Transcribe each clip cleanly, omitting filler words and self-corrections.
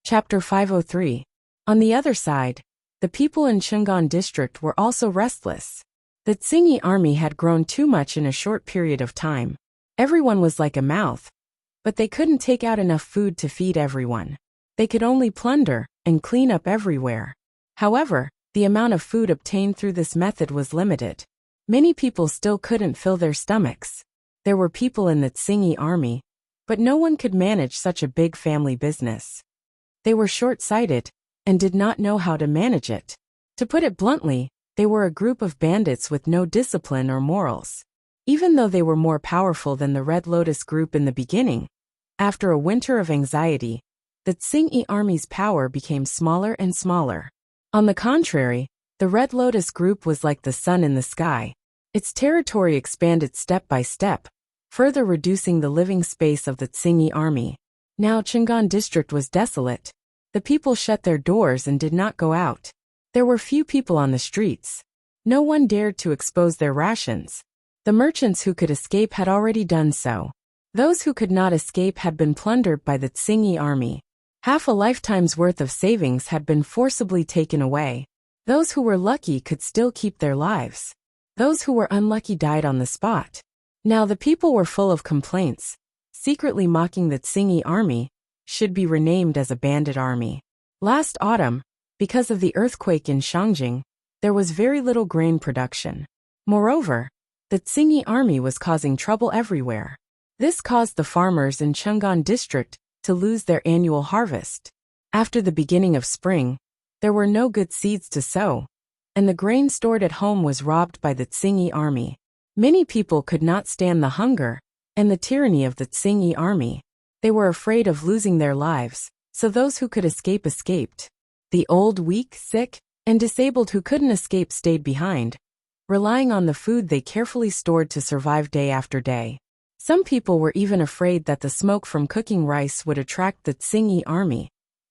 Chapter 503. On the other side, the people in Chang'an district were also restless. The Tsingy army had grown too much in a short period of time. Everyone was like a mouth, but they couldn't take out enough food to feed everyone. They could only plunder and clean up everywhere. However, the amount of food obtained through this method was limited. Many people still couldn't fill their stomachs. There were people in the Tsingy army, but no one could manage such a big family business. They were short-sighted and did not know how to manage it. To put it bluntly, they were a group of bandits with no discipline or morals. Even though they were more powerful than the Red Lotus group in the beginning, after a winter of anxiety, the Tsingy army's power became smaller and smaller. On the contrary, the Red Lotus group was like the sun in the sky. Its territory expanded step by step, further reducing the living space of the Tsingy army. Now Chang'an district was desolate. The people shut their doors and did not go out. There were few people on the streets. No one dared to expose their rations. The merchants who could escape had already done so. Those who could not escape had been plundered by the Tsingy army. Half a lifetime's worth of savings had been forcibly taken away. Those who were lucky could still keep their lives. Those who were unlucky died on the spot. Now the people were full of complaints, secretly mocking the Tsingy army should be renamed as a bandit army. Last autumn, because of the earthquake in Shangjing, there was very little grain production. Moreover, the Tsingy army was causing trouble everywhere. This caused the farmers in Chang'an district to lose their annual harvest. After the beginning of spring, there were no good seeds to sow, and the grain stored at home was robbed by the Tsingy army. Many people could not stand the hunger and the tyranny of the Tsingy army. They were afraid of losing their lives, so those who could escape escaped. The old, weak, sick, and disabled who couldn't escape stayed behind, relying on the food they carefully stored to survive day after day. Some people were even afraid that the smoke from cooking rice would attract the Tsingy army,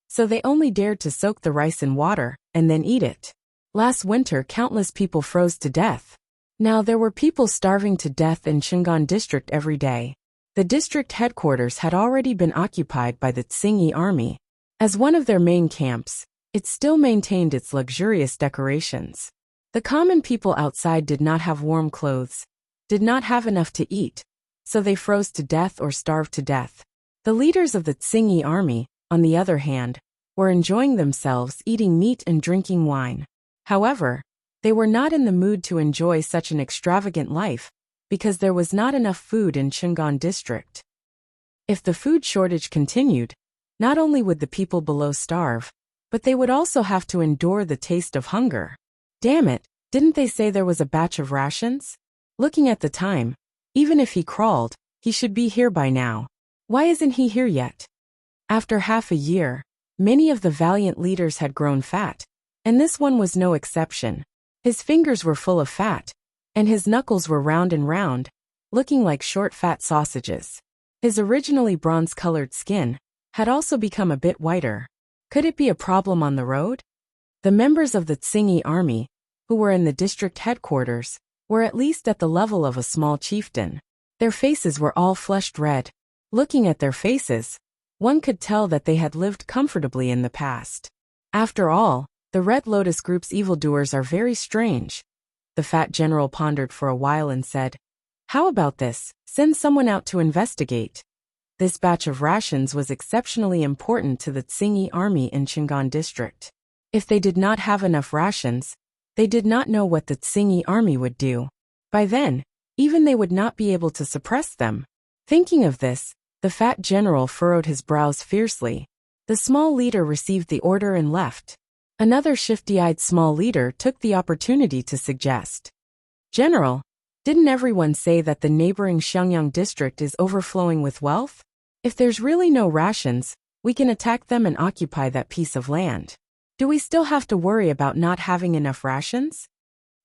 so they only dared to soak the rice in water and then eat it. Last winter, countless people froze to death. Now there were people starving to death in Chang'an district every day. The district headquarters had already been occupied by the Tsingy army. As one of their main camps, it still maintained its luxurious decorations. The common people outside did not have warm clothes, did not have enough to eat, so they froze to death or starved to death. The leaders of the Tsingy army, on the other hand, were enjoying themselves eating meat and drinking wine. However, they were not in the mood to enjoy such an extravagant life, because there was not enough food in Chang'an district. If the food shortage continued, not only would the people below starve, but they would also have to endure the taste of hunger. Damn it, didn't they say there was a batch of rations? Looking at the time, even if he crawled, he should be here by now. Why isn't he here yet? After half a year, many of the valiant leaders had grown fat, and this one was no exception. His fingers were full of fat, and his knuckles were round and round, looking like short fat sausages. His originally bronze-colored skin had also become a bit whiter. Could it be a problem on the road? The members of the Tsingy army, who were in the district headquarters, were at least at the level of a small chieftain. Their faces were all flushed red. Looking at their faces, one could tell that they had lived comfortably in the past. After all, the Red Lotus group's evildoers are very strange. The fat general pondered for a while and said, "How about this? Send someone out to investigate." This batch of rations was exceptionally important to the Tsingy army in Chang'an district. If they did not have enough rations, they did not know what the Tsingy army would do. By then, even they would not be able to suppress them. Thinking of this, the fat general furrowed his brows fiercely. The small leader received the order and left. Another shifty-eyed small leader took the opportunity to suggest, "General, didn't everyone say that the neighboring Xiangyang district is overflowing with wealth? If there's really no rations, we can attack them and occupy that piece of land. Do we still have to worry about not having enough rations?"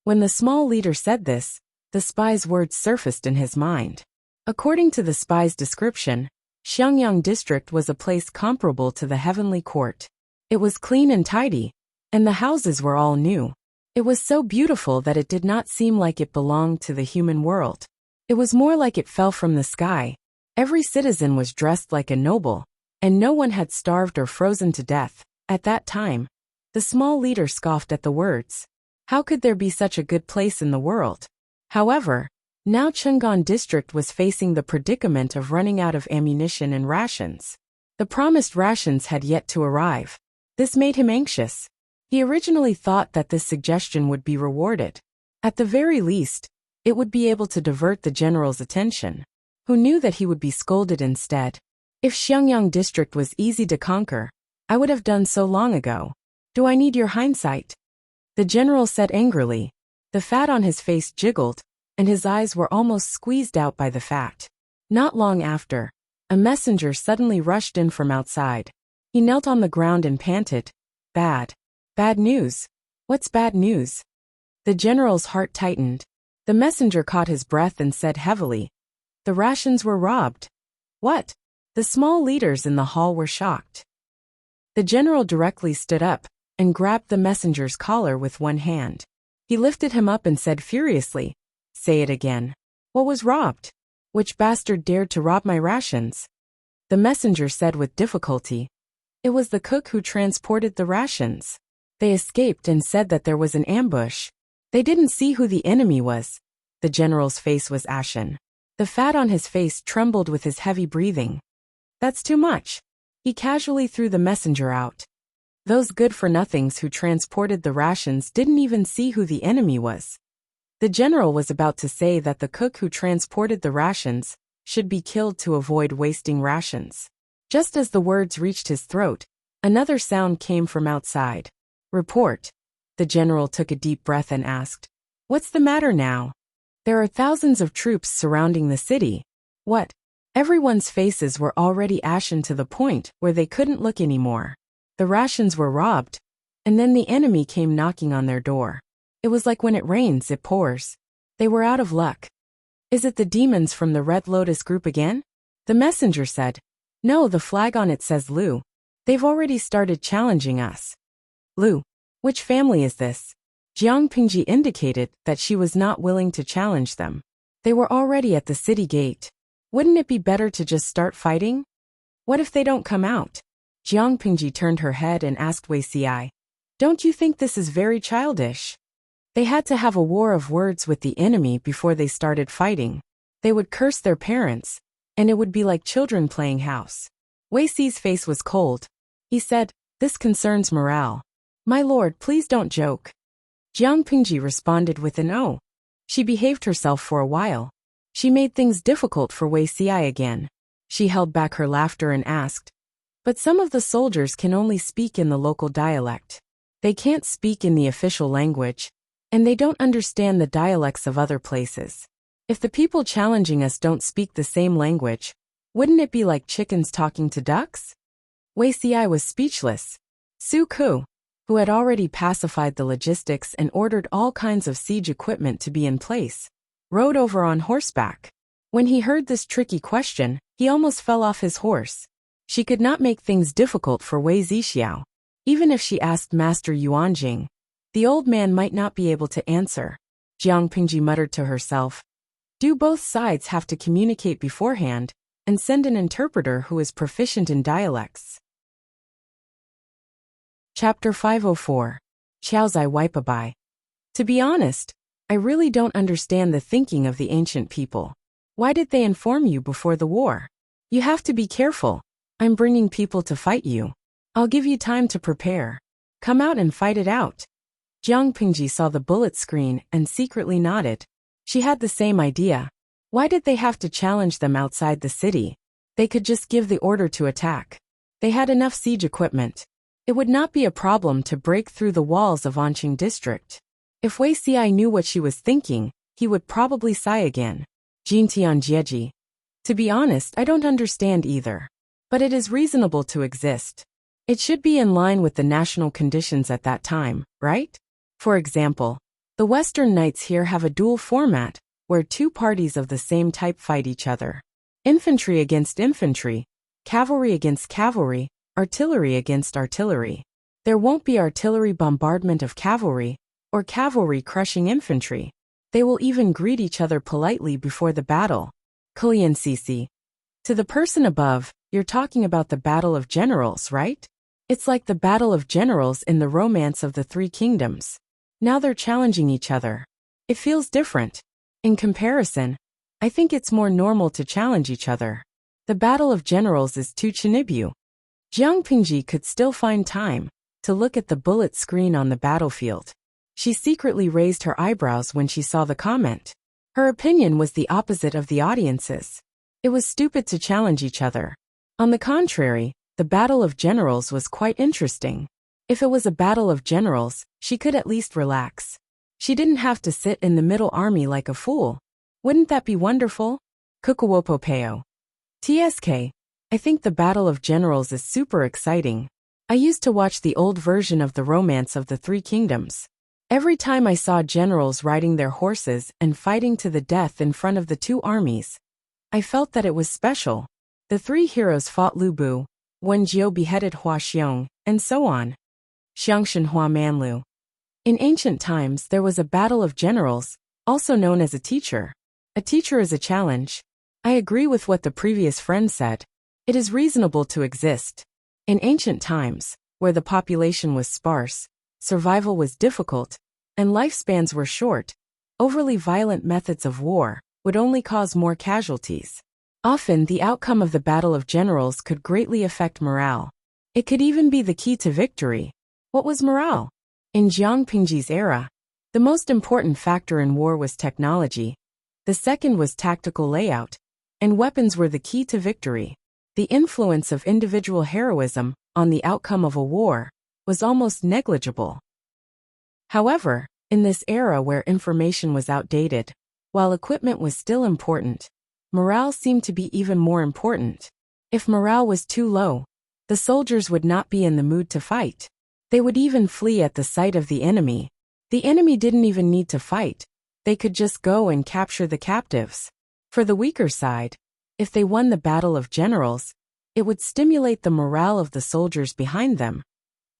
When the small leader said this, the spy's words surfaced in his mind. According to the spy's description, Xiangyang district was a place comparable to the heavenly court. It was clean and tidy, and the houses were all new. It was so beautiful that it did not seem like it belonged to the human world. It was more like it fell from the sky. Every citizen was dressed like a noble, and no one had starved or frozen to death at that time. The small leader scoffed at the words. How could there be such a good place in the world? However, now Chungan district was facing the predicament of running out of ammunition and rations. The promised rations had yet to arrive. This made him anxious. He originally thought that this suggestion would be rewarded. At the very least, it would be able to divert the general's attention, who knew that he would be scolded instead. If Xiangyang district was easy to conquer, I would have done so long ago. Do I need your hindsight? The general said angrily. The fat on his face jiggled, and his eyes were almost squeezed out by the fat. Not long after, a messenger suddenly rushed in from outside. He knelt on the ground and panted. Bad. Bad news. What's bad news? The general's heart tightened. The messenger caught his breath and said heavily, the rations were robbed. What? The small leaders in the hall were shocked. The general directly stood up and grabbed the messenger's collar with one hand. He lifted him up and said furiously, say it again. What was robbed? Which bastard dared to rob my rations? The messenger said with difficulty. It was the cook who transported the rations. They escaped and said that there was an ambush. They didn't see who the enemy was. The general's face was ashen. The fat on his face trembled with his heavy breathing. That's too much. He casually threw the messenger out. Those good-for-nothings who transported the rations didn't even see who the enemy was. The general was about to say that the cook who transported the rations should be killed to avoid wasting rations. Just as the words reached his throat, another sound came from outside. Report. The general took a deep breath and asked, what's the matter now? There are thousands of troops surrounding the city. What? Everyone's faces were already ashen to the point where they couldn't look anymore. The rations were robbed, and then the enemy came knocking on their door. It was like when it rains, it pours. They were out of luck. Is it the demons from the Red Lotus group again? The messenger said. No, the flag on it says Lu. They've already started challenging us. Lu. Which family is this? Jiang Pingji indicated that she was not willing to challenge them. They were already at the city gate. Wouldn't it be better to just start fighting? What if they don't come out? Jiang Pingji turned her head and asked Wei Xi. Don't you think this is very childish? They had to have a war of words with the enemy before they started fighting. They would curse their parents, and it would be like children playing house. Wei Xi's face was cold. He said, this concerns morale. My lord, please don't joke. Jiang Pingji responded with an oh. She behaved herself for a while. She made things difficult for Wei Xi again. She held back her laughter and asked, but some of the soldiers can only speak in the local dialect. They can't speak in the official language, and they don't understand the dialects of other places. If the people challenging us don't speak the same language, wouldn't it be like chickens talking to ducks? Wei Xi was speechless. Su Ku, who had already pacified the logistics and ordered all kinds of siege equipment to be in place, rode over on horseback. When he heard this tricky question, he almost fell off his horse. She could not make things difficult for Wei Zixiao. Even if she asked Master Yuanjing, the old man might not be able to answer. Jiang Pingji muttered to herself. Do both sides have to communicate beforehand and send an interpreter who is proficient in dialects? Chapter 504. Qiaozai Wipabai. To be honest, I really don't understand the thinking of the ancient people. Why did they inform you before the war? You have to be careful. I'm bringing people to fight you. I'll give you time to prepare. Come out and fight it out. Jiang Pingji saw the bullet screen and secretly nodded. She had the same idea. Why did they have to challenge them outside the city? They could just give the order to attack. They had enough siege equipment. It would not be a problem to break through the walls of Anqing district. If Wei Xi knew what she was thinking, he would probably sigh again. Jintian Jieji. To be honest, I don't understand either. But it is reasonable to exist. It should be in line with the national conditions at that time, right? For example, the Western Knights here have a dual format, where two parties of the same type fight each other. Infantry against infantry, cavalry against cavalry, artillery against artillery. There won't be artillery bombardment of cavalry, or cavalry crushing infantry. They will even greet each other politely before the battle. Kulian Sisi. To the person above, "You're talking about the Battle of Generals, right? It's like the Battle of Generals in the Romance of the Three Kingdoms. Now they're challenging each other. It feels different. In comparison, I think it's more normal to challenge each other. The Battle of Generals is too Chinibyu." Jiang Pingji could still find time to look at the bullet screen on the battlefield. She secretly raised her eyebrows when she saw the comment. Her opinion was the opposite of the audience's. It was stupid to challenge each other. On the contrary, the Battle of Generals was quite interesting. If it was a battle of generals, she could at least relax. She didn't have to sit in the middle army like a fool. Wouldn't that be wonderful? Kukuwopopeo. TSK. I think the Battle of Generals is super exciting. I used to watch the old version of the Romance of the Three Kingdoms. Every time I saw generals riding their horses and fighting to the death in front of the two armies, I felt that it was special. The three heroes fought Lu Bu, Wen Jiu beheaded Hua Xiong, and so on. Xiangshan Hua Manlu. In ancient times there was a battle of generals, also known as a teacher. A teacher is a challenge. I agree with what the previous friend said. It is reasonable to exist. In ancient times, where the population was sparse, survival was difficult, and lifespans were short, overly violent methods of war would only cause more casualties. Often the outcome of the Battle of Generals could greatly affect morale. It could even be the key to victory. What was morale? In Jiang Pingji's era, the most important factor in war was technology. The second was tactical layout, and weapons were the key to victory. The influence of individual heroism on the outcome of a war was almost negligible. However, in this era where information was outdated, while equipment was still important, morale seemed to be even more important. If morale was too low, the soldiers would not be in the mood to fight. They would even flee at the sight of the enemy. The enemy didn't even need to fight. They could just go and capture the captives. For the weaker side, if they won the Battle of Generals, it would stimulate the morale of the soldiers behind them,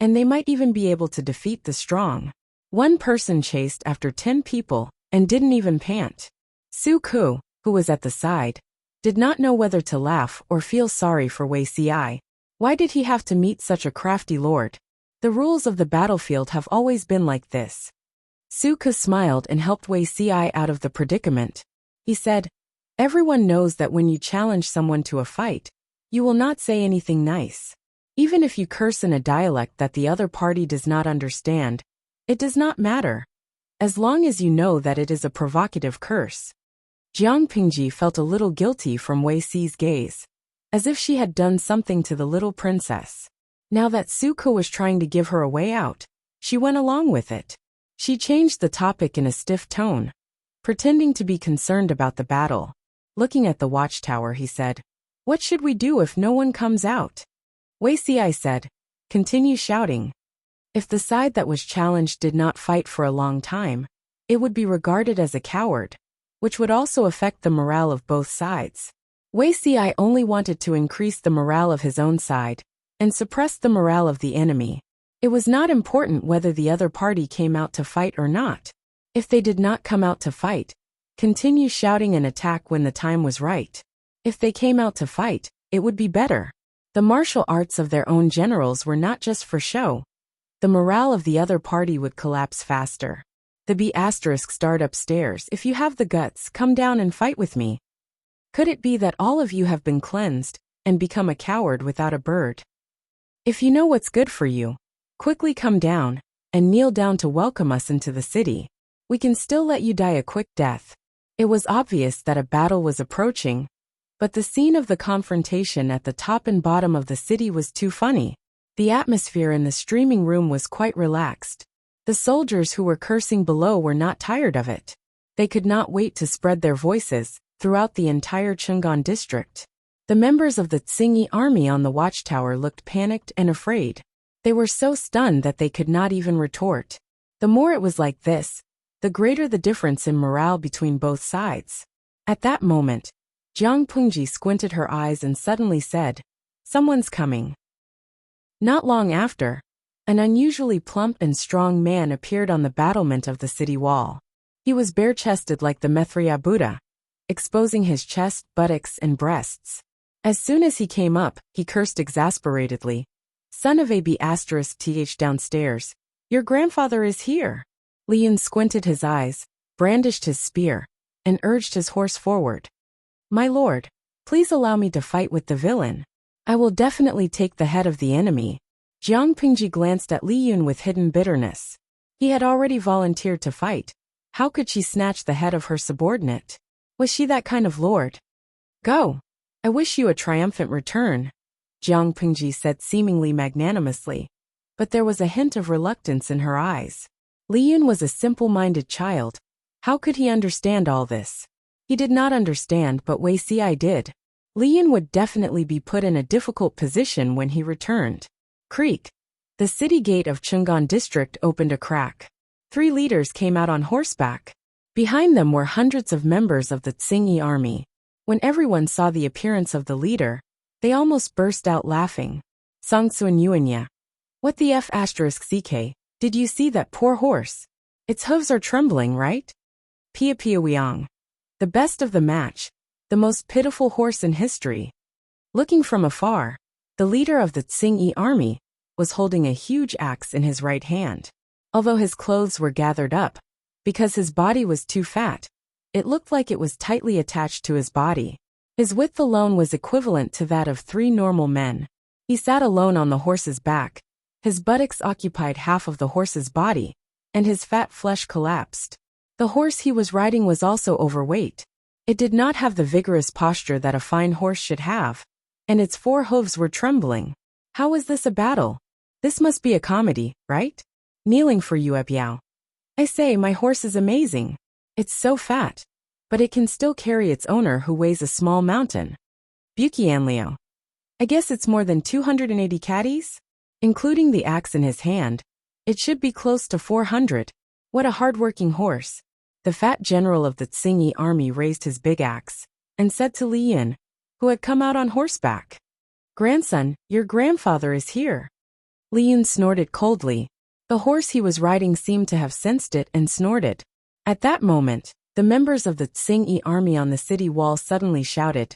and they might even be able to defeat the strong. One person chased after 10 people and didn't even pant. Su Ku, who was at the side, did not know whether to laugh or feel sorry for Wei Ci. Why did he have to meet such a crafty lord? The rules of the battlefield have always been like this. Su Ku smiled and helped Wei Ci out of the predicament. He said, "Everyone knows that when you challenge someone to a fight, you will not say anything nice. Even if you curse in a dialect that the other party does not understand, it does not matter, as long as you know that it is a provocative curse." Jiang Pingji felt a little guilty from Wei Ci's gaze, as if she had done something to the little princess. Now that Su Ku was trying to give her a way out, she went along with it. She changed the topic in a stiff tone, pretending to be concerned about the battle. Looking at the watchtower, he said, "What should we do if no one comes out?" Wei Ci said, "Continue shouting. If the side that was challenged did not fight for a long time, it would be regarded as a coward, which would also affect the morale of both sides." Wei Ci only wanted to increase the morale of his own side and suppress the morale of the enemy. It was not important whether the other party came out to fight or not. If they did not come out to fight, continue shouting and attack when the time was right. If they came out to fight, it would be better. The martial arts of their own generals were not just for show. The morale of the other party would collapse faster. The B** starred upstairs. "If you have the guts, come down and fight with me." Could it be that all of you have been cleansed and become a coward without a bird? If you know what's good for you, quickly come down and kneel down to welcome us into the city. We can still let you die a quick death. It was obvious that a battle was approaching, but the scene of the confrontation at the top and bottom of the city was too funny. The atmosphere in the streaming room was quite relaxed. The soldiers who were cursing below were not tired of it. They could not wait to spread their voices throughout the entire Chungan district. The members of the Tsingy army on the watchtower looked panicked and afraid. They were so stunned that they could not even retort. The more it was like this, the greater the difference in morale between both sides. At that moment, Jiang Pingji squinted her eyes and suddenly said, "Someone's coming." Not long after, an unusually plump and strong man appeared on the battlement of the city wall. He was bare-chested like the Maitreya Buddha, exposing his chest, buttocks, and breasts. As soon as he came up, he cursed exasperatedly. Son of a B*th downstairs. Your grandfather is here. Li Yun squinted his eyes, brandished his spear, and urged his horse forward. My lord, please allow me to fight with the villain. I will definitely take the head of the enemy. Jiang Pingji glanced at Li Yun with hidden bitterness. He had already volunteered to fight. How could she snatch the head of her subordinate? Was she that kind of lord? Go. I wish you a triumphant return, Jiang Pingji said seemingly magnanimously. But there was a hint of reluctance in her eyes. Li Yun was a simple-minded child. How could he understand all this? He did not understand, but Wei Xi did. Li Yun would definitely be put in a difficult position when he returned. Creak. The city gate of Chang'an district opened a crack. 3 leaders came out on horseback. Behind them were hundreds of members of the Tsingyi army. When everyone saw the appearance of the leader, they almost burst out laughing. Songtsun Yuanya. What the f***ck? Did you see that poor horse? Its hooves are trembling, right? Pia Pia Wiang. The best of the match. The most pitiful horse in history. Looking from afar, the leader of the Tsingyi army was holding a huge axe in his right hand. Although his clothes were gathered up, because his body was too fat, it looked like it was tightly attached to his body. His width alone was equivalent to that of 3 normal men. He sat alone on the horse's back. His buttocks occupied half of the horse's body, and his fat flesh collapsed. The horse he was riding was also overweight. It did not have the vigorous posture that a fine horse should have, and its 4 hooves were trembling. How is this a battle? This must be a comedy, right? Kneeling for Yue Biao. I say, my horse is amazing. It's so fat, but it can still carry its owner who weighs a small mountain. Buqianliu. I guess it's more than 280 caddies? Including the axe in his hand, it should be close to 400. What a hard-working horse. The fat general of the Tsingyi army raised his big axe and said to Li Yun, who had come out on horseback, Grandson, your grandfather is here. Li Yun snorted coldly. The horse he was riding seemed to have sensed it and snorted. At that moment, the members of the Tsingyi army on the city wall suddenly shouted,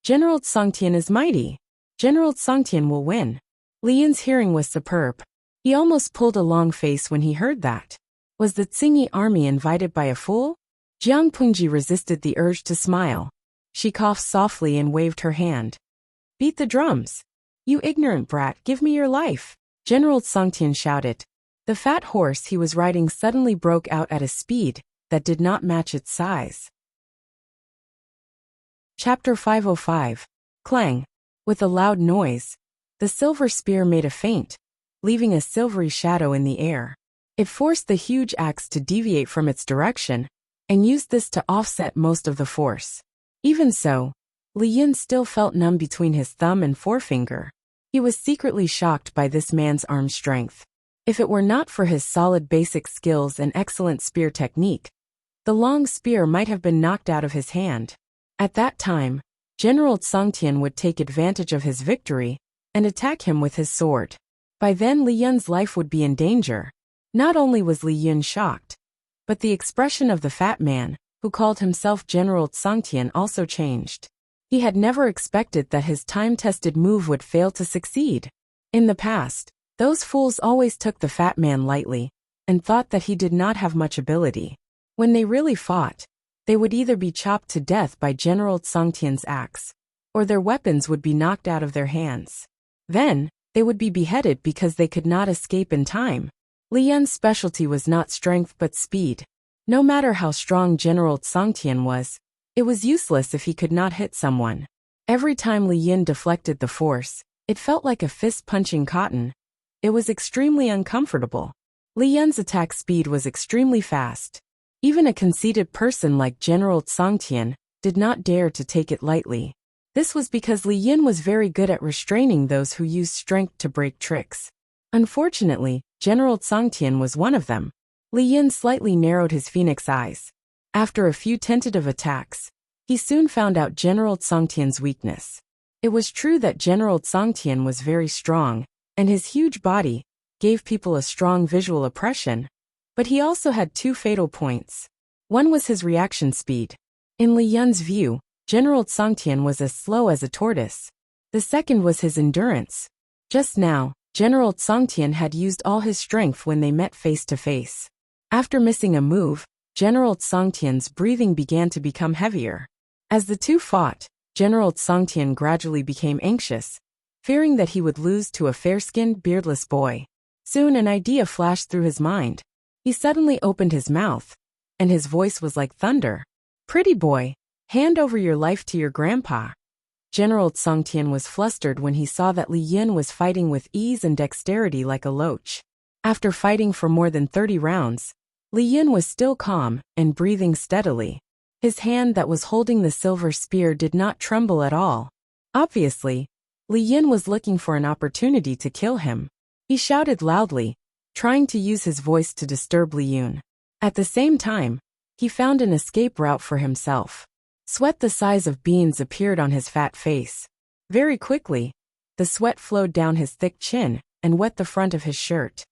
General Songtian is mighty. General Songtian will win. Li Yun's hearing was superb. He almost pulled a long face when he heard that. Was the Tsingyi army invited by a fool? Jiang Pingji resisted the urge to smile. She coughed softly and waved her hand. Beat the drums. You ignorant brat, give me your life. General Songtian shouted. The fat horse he was riding suddenly broke out at a speed that did not match its size. Chapter 505. Clang. With a loud noise, the silver spear made a feint, leaving a silvery shadow in the air. It forced the huge axe to deviate from its direction, and used this to offset most of the force. Even so, Li Yun still felt numb between his thumb and forefinger. He was secretly shocked by this man's arm strength. If it were not for his solid basic skills and excellent spear technique, the long spear might have been knocked out of his hand. At that time, General Songtian would take advantage of his victory and attack him with his sword. By then Li Yun's life would be in danger. Not only was Li Yun shocked, but the expression of the fat man, who called himself General Songtian, also changed. He had never expected that his time-tested move would fail to succeed. In the past, those fools always took the fat man lightly and thought that he did not have much ability. When they really fought, they would either be chopped to death by General Songtian's axe, or their weapons would be knocked out of their hands. Then, they would be beheaded because they could not escape in time. Li Yun's specialty was not strength but speed. No matter how strong General Songtian was, it was useless if he could not hit someone. Every time Li Yun deflected the force, it felt like a fist punching cotton. It was extremely uncomfortable. Li Yun's attack speed was extremely fast. Even a conceited person like General Songtian did not dare to take it lightly. This was because Li Yun was very good at restraining those who used strength to break tricks. Unfortunately, General Songtian was one of them. Li Yun slightly narrowed his phoenix eyes. After a few tentative attacks, he soon found out General Songtian's weakness. It was true that General Songtian was very strong, and his huge body gave people a strong visual impression, but he also had 2 fatal points. One was his reaction speed. In Li Yun's view, General Songtian was as slow as a tortoise. The second was his endurance. Just now, General Songtian had used all his strength when they met face to face. After missing a move, General Songtian's breathing began to become heavier. As the two fought, General Songtian gradually became anxious, fearing that he would lose to a fair-skinned, beardless boy. Soon an idea flashed through his mind. He suddenly opened his mouth, and his voice was like thunder. "Pretty boy, hand over your life to your grandpa." General Songtian was flustered when he saw that Li Yin was fighting with ease and dexterity like a loach. After fighting for more than 30 rounds, Li Yin was still calm and breathing steadily. His hand that was holding the silver spear did not tremble at all. Obviously, Li Yin was looking for an opportunity to kill him. He shouted loudly, trying to use his voice to disturb Li Yin. At the same time, he found an escape route for himself. Sweat the size of beans appeared on his fat face. Very quickly, the sweat flowed down his thick chin and wet the front of his shirt.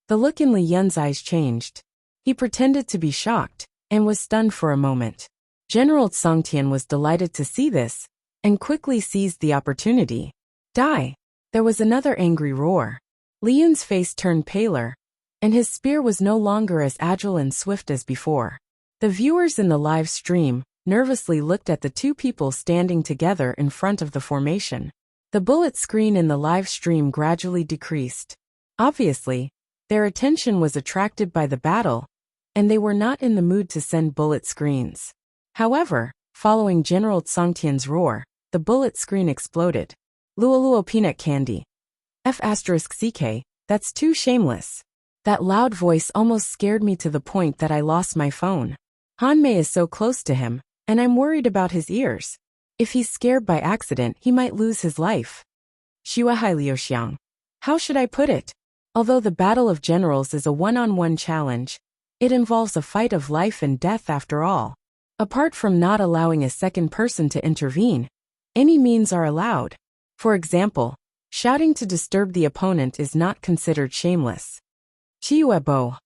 The look in Li Yin's eyes changed. He pretended to be shocked and was stunned for a moment. General Songtian was delighted to see this and quickly seized the opportunity. "Die!" There was another angry roar. Li Yin's face turned paler, and his spear was no longer as agile and swift as before. The viewers in the live stream nervously looked at the two people standing together in front of the formation. The bullet screen in the live stream gradually decreased. Obviously, their attention was attracted by the battle, and they were not in the mood to send bullet screens. However, following General Songtian's roar, the bullet screen exploded. "Luoluo peanut candy. F***CK, that's too shameless." That loud voice almost scared me to the point that I lost my phone. Han Mei is so close to him, and I'm worried about his ears. If he's scared by accident, he might lose his life. Xuehai Liuxiang. How should I put it? Although the Battle of Generals is a one-on-one challenge, it involves a fight of life and death after all. Apart from not allowing a second person to intervene, any means are allowed. For example, shouting to disturb the opponent is not considered shameless. Chiuebo.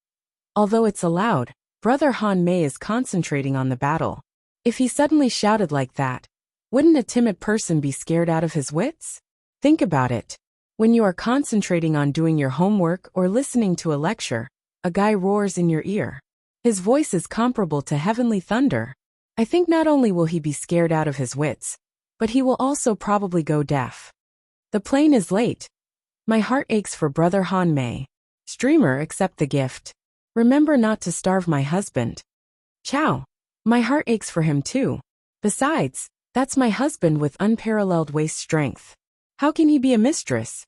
Although it's allowed, Brother Han Mei is concentrating on the battle. If he suddenly shouted like that, wouldn't a timid person be scared out of his wits? Think about it. When you are concentrating on doing your homework or listening to a lecture, a guy roars in your ear. His voice is comparable to heavenly thunder. I think not only will he be scared out of his wits, but he will also probably go deaf. The plane is late. My heart aches for Brother Han Mei. Streamer, accept the gift. Remember not to starve my husband. Ciao. My heart aches for him too. Besides, that's my husband with unparalleled waist strength. How can he be a mistress?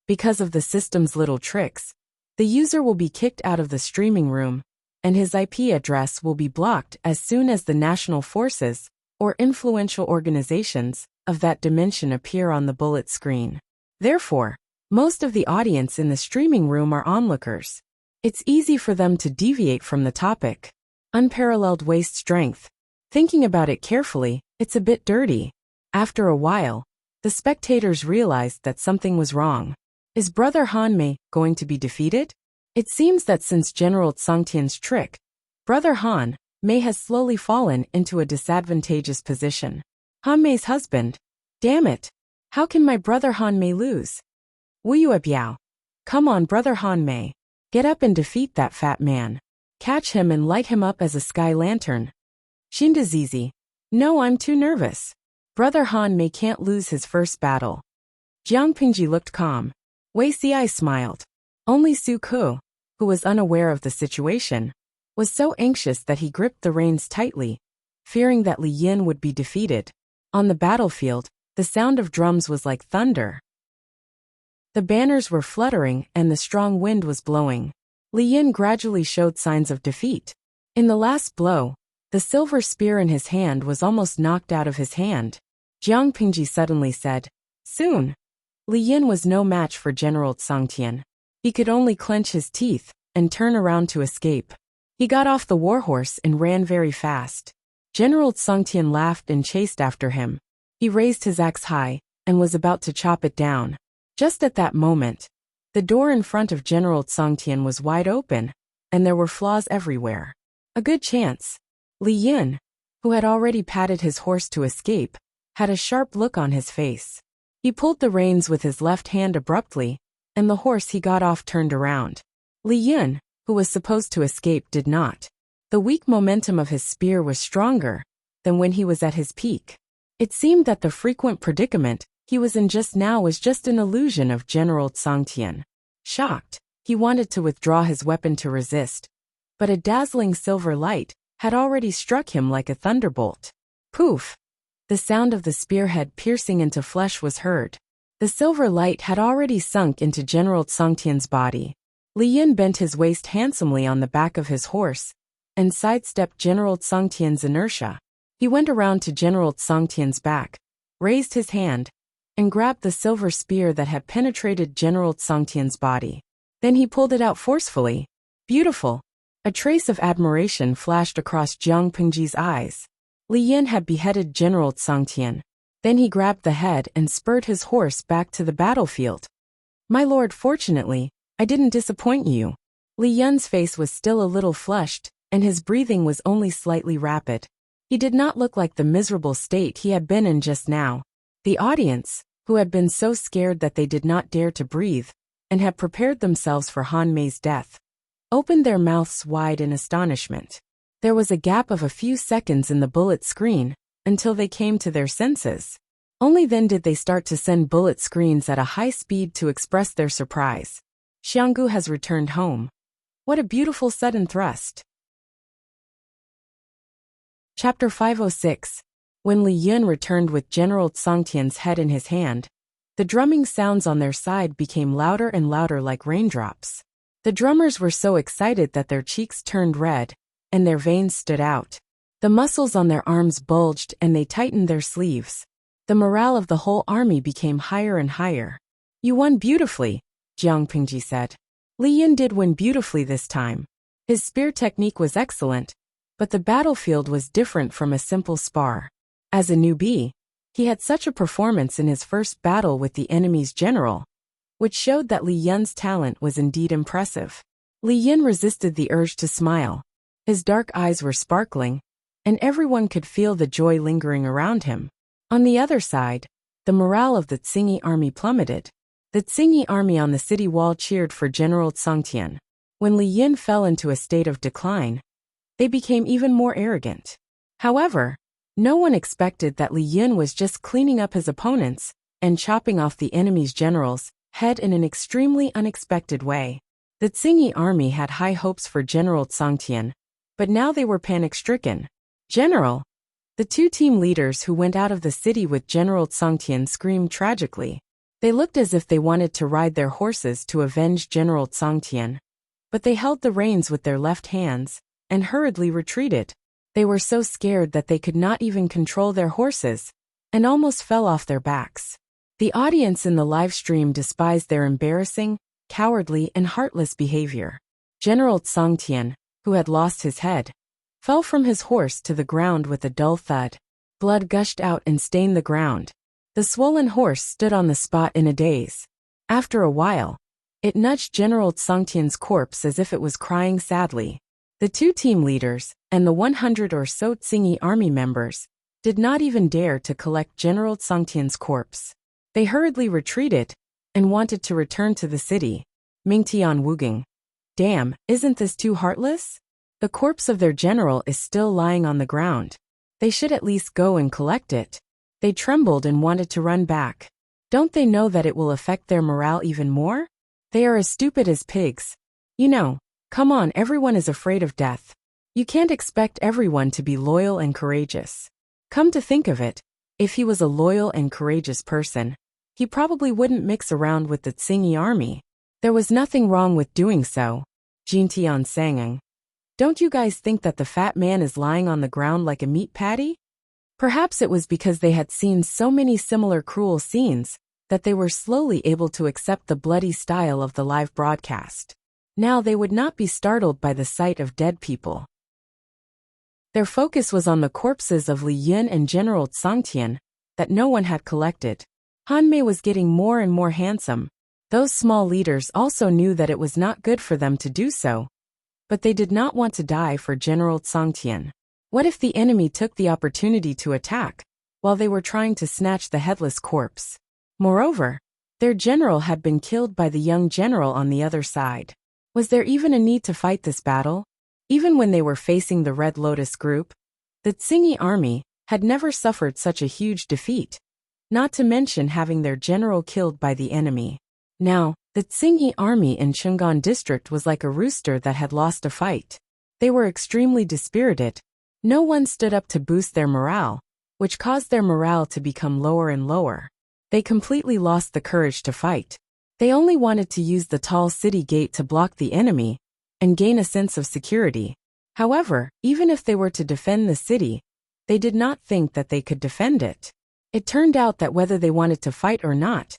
Because of the system's little tricks, the user will be kicked out of the streaming room, and his IP address will be blocked as soon as the national forces, or influential organizations, of that dimension appear on the bullet screen. Therefore, most of the audience in the streaming room are onlookers. It's easy for them to deviate from the topic. Unparalleled waist strength. Thinking about it carefully, it's a bit dirty. After a while, the spectators realized that something was wrong. Is Brother Han Mei going to be defeated? It seems that since General Songtian's trick, Brother Han Mei has slowly fallen into a disadvantageous position. Han Mei's husband. Damn it. How can my Brother Han Mei lose? Wuyue Biao. Come on, Brother Han Mei. Get up and defeat that fat man. Catch him and light him up as a sky lantern. Shindazizi. No, I'm too nervous. Brother Han Mei can't lose his first battle. Jiang Pingji looked calm. Wei Xiai smiled. Only Su Ku, who was unaware of the situation, was so anxious that he gripped the reins tightly, fearing that Li Yin would be defeated. On the battlefield, the sound of drums was like thunder. The banners were fluttering and the strong wind was blowing. Li Yin gradually showed signs of defeat. In the last blow, the silver spear in his hand was almost knocked out of his hand. Jiang Pingji suddenly said, "Soon." Li Yin was no match for General Songtian. He could only clench his teeth and turn around to escape. He got off the warhorse and ran very fast. General Songtian laughed and chased after him. He raised his axe high and was about to chop it down. Just at that moment, the door in front of General Songtian was wide open, and there were flaws everywhere. A good chance. Li Yin. who had already patted his horse to escape, had a sharp look on his face. He pulled the reins with his left hand abruptly, and the horse he got off turned around. Li Yun, who was supposed to escape, did not. The weak momentum of his spear was stronger than when he was at his peak. It seemed that the frequent predicament he was in just now was just an illusion of General Tsangtian. Shocked, he wanted to withdraw his weapon to resist, but a dazzling silver light had already struck him like a thunderbolt. Poof! The sound of the spearhead piercing into flesh was heard. The silver light had already sunk into General Tsangtian's body. Li Yun bent his waist handsomely on the back of his horse and sidestepped General Tsangtian's inertia. He went around to General Tsangtian's back, raised his hand, and grabbed the silver spear that had penetrated General Tsangtian's body. Then he pulled it out forcefully. Beautiful! A trace of admiration flashed across Jiang Pingji's eyes. Li Yun had beheaded General Tsangtian. Then he grabbed the head and spurred his horse back to the battlefield. My lord, fortunately, I didn't disappoint you. Li Yun's face was still a little flushed, and his breathing was only slightly rapid. He did not look like the miserable state he had been in just now. The audience, who had been so scared that they did not dare to breathe, and had prepared themselves for Han Mei's death, opened their mouths wide in astonishment. There was a gap of a few seconds in the bullet screen, until they came to their senses. Only then did they start to send bullet screens at a high speed to express their surprise. Xianggu has returned home. What a beautiful sudden thrust. Chapter 506. When Li Yun returned with General Tsangtian's head in his hand, the drumming sounds on their side became louder and louder like raindrops. The drummers were so excited that their cheeks turned red, and their veins stood out. The muscles on their arms bulged and they tightened their sleeves. The morale of the whole army became higher and higher. You won beautifully, Jiang Pingji said. Li Yun did win beautifully this time. His spear technique was excellent, but the battlefield was different from a simple spar. As a newbie, he had such a performance in his first battle with the enemy's general, which showed that Li Yun's talent was indeed impressive. Li Yun resisted the urge to smile. His dark eyes were sparkling, and everyone could feel the joy lingering around him. On the other side, the morale of the Tsingy army plummeted. The Tsingy army on the city wall cheered for General Tsangtian. When Li Yun fell into a state of decline, they became even more arrogant. However, no one expected that Li Yun was just cleaning up his opponents and chopping off the enemy's general's head in an extremely unexpected way. The Tsingy army had high hopes for General Tsangtian, but now they were panic-stricken. General! The two team leaders who went out of the city with General Tsangtian screamed tragically. They looked as if they wanted to ride their horses to avenge General Tsangtian, but they held the reins with their left hands and hurriedly retreated. They were so scared that they could not even control their horses and almost fell off their backs. The audience in the live stream despised their embarrassing, cowardly, and heartless behavior. General Tsangtian, who had lost his head, fell from his horse to the ground with a dull thud. Blood gushed out and stained the ground. The swollen horse stood on the spot in a daze. After a while, it nudged General Tsangtian's corpse as if it was crying sadly. The two team leaders, and the 100 or so Tsingy army members, did not even dare to collect General Tsangtian's corpse. They hurriedly retreated and wanted to return to the city. Mingtian Wuging. Damn, isn't this too heartless? The corpse of their general is still lying on the ground. They should at least go and collect it. They trembled and wanted to run back. Don't they know that it will affect their morale even more? They are as stupid as pigs. You know, come on, everyone is afraid of death. You can't expect everyone to be loyal and courageous. Come to think of it, if he was a loyal and courageous person, he probably wouldn't mix around with the Tsingy army. There was nothing wrong with doing so. Jintian sang. Don't you guys think that the fat man is lying on the ground like a meat patty? Perhaps it was because they had seen so many similar cruel scenes that they were slowly able to accept the bloody style of the live broadcast. Now they would not be startled by the sight of dead people. Their focus was on the corpses of Li Yun and General Tsangtian that no one had collected. Han Mei was getting more and more handsome. Those small leaders also knew that it was not good for them to do so, but they did not want to die for General Tsangtian. What if the enemy took the opportunity to attack, while they were trying to snatch the headless corpse? Moreover, their general had been killed by the young general on the other side. Was there even a need to fight this battle? Even when they were facing the Red Lotus group, the Tsingy army had never suffered such a huge defeat, not to mention having their general killed by the enemy. Now, the Tsingy army in Chungan district was like a rooster that had lost a fight. They were extremely dispirited. No one stood up to boost their morale, which caused their morale to become lower and lower. They completely lost the courage to fight. They only wanted to use the tall city gate to block the enemy and gain a sense of security. However, even if they were to defend the city, they did not think that they could defend it. It turned out that whether they wanted to fight or not,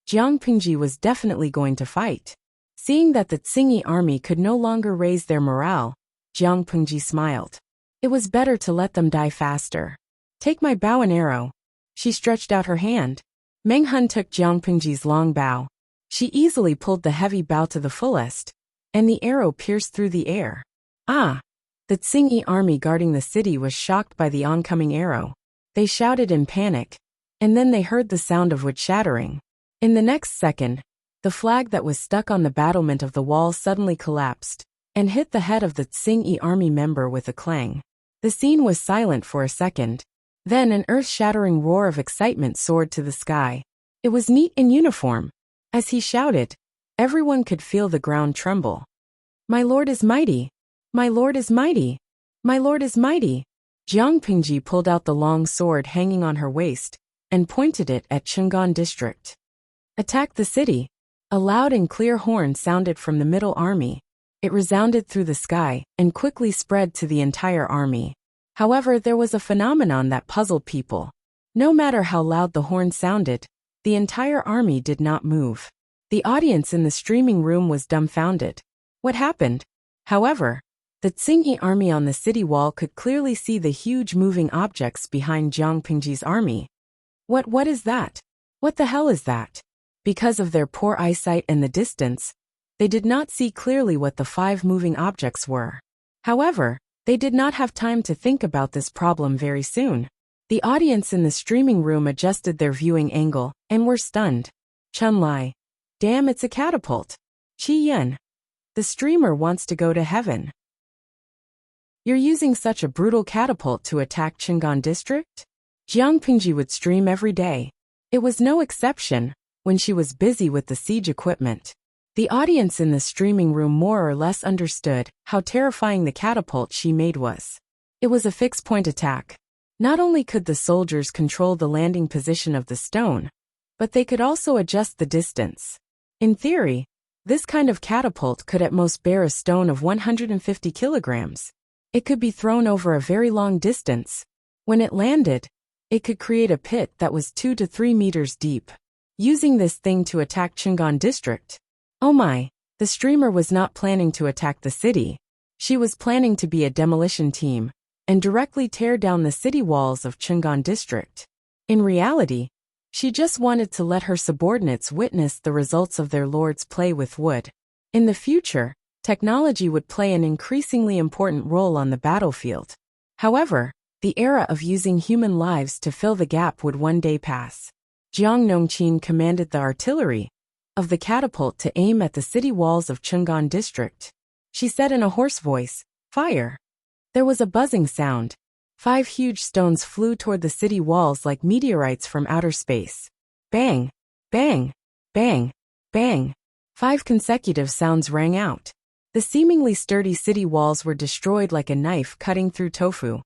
Jiang Pingji was definitely going to fight. Seeing that the Tsingy army could no longer raise their morale, Jiang Pingji smiled. It was better to let them die faster. Take my bow and arrow. She stretched out her hand. Meng Hun took Jiang Pingji's long bow. She easily pulled the heavy bow to the fullest, and the arrow pierced through the air. Ah! The Tsingy army guarding the city was shocked by the oncoming arrow. They shouted in panic, and then they heard the sound of wood shattering. In the next second, the flag that was stuck on the battlement of the wall suddenly collapsed and hit the head of the Tsingy army member with a clang. The scene was silent for a second. Then an earth-shattering roar of excitement soared to the sky. It was Neat in uniform. As he shouted, everyone could feel the ground tremble. My lord is mighty! My lord is mighty! My lord is mighty! Jiang Pingji pulled out the long sword hanging on her waist and pointed it at Chungan district. Attack the city! A loud and clear horn sounded from the middle army. It resounded through the sky and quickly spread to the entire army. However, there was a phenomenon that puzzled people. No matter how loud the horn sounded, the entire army did not move. The audience in the streaming room was dumbfounded. What happened? However, the Tsingy army on the city wall could clearly see the huge moving objects behind Jiang Pingji's army. What is that? What the hell is that? Because of their poor eyesight and the distance, they did not see clearly what the 5 moving objects were. However, they did not have time to think about this problem very soon. The audience in the streaming room adjusted their viewing angle and were stunned. Chun Lai. Damn, it's a catapult. Chi Yen. The streamer wants to go to heaven. You're using such a brutal catapult to attack Chungan district? Jiang Pingji would stream every day. It was no exception when she was busy with the siege equipment. The audience in the streaming room more or less understood how terrifying the catapult she made was. It was a fixed-point attack. Not only could the soldiers control the landing position of the stone, but they could also adjust the distance. In theory, this kind of catapult could at most bear a stone of 150 kilograms. It could be thrown over a very long distance. When it landed, it could create a pit that was 2 to 3 meters deep. Using this thing to attack Chungan district. Oh my, the streamer was not planning to attack the city. She was planning to be a demolition team and directly tear down the city walls of Chungan district. In reality, she just wanted to let her subordinates witness the results of their lord's play with wood. In the future, technology would play an increasingly important role on the battlefield. However, the era of using human lives to fill the gap would one day pass. Jiang Nongqin commanded the artillery of the catapult to aim at the city walls of Chungan district. She said in a hoarse voice, "Fire!" There was a buzzing sound. 5 huge stones flew toward the city walls like meteorites from outer space. Bang! Bang! Bang! Bang! 5 consecutive sounds rang out. The seemingly sturdy city walls were destroyed like a knife cutting through tofu.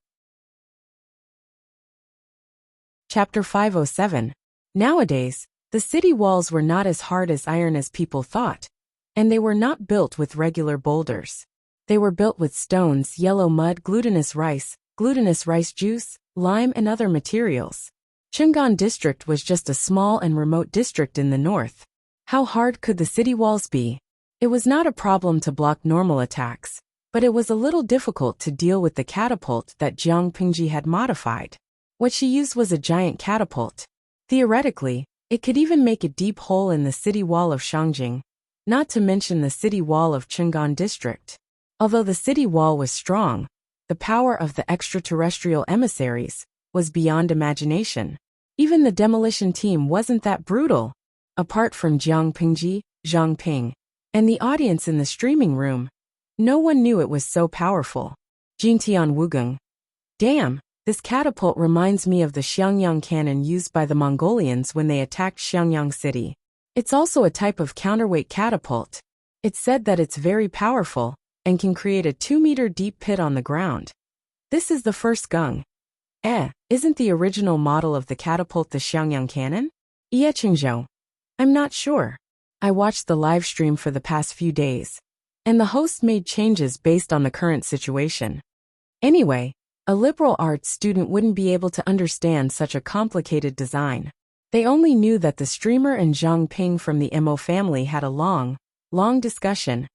Chapter 507. Nowadays, the city walls were not as hard as iron as people thought, and they were not built with regular boulders. They were built with stones, yellow mud, glutinous rice juice, lime, and other materials. Chungan district was just a small and remote district in the north. How hard could the city walls be? It was not a problem to block normal attacks, but it was a little difficult to deal with the catapult that Jiang Pingji had modified. What she used was a giant catapult. Theoretically, it could even make a deep hole in the city wall of Shangjing, not to mention the city wall of Chungan district. Although the city wall was strong, the power of the extraterrestrial emissaries was beyond imagination. Even the demolition team wasn't that brutal. Apart from Jiang Ping, and the audience in the streaming room, no one knew it was so powerful. Jingtian Wugung. Damn, this catapult reminds me of the Xiangyang cannon used by the Mongolians when they attacked Xiangyang City. It's also a type of counterweight catapult. It's said that it's very powerful and can create a 2-meter deep pit on the ground. This is the first gung. Isn't the original model of the catapult the Xiangyang cannon? Yechingzhou. I'm not sure. I watched the live stream for the past few days, and the host made changes based on the current situation. Anyway, a liberal arts student wouldn't be able to understand such a complicated design. They only knew that the streamer and Zhang Ping from the Mo family had a long discussion.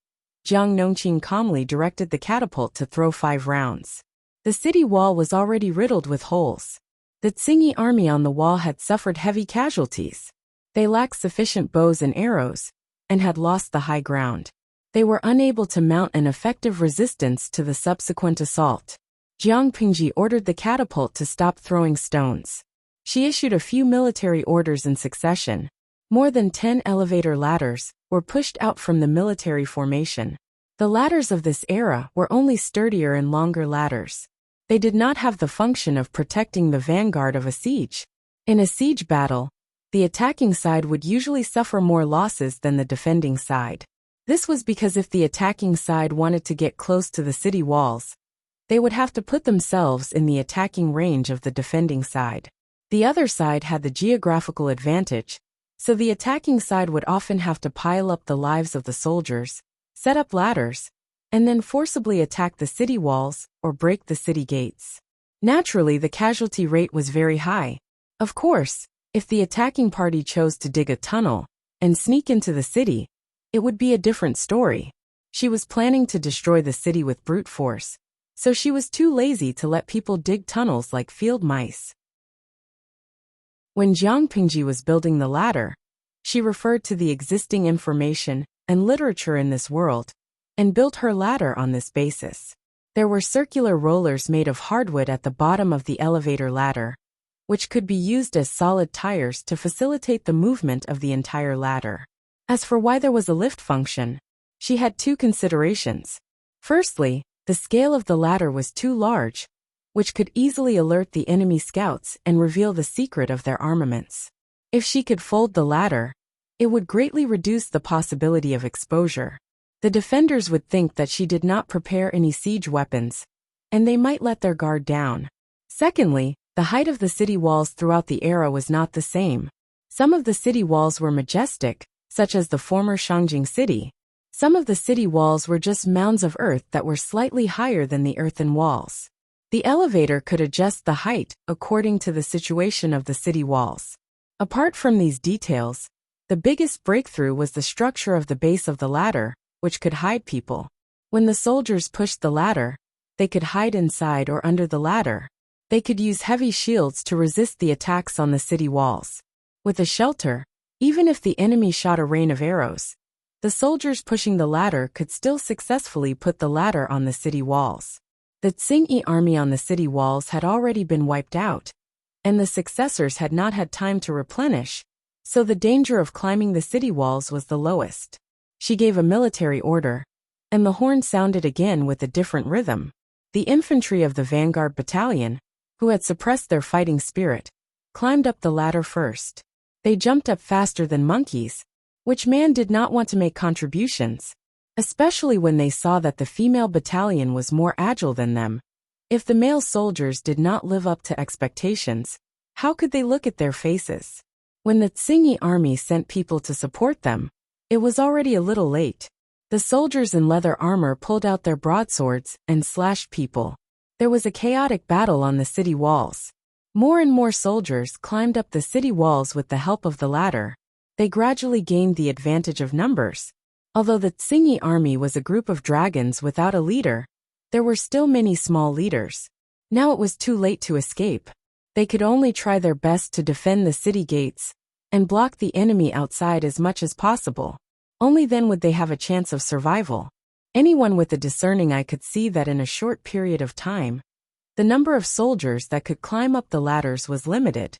Jiang Nongqing calmly directed the catapult to throw 5 rounds. The city wall was already riddled with holes. The Tsingy army on the wall had suffered heavy casualties. They lacked sufficient bows and arrows, and had lost the high ground. They were unable to mount an effective resistance to the subsequent assault. Jiang Pingji ordered the catapult to stop throwing stones. She issued a few military orders in succession. More than 10 elevator ladders were pushed out from the military formation. The ladders of this era were only sturdier and longer ladders. They did not have the function of protecting the vanguard of a siege. In a siege battle, the attacking side would usually suffer more losses than the defending side. This was because if the attacking side wanted to get close to the city walls, they would have to put themselves in the attacking range of the defending side. The other side had the geographical advantage, so the attacking side would often have to pile up the lives of the soldiers, set up ladders, and then forcibly attack the city walls or break the city gates. Naturally, the casualty rate was very high. Of course, if the attacking party chose to dig a tunnel and sneak into the city, it would be a different story. She was planning to destroy the city with brute force, so she was too lazy to let people dig tunnels like field mice. When Jiang Pingji was building the ladder, she referred to the existing information and literature in this world, and built her ladder on this basis. There were circular rollers made of hardwood at the bottom of the elevator ladder, which could be used as solid tires to facilitate the movement of the entire ladder. As for why there was a lift function, she had 2 considerations. Firstly, the scale of the ladder was too large, which could easily alert the enemy scouts and reveal the secret of their armaments. If she could fold the ladder, it would greatly reduce the possibility of exposure. The defenders would think that she did not prepare any siege weapons, and they might let their guard down. Secondly, the height of the city walls throughout the era was not the same. Some of the city walls were majestic, such as the former Shangjing city. Some of the city walls were just mounds of earth that were slightly higher than the earthen walls. The elevator could adjust the height according to the situation of the city walls. Apart from these details, the biggest breakthrough was the structure of the base of the ladder, which could hide people. When the soldiers pushed the ladder, they could hide inside or under the ladder. They could use heavy shields to resist the attacks on the city walls. With a shelter, even if the enemy shot a rain of arrows, the soldiers pushing the ladder could still successfully put the ladder on the city walls. The Tsingyi army on the city walls had already been wiped out, and the successors had not had time to replenish, so the danger of climbing the city walls was the lowest. She gave a military order, and the horn sounded again with a different rhythm. The infantry of the vanguard battalion, who had suppressed their fighting spirit, climbed up the ladder first. They jumped up faster than monkeys, which man did not want to make contributions, especially when they saw that the female battalion was more agile than them. If the male soldiers did not live up to expectations, how could they look at their faces? When the Tsingyi army sent people to support them, it was already a little late. The soldiers in leather armor pulled out their broadswords and slashed people. There was a chaotic battle on the city walls. More and more soldiers climbed up the city walls with the help of the ladder. They gradually gained the advantage of numbers. Although the Tsingyi army was a group of dragons without a leader, there were still many small leaders. Now it was too late to escape. They could only try their best to defend the city gates and block the enemy outside as much as possible. Only then would they have a chance of survival. Anyone with a discerning eye could see that in a short period of time, the number of soldiers that could climb up the ladders was limited.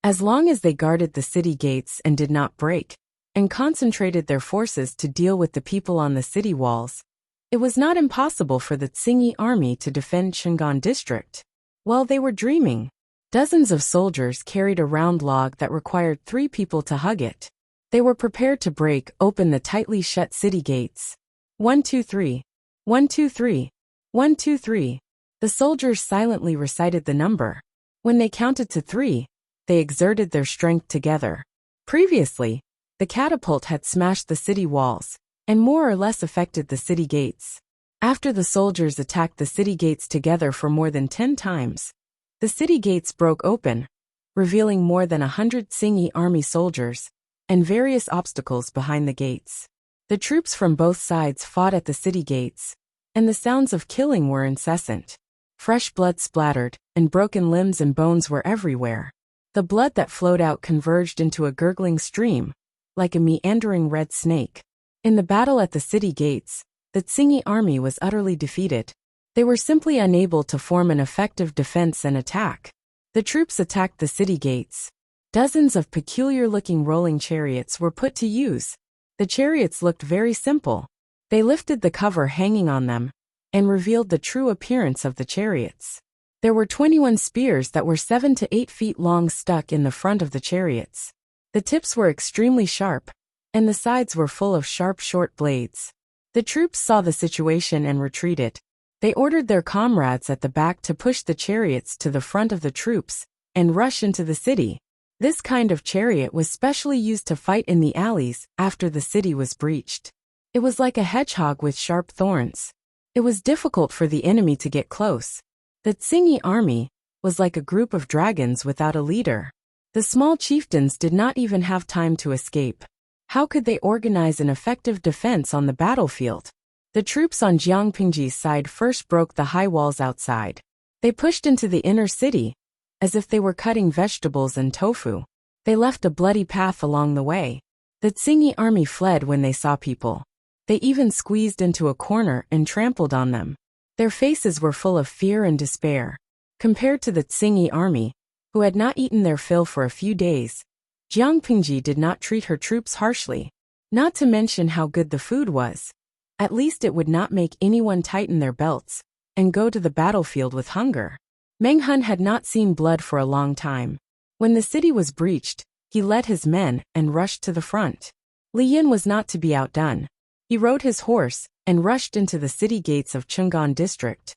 As long as they guarded the city gates and did not break, and concentrated their forces to deal with the people on the city walls, it was not impossible for the Tsingy army to defend Chang'an district. While they were dreaming, dozens of soldiers carried a round log that required 3 people to hug it. They were prepared to break open the tightly shut city gates. 1, 2, 3. 1, 2, 3. 1, 2, 3. The soldiers silently recited the number. When they counted to 3, they exerted their strength together. Previously, the catapult had smashed the city walls and more or less affected the city gates. After the soldiers attacked the city gates together for more than 10 times, the city gates broke open, revealing more than 100 Tsingy army soldiers and various obstacles behind the gates. The troops from both sides fought at the city gates, and the sounds of killing were incessant. Fresh blood splattered, and broken limbs and bones were everywhere. The blood that flowed out converged into a gurgling stream, like a meandering red snake. In the battle at the city gates, the Tsingy army was utterly defeated. They were simply unable to form an effective defense and attack. The troops attacked the city gates. Dozens of peculiar-looking rolling chariots were put to use. The chariots looked very simple. They lifted the cover hanging on them and revealed the true appearance of the chariots. There were 21 spears that were 7 to 8 feet long stuck in the front of the chariots. The tips were extremely sharp, and the sides were full of sharp short blades. The troops saw the situation and retreated. They ordered their comrades at the back to push the chariots to the front of the troops and rush into the city. This kind of chariot was specially used to fight in the alleys after the city was breached. It was like a hedgehog with sharp thorns. It was difficult for the enemy to get close. The Tsingy army was like a group of dragons without a leader. The small chieftains did not even have time to escape. How could they organize an effective defense on the battlefield? The troops on Jiang Pingji's side first broke the high walls outside. They pushed into the inner city, as if they were cutting vegetables and tofu. They left a bloody path along the way. The Tsingy army fled when they saw people. They even squeezed into a corner and trampled on them. Their faces were full of fear and despair. Compared to the Tsingy army, who had not eaten their fill for a few days, Jiang Pingji did not treat her troops harshly. Not to mention how good the food was. At least it would not make anyone tighten their belts and go to the battlefield with hunger. Meng Hun had not seen blood for a long time. When the city was breached, he led his men and rushed to the front. Li Yin was not to be outdone. He rode his horse and rushed into the city gates of Chang'an district.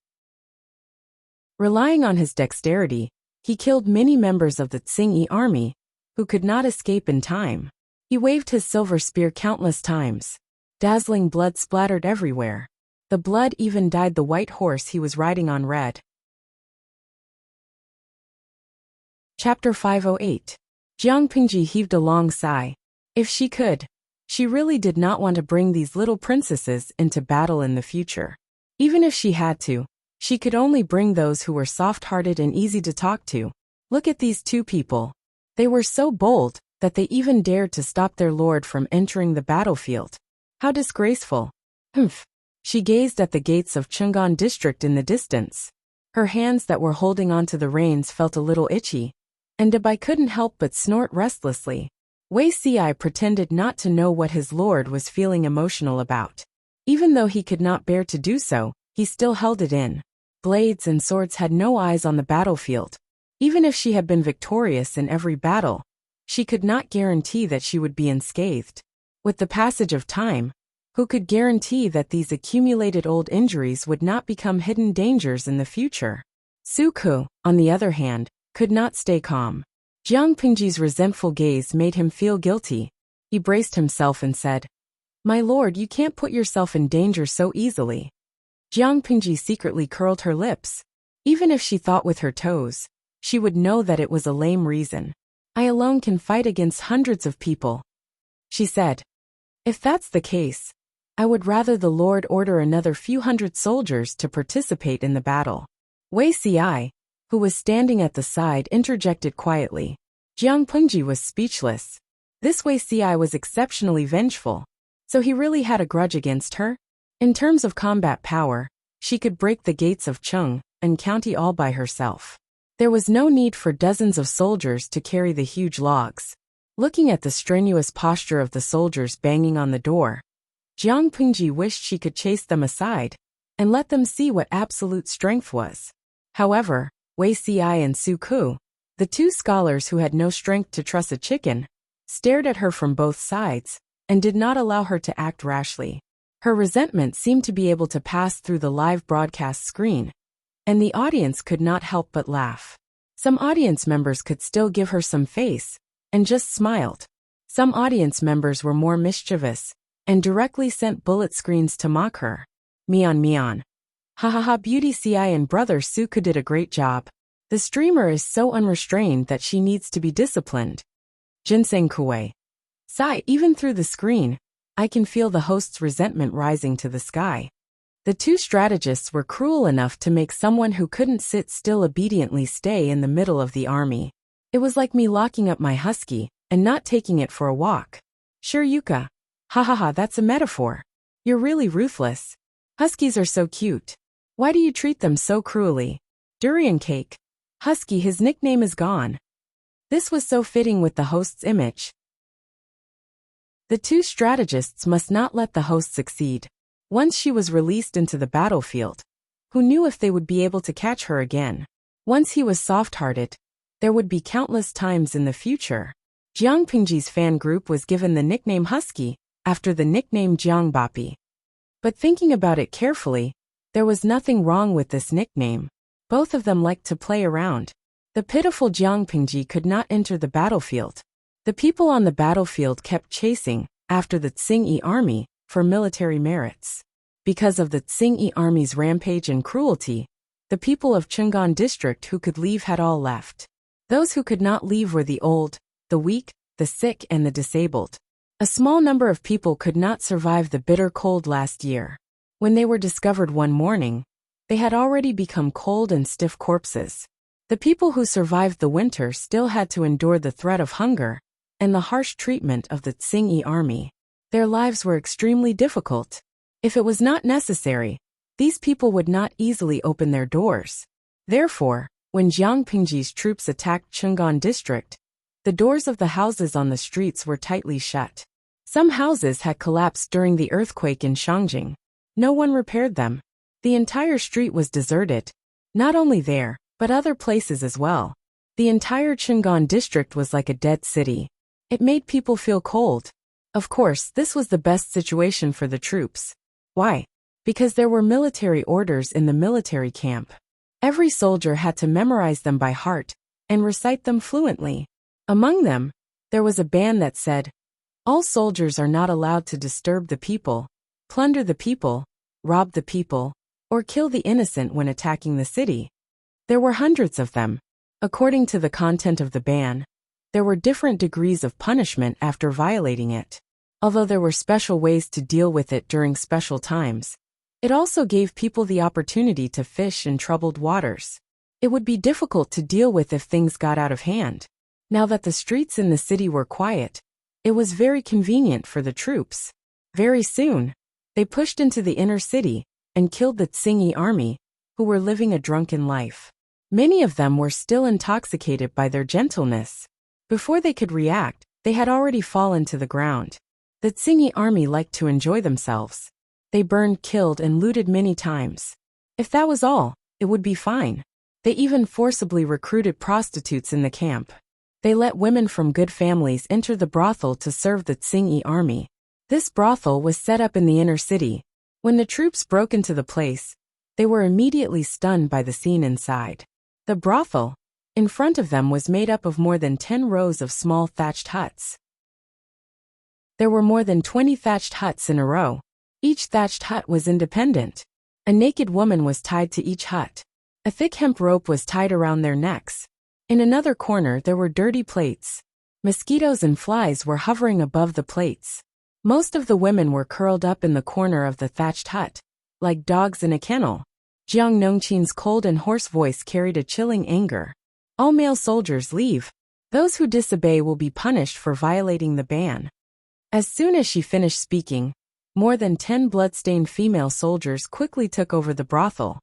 Relying on his dexterity, he killed many members of the Tsingy army, who could not escape in time. He waved his silver spear countless times. Dazzling blood splattered everywhere. The blood even dyed the white horse he was riding on red. Chapter 508. Jiang Pingji heaved a long sigh. If she could, she really did not want to bring these little princesses into battle in the future. Even if she had to, she could only bring those who were soft-hearted and easy to talk to. Look at these 2 people. They were so bold that they even dared to stop their lord from entering the battlefield. How disgraceful. Humph. She gazed at the gates of Chang'an district in the distance. Her hands that were holding onto the reins felt a little itchy, and Dabai couldn't help but snort restlessly. Wei Ci pretended not to know what his lord was feeling emotional about. Even though he could not bear to do so, he still held it in. Blades and swords had no eyes on the battlefield. Even if she had been victorious in every battle, she could not guarantee that she would be unscathed. With the passage of time, who could guarantee that these accumulated old injuries would not become hidden dangers in the future? Su Ku, on the other hand, could not stay calm. Jiang Pingji's resentful gaze made him feel guilty. He braced himself and said, "My lord, you can't put yourself in danger so easily." Jiang Pingji secretly curled her lips. Even if she thought with her toes, she would know that it was a lame reason. "I alone can fight against hundreds of people," she said. "If that's the case, I would rather the Lord order another few hundred soldiers to participate in the battle." Wei Ci, who was standing at the side, interjected quietly. Jiang Pingji was speechless. This Wei Ci was exceptionally vengeful. So he really had a grudge against her? In terms of combat power, she could break the gates of Chung and County all by herself. There was no need for dozens of soldiers to carry the huge logs. Looking at the strenuous posture of the soldiers banging on the door, Jiang Pingji wished she could chase them aside and let them see what absolute strength was. However, Wei Xiai and Su Ku, the two scholars who had no strength to truss a chicken, stared at her from both sides and did not allow her to act rashly. Her resentment seemed to be able to pass through the live broadcast screen, and the audience could not help but laugh. Some audience members could still give her some face and just smiled. Some audience members were more mischievous and directly sent bullet screens to mock her. Mian Mian. Ha ha ha, Beauty Ci and brother Suku did a great job. The streamer is so unrestrained that she needs to be disciplined. Ginseng Kuei. Sigh, even through the screen, I can feel the host's resentment rising to the sky. The two strategists were cruel enough to make someone who couldn't sit still obediently stay in the middle of the army. It was like me locking up my husky and not taking it for a walk. Sure, Yuka. Ha ha ha, that's a metaphor. You're really ruthless. Huskies are so cute. Why do you treat them so cruelly? Durian Cake. Husky, his nickname is gone. This was so fitting with the host's image. The two strategists must not let the host succeed. Once she was released into the battlefield, who knew if they would be able to catch her again? Once he was soft-hearted, there would be countless times in the future. Jiang Pingji's fan group was given the nickname Husky, after the nickname Jiang Bapi. But thinking about it carefully, there was nothing wrong with this nickname. Both of them liked to play around. The pitiful Jiang Pingji could not enter the battlefield. The people on the battlefield kept chasing after the Tsingyi army for military merits. Because of the Tsingyi army's rampage and cruelty, the people of Chungan district who could leave had all left. Those who could not leave were the old, the weak, the sick and the disabled. A small number of people could not survive the bitter cold last year. When they were discovered one morning, they had already become cold and stiff corpses. The people who survived the winter still had to endure the threat of hunger and the harsh treatment of the Tsingyi army. Their lives were extremely difficult. If it was not necessary, these people would not easily open their doors. Therefore, when Jiang Pingji's troops attacked Chungan district, the doors of the houses on the streets were tightly shut. Some houses had collapsed during the earthquake in Shangjing. No one repaired them. The entire street was deserted. Not only there, but other places as well. The entire Chungan district was like a dead city. It made people feel cold. Of course, this was the best situation for the troops. Why? Because there were military orders in the military camp. Every soldier had to memorize them by heart and recite them fluently. Among them, there was a ban that said, all soldiers are not allowed to disturb the people, plunder the people, rob the people, or kill the innocent when attacking the city. There were hundreds of them. According to the content of the ban, there were different degrees of punishment after violating it. Although there were special ways to deal with it during special times, it also gave people the opportunity to fish in troubled waters. It would be difficult to deal with if things got out of hand. Now that the streets in the city were quiet, it was very convenient for the troops. Very soon, they pushed into the inner city and killed the Tsingyi army, who were living a drunken life. Many of them were still intoxicated by their gentleness. Before they could react, they had already fallen to the ground. The Tsingyi army liked to enjoy themselves. They burned, killed, and looted many times. If that was all, it would be fine. They even forcibly recruited prostitutes in the camp. They let women from good families enter the brothel to serve the Tsingyi army. This brothel was set up in the inner city. When the troops broke into the place, they were immediately stunned by the scene inside. The brothel, in front of them, was made up of more than 10 rows of small thatched huts. There were more than 20 thatched huts in a row. Each thatched hut was independent. A naked woman was tied to each hut. A thick hemp rope was tied around their necks. In another corner there were dirty plates. Mosquitoes and flies were hovering above the plates. Most of the women were curled up in the corner of the thatched hut, like dogs in a kennel. Jiang Nongqin's cold and hoarse voice carried a chilling anger. All male soldiers leave. Those who disobey will be punished for violating the ban. As soon as she finished speaking, more than 10 blood-stained female soldiers quickly took over the brothel.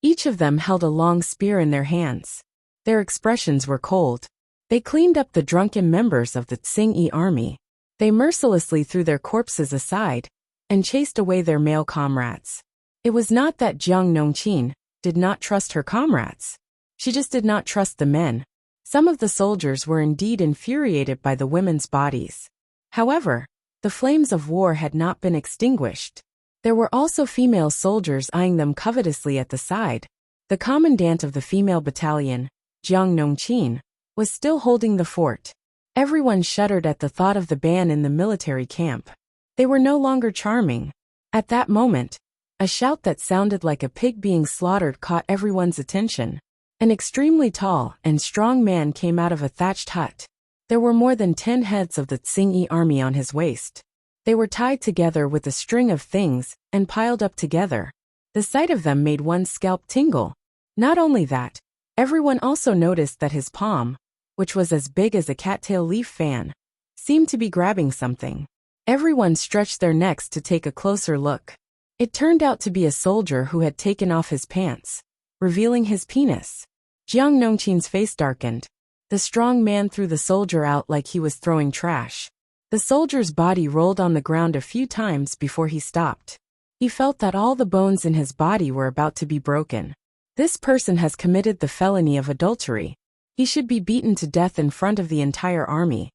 Each of them held a long spear in their hands. Their expressions were cold. They cleaned up the drunken members of the Tsing army. They mercilessly threw their corpses aside and chased away their male comrades. It was not that Jiang Nongqin did not trust her comrades. She just did not trust the men. Some of the soldiers were indeed infuriated by the women's bodies. However, the flames of war had not been extinguished. There were also female soldiers eyeing them covetously at the side. The commandant of the female battalion, Jiang Nongqin, was still holding the fort. Everyone shuddered at the thought of the ban in the military camp. They were no longer charming. At that moment, a shout that sounded like a pig being slaughtered caught everyone's attention. An extremely tall and strong man came out of a thatched hut. There were more than 10 heads of the Tsing army on his waist. They were tied together with a string of things and piled up together. The sight of them made one's scalp tingle. Not only that, everyone also noticed that his palm, which was as big as a cattail leaf fan, seemed to be grabbing something. Everyone stretched their necks to take a closer look. It turned out to be a soldier who had taken off his pants, revealing his penis. Jiang Nongqin's face darkened. The strong man threw the soldier out like he was throwing trash. The soldier's body rolled on the ground a few times before he stopped. He felt that all the bones in his body were about to be broken. This person has committed the felony of adultery. He should be beaten to death in front of the entire army,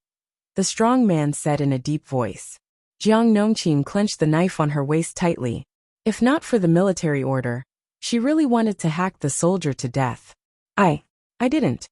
the strong man said in a deep voice. Jiang Nongqin clenched the knife on her waist tightly. If not for the military order, she really wanted to hack the soldier to death. I didn't.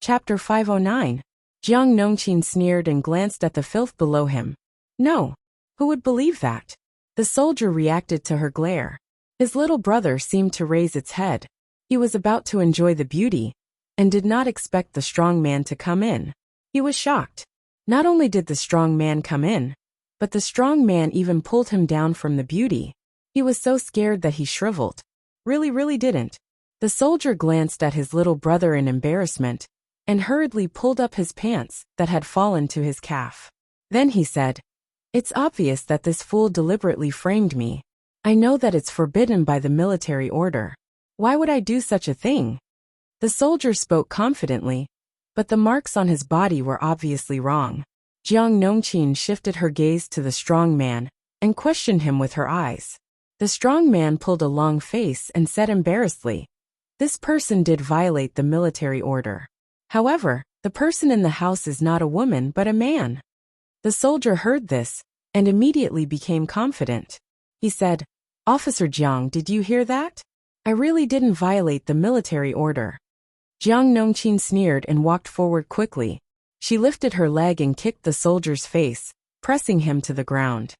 Chapter 509. Jiang Nongqin sneered and glanced at the filth below him. No. Who would believe that? The soldier reacted to her glare. His little brother seemed to raise its head. He was about to enjoy the beauty, and did not expect the strong man to come in. He was shocked. Not only did the strong man come in, but the strong man even pulled him down from the beauty. He was so scared that he shriveled. Really didn't. The soldier glanced at his little brother in embarrassment, and hurriedly pulled up his pants that had fallen to his calf. Then he said, "It's obvious that this fool deliberately framed me. I know that it's forbidden by the military order. Why would I do such a thing?" The soldier spoke confidently, but the marks on his body were obviously wrong. Jiang Nongqin shifted her gaze to the strong man and questioned him with her eyes. The strong man pulled a long face and said embarrassedly, "This person did violate the military order. However, the person in the house is not a woman but a man." The soldier heard this and immediately became confident. He said, "Officer Jiang, did you hear that? I really didn't violate the military order." Jiang Nongqin sneered and walked forward quickly. She lifted her leg and kicked the soldier's face, pressing him to the ground.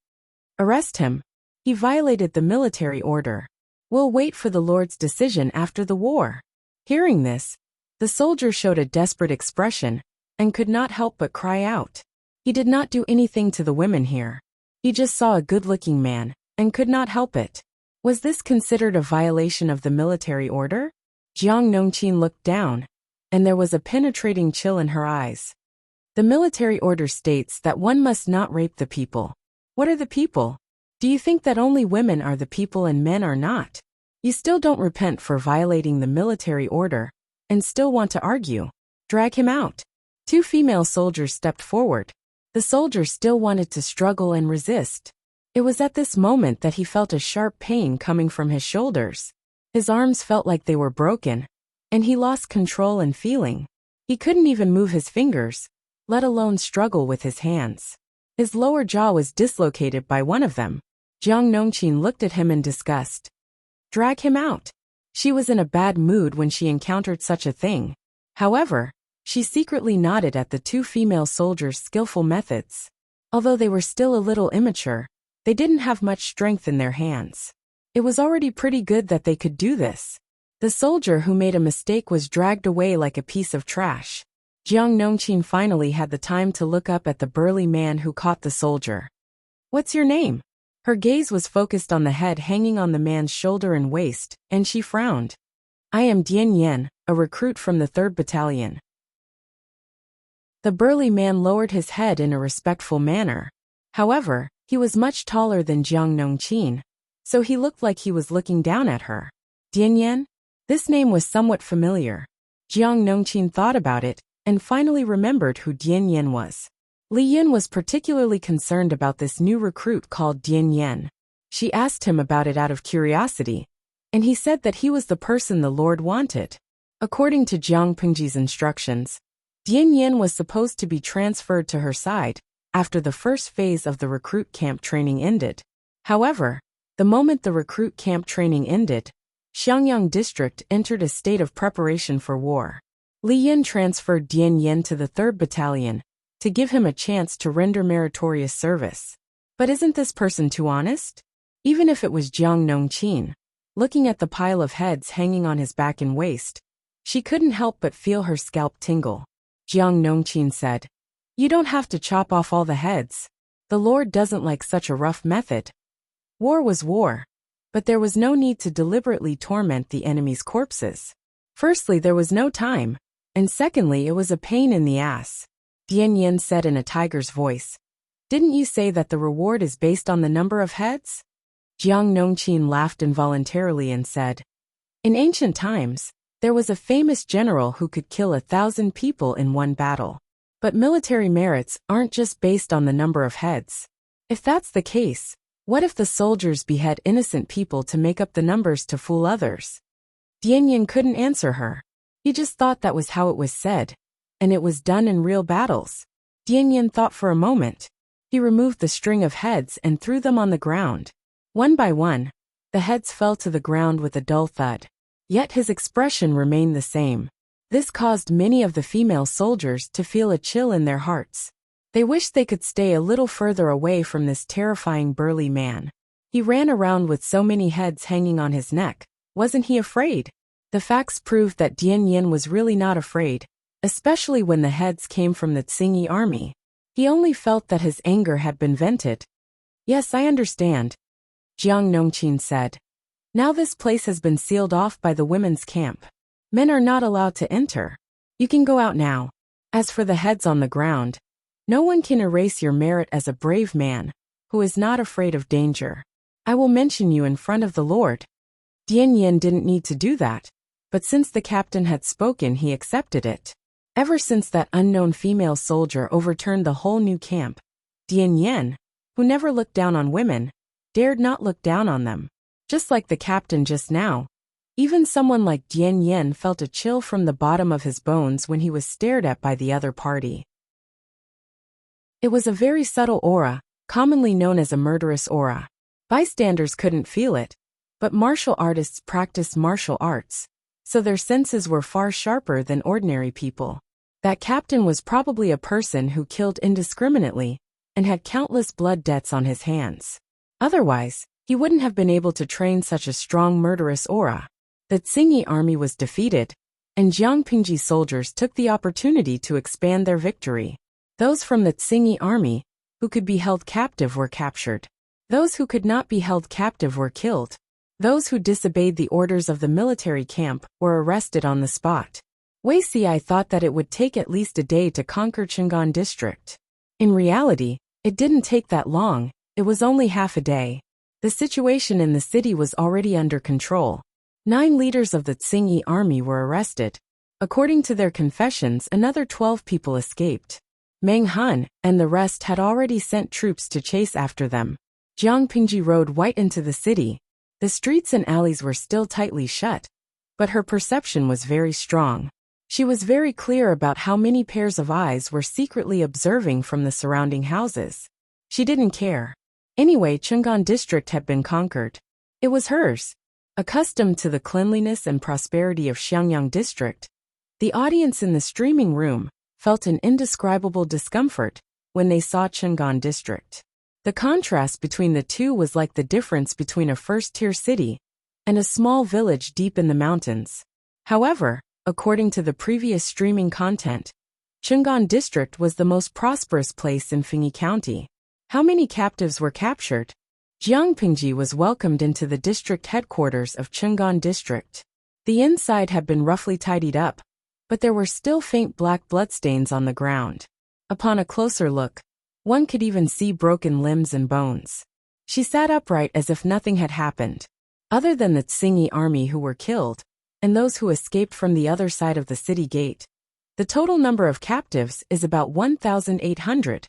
"Arrest him. He violated the military order. We'll wait for the Lord's decision after the war." Hearing this, the soldier showed a desperate expression and could not help but cry out. He did not do anything to the women here. He just saw a good-looking man and could not help it. Was this considered a violation of the military order? Jiang Nongqin looked down, and there was a penetrating chill in her eyes. The military order states that one must not rape the people. What are the people? Do you think that only women are the people and men are not? You still don't repent for violating the military order, and still want to argue. Drag him out. 2 female soldiers stepped forward. The soldier still wanted to struggle and resist. It was at this moment that he felt a sharp pain coming from his shoulders. His arms felt like they were broken, and he lost control and feeling. He couldn't even move his fingers, let alone struggle with his hands. His lower jaw was dislocated by one of them. Jiang Nongqin looked at him in disgust. Drag him out. She was in a bad mood when she encountered such a thing. However, she secretly nodded at the 2 female soldiers' skillful methods. Although they were still a little immature, they didn't have much strength in their hands. It was already pretty good that they could do this. The soldier who made a mistake was dragged away like a piece of trash. Jiang Nongqin finally had the time to look up at the burly man who caught the soldier. "What's your name?" Her gaze was focused on the head hanging on the man's shoulder and waist, and she frowned. "I am Dian Yen, a recruit from the 3rd Battalion." The burly man lowered his head in a respectful manner. However, he was much taller than Jiang Nongqin, so he looked like he was looking down at her. Dianyan? This name was somewhat familiar. Jiang Nongqin thought about it, and finally remembered who Dianyan was. Li Yin was particularly concerned about this new recruit called Dianyan. She asked him about it out of curiosity, and he said that he was the person the Lord wanted. According to Jiang Pingji's instructions, Dianyan was supposed to be transferred to her side after the first phase of the recruit camp training ended. However, the moment the recruit camp training ended, Xiangyang district entered a state of preparation for war. Li Yin transferred Dianyan to the 3rd Battalion to give him a chance to render meritorious service. But isn't this person too honest? Even if it was Jiang Nongqin, looking at the pile of heads hanging on his back and waist, she couldn't help but feel her scalp tingle. Jiang Nongqin said, "You don't have to chop off all the heads. The Lord doesn't like such a rough method." War was war, but there was no need to deliberately torment the enemy's corpses. Firstly, there was no time, and secondly, it was a pain in the ass. Dianyan said in a tiger's voice, "Didn't you say that the reward is based on the number of heads?" Jiang Nongqin laughed involuntarily and said, "In ancient times, there was a famous general who could kill 1,000 people in one battle. But military merits aren't just based on the number of heads. If that's the case, what if the soldiers behead innocent people to make up the numbers to fool others?" Dianyan couldn't answer her. He just thought that was how it was said, and it was done in real battles. Dianyan thought for a moment. He removed the string of heads and threw them on the ground. One by one, the heads fell to the ground with a dull thud. Yet his expression remained the same. This caused many of the female soldiers to feel a chill in their hearts. They wished they could stay a little further away from this terrifying burly man. He ran around with so many heads hanging on his neck. Wasn't he afraid? The facts proved that Dianyan was really not afraid, especially when the heads came from the Tsingy army. He only felt that his anger had been vented. "Yes, I understand," Jiang Nongqin said. "Now this place has been sealed off by the women's camp. Men are not allowed to enter. You can go out now. As for the heads on the ground, no one can erase your merit as a brave man who is not afraid of danger. I will mention you in front of the Lord." Dianyan didn't need to do that, but since the captain had spoken, he accepted it. Ever since that unknown female soldier overturned the whole new camp, Dianyan, who never looked down on women, dared not look down on them. Just like the captain just now, even someone like Dianyan felt a chill from the bottom of his bones when he was stared at by the other party. It was a very subtle aura, commonly known as a murderous aura. Bystanders couldn't feel it, but martial artists practiced martial arts, so their senses were far sharper than ordinary people. That captain was probably a person who killed indiscriminately and had countless blood debts on his hands. Otherwise, he wouldn't have been able to train such a strong murderous aura. The Tsingy army was defeated, and Jiang Pingji's soldiers took the opportunity to expand their victory. Those from the Tsingy army who could be held captive were captured. Those who could not be held captive were killed. Those who disobeyed the orders of the military camp were arrested on the spot. Wuxia thought that it would take at least a day to conquer Chang'an district. In reality, it didn't take that long, it was only half a day. The situation in the city was already under control. 9 leaders of the Tsingy army were arrested. According to their confessions, another 12 people escaped. Meng Han and the rest had already sent troops to chase after them. Jiang Pingji rode right into the city. The streets and alleys were still tightly shut, but her perception was very strong. She was very clear about how many pairs of eyes were secretly observing from the surrounding houses. She didn't care. Anyway, Chang'an district had been conquered. It was hers. Accustomed to the cleanliness and prosperity of Xiangyang district, the audience in the streaming room felt an indescribable discomfort when they saw Chang'an district. The contrast between the two was like the difference between a first-tier city and a small village deep in the mountains. However, according to the previous streaming content, Chang'an district was the most prosperous place in Fengyi County. How many captives were captured? Jiang Pingji was welcomed into the district headquarters of Chang'an district. The inside had been roughly tidied up, but there were still faint black bloodstains on the ground. Upon a closer look, one could even see broken limbs and bones. She sat upright as if nothing had happened. Other than the Tsingy army who were killed, and those who escaped from the other side of the city gate, the total number of captives is about 1,800.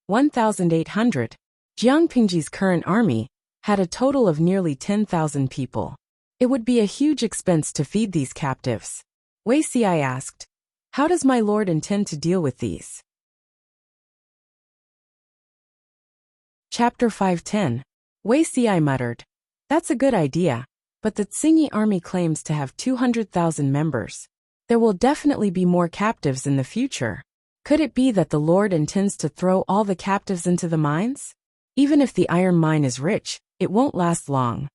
1,800. Jiang Pingji's current army had a total of nearly 10,000 people. It would be a huge expense to feed these captives. Wei Xi asked, "How does my lord intend to deal with these?" Chapter 510. Wei Xi muttered, "That's a good idea, but the Tsingy army claims to have 200,000 members. There will definitely be more captives in the future. Could it be that the Lord intends to throw all the captives into the mines? Even if the iron mine is rich, it won't last long.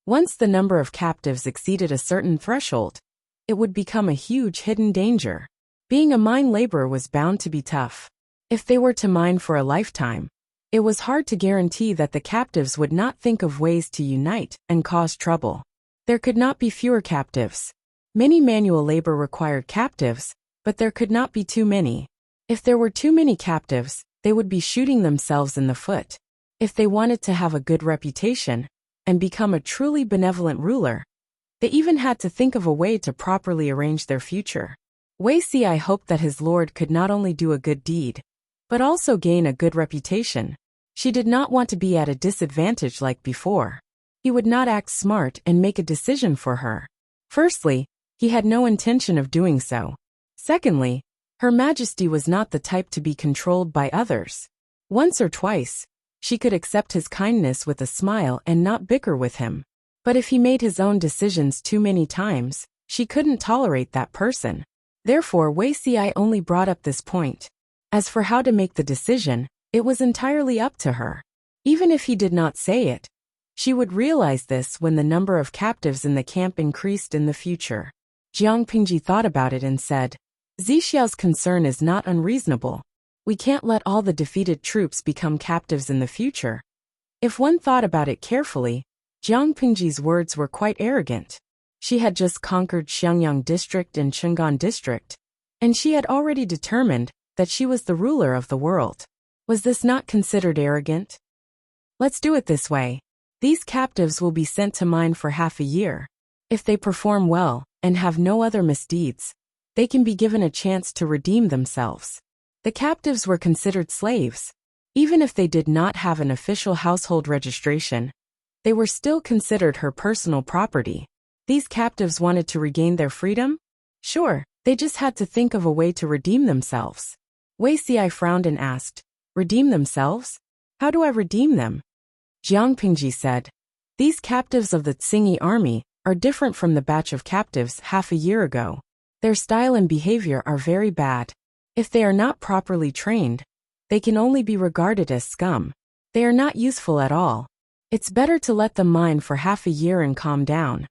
Once the number of captives exceeded a certain threshold, it would become a huge hidden danger. Being a mine laborer was bound to be tough. If they were to mine for a lifetime, it was hard to guarantee that the captives would not think of ways to unite and cause trouble. There could not be fewer captives. Many manual labor required captives, but there could not be too many. If there were too many captives, they would be shooting themselves in the foot. If they wanted to have a good reputation and become a truly benevolent ruler, they even had to think of a way to properly arrange their future. Wei Xi hoped that his lord could not only do a good deed, but also gain a good reputation. She did not want to be at a disadvantage like before. He would not act smart and make a decision for her. Firstly, he had no intention of doing so. Secondly, Her Majesty was not the type to be controlled by others. Once or twice, she could accept his kindness with a smile and not bicker with him. But if he made his own decisions too many times, she couldn't tolerate that person. Therefore, Wei Xi only brought up this point. As for how to make the decision, it was entirely up to her. Even if he did not say it, she would realize this when the number of captives in the camp increased in the future. Jiang Pingji thought about it and said, "Zixiao's concern is not unreasonable. We can't let all the defeated troops become captives in the future." If one thought about it carefully, Jiang Pingji's words were quite arrogant. She had just conquered Xiangyang District and Cheng'an District, and she had already determined that she was the ruler of the world. Was this not considered arrogant? Let's do it this way. These captives will be sent to mine for half a year. If they perform well and have no other misdeeds, they can be given a chance to redeem themselves. The captives were considered slaves. Even if they did not have an official household registration, they were still considered her personal property. These captives wanted to regain their freedom? Sure, they just had to think of a way to redeem themselves. Wei Xi frowned and asked, "Redeem themselves? How do I redeem them?" Jiang Pingji said, "These captives of the Tsingy army are different from the batch of captives half a year ago. Their style and behavior are very bad. If they are not properly trained, they can only be regarded as scum. They are not useful at all. It's better to let them mine for half a year and calm down."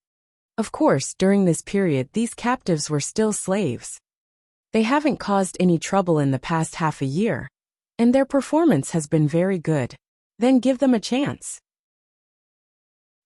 Of course, during this period these captives were still slaves. They haven't caused any trouble in the past half a year, and their performance has been very good. Then give them a chance.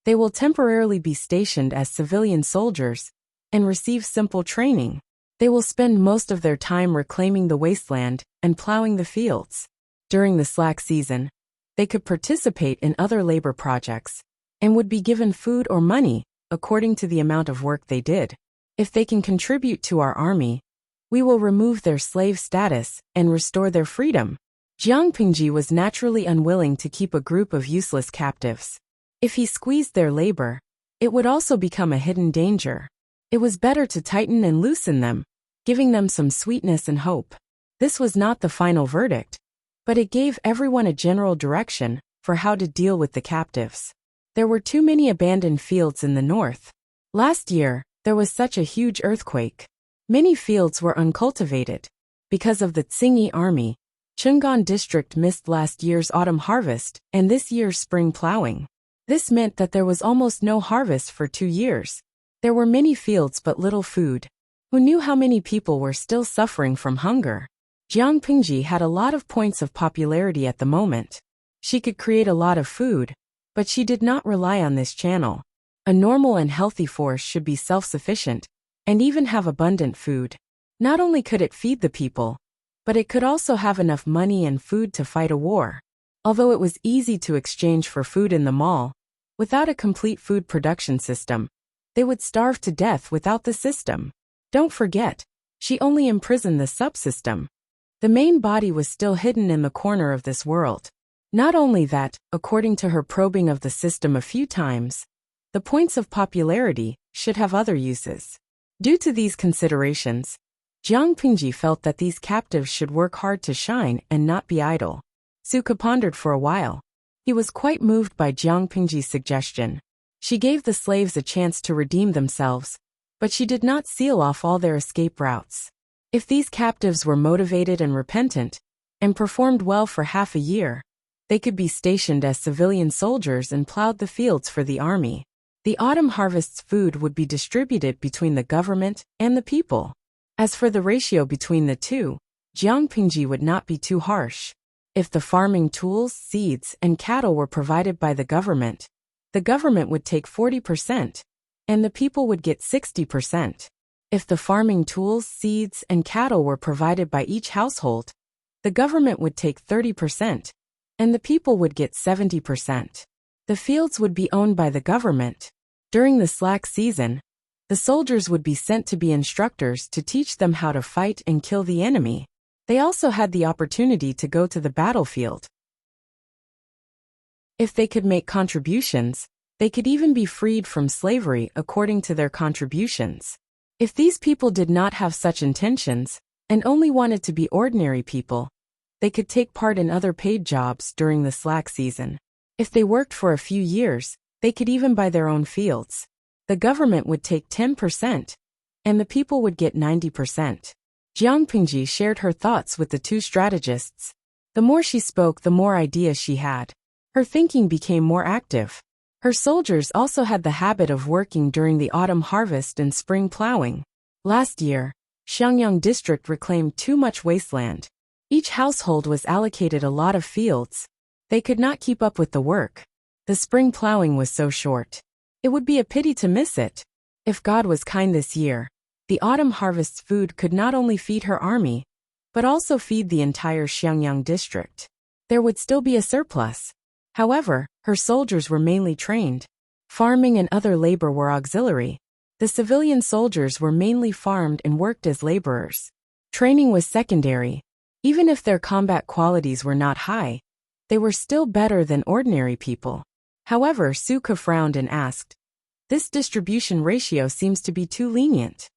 They will temporarily be stationed as civilian soldiers and receive simple training. They will spend most of their time reclaiming the wasteland and plowing the fields. During the slack season, they could participate in other labor projects and would be given food or money according to the amount of work they did. If they can contribute to our army, we will remove their slave status and restore their freedom. Jiang Pingji was naturally unwilling to keep a group of useless captives. If he squeezed their labor, it would also become a hidden danger. It was better to tighten and loosen them, giving them some sweetness and hope. This was not the final verdict, but it gave everyone a general direction for how to deal with the captives. There were too many abandoned fields in the north. Last year, there was such a huge earthquake. Many fields were uncultivated. Because of the Tsingy army, Cheng'an District missed last year's autumn harvest and this year's spring plowing. This meant that there was almost no harvest for 2 years. There were many fields but little food. Who knew how many people were still suffering from hunger? Jiang Pingji had a lot of points of popularity at the moment. She could create a lot of food, but she did not rely on this channel. A normal and healthy force should be self-sufficient and even have abundant food. Not only could it feed the people, but it could also have enough money and food to fight a war. Although it was easy to exchange for food in the mall, without a complete food production system, they would starve to death without the system. Don't forget, she only imprisoned the subsystem. The main body was still hidden in the corner of this world. Not only that, according to her probing of the system a few times, the points of popularity should have other uses. Due to these considerations, Jiang Pingji felt that these captives should work hard to shine and not be idle. Suka pondered for a while. He was quite moved by Jiang Pingji's suggestion. She gave the slaves a chance to redeem themselves, but she did not seal off all their escape routes. If these captives were motivated and repentant, and performed well for half a year, they could be stationed as civilian soldiers and plowed the fields for the army. The autumn harvest's food would be distributed between the government and the people. As for the ratio between the two, Jiang Pingji would not be too harsh. If the farming tools, seeds, and cattle were provided by the government would take 40%, and the people would get 60%. If the farming tools, seeds, and cattle were provided by each household, the government would take 30%, and the people would get 70%. The fields would be owned by the government. During the slack season, the soldiers would be sent to be instructors to teach them how to fight and kill the enemy. They also had the opportunity to go to the battlefield. If they could make contributions, they could even be freed from slavery according to their contributions. If these people did not have such intentions, and only wanted to be ordinary people, they could take part in other paid jobs during the slack season. If they worked for a few years, they could even buy their own fields. The government would take 10%, and the people would get 90%. Jiang Pingji shared her thoughts with the two strategists. The more she spoke, the more ideas she had. Her thinking became more active. Her soldiers also had the habit of working during the autumn harvest and spring plowing. Last year, Xiangyang district reclaimed too much wasteland. Each household was allocated a lot of fields. They could not keep up with the work. The spring plowing was so short. It would be a pity to miss it. If God was kind this year, the autumn harvest's food could not only feed her army, but also feed the entire Xiangyang district. There would still be a surplus. However, her soldiers were mainly trained. Farming and other labor were auxiliary. The civilian soldiers were mainly farmed and worked as laborers. Training was secondary. Even if their combat qualities were not high, they were still better than ordinary people. However, Suka frowned and asked, "This distribution ratio seems to be too lenient."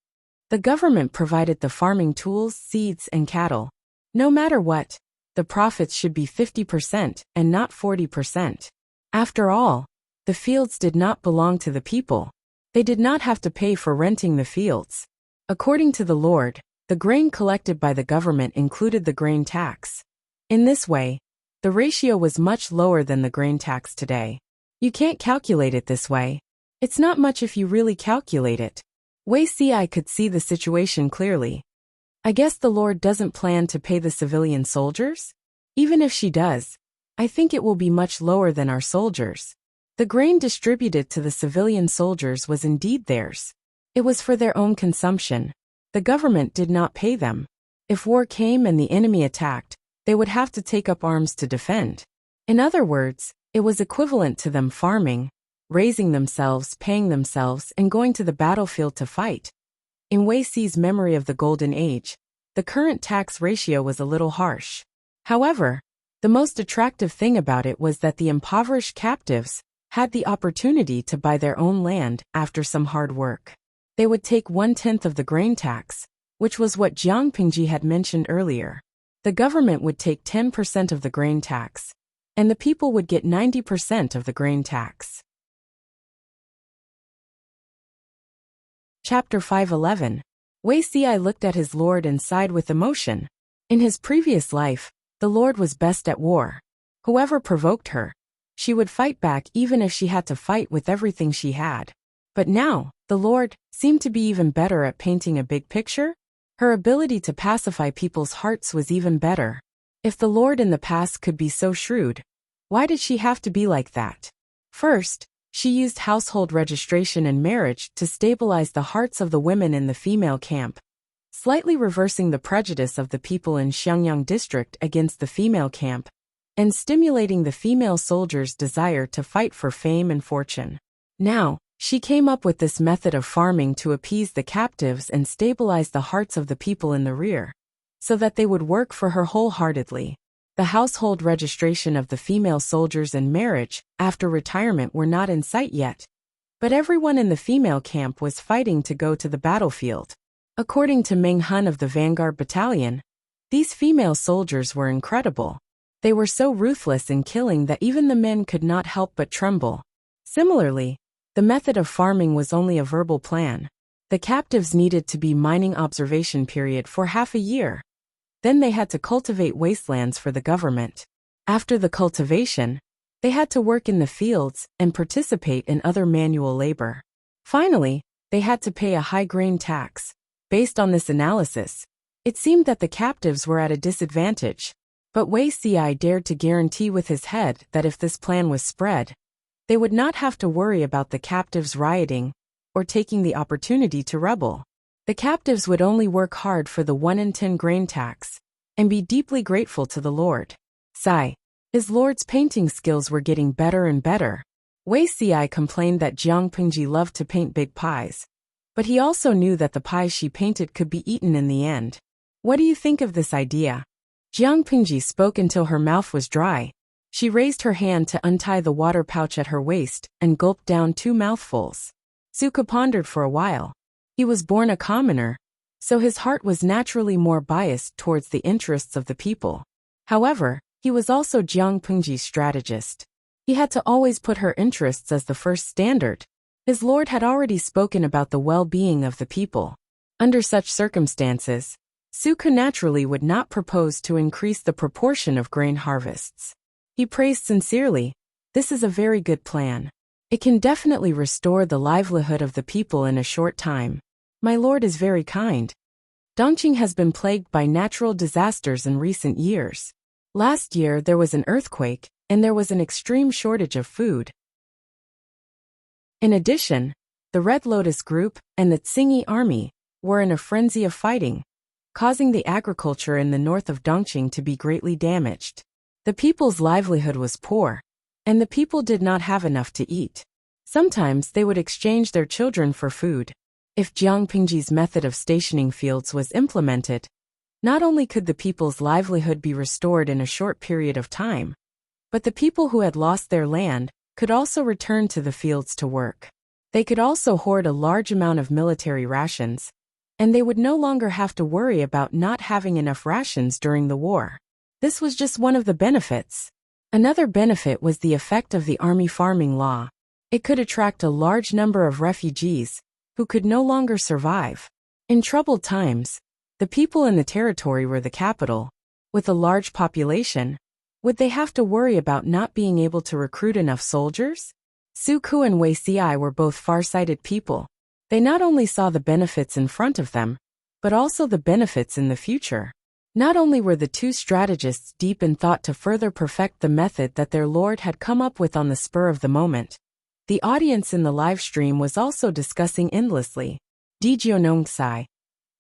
The government provided the farming tools, seeds, and cattle. No matter what, the profits should be 50% and not 40%. After all, the fields did not belong to the people. They did not have to pay for renting the fields. According to the Lord, the grain collected by the government included the grain tax. In this way, the ratio was much lower than the grain tax today. You can't calculate it this way. It's not much if you really calculate it. Wuxia could see the situation clearly. I guess the Lord doesn't plan to pay the civilian soldiers? Even if she does, I think it will be much lower than our soldiers. The grain distributed to the civilian soldiers was indeed theirs. It was for their own consumption. The government did not pay them. If war came and the enemy attacked, they would have to take up arms to defend. In other words, it was equivalent to them farming, raising themselves, paying themselves, and going to the battlefield to fight. In Wuxia's memory of the Golden Age, the current tax ratio was a little harsh. However, the most attractive thing about it was that the impoverished captives had the opportunity to buy their own land after some hard work. They would take 1/10 of the grain tax, which was what Jiang Pingji had mentioned earlier. The government would take 10% of the grain tax, and the people would get 90% of the grain tax. Chapter 5:11. Wuxia looked at his lord and sighed with emotion. In his previous life, the lord was best at war. Whoever provoked her, she would fight back even if she had to fight with everything she had. But now, the lord seemed to be even better at painting a big picture. Her ability to pacify people's hearts was even better. If the lord in the past could be so shrewd, why did she have to be like that? First, she used household registration and marriage to stabilize the hearts of the women in the female camp. slightly reversing the prejudice of the people in Xiangyang district against the female camp, and stimulating the female soldiers' desire to fight for fame and fortune. Now, she came up with this method of farming to appease the captives and stabilize the hearts of the people in the rear, so that they would work for her wholeheartedly. The household registration of the female soldiers and marriage after retirement were not in sight yet, but everyone in the female camp was fighting to go to the battlefield. According to Meng Hun of the Vanguard Battalion, these female soldiers were incredible. They were so ruthless in killing that even the men could not help but tremble. Similarly, the method of farming was only a verbal plan. The captives needed to be mining observation period for half a year. Then they had to cultivate wastelands for the government. After the cultivation, they had to work in the fields and participate in other manual labor. Finally, they had to pay a high grain tax. Based on this analysis, it seemed that the captives were at a disadvantage, but Wei Ci dared to guarantee with his head that if this plan was spread, they would not have to worry about the captives rioting or taking the opportunity to rebel. The captives would only work hard for the 1 in 10 grain tax and be deeply grateful to the Lord. His lord's painting skills were getting better and better. Wei Ci complained that Jiang Pingji loved to paint big pies, but he also knew that the pies she painted could be eaten in the end. What do you think of this idea? Jiang Pingji spoke until her mouth was dry. She raised her hand to untie the water pouch at her waist and gulped down 2 mouthfuls. Suka pondered for a while. He was born a commoner, so his heart was naturally more biased towards the interests of the people. However, he was also Jiang Pingji's strategist. He had to always put her interests as the first standard. His lord had already spoken about the well-being of the people. Under such circumstances, Suka naturally would not propose to increase the proportion of grain harvests. He praised sincerely, "This is a very good plan. It can definitely restore the livelihood of the people in a short time. My lord is very kind." Dongqing has been plagued by natural disasters in recent years. Last year there was an earthquake, and there was an extreme shortage of food. In addition, the Red Lotus Group and the Tsingy army were in a frenzy of fighting, causing the agriculture in the north of Dongqing to be greatly damaged. The people's livelihood was poor, and the people did not have enough to eat. Sometimes they would exchange their children for food. If Jiang Pingji's method of stationing fields was implemented, not only could the people's livelihood be restored in a short period of time, but the people who had lost their land could also return to the fields to work. They could also hoard a large amount of military rations, and they would no longer have to worry about not having enough rations during the war. This was just one of the benefits. Another benefit was the effect of the army farming law. It could attract a large number of refugees who could no longer survive. In troubled times, the people in the territory were the capital. With a large population, would they have to worry about not being able to recruit enough soldiers? Su Ku and Wei Ci were both far-sighted people. They not only saw the benefits in front of them, but also the benefits in the future. Not only were the two strategists deep in thought to further perfect the method that their lord had come up with on the spur of the moment, the audience in the live stream was also discussing endlessly. Dijionongxai.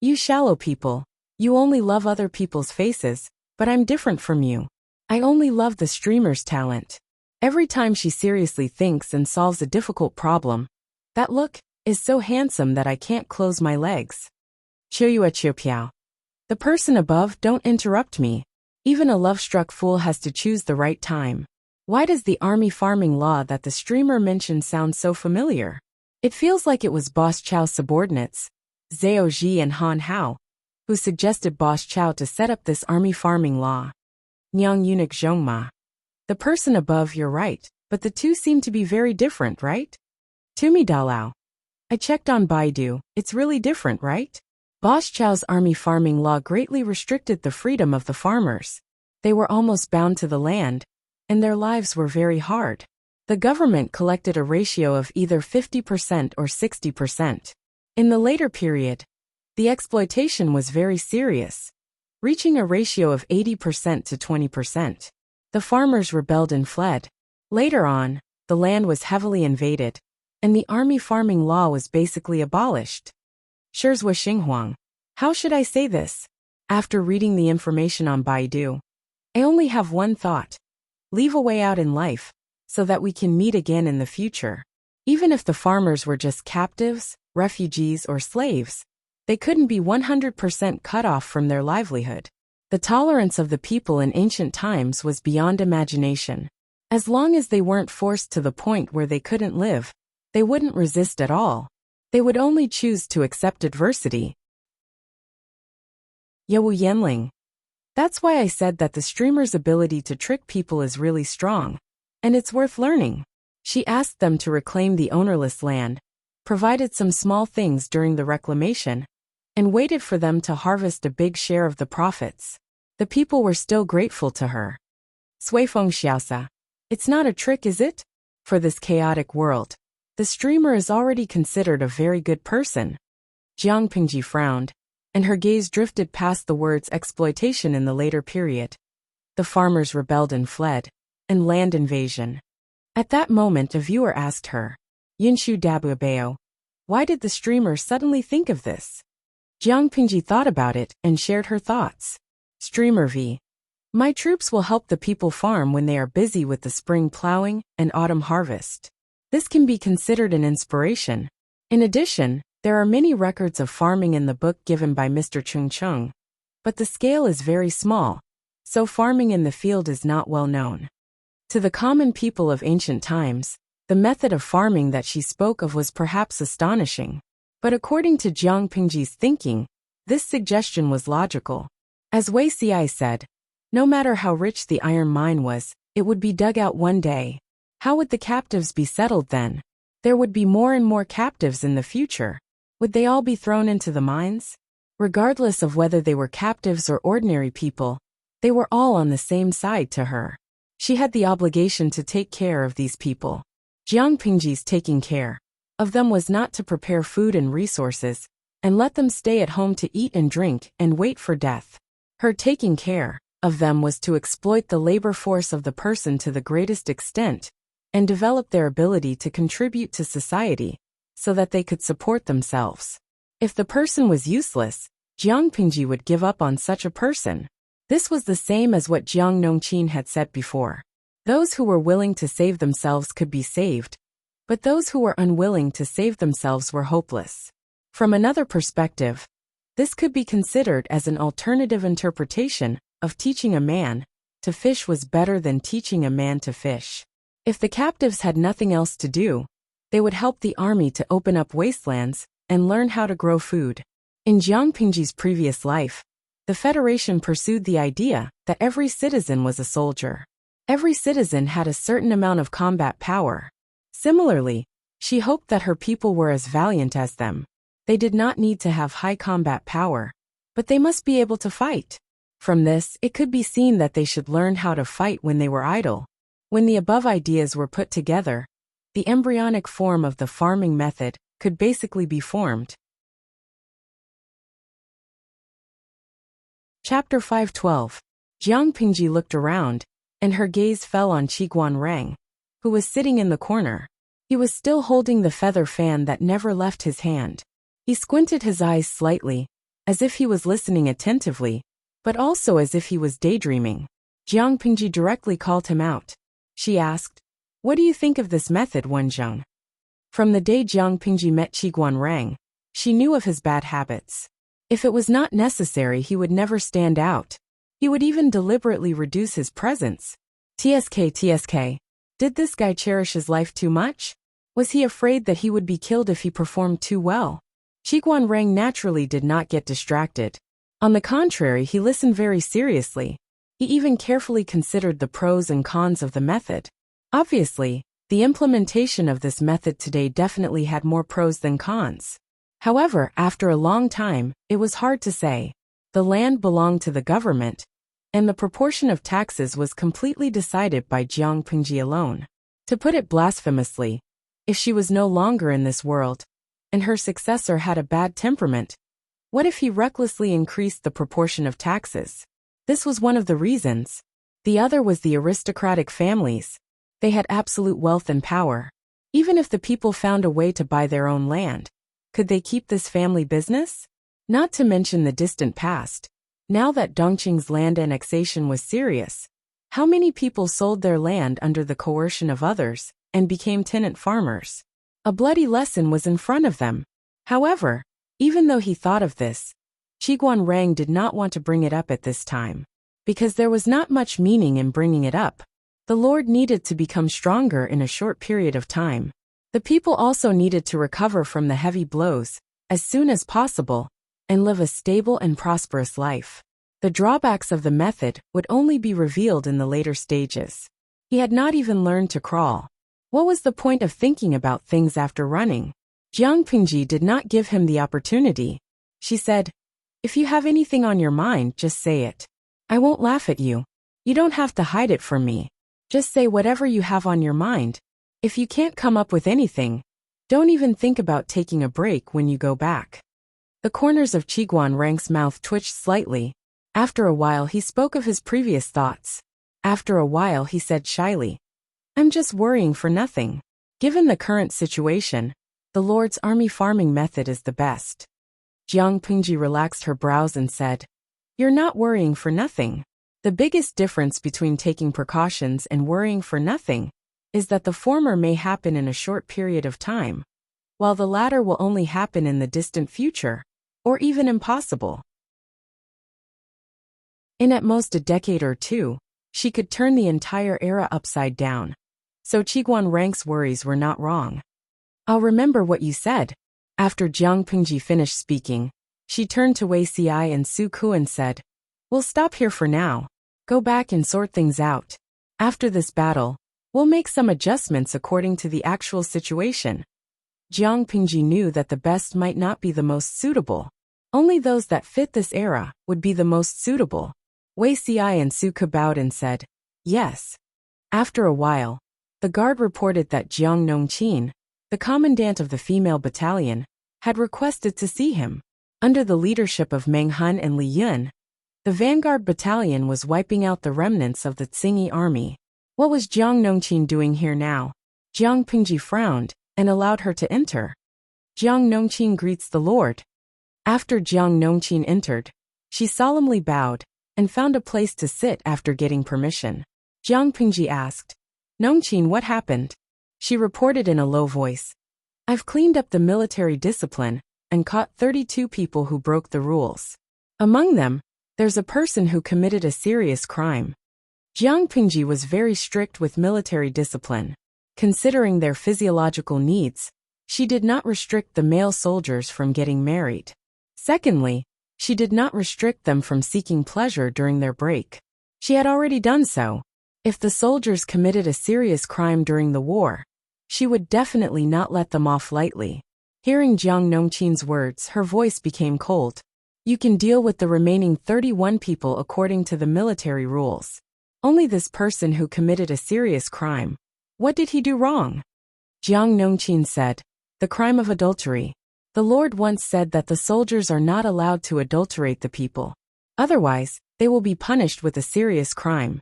You shallow people, you only love other people's faces, but I'm different from you. I only love the streamer's talent. Every time she seriously thinks and solves a difficult problem, that look is so handsome that I can't close my legs. Chiupiao. The person above, don't interrupt me. Even a love-struck fool has to choose the right time. Why does the army farming law that the streamer mentioned sound so familiar? It feels like it was Boss Chow's subordinates, Zhao Ji and Han Hao, who suggested Boss Chow to set up this army farming law. Nyang Eunuch Zhongma. The person above, you're right, but the two seem to be very different, right? Tumi Dalao. I checked on Baidu, it's really different, right? Boss Chow's army farming law greatly restricted the freedom of the farmers. They were almost bound to the land, and their lives were very hard. The government collected a ratio of either 50% or 60%. In the later period, the exploitation was very serious, reaching a ratio of 80% to 20%. The farmers rebelled and fled. Later on, the land was heavily invaded, and the army farming law was basically abolished. Shirzhua Xinghuang. How should I say this? After reading the information on Baidu, I only have one thought. Leave a way out in life, so that we can meet again in the future. Even if the farmers were just captives, refugees, or slaves, they couldn't be 100% cut off from their livelihood. The tolerance of the people in ancient times was beyond imagination. As long as they weren't forced to the point where they couldn't live, they wouldn't resist at all. They would only choose to accept adversity. Yewu Yanling. That's why I said that the streamer's ability to trick people is really strong, and it's worth learning. She asked them to reclaim the ownerless land, provided some small things during the reclamation, and waited for them to harvest a big share of the profits. The people were still grateful to her. Suifeng Xiaosa. It's not a trick, is it? For this chaotic world, the streamer is already considered a very good person. Jiang Pingji frowned, and her gaze drifted past the words exploitation in the later period. The farmers rebelled and fled, and land invasion. At that moment a viewer asked her, Yinshu Dabuabeo, why did the streamer suddenly think of this? Jiang Pingji thought about it and shared her thoughts. Streamer V. My troops will help the people farm when they are busy with the spring plowing and autumn harvest. This can be considered an inspiration. In addition, there are many records of farming in the book given by Mr. Chung Chung, but the scale is very small, so farming in the field is not well known. To the common people of ancient times, the method of farming that she spoke of was perhaps astonishing. But according to Jiang Pingji's thinking, this suggestion was logical. As Wei Xiai said, no matter how rich the iron mine was, it would be dug out one day. How would the captives be settled then? There would be more and more captives in the future. Would they all be thrown into the mines? Regardless of whether they were captives or ordinary people, they were all on the same side to her. She had the obligation to take care of these people. Jiang Pingji's taking care of them was not to prepare food and resources, and let them stay at home to eat and drink and wait for death. Her taking care of them was to exploit the labor force of the person to the greatest extent, and develop their ability to contribute to society, so that they could support themselves. If the person was useless, Jiang Pingji would give up on such a person. This was the same as what Jiang Nongqin had said before. Those who were willing to save themselves could be saved, but those who were unwilling to save themselves were hopeless. From another perspective, this could be considered as an alternative interpretation of teaching a man to fish was better than teaching a man to fish. If the captives had nothing else to do, they would help the army to open up wastelands and learn how to grow food. In Jiang Pingji's previous life, the Federation pursued the idea that every citizen was a soldier. Every citizen had a certain amount of combat power. Similarly, she hoped that her people were as valiant as them. They did not need to have high combat power, but they must be able to fight. From this, it could be seen that they should learn how to fight when they were idle. When the above ideas were put together, the embryonic form of the farming method could basically be formed. Chapter 512. Jiang Pingji looked around, and her gaze fell on Qiguan Reng, who was sitting in the corner. He was still holding the feather fan that never left his hand. He squinted his eyes slightly, as if he was listening attentively, but also as if he was daydreaming. Jiang Pingji directly called him out. She asked, "What do you think of this method, Wenzheng?" From the day Jiang Pingji met Qiguan Reng, she knew of his bad habits. If it was not necessary, he would never stand out. He would even deliberately reduce his presence. TSK. Did this guy cherish his life too much? Was he afraid that he would be killed if he performed too well? Qiguan Reng naturally did not get distracted. On the contrary, he listened very seriously. He even carefully considered the pros and cons of the method. Obviously, the implementation of this method today definitely had more pros than cons. However, after a long time, it was hard to say. The land belonged to the government, and the proportion of taxes was completely decided by Jiang Pingji alone. To put it blasphemously, if she was no longer in this world, and her successor had a bad temperament, what if he recklessly increased the proportion of taxes? This was one of the reasons. The other was the aristocratic families. They had absolute wealth and power. Even if the people found a way to buy their own land, could they keep this family business? Not to mention the distant past. Now that Dongqing's land annexation was serious, how many people sold their land under the coercion of others and became tenant farmers? A bloody lesson was in front of them. However, even though he thought of this, Qiguan Rang did not want to bring it up at this time, because there was not much meaning in bringing it up. The Lord needed to become stronger in a short period of time. The people also needed to recover from the heavy blows as soon as possible and live a stable and prosperous life. The drawbacks of the method would only be revealed in the later stages. He had not even learned to crawl. What was the point of thinking about things after running? Jiang Pingji did not give him the opportunity. She said, "If you have anything on your mind, just say it. I won't laugh at you. You don't have to hide it from me. Just say whatever you have on your mind. If you can't come up with anything, don't even think about taking a break when you go back." The corners of Qiguan Rang's mouth twitched slightly. After a while he spoke of his previous thoughts. After a while he said shyly, "I'm just worrying for nothing. Given the current situation, the Lord's army farming method is the best." Jiang Pingji relaxed her brows and said, "You're not worrying for nothing. The biggest difference between taking precautions and worrying for nothing is that the former may happen in a short period of time, while the latter will only happen in the distant future, or even impossible. In at most a decade or two, she could turn the entire era upside down. So Qiguan Rang's worries were not wrong. "I'll remember what you said." After Jiang Pingji finished speaking, she turned to Wei Xiai and Su Ku and said, "We'll stop here for now. Go back and sort things out. After this battle, we'll make some adjustments according to the actual situation." Jiang Pingji knew that the best might not be the most suitable. Only those that fit this era would be the most suitable. Wei Xiai and Su Ke bowed and said, "Yes." After a while, the guard reported that Jiang Nongqin, the commandant of the female battalion, had requested to see him. Under the leadership of Meng Hun and Li Yun, the vanguard battalion was wiping out the remnants of the Tsingy army. What was Jiang Nongqin doing here now? Jiang Pingji frowned and allowed her to enter. "Jiang Nongqin greets the Lord." After Jiang Nongqin entered, she solemnly bowed and found a place to sit after getting permission. Jiang Pingji asked, "Nongqin, what happened?" She reported in a low voice, "I've cleaned up the military discipline and caught 32 people who broke the rules. Among them, there's a person who committed a serious crime." Jiang Pingji was very strict with military discipline. Considering their physiological needs, she did not restrict the male soldiers from getting married. Secondly, she did not restrict them from seeking pleasure during their break. She had already done so. If the soldiers committed a serious crime during the war, she would definitely not let them off lightly. Hearing Jiang Nongqin's words, her voice became cold. "You can deal with the remaining 31 people according to the military rules. Only this person who committed a serious crime. What did he do wrong?" Jiang Nongqin said, "The crime of adultery. The Lord once said that the soldiers are not allowed to adulterate the people. Otherwise, they will be punished with a serious crime."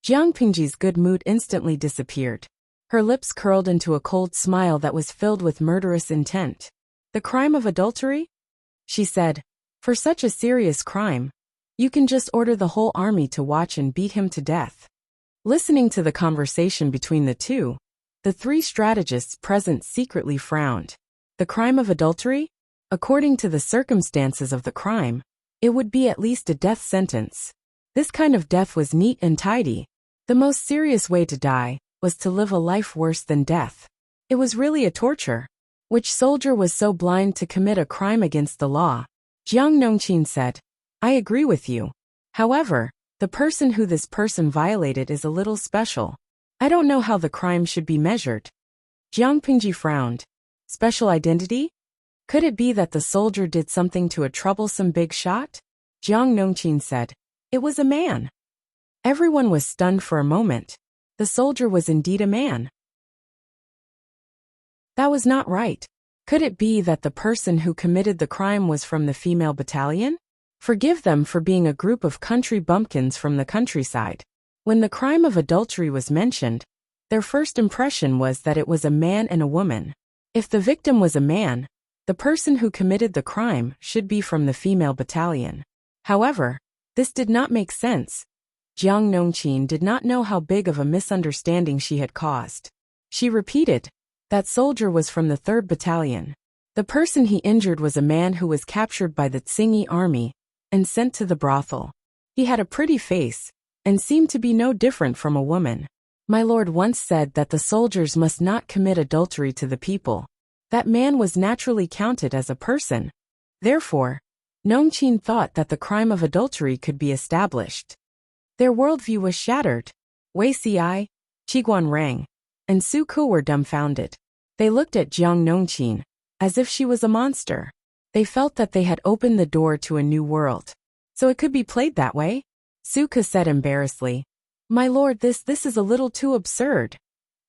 Jiang Pingji's good mood instantly disappeared. Her lips curled into a cold smile that was filled with murderous intent. "The crime of adultery?" she said. "For such a serious crime, you can just order the whole army to watch and beat him to death." Listening to the conversation between the two, the three strategists present secretly frowned. The crime of adultery? According to the circumstances of the crime, it would be at least a death sentence. This kind of death was neat and tidy. The most serious way to die was to live a life worse than death. It was really a torture. Which soldier was so blind to commit a crime against the law? Jiang Nongqin said, "I agree with you. However, the person who this person violated is a little special. I don't know how the crime should be measured." Jiang Pingji frowned. "Special identity? Could it be that the soldier did something to a troublesome big shot?" Jiang Nongqin said, "It was a man." Everyone was stunned for a moment. The soldier was indeed a man. That was not right. Could it be that the person who committed the crime was from the female battalion? Forgive them for being a group of country bumpkins from the countryside. When the crime of adultery was mentioned, their first impression was that it was a man and a woman. If the victim was a man, The person who committed the crime should be from the female battalion. However, this did not make sense. Jiang Nongqin did not know how big of a misunderstanding she had caused. She repeated, "That soldier was from the 3rd Battalion. The person he injured was a man who was captured by the Tsingy army and sent to the brothel. He had a pretty face and seemed to be no different from a woman. My lord once said that the soldiers must not commit adultery to the people. That man was naturally counted as a person. Therefore, Nongqin thought that the crime of adultery could be established." Their worldview was shattered. Wei Xi, Qiguan Rang, and Su Ku were dumbfounded. They looked at Jiang Nongqin as if she was a monster. They felt that they had opened the door to a new world. So it could be played that way? Su Ku said embarrassedly, "My lord, this is a little too absurd."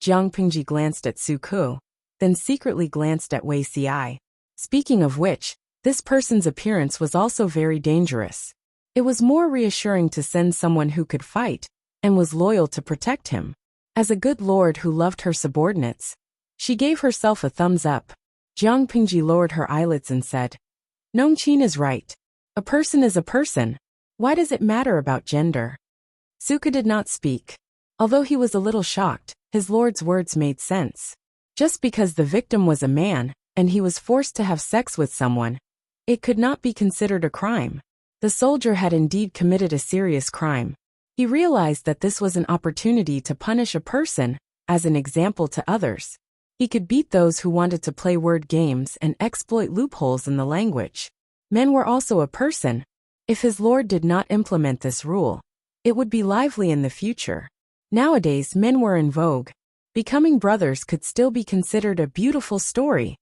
Jiang Pingji glanced at Su Ku, then secretly glanced at Wei Xi. Speaking of which, this person's appearance was also very dangerous. It was more reassuring to send someone who could fight and was loyal to protect him. As a good lord who loved her subordinates, she gave herself a thumbs up. Jiang Pingji lowered her eyelids and said, "Nongqin is right. A person is a person. Why does it matter about gender?" Suka did not speak. Although he was a little shocked, his lord's words made sense. Just because the victim was a man, and he was forced to have sex with someone, it could not be considered a crime. The soldier had indeed committed a serious crime. He realized that this was an opportunity to punish a person, as an example to others. He could beat those who wanted to play word games and exploit loopholes in the language. Men were also a person. If his lord did not implement this rule, it would be lively in the future. Nowadays men were in vogue. Becoming brothers could still be considered a beautiful story.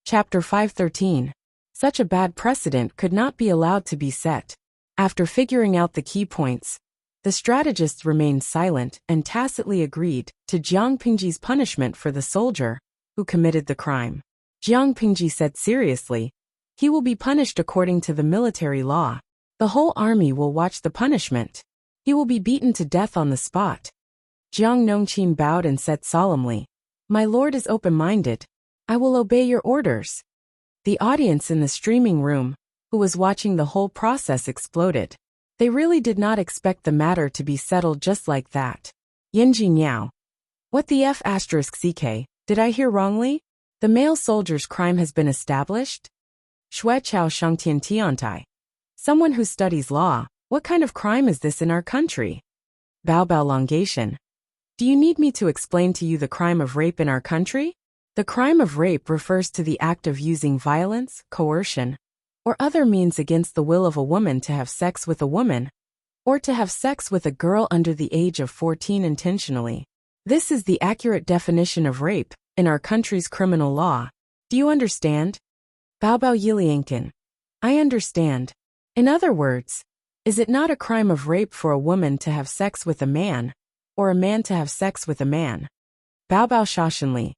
Chapter 513. Such a bad precedent could not be allowed to be set. After figuring out the key points, the strategists remained silent and tacitly agreed to Jiang Pingji's punishment for the soldier who committed the crime. Jiang Pingji said seriously, "He will be punished according to the military law. The whole army will watch the punishment. He will be beaten to death on the spot." Jiang Nongqin bowed and said solemnly, "My lord is open-minded. I will obey your orders." The audience in the streaming room, who was watching the whole process, exploded. They really did not expect the matter to be settled just like that. Yinji Niao. What the F***ck, did I hear wrongly? The male soldier's crime has been established? Shui Chao Shangtian Tiantai. Someone who studies law, what kind of crime is this in our country? Bao Bao Longation. Do you need me to explain to you the crime of rape in our country? The crime of rape refers to the act of using violence, coercion, or other means against the will of a woman to have sex with a woman, or to have sex with a girl under the age of 14 intentionally. This is the accurate definition of rape in our country's criminal law. Do you understand? Bao Bao Yiliankin. I understand. In other words, is it not a crime of rape for a woman to have sex with a man, or a man to have sex with a man? Bao Bao Shashanli.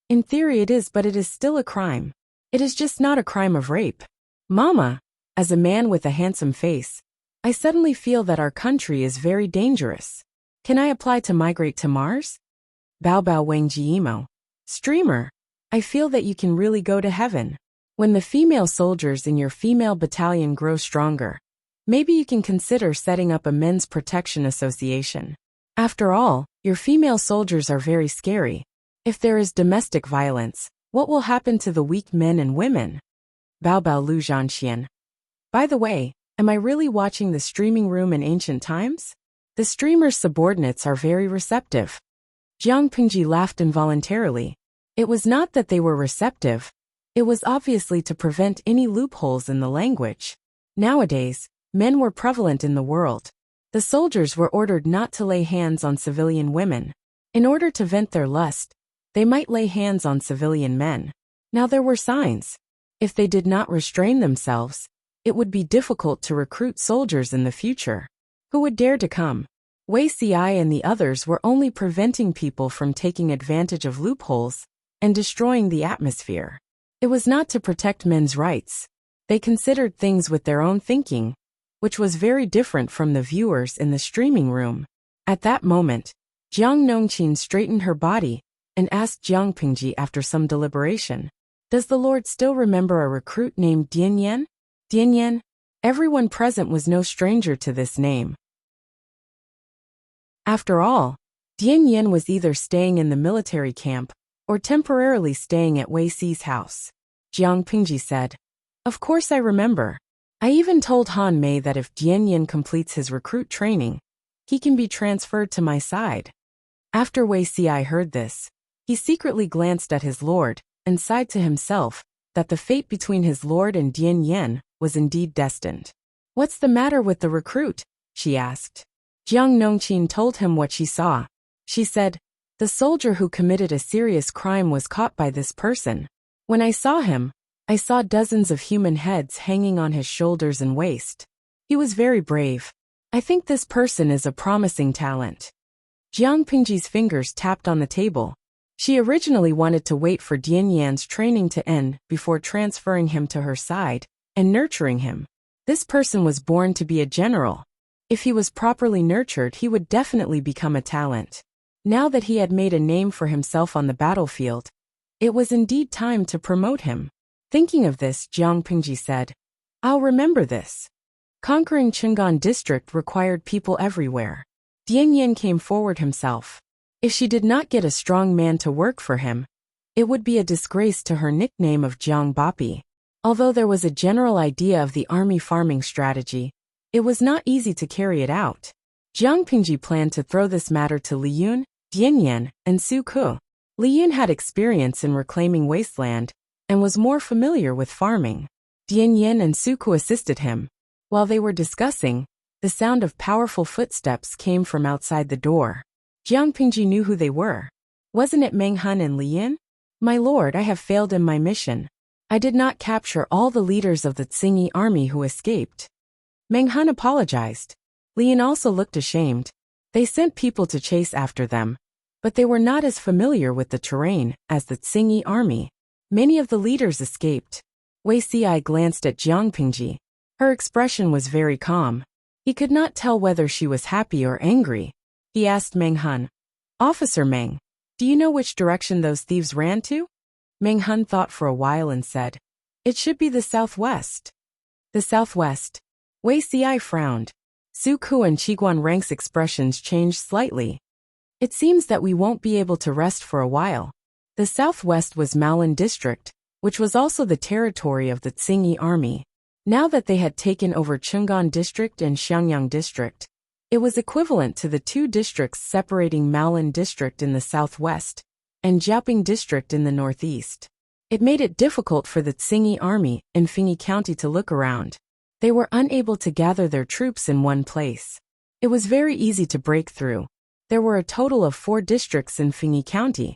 In theory it is, but it is still a crime. It is just not a crime of rape. Mama, as a man with a handsome face, I suddenly feel that our country is very dangerous. Can I apply to migrate to Mars? Bao Bao Wang Jiimo. Streamer, I feel that you can really go to heaven. When the female soldiers in your female battalion grow stronger, maybe you can consider setting up a men's protection association. After all, your female soldiers are very scary. If there is domestic violence, what will happen to the weak men and women? Bao Bao Lu Zhanxian. By the way, am I really watching the streaming room in ancient times? The streamer's subordinates are very receptive. Jiang Pingji laughed involuntarily. It was not that they were receptive. It was obviously to prevent any loopholes in the language. Nowadays, men were prevalent in the world. The soldiers were ordered not to lay hands on civilian women. In order to vent their lust, they might lay hands on civilian men. Now there were signs. If they did not restrain themselves, it would be difficult to recruit soldiers in the future. Who would dare to come? Wei Xi and the others were only preventing people from taking advantage of loopholes and destroying the atmosphere. It was not to protect men's rights. They considered things with their own thinking, which was very different from the viewers in the streaming room. At that moment, Jiang Nongqin straightened her body and asked Jiang Pingji after some deliberation. Does the Lord still remember a recruit named Dian Yan? Dian Yan? Everyone present was no stranger to this name. After all, Dian Yan was either staying in the military camp or temporarily staying at Wei Si's house. Jiang Pingji said, Of course I remember. I even told Han Mei that if Dian Yan completes his recruit training, he can be transferred to my side. After Wei Si heard this, he secretly glanced at his lord and sighed to himself that the fate between his lord and Dian Yan was indeed destined. What's the matter with the recruit? She asked. Jiang Nongqin told him what she saw. She said, The soldier who committed a serious crime was caught by this person. When I saw him, I saw dozens of human heads hanging on his shoulders and waist. He was very brave. I think this person is a promising talent. Jiang Pingji's fingers tapped on the table. She originally wanted to wait for Dian Yan's training to end before transferring him to her side and nurturing him. This person was born to be a general. If he was properly nurtured, he would definitely become a talent. Now that he had made a name for himself on the battlefield, it was indeed time to promote him. Thinking of this, Jiang Pingji said, I'll remember this. Conquering Chang'an district required people everywhere. Dian Yan came forward himself. If she did not get a strong man to work for him, it would be a disgrace to her nickname of Jiang Bapi. Although there was a general idea of the army farming strategy, it was not easy to carry it out. Jiang Pingji planned to throw this matter to Li Yun, Dian Yan, and Su Ke. Li Yun had experience in reclaiming wasteland and was more familiar with farming. Dian Yan and Su Ke assisted him. While they were discussing, the sound of powerful footsteps came from outside the door. Jiang Pingji knew who they were. Wasn't it Meng Han and Li Yin? My lord, I have failed in my mission. I did not capture all the leaders of the Tsingy army who escaped. Meng Han apologized. Li Yin also looked ashamed. They sent people to chase after them, but they were not as familiar with the terrain as the Tsingy army. Many of the leaders escaped. Wei Si glanced at Jiang Pingji. Her expression was very calm. He could not tell whether she was happy or angry. He asked Meng Han, Officer Meng, do you know which direction those thieves ran to? Meng Han thought for a while and said, It should be the southwest. The southwest. Wei Si frowned. Su Ke and Qiguan Rank's expressions changed slightly. It seems that we won't be able to rest for a while. The southwest was Malan district, which was also the territory of the Tsingy army. Now that they had taken over Chang'an district and Xiangyang district, it was equivalent to the two districts separating Malan district in the southwest and Jiaoping district in the northeast. It made it difficult for the Tsingy army in Fengyi County to look around. They were unable to gather their troops in one place. It was very easy to break through. There were a total of 4 districts in Fengyi County.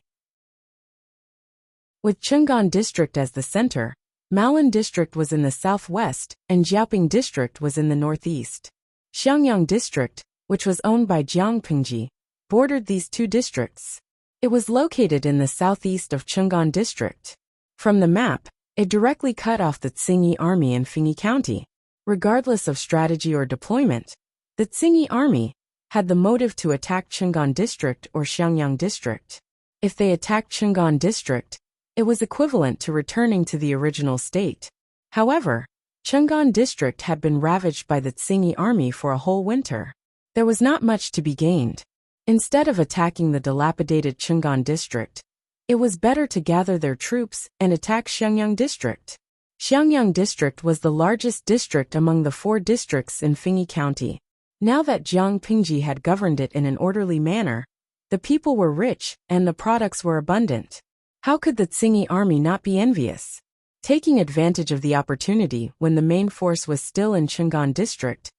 With Chang'an district as the center, Malan district was in the southwest and Jiaoping district was in the northeast. Xiangyang district, which was owned by Jiang Pingji, bordered these 2 districts. It was located in the southeast of Chang'an district. From the map, it directly cut off the Tsingy army in Fengyi County. Regardless of strategy or deployment, the Tsingy army had the motive to attack Chang'an district or Xiangyang district. If they attacked Chang'an district, it was equivalent to returning to the original state. However, Chang'an district had been ravaged by the Tsingy army for a whole winter. There was not much to be gained. Instead of attacking the dilapidated Chang'an district, it was better to gather their troops and attack Xiangyang district. Xiangyang district was the largest district among the 4 districts in Fengyi County. Now that Jiang Pingji had governed it in an orderly manner, the people were rich and the products were abundant. How could the Tsingy army not be envious? Taking advantage of the opportunity when the main force was still in Chang'an district,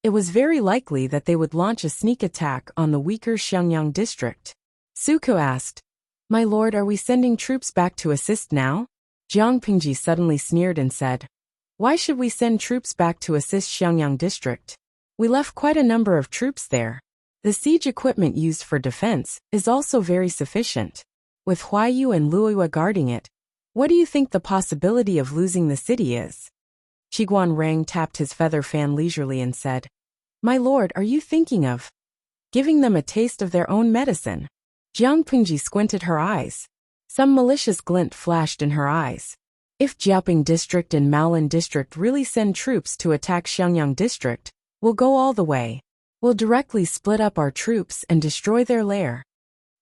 it was very likely that they would launch a sneak attack on the weaker Xiangyang district. Su Ke asked, My lord, are we sending troops back to assist now? Jiang Pingji suddenly sneered and said, Why should we send troops back to assist Xiangyang district? We left quite a number of troops there. The siege equipment used for defense is also very sufficient. With Huaiyu and Luoyue guarding it, what do you think the possibility of losing the city is? Qiguan Rang tapped his feather fan leisurely and said, My lord, are you thinking of giving them a taste of their own medicine? Jiang Pingji squinted her eyes. Some malicious glint flashed in her eyes. If Jiaoping District and Maolin District really send troops to attack Xiangyang District, we'll go all the way. We'll directly split up our troops and destroy their lair.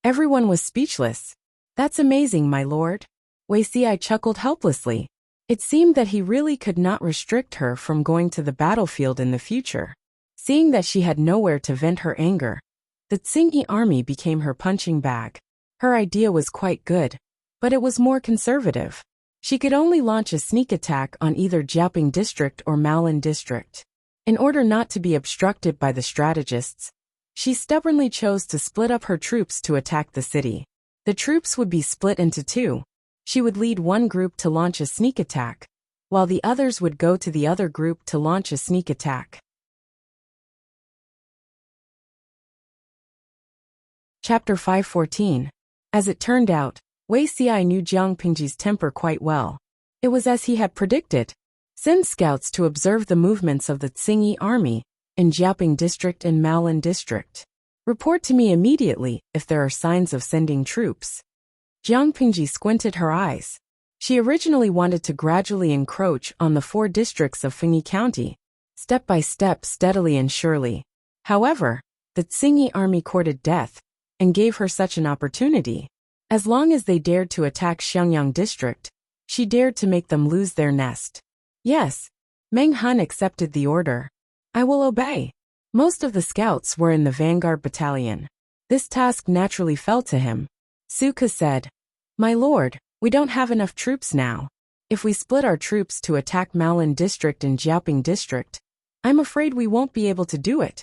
Everyone was speechless. That's amazing, my lord. Wuxia chuckled helplessly. It seemed that he really could not restrict her from going to the battlefield in the future. Seeing that she had nowhere to vent her anger, the Tsingy army became her punching bag. Her idea was quite good, but it was more conservative. She could only launch a sneak attack on either Jiaoping District or Maolin District. In order not to be obstructed by the strategists, she stubbornly chose to split up her troops to attack the city. The troops would be split into two. She would lead one group to launch a sneak attack, while the others would go to the other group to launch a sneak attack. Chapter 514. As it turned out, Wuxia knew Jiang Pingji's temper quite well. It was as he had predicted. Send scouts to observe the movements of the Tsingy army in Jiaoping District and Maolin District. Report to me immediately if there are signs of sending troops. Jiang Pingji squinted her eyes. She originally wanted to gradually encroach on the 4 districts of Fengyi County, step by step, steadily and surely. However, the Tsingy army courted death and gave her such an opportunity. As long as they dared to attack Xiangyang District, she dared to make them lose their nest. Yes, Meng Hun accepted the order. I will obey. Most of the scouts were in the vanguard battalion. This task naturally fell to him. Suka said, My lord, we don't have enough troops now. If we split our troops to attack Maolin District and Jiaoping District, I'm afraid we won't be able to do it.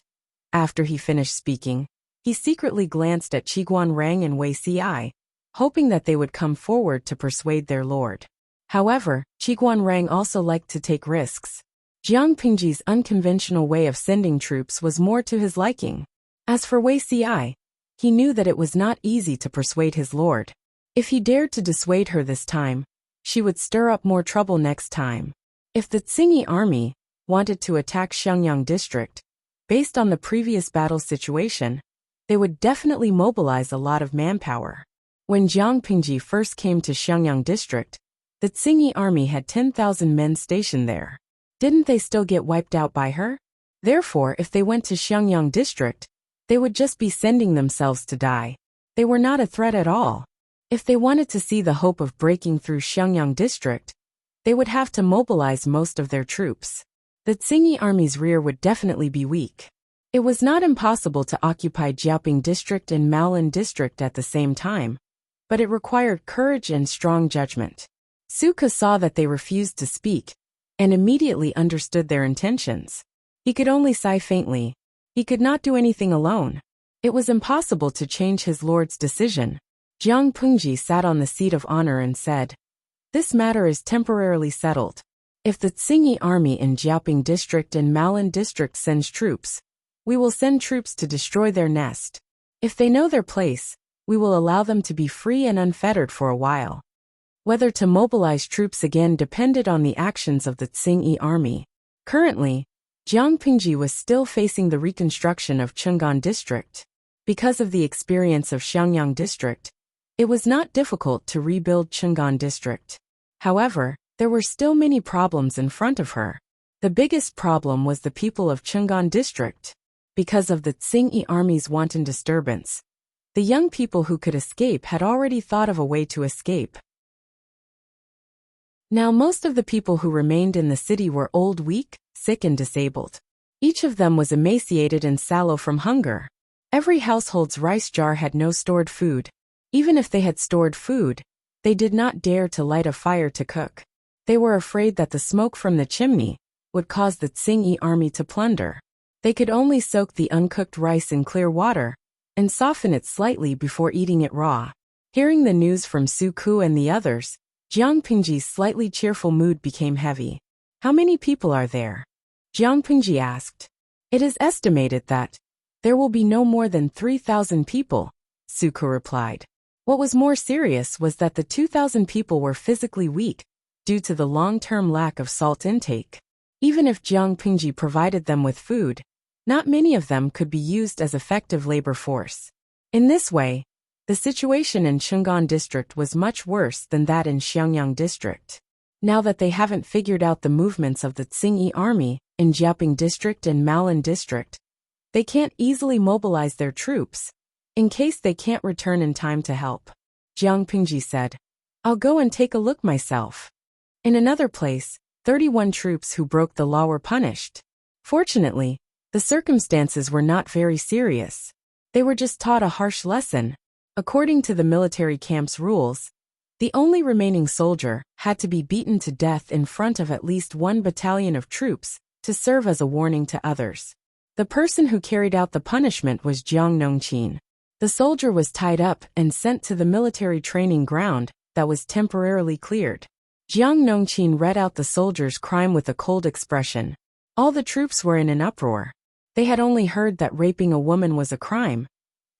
After he finished speaking, he secretly glanced at Qiguan Rang and Wuxia, hoping that they would come forward to persuade their lord. However, Qiguan Rang also liked to take risks. Jiang Pingji's unconventional way of sending troops was more to his liking. As for Wuxia, he knew that it was not easy to persuade his lord. If he dared to dissuade her this time, she would stir up more trouble next time. If the Tsingy army wanted to attack Xiangyang District, based on the previous battle situation, they would definitely mobilize a lot of manpower. When Jiang Pingji first came to Xiangyang District, the Tsingy army had 10,000 men stationed there. Didn't they still get wiped out by her? Therefore, if they went to Xiangyang District, they would just be sending themselves to die. They were not a threat at all. If they wanted to see the hope of breaking through Xiangyang District, they would have to mobilize most of their troops. The Tsingy army's rear would definitely be weak. It was not impossible to occupy Jiaoping District and Maolin District at the same time, but it required courage and strong judgment. Suka saw that they refused to speak, and immediately understood their intentions. He could only sigh faintly. He could not do anything alone. It was impossible to change his lord's decision. Jiang Pingji sat on the seat of honor and said, This matter is temporarily settled. If the Tsingy army in Jiaoping District and Maolin District sends troops, we will send troops to destroy their nest. If they know their place, we will allow them to be free and unfettered for a while. Whether to mobilize troops again depended on the actions of the Tsingy army. Currently, Jiang Pingji was still facing the reconstruction of Chang'an District. Because of the experience of Xiangyang District, it was not difficult to rebuild Chang'an District. However, there were still many problems in front of her. The biggest problem was the people of Chang'an District. Because of the Tsingy army's wanton disturbance, the young people who could escape had already thought of a way to escape. Now most of the people who remained in the city were old, weak, sick and disabled. Each of them was emaciated and sallow from hunger. Every household's rice jar had no stored food. Even if they had stored food, they did not dare to light a fire to cook. They were afraid that the smoke from the chimney would cause the Tsingy army to plunder. They could only soak the uncooked rice in clear water and soften it slightly before eating it raw. Hearing the news from Suku and the others, Jiang Pingji's slightly cheerful mood became heavy. How many people are there? Jiang Pingji asked. It is estimated that there will be no more than 3,000 people, Suku replied. What was more serious was that the 2,000 people were physically weak due to the long-term lack of salt intake. Even if Jiang Pingji provided them with food, not many of them could be used as effective labor force. In this way, The situation in Chungan district was much worse than that in Xiangyang district. Now that they haven't figured out the movements of the Tsingyi army in Jiaoping district and Malan district, they can't easily mobilize their troops, in case they can't return in time to help. Jiang Pingji said, "I'll go and take a look myself." In another place, 31 troops who broke the law were punished. Fortunately, the circumstances were not very serious. They were just taught a harsh lesson. According to the military camp's rules, the only remaining soldier had to be beaten to death in front of at least one battalion of troops to serve as a warning to others. The person who carried out the punishment was Jiang Nongqin. The soldier was tied up and sent to the military training ground that was temporarily cleared. Jiang Nongqin read out the soldier's crime with a cold expression. All the troops were in an uproar. They had only heard that raping a woman was a crime,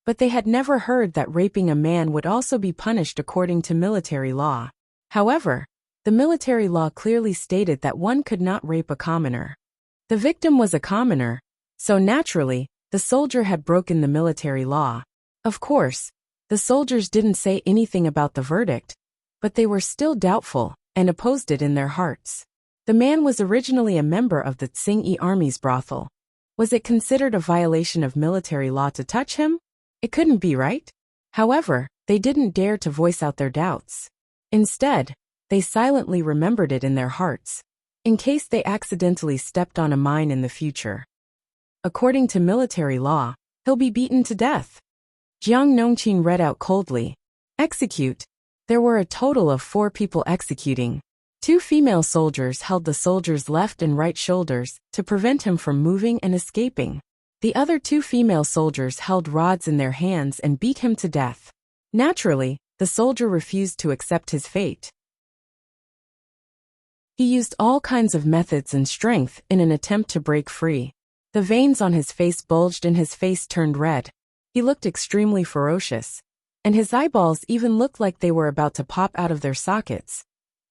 but they had never heard that raping a man would also be punished according to military law. However, the military law clearly stated that one could not rape a commoner. The victim was a commoner, so naturally, the soldier had broken the military law. Of course, the soldiers didn't say anything about the verdict, but they were still doubtful and opposed it in their hearts. The man was originally a member of the Tsingyi army's brothel. Was it considered a violation of military law to touch him? It couldn't be, right? However, they didn't dare to voice out their doubts. Instead, they silently remembered it in their hearts, in case they accidentally stepped on a mine in the future. According to military law, he'll be beaten to death. Jiang Nongqin read out coldly. Execute. There were a total of 4 people executing. 2 female soldiers held the soldier's left and right shoulders to prevent him from moving and escaping. The other 2 female soldiers held rods in their hands and beat him to death. Naturally, the soldier refused to accept his fate. He used all kinds of methods and strength in an attempt to break free. The veins on his face bulged and his face turned red. He looked extremely ferocious, and his eyeballs even looked like they were about to pop out of their sockets.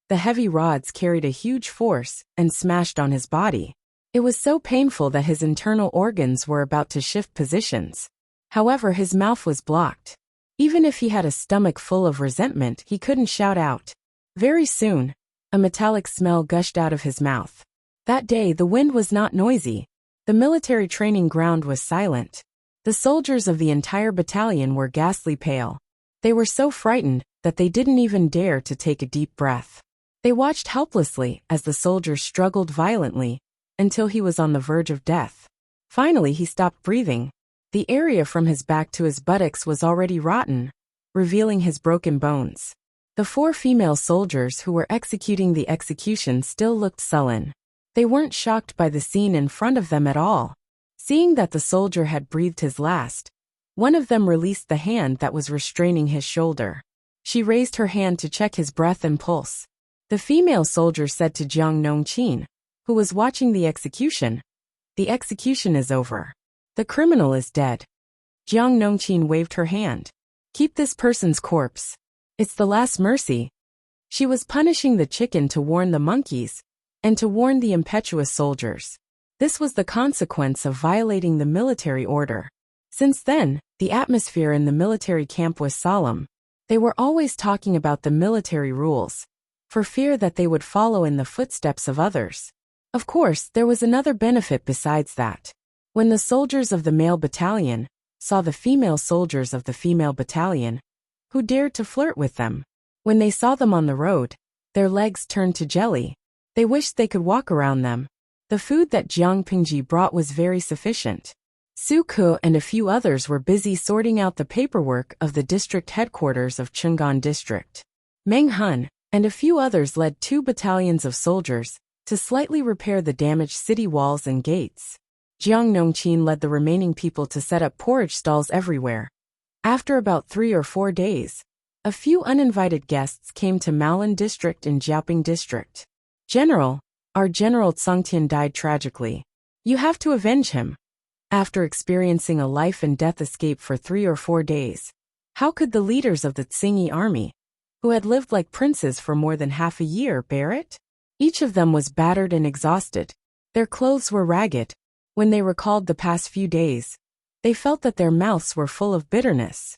The heavy rods carried a huge force and smashed on his body. It was so painful that his internal organs were about to shift positions. However, his mouth was blocked. Even if he had a stomach full of resentment, he couldn't shout out. Very soon, a metallic smell gushed out of his mouth. That day, the wind was not noisy. The military training ground was silent. The soldiers of the entire battalion were ghastly pale. They were so frightened that they didn't even dare to take a deep breath. They watched helplessly as the soldier struggled violently until he was on the verge of death. Finally, he stopped breathing. The area from his back to his buttocks was already rotten, revealing his broken bones. The 4 female soldiers who were executing the execution still looked sullen. They weren't shocked by the scene in front of them at all. Seeing that the soldier had breathed his last, one of them released the hand that was restraining his shoulder. She raised her hand to check his breath and pulse. The female soldier said to Jiang Nongqin, who was watching the execution, "The execution is over. The criminal is dead." Jiang Nongqin waved her hand. "Keep this person's corpse. It's the last mercy." She was punishing the chicken to warn the monkeys, and to warn the impetuous soldiers. This was the consequence of violating the military order. Since then, the atmosphere in the military camp was solemn. They were always talking about the military rules, for fear that they would follow in the footsteps of others. Of course, there was another benefit besides that. When the soldiers of the male battalion saw the female soldiers of the female battalion, who dared to flirt with them, when they saw them on the road, their legs turned to jelly. They wished they could walk around them. The food that Jiang Pingji brought was very sufficient. Su Ke and a few others were busy sorting out the paperwork of the district headquarters of Chungan district. Meng Hun and a few others led 2 battalions of soldiers to slightly repair the damaged city walls and gates. Jiang Nongqin led the remaining people to set up porridge stalls everywhere. After about 3 or 4 days, a few uninvited guests came to Malan district and Jiaoping district. "General, our General Tsangtian died tragically. You have to avenge him." After experiencing a life and death escape for 3 or 4 days, how could the leaders of the Tsingyi army, who had lived like princes for more than half a year, bear it? Each of them was battered and exhausted. Their clothes were ragged. When they recalled the past few days, they felt that their mouths were full of bitterness.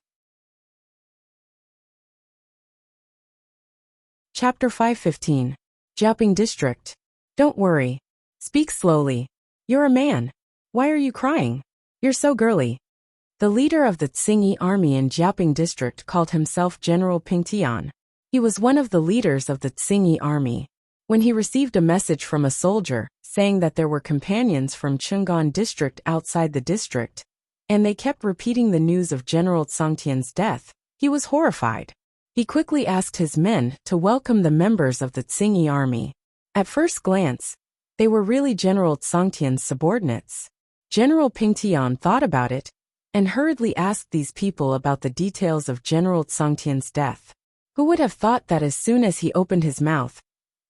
Chapter 515. Jiaoping District. Don't worry. Speak slowly. You're a man. Why are you crying? You're so girly. The leader of the Tsingyi army in Jiaoping District called himself General Ping Tian. He was one of the leaders of the Tsingyi army. When he received a message from a soldier saying that there were companions from Chungan District outside the district, and they kept repeating the news of General Tsangtian's death, he was horrified. He quickly asked his men to welcome the members of the Tsingyi army. At first glance, they were really General Tsangtian's subordinates. General Ping Tian thought about it and hurriedly asked these people about the details of General Tsangtian's death. Who would have thought that as soon as he opened his mouth,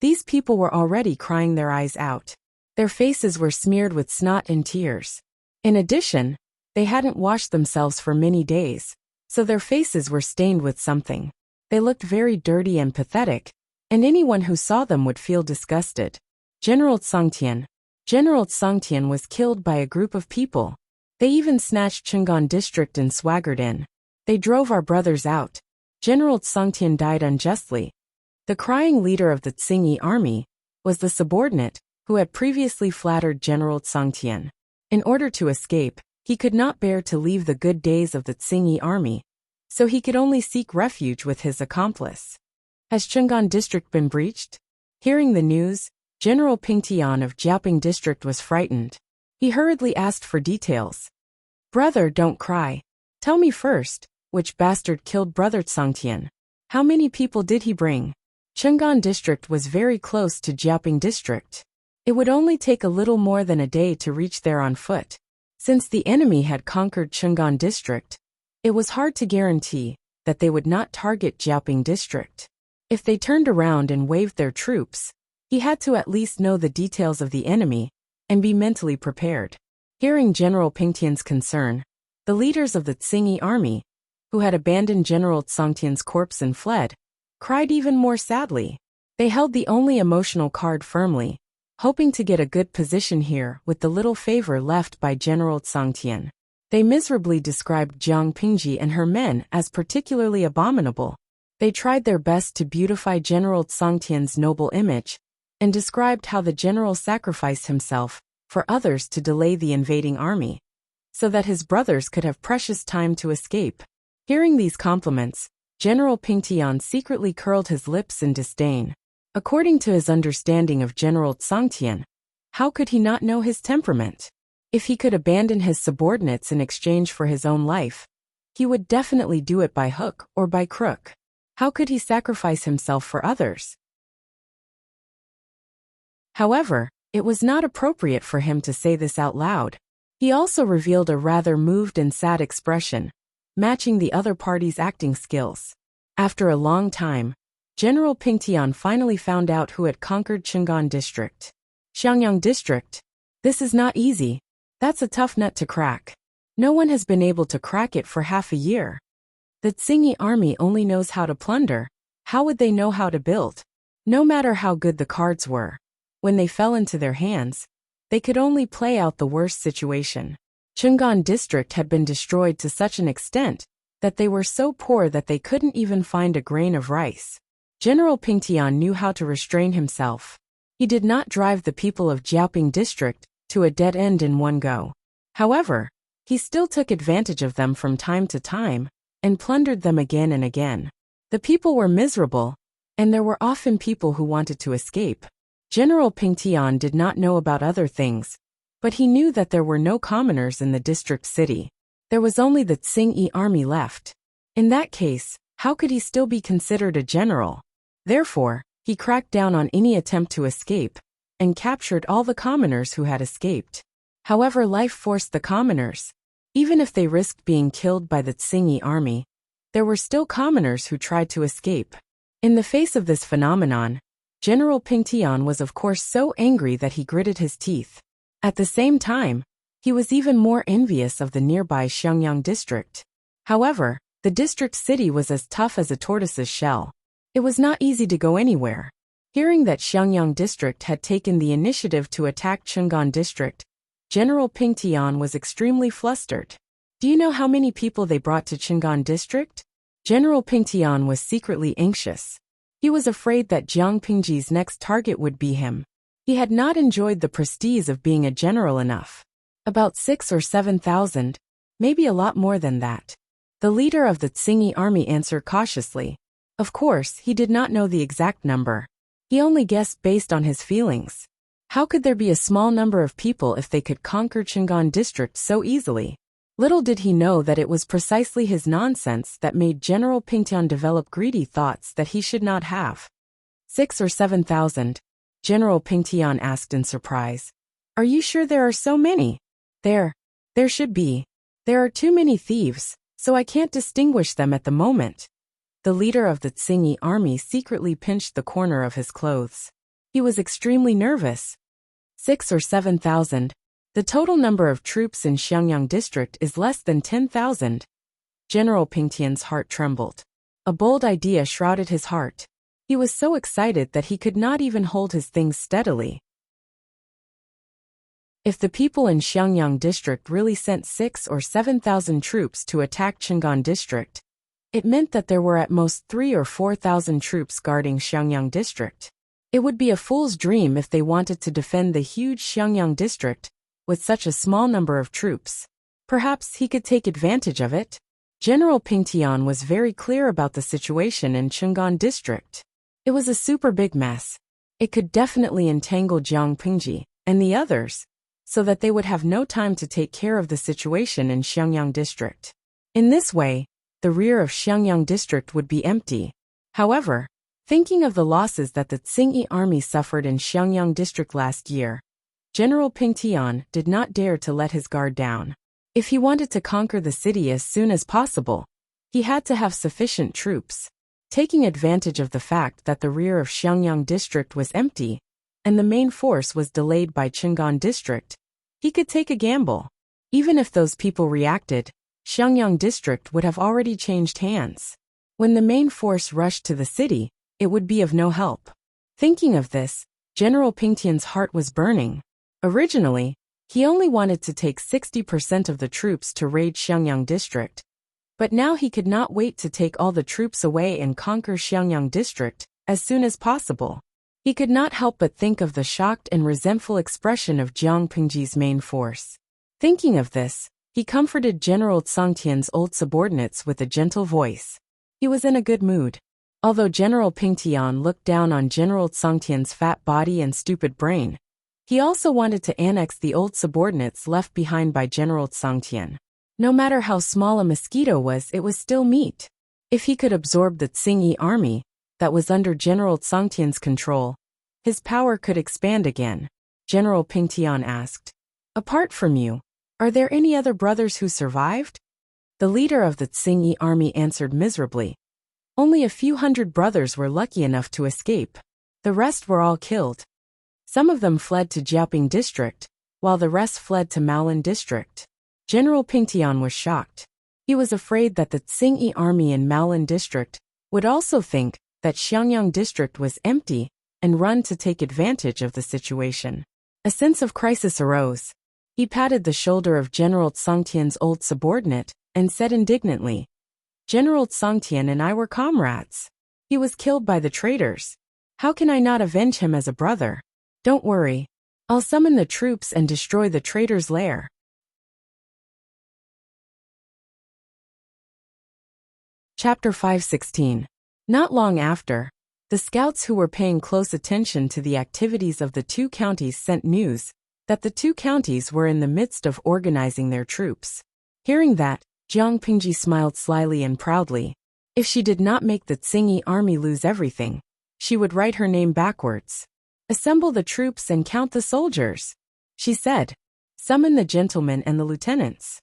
these people were already crying their eyes out. Their faces were smeared with snot and tears. In addition, they hadn't washed themselves for many days, so their faces were stained with something. They looked very dirty and pathetic, and anyone who saw them would feel disgusted. General Tsangtian was killed by a group of people. They even snatched Chungan District and swaggered in. They drove our brothers out. General Tsangtian died unjustly. The crying leader of the Tsingyi army was the subordinate who had previously flattered General Tsangtian. In order to escape, he could not bear to leave the good days of the Tsingyi army, so he could only seek refuge with his accomplice. Has Chungan District been breached? Hearing the news, General Ping Tian of Jiaoping District was frightened. He hurriedly asked for details. Brother, don't cry. Tell me first, which bastard killed Brother Tsangtian? How many people did he bring? Chungan District was very close to Jiaoping District. It would only take a little more than a day to reach there on foot. Since the enemy had conquered Chungan District, it was hard to guarantee that they would not target Jiaoping District. If they turned around and waved their troops, he had to at least know the details of the enemy and be mentally prepared. Hearing General Ping Tian's concern, the leaders of the Tsingyi army, who had abandoned General Tsangtian's corpse and fled, cried even more sadly. They held the only emotional card firmly, hoping to get a good position here with the little favor left by General Tsangtian. They miserably described Jiang Pingji and her men as particularly abominable. They tried their best to beautify General Tsangtian's noble image, and described how the general sacrificed himself for others to delay the invading army, so that his brothers could have precious time to escape. Hearing these compliments, General Ping Tian secretly curled his lips in disdain. According to his understanding of General Tsangtian, how could he not know his temperament? If he could abandon his subordinates in exchange for his own life, he would definitely do it by hook or by crook. How could he sacrifice himself for others? However, it was not appropriate for him to say this out loud. He also revealed a rather moved and sad expression, matching the other party's acting skills. After a long time, General Ping Tian finally found out who had conquered Chungan District. Xiangyang District. This is not easy. That's a tough nut to crack. No one has been able to crack it for half a year. The Tsingyi army only knows how to plunder. How would they know how to build? No matter how good the cards were, when they fell into their hands, they could only play out the worst situation. Chungan District had been destroyed to such an extent that they were so poor that they couldn't even find a grain of rice. General Ping Tian knew how to restrain himself. He did not drive the people of Jiaoping District to a dead end in one go. However, he still took advantage of them from time to time and plundered them again and again. The people were miserable, and there were often people who wanted to escape. General Ping Tian did not know about other things, but he knew that there were no commoners in the district city. There was only the Tsingyi army left. In that case, how could he still be considered a general? Therefore, he cracked down on any attempt to escape and captured all the commoners who had escaped. However, life forced the commoners. Even if they risked being killed by the Tsingyi army, there were still commoners who tried to escape. In the face of this phenomenon, General Ping Tian was of course so angry that he gritted his teeth. At the same time, he was even more envious of the nearby Xiangyang district. However, the district city was as tough as a tortoise's shell. It was not easy to go anywhere. Hearing that Xiangyang district had taken the initiative to attack Chungan district, General Ping Tian was extremely flustered. Do you know how many people they brought to Chungan district? General Ping Tian was secretly anxious. He was afraid that Jiang Pingji's next target would be him. He had not enjoyed the prestige of being a general enough. About 6 or 7,000, maybe a lot more than that. The leader of the Tsingy army answered cautiously. Of course, he did not know the exact number. He only guessed based on his feelings. How could there be a small number of people if they could conquer Chang'an district so easily? Little did he know that it was precisely his nonsense that made General Pingtian develop greedy thoughts that he should not have. 6 or 7,000, General Pingtian asked in surprise. Are you sure there are so many? There should be. There are too many thieves, so I can't distinguish them at the moment. The leader of the Tsingy army secretly pinched the corner of his clothes. He was extremely nervous. 6 or 7,000. The total number of troops in Xiangyang district is less than 10,000. General Pingtian's heart trembled. A bold idea shrouded his heart. He was so excited that he could not even hold his things steadily. If the people in Xiangyang district really sent 6 or 7,000 troops to attack Chang'an district, it meant that there were at most 3 or 4,000 troops guarding Xiangyang district. It would be a fool's dream if they wanted to defend the huge Xiangyang district with such a small number of troops. Perhaps he could take advantage of it. General Pingtian was very clear about the situation in Chang'an district. It was a super big mess. It could definitely entangle Jiang Pingji and the others, so that they would have no time to take care of the situation in Xiangyang district. In this way, the rear of Xiangyang district would be empty. However, thinking of the losses that the Tsingy army suffered in Xiangyang district last year, General Pingtian did not dare to let his guard down. If he wanted to conquer the city as soon as possible, he had to have sufficient troops. Taking advantage of the fact that the rear of Xiangyang district was empty, and the main force was delayed by Chang'an district, he could take a gamble. Even if those people reacted, Xiangyang district would have already changed hands. When the main force rushed to the city, it would be of no help. Thinking of this, General Pingtian's heart was burning. Originally, he only wanted to take 60% of the troops to raid Xiangyang district. But now he could not wait to take all the troops away and conquer Xiangyang district as soon as possible. He could not help but think of the shocked and resentful expression of Jiang Pingji's main force. Thinking of this, he comforted General Tsangtian's old subordinates with a gentle voice. He was in a good mood. Although General Pingtian looked down on General Tsangtian's fat body and stupid brain, he also wanted to annex the old subordinates left behind by General Tsangtian. No matter how small a mosquito was, it was still meat. If he could absorb the Tsingy army that was under General Tsangtian's control, his power could expand again. General Pingtian asked, "Apart from you, are there any other brothers who survived?" The leader of the Tsingy army answered miserably. Only a few hundred brothers were lucky enough to escape. The rest were all killed. Some of them fled to Jiaoping district, while the rest fled to Maolin district. General Pingtian was shocked. He was afraid that the Tsingy army in Maolin district would also think that Xiangyang district was empty and run to take advantage of the situation. A sense of crisis arose. He patted the shoulder of General Tsangtian's old subordinate and said indignantly, "General Tsangtian and I were comrades. He was killed by the traitors. How can I not avenge him as a brother? Don't worry. I'll summon the troops and destroy the traitor's lair." Chapter 516. Not long after, the scouts who were paying close attention to the activities of the two counties sent news that the two counties were in the midst of organizing their troops. Hearing that, Jiang Pingji smiled slyly and proudly. If she did not make the Tsingy army lose everything, she would write her name backwards. "Assemble the troops and count the soldiers," she said. "Summon the gentlemen and the lieutenants."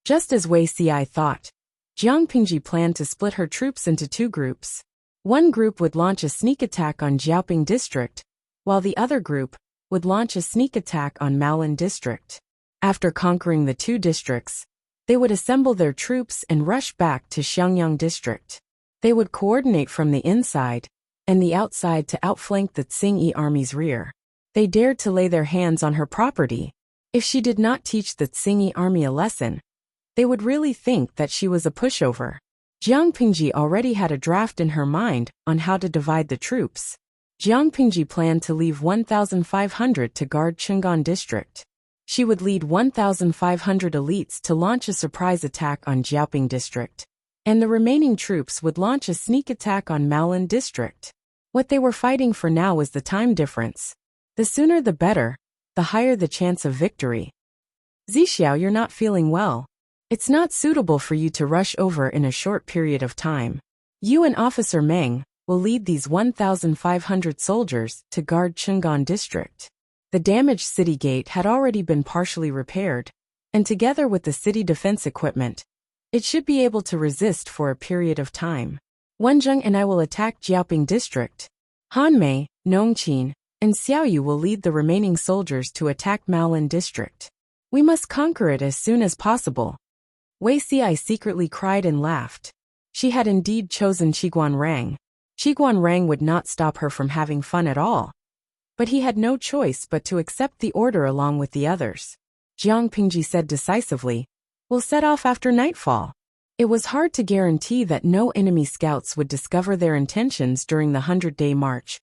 Just as Wei Ci thought, Jiang Pingji planned to split her troops into two groups. One group would launch a sneak attack on Jiaoping district, while the other group would launch a sneak attack on Maolin district. After conquering the two districts, they would assemble their troops and rush back to Xiangyang district. They would coordinate from the inside and the outside to outflank the Tsingy army's rear. They dared to lay their hands on her property. If she did not teach the Tsingy army a lesson, they would really think that she was a pushover. Jiang Pingji already had a draft in her mind on how to divide the troops. Jiang Pingji planned to leave 1,500 to guard Chang'an district. She would lead 1,500 elites to launch a surprise attack on Jiaoping district, and the remaining troops would launch a sneak attack on Maolin district. What they were fighting for now was the time difference. The sooner the better, the higher the chance of victory. Zixiao, you're not feeling well. It's not suitable for you to rush over in a short period of time. You and Officer Meng will lead these 1,500 soldiers to guard Chang'an district. The damaged city gate had already been partially repaired, and together with the city defense equipment, it should be able to resist for a period of time. Wenzheng and I will attack Jiaoping district. Han Mei, Nongqin, and Xiaoyu will lead the remaining soldiers to attack Maolin district. We must conquer it as soon as possible. Wei Xi secretly cried and laughed. She had indeed chosen Qiguan Rang. Qiguan Rang would not stop her from having fun at all. But he had no choice but to accept the order along with the others. Jiang Pingji said decisively, "We'll set off after nightfall." It was hard to guarantee that no enemy scouts would discover their intentions during the 100-day march,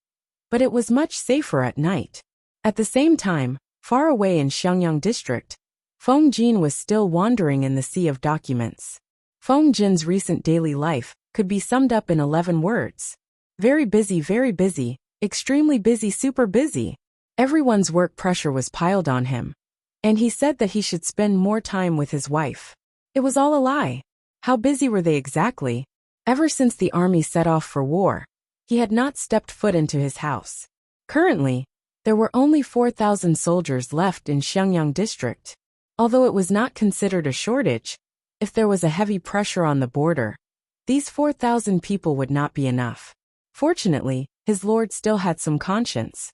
but it was much safer at night. At the same time, far away in Xiangyang district, Feng Jin was still wandering in the sea of documents. Feng Jin's recent daily life could be summed up in 11 words. Very busy, extremely busy, super busy. Everyone's work pressure was piled on him, and he said that he should spend more time with his wife. It was all a lie. How busy were they exactly? Ever since the army set off for war, he had not stepped foot into his house. Currently, there were only 4,000 soldiers left in Xiangyang district. Although it was not considered a shortage, if there was a heavy pressure on the border, these 4,000 people would not be enough. Fortunately, his lord still had some conscience.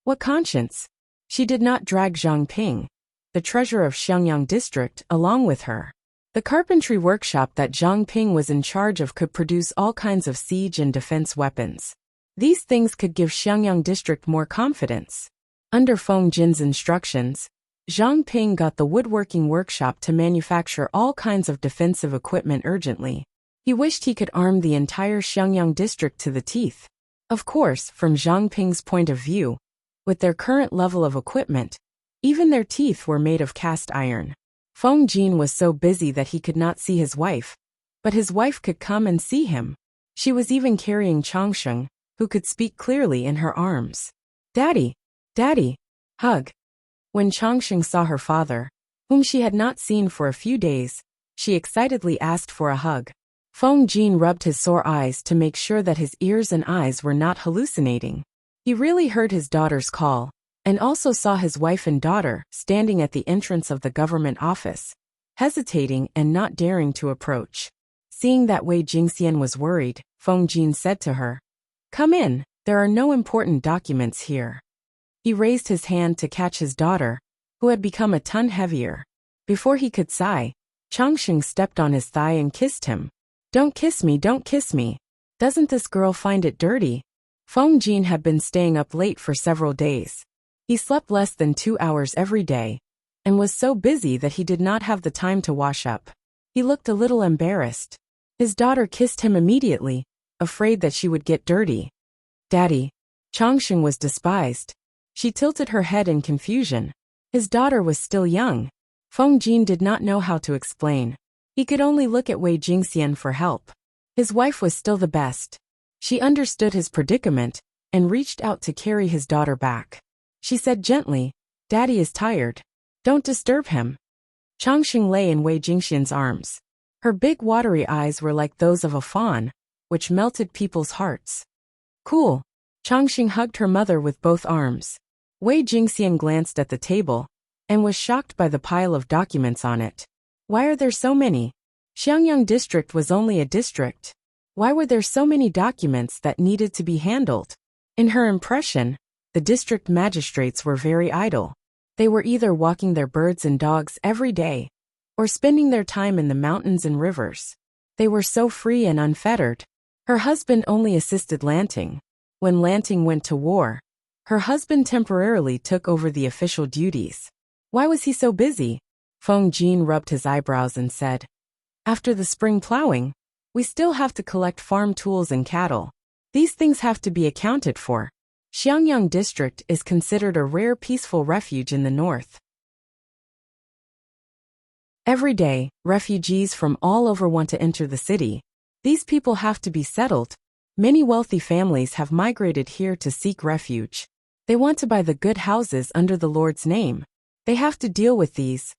What conscience? She did not drag Zhang Ping, the treasurer of Xiangyang district, along with her. The carpentry workshop that Zhang Ping was in charge of could produce all kinds of siege and defense weapons. These things could give Xiangyang district more confidence. Under Feng Jin's instructions, Zhang Ping got the woodworking workshop to manufacture all kinds of defensive equipment urgently. He wished he could arm the entire Xiangyang district to the teeth. Of course, from Zhang Ping's point of view, with their current level of equipment, even their teeth were made of cast iron. Feng Jin was so busy that he could not see his wife, but his wife could come and see him. She was even carrying Changsheng, who could speak clearly, in her arms. "Daddy! Daddy! Hug!" When Changsheng saw her father, whom she had not seen for a few days, she excitedly asked for a hug. Feng Jin rubbed his sore eyes to make sure that his ears and eyes were not hallucinating. He really heard his daughter's call, and also saw his wife and daughter standing at the entrance of the government office, hesitating and not daring to approach. Seeing that Wei Jingxian was worried, Feng Jin said to her, "Come in, there are no important documents here." He raised his hand to catch his daughter, who had become a ton heavier. Before he could sigh, Changsheng stepped on his thigh and kissed him. "Don't kiss me, don't kiss me. Doesn't this girl find it dirty?" Feng Jin had been staying up late for several days. He slept less than 2 hours every day, and was so busy that he did not have the time to wash up. He looked a little embarrassed. His daughter kissed him immediately, afraid that she would get dirty. "Daddy." Changsheng was despised. She tilted her head in confusion. His daughter was still young. Feng Jin did not know how to explain. He could only look at Wei Jingxian for help. His wife was still the best. She understood his predicament, and reached out to carry his daughter back. She said gently, "Daddy is tired. Don't disturb him." Changsheng lay in Wei Jingxian's arms. Her big watery eyes were like those of a fawn, which melted people's hearts. "Cool." Changsheng hugged her mother with both arms. Wei Jingxian glanced at the table, and was shocked by the pile of documents on it. Why are there so many? Xiangyang district was only a district. Why were there so many documents that needed to be handled? In her impression, the district magistrates were very idle. They were either walking their birds and dogs every day, or spending their time in the mountains and rivers. They were so free and unfettered. Her husband only assisted Lanting. When Lanting went to war, her husband temporarily took over the official duties. Why was he so busy? Feng Jin rubbed his eyebrows and said, After the spring plowing, we still have to collect farm tools and cattle. These things have to be accounted for. Xiangyang District is considered a rare peaceful refuge in the north. Every day, refugees from all over want to enter the city. These people have to be settled. Many wealthy families have migrated here to seek refuge. They want to buy the good houses under the Lord's name. They have to deal with these.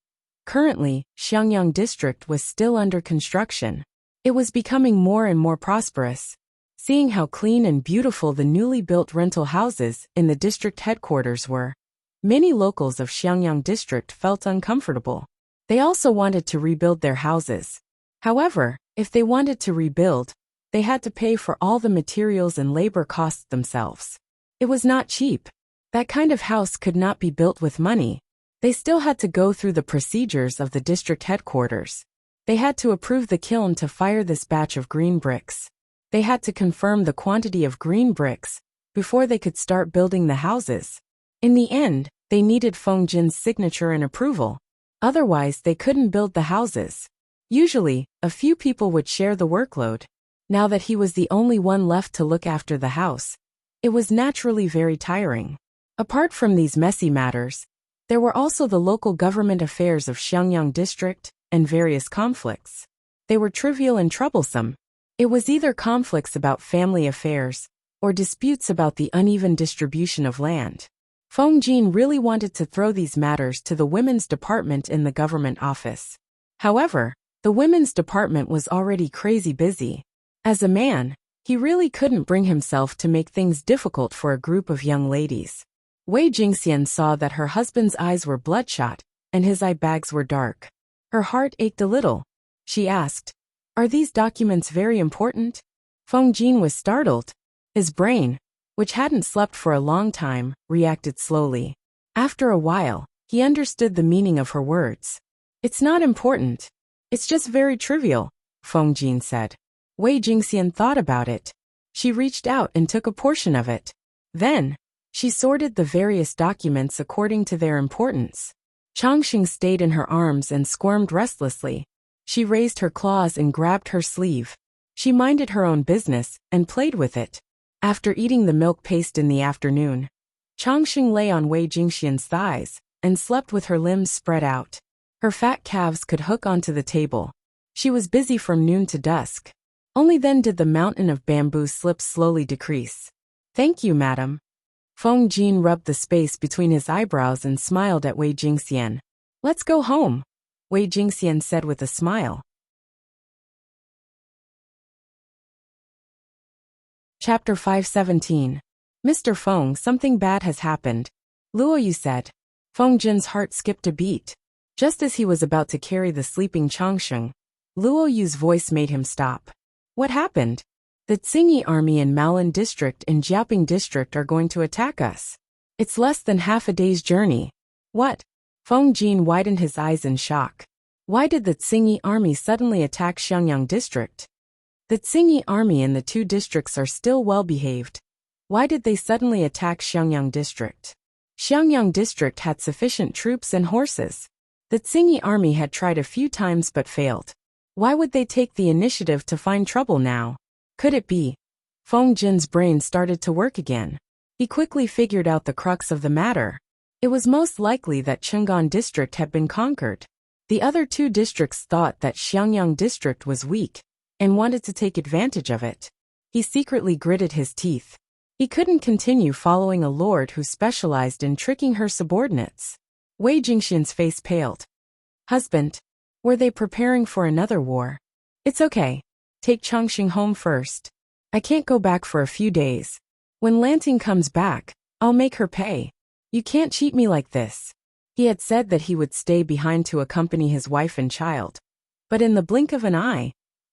Currently, Xiangyang District was still under construction. It was becoming more and more prosperous. Seeing how clean and beautiful the newly built rental houses in the district headquarters were, many locals of Xiangyang District felt uncomfortable. They also wanted to rebuild their houses. However, if they wanted to rebuild, they had to pay for all the materials and labor costs themselves. It was not cheap. That kind of house could not be built with money. They still had to go through the procedures of the district headquarters. They had to approve the kiln to fire this batch of green bricks. They had to confirm the quantity of green bricks before they could start building the houses. In the end, they needed Feng Jin's signature and approval. Otherwise, they couldn't build the houses. Usually, a few people would share the workload. Now that he was the only one left to look after the house, it was naturally very tiring. Apart from these messy matters, there were also the local government affairs of Xiangyang District and various conflicts. They were trivial and troublesome. It was either conflicts about family affairs or disputes about the uneven distribution of land. Feng Jin really wanted to throw these matters to the women's department in the government office. However, the women's department was already crazy busy. As a man, he really couldn't bring himself to make things difficult for a group of young ladies. Wei Jingxian saw that her husband's eyes were bloodshot and his eye bags were dark. Her heart ached a little. She asked, "Are these documents very important?" Feng Jin was startled. His brain, which hadn't slept for a long time, reacted slowly. After a while, he understood the meaning of her words. "It's not important. It's just very trivial," Feng Jin said. Wei Jingxian thought about it. She reached out and took a portion of it. Then, she sorted the various documents according to their importance. Changxing stayed in her arms and squirmed restlessly. She raised her claws and grabbed her sleeve. She minded her own business and played with it. After eating the milk paste in the afternoon, Changxing lay on Wei Jingxian's thighs and slept with her limbs spread out. Her fat calves could hook onto the table. She was busy from noon to dusk. Only then did the mountain of bamboo slips slowly decrease. "Thank you, madam." Feng Jin rubbed the space between his eyebrows and smiled at Wei Jingxian. "Let's go home," Wei Jingxian said with a smile. Chapter 517. Mr. Feng, something bad has happened. Luoyu said. Feng Jin's heart skipped a beat. Just as he was about to carry the sleeping Changsheng, Luoyu's voice made him stop. "What happened?" "The Tsingy army in Malan District and Jiaoping District are going to attack us. It's less than half a day's journey." "What?" Feng Jin widened his eyes in shock. Why did the Tsingy army suddenly attack Xiangyang District? The Tsingy army in the two districts are still well behaved. Why did they suddenly attack Xiangyang District? Xiangyang District had sufficient troops and horses. The Tsingy army had tried a few times but failed. Why would they take the initiative to find trouble now? Could it be? Feng Jin's brain started to work again. He quickly figured out the crux of the matter. It was most likely that Chang'an District had been conquered. The other two districts thought that Xiangyang District was weak and wanted to take advantage of it. He secretly gritted his teeth. He couldn't continue following a lord who specialized in tricking her subordinates. Wei Jingxian's face paled. "Husband, were they preparing for another war?" "It's okay. Take Changxing home first. I can't go back for a few days. When Lanting comes back, I'll make her pay. You can't cheat me like this." He had said that he would stay behind to accompany his wife and child. But in the blink of an eye,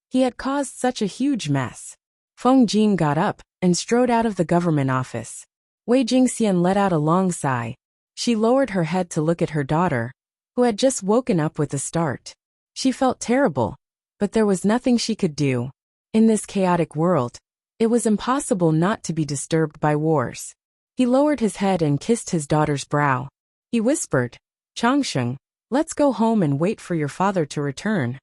he had caused such a huge mess. Feng Jin got up and strode out of the government office. Wei Jingxian let out a long sigh. She lowered her head to look at her daughter, who had just woken up with a start. She felt terrible, but there was nothing she could do. In this chaotic world, it was impossible not to be disturbed by wars. He lowered his head and kissed his daughter's brow. He whispered, "Changsheng, let's go home and wait for your father to return."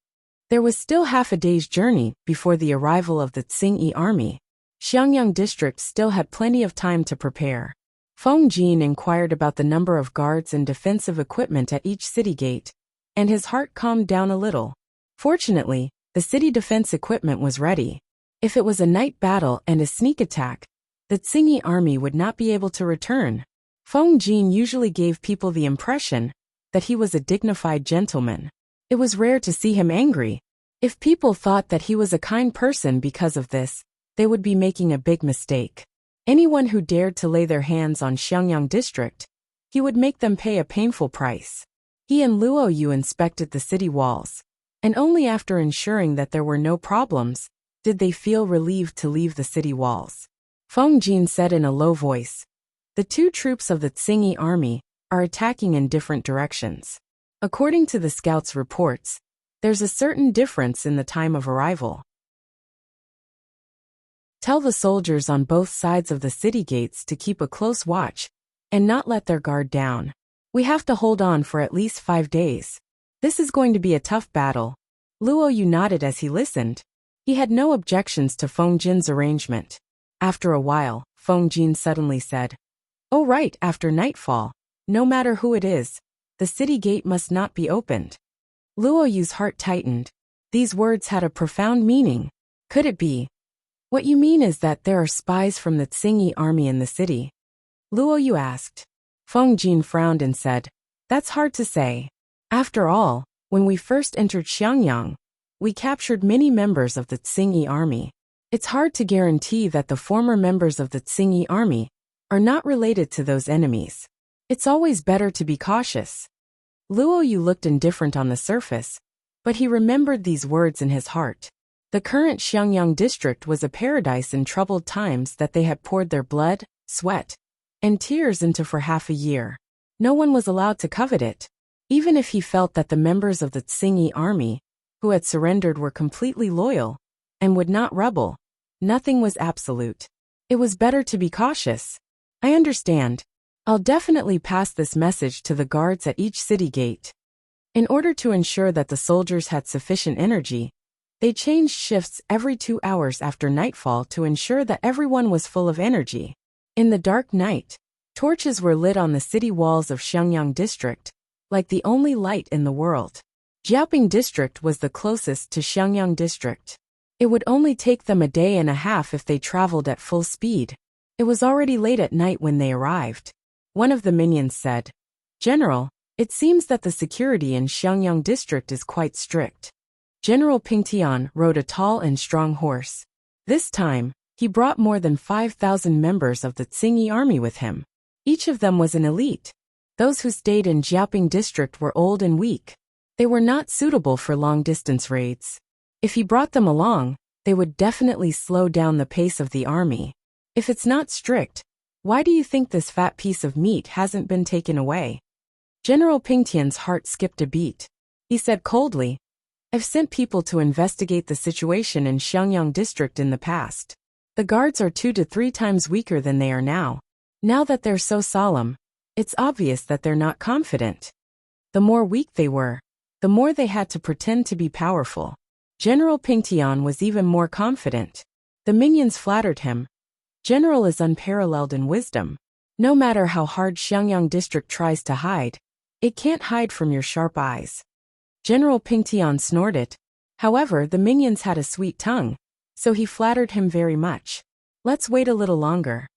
There was still half a day's journey before the arrival of the Tsingyi army. Xiangyang district still had plenty of time to prepare. Feng Jin inquired about the number of guards and defensive equipment at each city gate, and his heart calmed down a little. Fortunately, the city defense equipment was ready. If it was a night battle and a sneak attack, the Tsingyi army would not be able to return. Feng Jin usually gave people the impression that he was a dignified gentleman. It was rare to see him angry. If people thought that he was a kind person because of this, they would be making a big mistake. Anyone who dared to lay their hands on Xiangyang district, he would make them pay a painful price. He and Luo Yu inspected the city walls, and only after ensuring that there were no problems did they feel relieved to leave the city walls. Feng Jin said in a low voice, "The two troops of the Tsingyi army are attacking in different directions. According to the scouts' reports, there's a certain difference in the time of arrival. Tell the soldiers on both sides of the city gates to keep a close watch and not let their guard down. We have to hold on for at least 5 days. This is going to be a tough battle." Luo Yu nodded as he listened. He had no objections to Feng Jin's arrangement. After a while, Feng Jin suddenly said, "Oh right, after nightfall, no matter who it is, the city gate must not be opened." Luo Yu's heart tightened. These words had a profound meaning. Could it be? "What you mean is that there are spies from the Tsingyi army in the city?" Luo Yu asked. Feng Jin frowned and said, "That's hard to say. After all, when we first entered Xiangyang, we captured many members of the Tsingyi army. It's hard to guarantee that the former members of the Tsingyi army are not related to those enemies. It's always better to be cautious." Luo Yu looked indifferent on the surface, but he remembered these words in his heart. The current Xiangyang district was a paradise in troubled times that they had poured their blood, sweat, and tears into for half a year. No one was allowed to covet it. Even if he felt that the members of the Tsingyi army who had surrendered were completely loyal and would not rebel, nothing was absolute. It was better to be cautious. "I understand. I'll definitely pass this message to the guards at each city gate." In order to ensure that the soldiers had sufficient energy, they changed shifts every 2 hours after nightfall to ensure that everyone was full of energy. In the dark night, torches were lit on the city walls of Xiangyang district, like the only light in the world. Jiaoping district was the closest to Xiangyang district. It would only take them a day and a half if they traveled at full speed. It was already late at night when they arrived. One of the minions said, "General, it seems that the security in Xiangyang district is quite strict." General Pingtian rode a tall and strong horse. This time, he brought more than 5,000 members of the Tsingyi army with him. Each of them was an elite. Those who stayed in Jiaoping district were old and weak. They were not suitable for long-distance raids. If he brought them along, they would definitely slow down the pace of the army. If it's not strict, why do you think this fat piece of meat hasn't been taken away? General Pingtian's heart skipped a beat. He said coldly, "I've sent people to investigate the situation in Xiangyang district in the past. The guards are 2 to 3 times weaker than they are now. Now that they're so solemn, it's obvious that they're not confident. The more weak they were, the more they had to pretend to be powerful." General Pingtian was even more confident. The minions flattered him. General is unparalleled in wisdom. No matter how hard Xiangyang district tries to hide, it can't hide from your sharp eyes. General Pingtian snorted. However, the minions had a sweet tongue, so he flattered him very much. "Let's wait a little longer.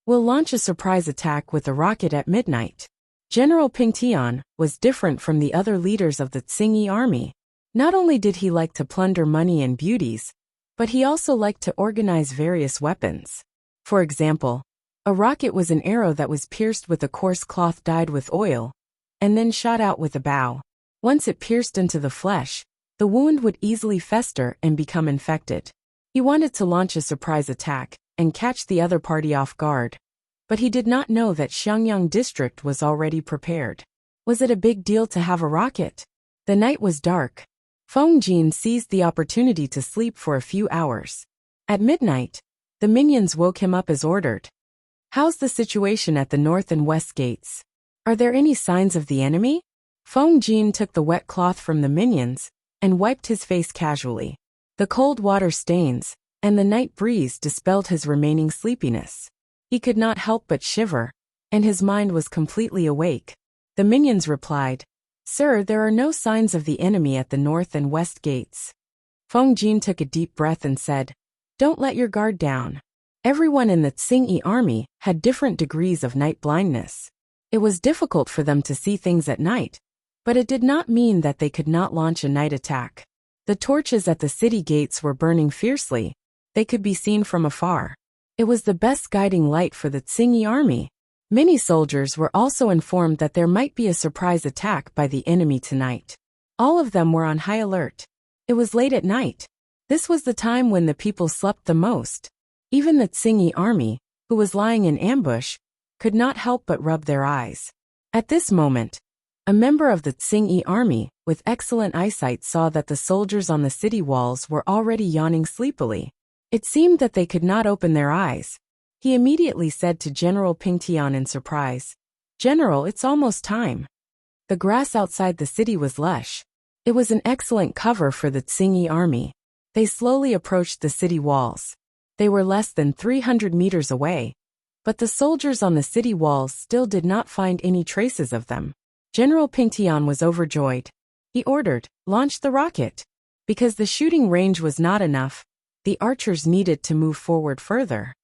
We'll launch a surprise attack with a rocket at midnight." General Pingtian was different from the other leaders of the Tsingyi army. Not only did he like to plunder money and beauties, but he also liked to organize various weapons. For example, a rocket was an arrow that was pierced with a coarse cloth dyed with oil, and then shot out with a bow. Once it pierced into the flesh, the wound would easily fester and become infected. He wanted to launch a surprise attack and catch the other party off guard, but he did not know that Xiangyang district was already prepared. Was it a big deal to have a rocket? The night was dark. Feng Jin seized the opportunity to sleep for a few hours. At midnight, the minions woke him up as ordered. "How's the situation at the north and west gates? Are there any signs of the enemy?" Feng Jin took the wet cloth from the minions and wiped his face casually. The cold water stains and the night breeze dispelled his remaining sleepiness. He could not help but shiver, and his mind was completely awake. The minions replied, "Sir, there are no signs of the enemy at the north and west gates." Feng Jin took a deep breath and said, "Don't let your guard down." Everyone in the Tsingyi army had different degrees of night blindness. It was difficult for them to see things at night, but it did not mean that they could not launch a night attack. The torches at the city gates were burning fiercely. They could be seen from afar. It was the best guiding light for the Tsingyi army. Many soldiers were also informed that there might be a surprise attack by the enemy tonight. All of them were on high alert. It was late at night. This was the time when the people slept the most. Even the Tsingyi army, who was lying in ambush, could not help but rub their eyes. At this moment, a member of the Tsingyi army with excellent eyesight saw that the soldiers on the city walls were already yawning sleepily. It seemed that they could not open their eyes. He immediately said to General Pingtian in surprise, "General, it's almost time." The grass outside the city was lush. It was an excellent cover for the Tsingyi army. They slowly approached the city walls. They were less than 300 meters away, but the soldiers on the city walls still did not find any traces of them. General Pingtian was overjoyed. He ordered, "Launch the rocket." Because the shooting range was not enough, the archers needed to move forward further.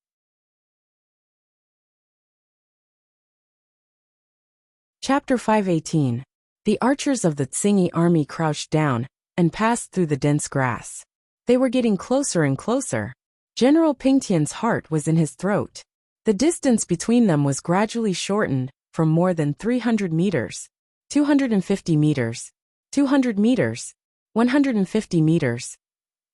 Chapter 518. The archers of the Tsingyi army crouched down and passed through the dense grass. They were getting closer and closer. General Pingtian's heart was in his throat. The distance between them was gradually shortened from more than 300 meters, 250 meters, 200 meters, 150 meters.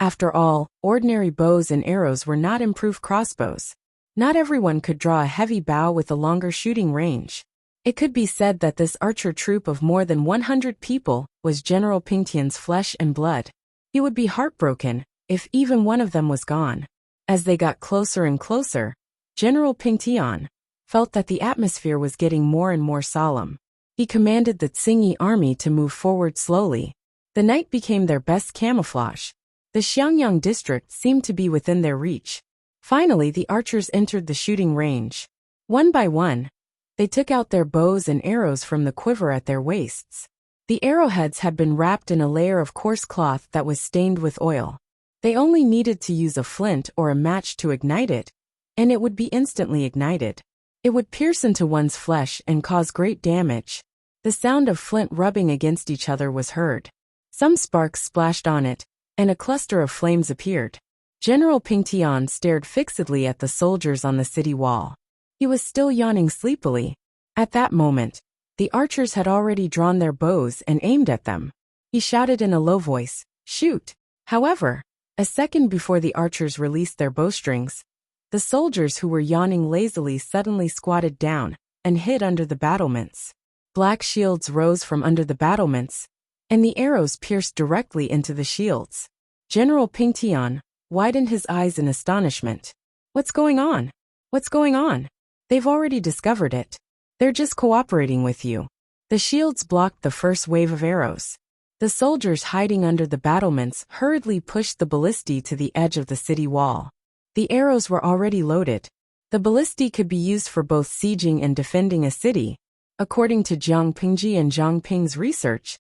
After all, ordinary bows and arrows were not improved crossbows. Not everyone could draw a heavy bow with a longer shooting range. It could be said that this archer troop of more than 100 people was General Pingtian's flesh and blood. He would be heartbroken if even one of them was gone. As they got closer and closer, General Pingtian felt that the atmosphere was getting more and more solemn. He commanded the Tsingyi army to move forward slowly. The night became their best camouflage. The Xiangyang district seemed to be within their reach. Finally, the archers entered the shooting range. One by one, they took out their bows and arrows from the quiver at their waists. The arrowheads had been wrapped in a layer of coarse cloth that was stained with oil. They only needed to use a flint or a match to ignite it, and it would be instantly ignited. It would pierce into one's flesh and cause great damage. The sound of flint rubbing against each other was heard. Some sparks splashed on it, and a cluster of flames appeared. General Pingtian stared fixedly at the soldiers on the city wall. He was still yawning sleepily. At that moment, the archers had already drawn their bows and aimed at them. He shouted in a low voice, "Shoot!" However, a second before the archers released their bowstrings, the soldiers who were yawning lazily suddenly squatted down and hid under the battlements. Black shields rose from under the battlements, and the arrows pierced directly into the shields. General Pingtian widened his eyes in astonishment. "What's going on? What's going on? They've already discovered it. They're just cooperating with you." The shields blocked the first wave of arrows. The soldiers hiding under the battlements hurriedly pushed the ballistae to the edge of the city wall. The arrows were already loaded. The ballistae could be used for both sieging and defending a city. According to Jiang Pingji and Zhang Ping's research,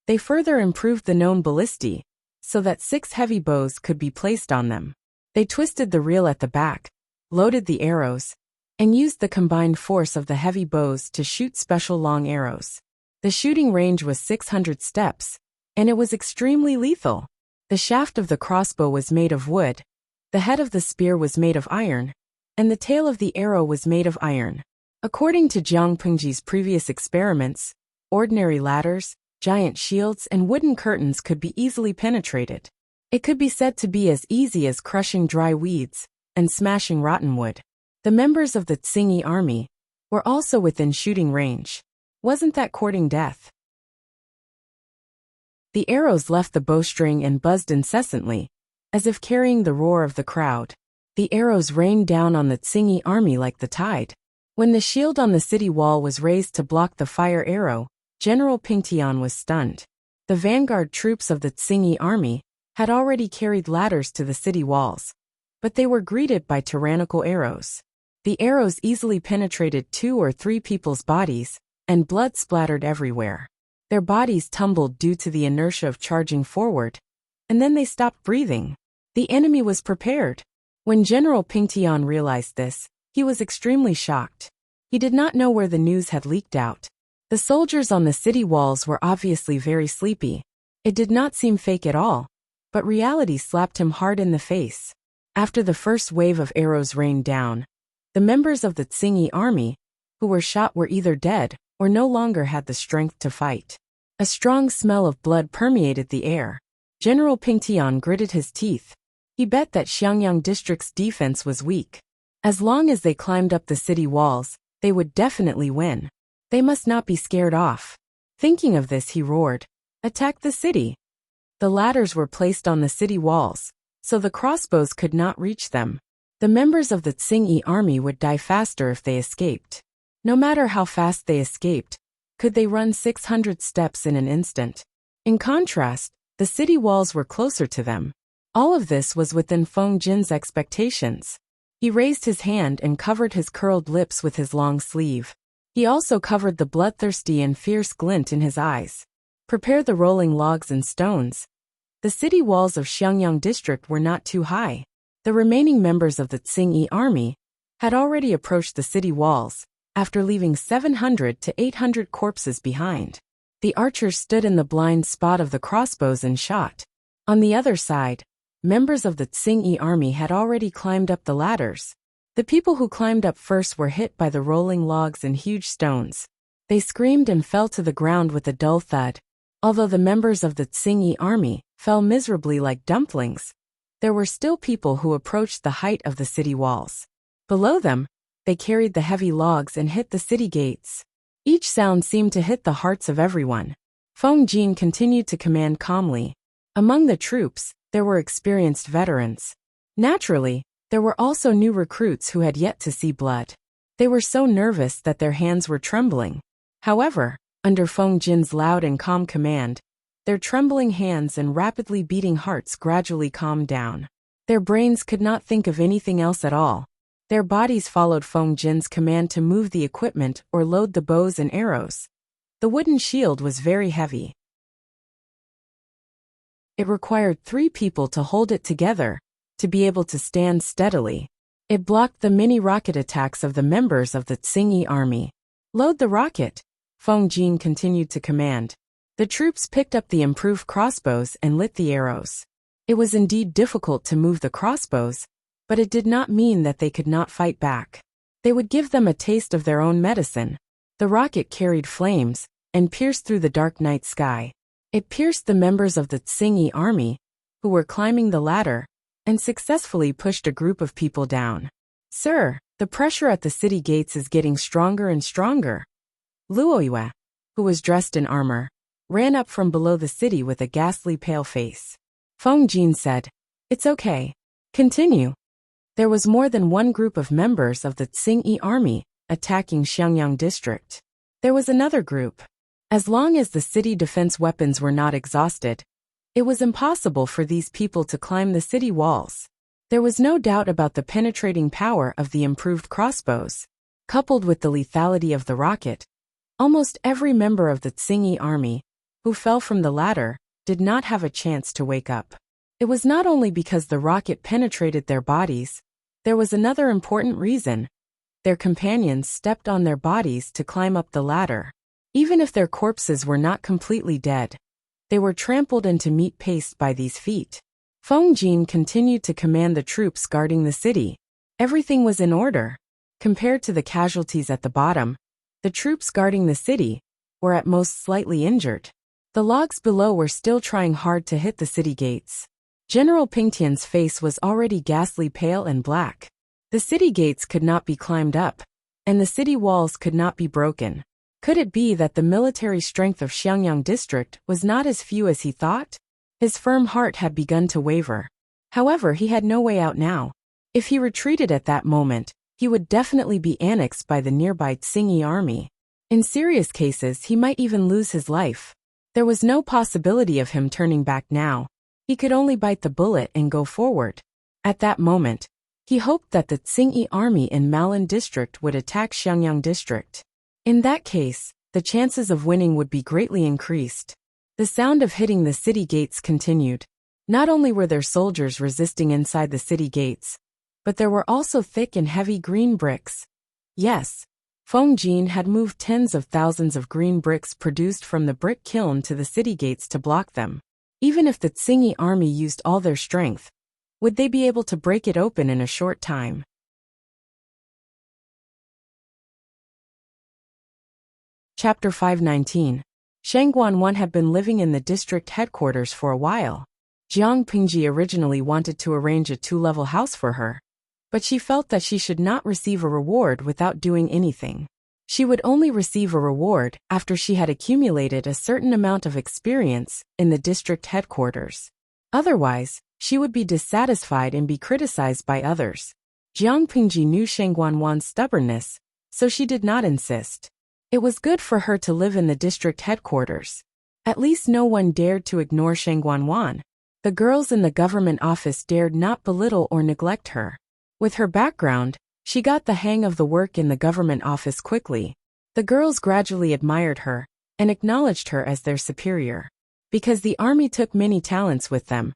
they further improved the known ballistae so that 6 heavy bows could be placed on them. They twisted the reel at the back, loaded the arrows, and used the combined force of the heavy bows to shoot special long arrows. The shooting range was 600 steps, and it was extremely lethal. The shaft of the crossbow was made of wood, the head of the spear was made of iron, and the tail of the arrow was made of iron. According to Jiang Pingji's previous experiments, ordinary ladders, giant shields, and wooden curtains could be easily penetrated. It could be said to be as easy as crushing dry weeds and smashing rotten wood. The members of the Tsingyi army were also within shooting range. Wasn't that courting death? The arrows left the bowstring and buzzed incessantly, as if carrying the roar of the crowd. The arrows rained down on the Tsingyi army like the tide. When the shield on the city wall was raised to block the fire arrow, General Pingtian was stunned. The vanguard troops of the Tsingyi army had already carried ladders to the city walls, but they were greeted by tyrannical arrows. The arrows easily penetrated 2 or 3 people's bodies, and blood splattered everywhere. Their bodies tumbled due to the inertia of charging forward, and then they stopped breathing. The enemy was prepared. When General Pingtian realized this, he was extremely shocked. He did not know where the news had leaked out. The soldiers on the city walls were obviously very sleepy. It did not seem fake at all, but reality slapped him hard in the face. After the first wave of arrows rained down, the members of the Tsingyi army who were shot were either dead or no longer had the strength to fight. A strong smell of blood permeated the air. General Pingtian gritted his teeth. He bet that Xiangyang district's defense was weak. As long as they climbed up the city walls, they would definitely win. They must not be scared off. Thinking of this, he roared, "Attack the city!" The ladders were placed on the city walls, so the crossbows could not reach them. The members of the Tsingyi army would die faster if they escaped. No matter how fast they escaped, could they run 600 steps in an instant. In contrast, the city walls were closer to them. All of this was within Feng Jin's expectations. He raised his hand and covered his curled lips with his long sleeve. He also covered the bloodthirsty and fierce glint in his eyes. Prepare the rolling logs and stones. The city walls of Xiangyang district were not too high. The remaining members of the Tsingyi army had already approached the city walls, after leaving 700 to 800 corpses behind. The archers stood in the blind spot of the crossbows and shot. On the other side, members of the Tsingyi army had already climbed up the ladders. The people who climbed up first were hit by the rolling logs and huge stones. They screamed and fell to the ground with a dull thud. Although the members of the Tsingyi army fell miserably like dumplings, there were still people who approached the height of the city walls. Below them, they carried the heavy logs and hit the city gates. Each sound seemed to hit the hearts of everyone. Feng Jin continued to command calmly. Among the troops, there were experienced veterans. Naturally, there were also new recruits who had yet to see blood. They were so nervous that their hands were trembling. However, under Feng Jin's loud and calm command, their trembling hands and rapidly beating hearts gradually calmed down. Their brains could not think of anything else at all. Their bodies followed Feng Jin's command to move the equipment or load the bows and arrows. The wooden shield was very heavy. It required 3 people to hold it together, to be able to stand steadily. It blocked the mini rocket attacks of the members of the Tsingyi army. Load the rocket, Feng Jin continued to command. The troops picked up the improved crossbows and lit the arrows. It was indeed difficult to move the crossbows, but it did not mean that they could not fight back. They would give them a taste of their own medicine. The rocket carried flames and pierced through the dark night sky. It pierced the members of the Tsingyi army, who were climbing the ladder, and successfully pushed a group of people down. "Sir, the pressure at the city gates is getting stronger and stronger." Luoyue, who was dressed in armor, ran up from below the city with a ghastly pale face. Feng Jin said, "It's okay. Continue." There was more than one group of members of the Tsingyi army attacking Xiangyang district. There was another group. As long as the city defense weapons were not exhausted, it was impossible for these people to climb the city walls. There was no doubt about the penetrating power of the improved crossbows. Coupled with the lethality of the rocket, almost every member of the Tsingyi army who fell from the ladder did not have a chance to wake up. It was not only because the rocket penetrated their bodies, there was another important reason. Their companions stepped on their bodies to climb up the ladder. Even if their corpses were not completely dead, they were trampled into meat paste by these feet. Feng Jin continued to command the troops guarding the city. Everything was in order. Compared to the casualties at the bottom, the troops guarding the city were at most slightly injured. The logs below were still trying hard to hit the city gates. General Pingtian's face was already ghastly pale and black. The city gates could not be climbed up, and the city walls could not be broken. Could it be that the military strength of Xiangyang district was not as few as he thought? His firm heart had begun to waver. However, he had no way out now. If he retreated at that moment, he would definitely be annexed by the nearby Tsingyi army. In serious cases, he might even lose his life. There was no possibility of him turning back now. He could only bite the bullet and go forward. At that moment, he hoped that the Tsingyi army in Malan district would attack Xiangyang district. In that case, the chances of winning would be greatly increased. The sound of hitting the city gates continued. Not only were there soldiers resisting inside the city gates, but there were also thick and heavy green bricks. Yes, Feng Jin had moved tens of thousands of green bricks produced from the brick kiln to the city gates to block them. Even if the Tsingyi army used all their strength, would they be able to break it open in a short time? Chapter 519. Shang Guanwan had been living in the district headquarters for a while. Jiang Pingji originally wanted to arrange a 2-level house for her, but she felt that she should not receive a reward without doing anything. She would only receive a reward after she had accumulated a certain amount of experience in the district headquarters. Otherwise, she would be dissatisfied and be criticized by others. Jiang Pingji knew Shang Guanwan's stubbornness, so she did not insist. It was good for her to live in the district headquarters. At least no one dared to ignore Shang Guanwan. The girls in the government office dared not belittle or neglect her. With her background, she got the hang of the work in the government office quickly. The girls gradually admired her and acknowledged her as their superior. Because the army took many talents with them,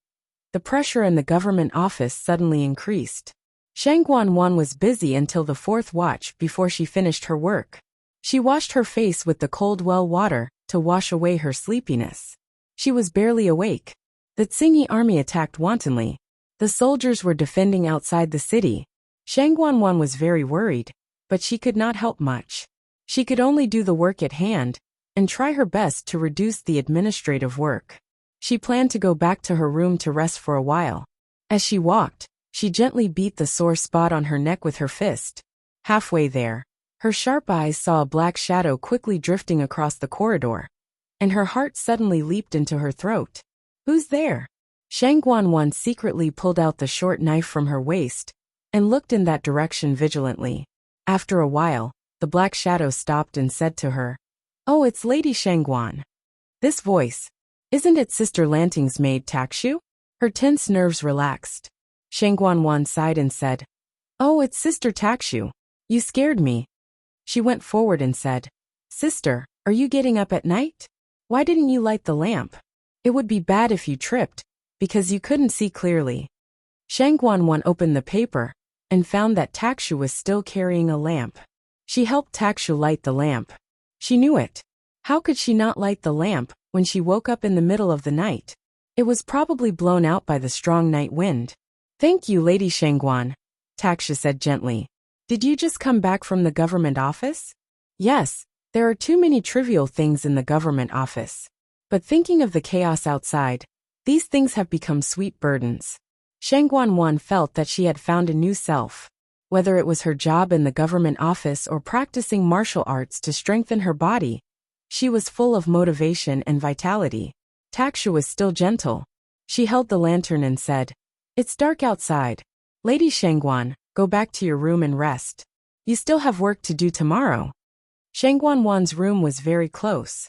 the pressure in the government office suddenly increased. Shang Guanwan was busy until the 4th watch before she finished her work. She washed her face with the cold well water to wash away her sleepiness. She was barely awake. The Tsingyi army attacked wantonly. The soldiers were defending outside the city. Shang Guanwan was very worried, but she could not help much. She could only do the work at hand and try her best to reduce the administrative work. She planned to go back to her room to rest for a while. As she walked, she gently beat the sore spot on her neck with her fist. Halfway there, her sharp eyes saw a black shadow quickly drifting across the corridor, and her heart suddenly leaped into her throat. Who's there? Shang Guanwan secretly pulled out the short knife from her waist and looked in that direction vigilantly. After a while, the black shadow stopped and said to her, "Oh, it's Lady Shangguan." This voice, isn't it Sister Lanting's maid Takshu? Her tense nerves relaxed. Shang Guanwan sighed and said, "Oh, it's Sister Takshu. You scared me." She went forward and said, "Sister, are you getting up at night? Why didn't you light the lamp? It would be bad if you tripped, because you couldn't see clearly." Shang Guanwan opened the paper and found that Takshu was still carrying a lamp. She helped Takshu light the lamp. She knew it. How could she not light the lamp when she woke up in the middle of the night? It was probably blown out by the strong night wind. "Thank you, Lady Shangguan," Takshu said gently. "Did you just come back from the government office?" "Yes, there are too many trivial things in the government office. But thinking of the chaos outside, these things have become sweet burdens." Shang Guanwan felt that she had found a new self. Whether it was her job in the government office or practicing martial arts to strengthen her body, she was full of motivation and vitality. Takshu was still gentle. She held the lantern and said, "It's dark outside. Lady Shangguan, go back to your room and rest. You still have work to do tomorrow." Shang Guanwan's room was very close.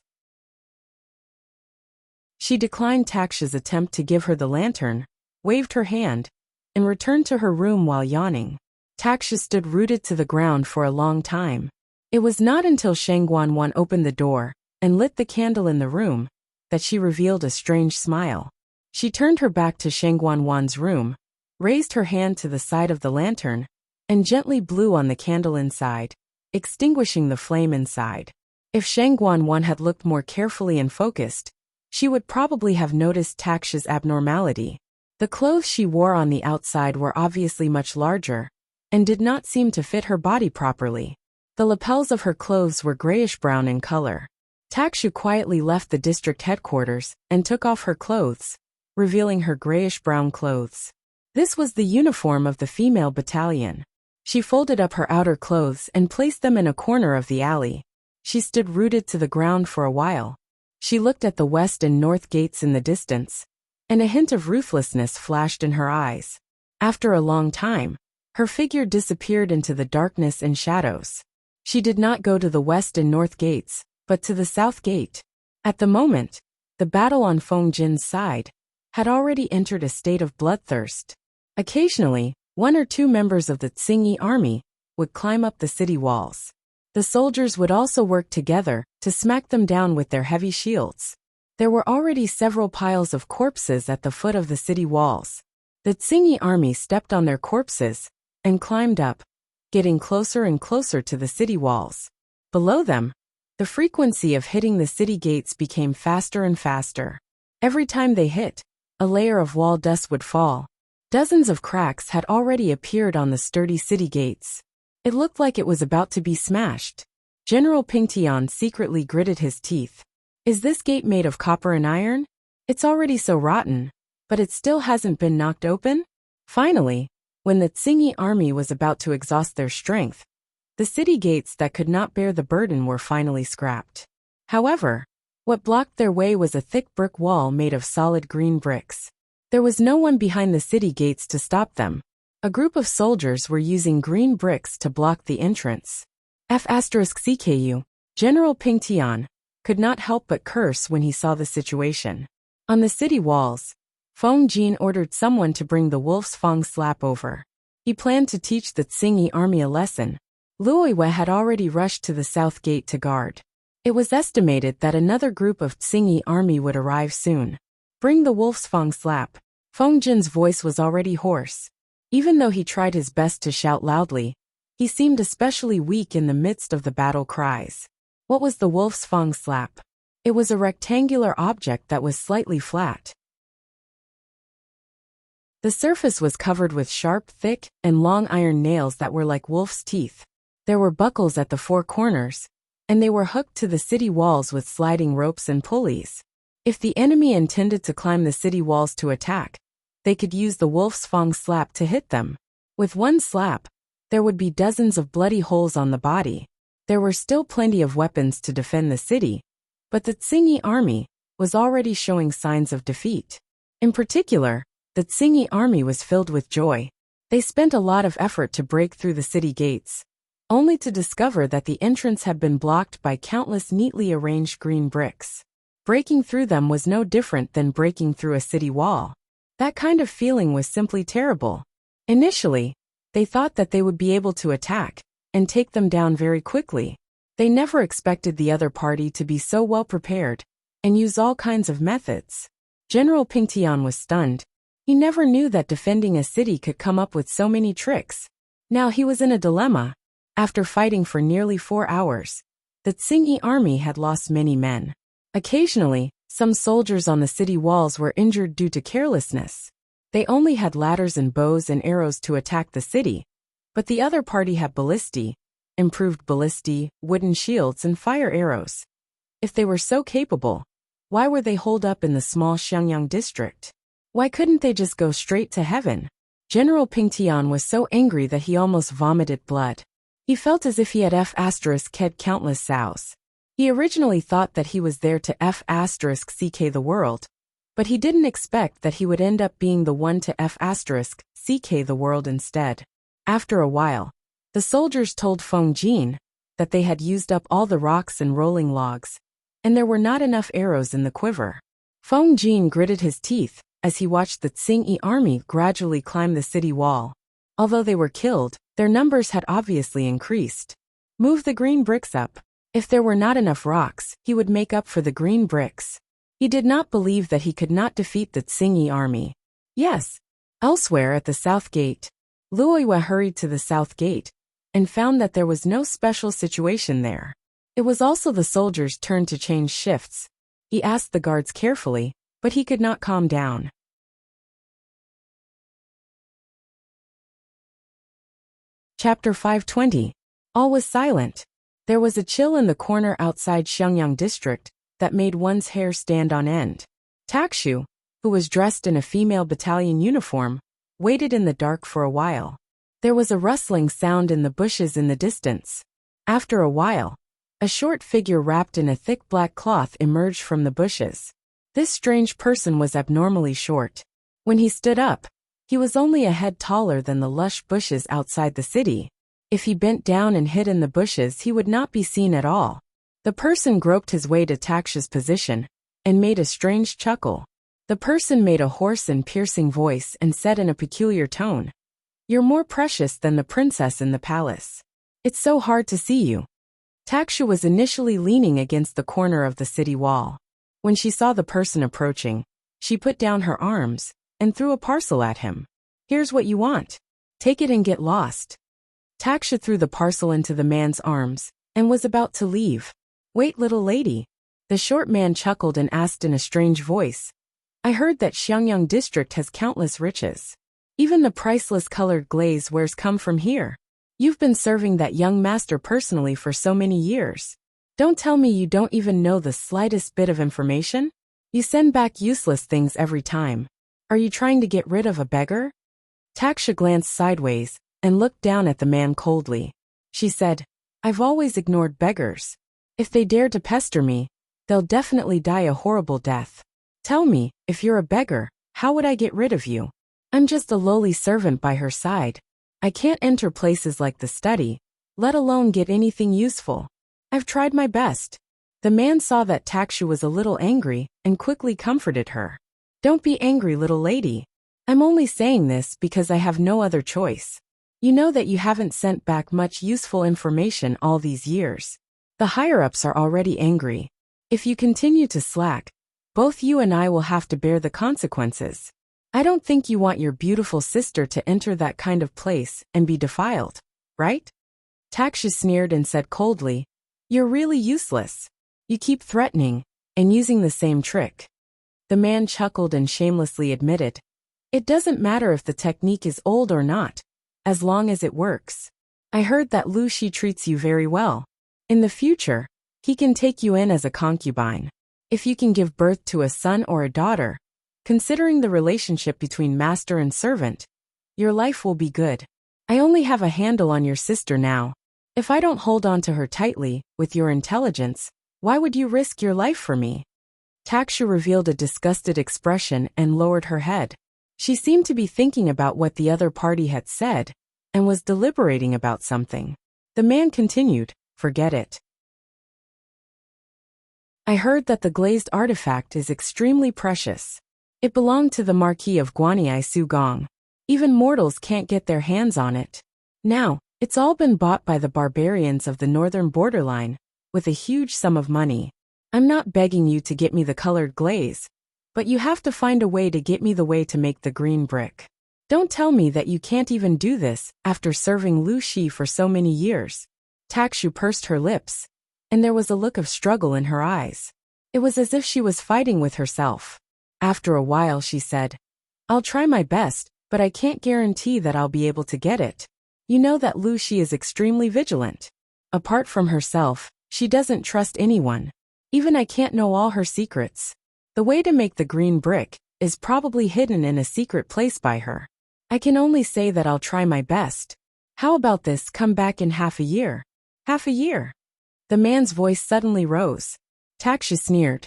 She declined Takshu's attempt to give her the lantern, waved her hand, and returned to her room while yawning. Takshu stood rooted to the ground for a long time. It was not until Shang Guanwan opened the door and lit the candle in the room that she revealed a strange smile. She turned her back to Shang Guanwan's room, raised her hand to the side of the lantern, and gently blew on the candle inside, extinguishing the flame inside. If Shang Guanwan had looked more carefully and focused, she would probably have noticed Takshu's abnormality. The clothes she wore on the outside were obviously much larger and did not seem to fit her body properly. The lapels of her clothes were grayish-brown in color. Takshu quietly left the district headquarters and took off her clothes, revealing her grayish-brown clothes. This was the uniform of the female battalion. She folded up her outer clothes and placed them in a corner of the alley. She stood rooted to the ground for a while. She looked at the west and north gates in the distance, and a hint of ruthlessness flashed in her eyes. After a long time, her figure disappeared into the darkness and shadows. She did not go to the west and north gates, but to the south gate. At the moment, the battle on Feng Jin's side had already entered a state of bloodthirst. Occasionally, one or two members of the Tsingyi army would climb up the city walls. The soldiers would also work together to smack them down with their heavy shields. There were already several piles of corpses at the foot of the city walls. The Tsingyi army stepped on their corpses and climbed up, getting closer and closer to the city walls. Below them, the frequency of hitting the city gates became faster and faster. Every time they hit, a layer of wall dust would fall. Dozens of cracks had already appeared on the sturdy city gates. It looked like it was about to be smashed. General Pingtian secretly gritted his teeth. Is this gate made of copper and iron? It's already so rotten, but it still hasn't been knocked open? Finally, when the Tsingyi army was about to exhaust their strength, the city gates that could not bear the burden were finally scrapped. However, what blocked their way was a thick brick wall made of solid green bricks. There was no one behind the city gates to stop them. A group of soldiers were using green bricks to block the entrance. F***CKU, General Pingtian, could not help but curse when he saw the situation. On the city walls, Feng Jin ordered someone to bring the wolf's fang slap over. He planned to teach the Tsingyi army a lesson. Luoyue had already rushed to the south gate to guard. It was estimated that another group of Tsingyi army would arrive soon. Bring the wolf's fang slap. Feng Jin's voice was already hoarse. Even though he tried his best to shout loudly, he seemed especially weak in the midst of the battle cries. What was the wolf's fang slap? It was a rectangular object that was slightly flat. The surface was covered with sharp, thick, and long iron nails that were like wolf's teeth. There were buckles at the four corners, and they were hooked to the city walls with sliding ropes and pulleys. If the enemy intended to climb the city walls to attack, they could use the wolf's fang slap to hit them. With one slap, there would be dozens of bloody holes on the body. There were still plenty of weapons to defend the city, but the Tsingyi army was already showing signs of defeat. In particular, the Tsingyi army was filled with joy. They spent a lot of effort to break through the city gates, only to discover that the entrance had been blocked by countless neatly arranged green bricks. Breaking through them was no different than breaking through a city wall. That kind of feeling was simply terrible. Initially, they thought that they would be able to attack and take them down very quickly. They never expected the other party to be so well prepared and use all kinds of methods. General Pingtian was stunned. He never knew that defending a city could come up with so many tricks. Now he was in a dilemma. After fighting for nearly 4 hours, the Tsingyi army had lost many men. Occasionally, some soldiers on the city walls were injured due to carelessness. They only had ladders and bows and arrows to attack the city, but the other party had ballistae, improved ballistae, wooden shields and fire arrows. If they were so capable, why were they holed up in the small Xiangyang district? Why couldn't they just go straight to heaven? General Pingtian was so angry that he almost vomited blood. He felt as if he had F***ed countless sows. He originally thought that he was there to F***ck the world, but he didn't expect that he would end up being the one to F***ck the world instead. After a while, the soldiers told Feng Jin that they had used up all the rocks and rolling logs, and there were not enough arrows in the quiver. Feng Jin gritted his teeth as he watched the Tsingyi army gradually climb the city wall. Although they were killed, their numbers had obviously increased. Move the green bricks up. If there were not enough rocks, he would make up for the green bricks. He did not believe that he could not defeat the Tsingyi army. Yes. Elsewhere at the south gate, Luoyue hurried to the south gate and found that there was no special situation there. It was also the soldiers' turn to change shifts. He asked the guards carefully, but he could not calm down. Chapter 520. All was silent. There was a chill in the corner outside Xiangyang district that made one's hair stand on end. Takshu, who was dressed in a female battalion uniform, waited in the dark for a while. There was a rustling sound in the bushes in the distance. After a while, a short figure wrapped in a thick black cloth emerged from the bushes. This strange person was abnormally short. When he stood up, he was only a head taller than the lush bushes outside the city. If he bent down and hid in the bushes, he would not be seen at all. The person groped his way to Taksha's position and made a strange chuckle. The person made a hoarse and piercing voice and said in a peculiar tone, "You're more precious than the princess in the palace. It's so hard to see you." Taksha was initially leaning against the corner of the city wall. When she saw the person approaching, she put down her arms and threw a parcel at him. "Here's what you want. Take it and get lost." Taksha threw the parcel into the man's arms and was about to leave. "Wait, little lady." The short man chuckled and asked in a strange voice, "I heard that Xiangyang district has countless riches. Even the priceless colored glaze wares come from here. You've been serving that young master personally for so many years. Don't tell me you don't even know the slightest bit of information? You send back useless things every time. Are you trying to get rid of a beggar?" Taksha glanced sideways and looked down at the man coldly. She said, "I've always ignored beggars. If they dare to pester me, they'll definitely die a horrible death. Tell me, if you're a beggar, how would I get rid of you? I'm just a lowly servant by her side. I can't enter places like the study, let alone get anything useful. I've tried my best." The man saw that Taksha was a little angry and quickly comforted her. "Don't be angry, little lady. I'm only saying this because I have no other choice. You know that you haven't sent back much useful information all these years. The higher-ups are already angry. If you continue to slack, both you and I will have to bear the consequences. I don't think you want your beautiful sister to enter that kind of place and be defiled, right?" Taksha sneered and said coldly, "You're really useless. You keep threatening and using the same trick." The man chuckled and shamelessly admitted, "It doesn't matter if the technique is old or not, as long as it works. I heard that Lu Shi treats you very well. In the future, he can take you in as a concubine. If you can give birth to a son or a daughter, considering the relationship between master and servant, your life will be good. I only have a handle on your sister now. If I don't hold on to her tightly, with your intelligence, why would you risk your life for me?" Taksha revealed a disgusted expression and lowered her head. She seemed to be thinking about what the other party had said, and was deliberating about something. The man continued, "Forget it. I heard that the glazed artifact is extremely precious. It belonged to the Marquis of Guanyi Sugong. Even mortals can't get their hands on it. Now, it's all been bought by the barbarians of the northern borderline, with a huge sum of money. I'm not begging you to get me the colored glaze, but you have to find a way to get me the way to make the green brick. Don't tell me that you can't even do this after serving Lu Shi for so many years." Takshu pursed her lips, and there was a look of struggle in her eyes. It was as if she was fighting with herself. After a while she said, "I'll try my best, but I can't guarantee that I'll be able to get it. You know that Lu Shi is extremely vigilant. Apart from herself, she doesn't trust anyone. Even I can't know all her secrets. The way to make the green brick is probably hidden in a secret place by her. I can only say that I'll try my best. How about this, come back in half a year?" "Half a year?" The man's voice suddenly rose. Taksha sneered.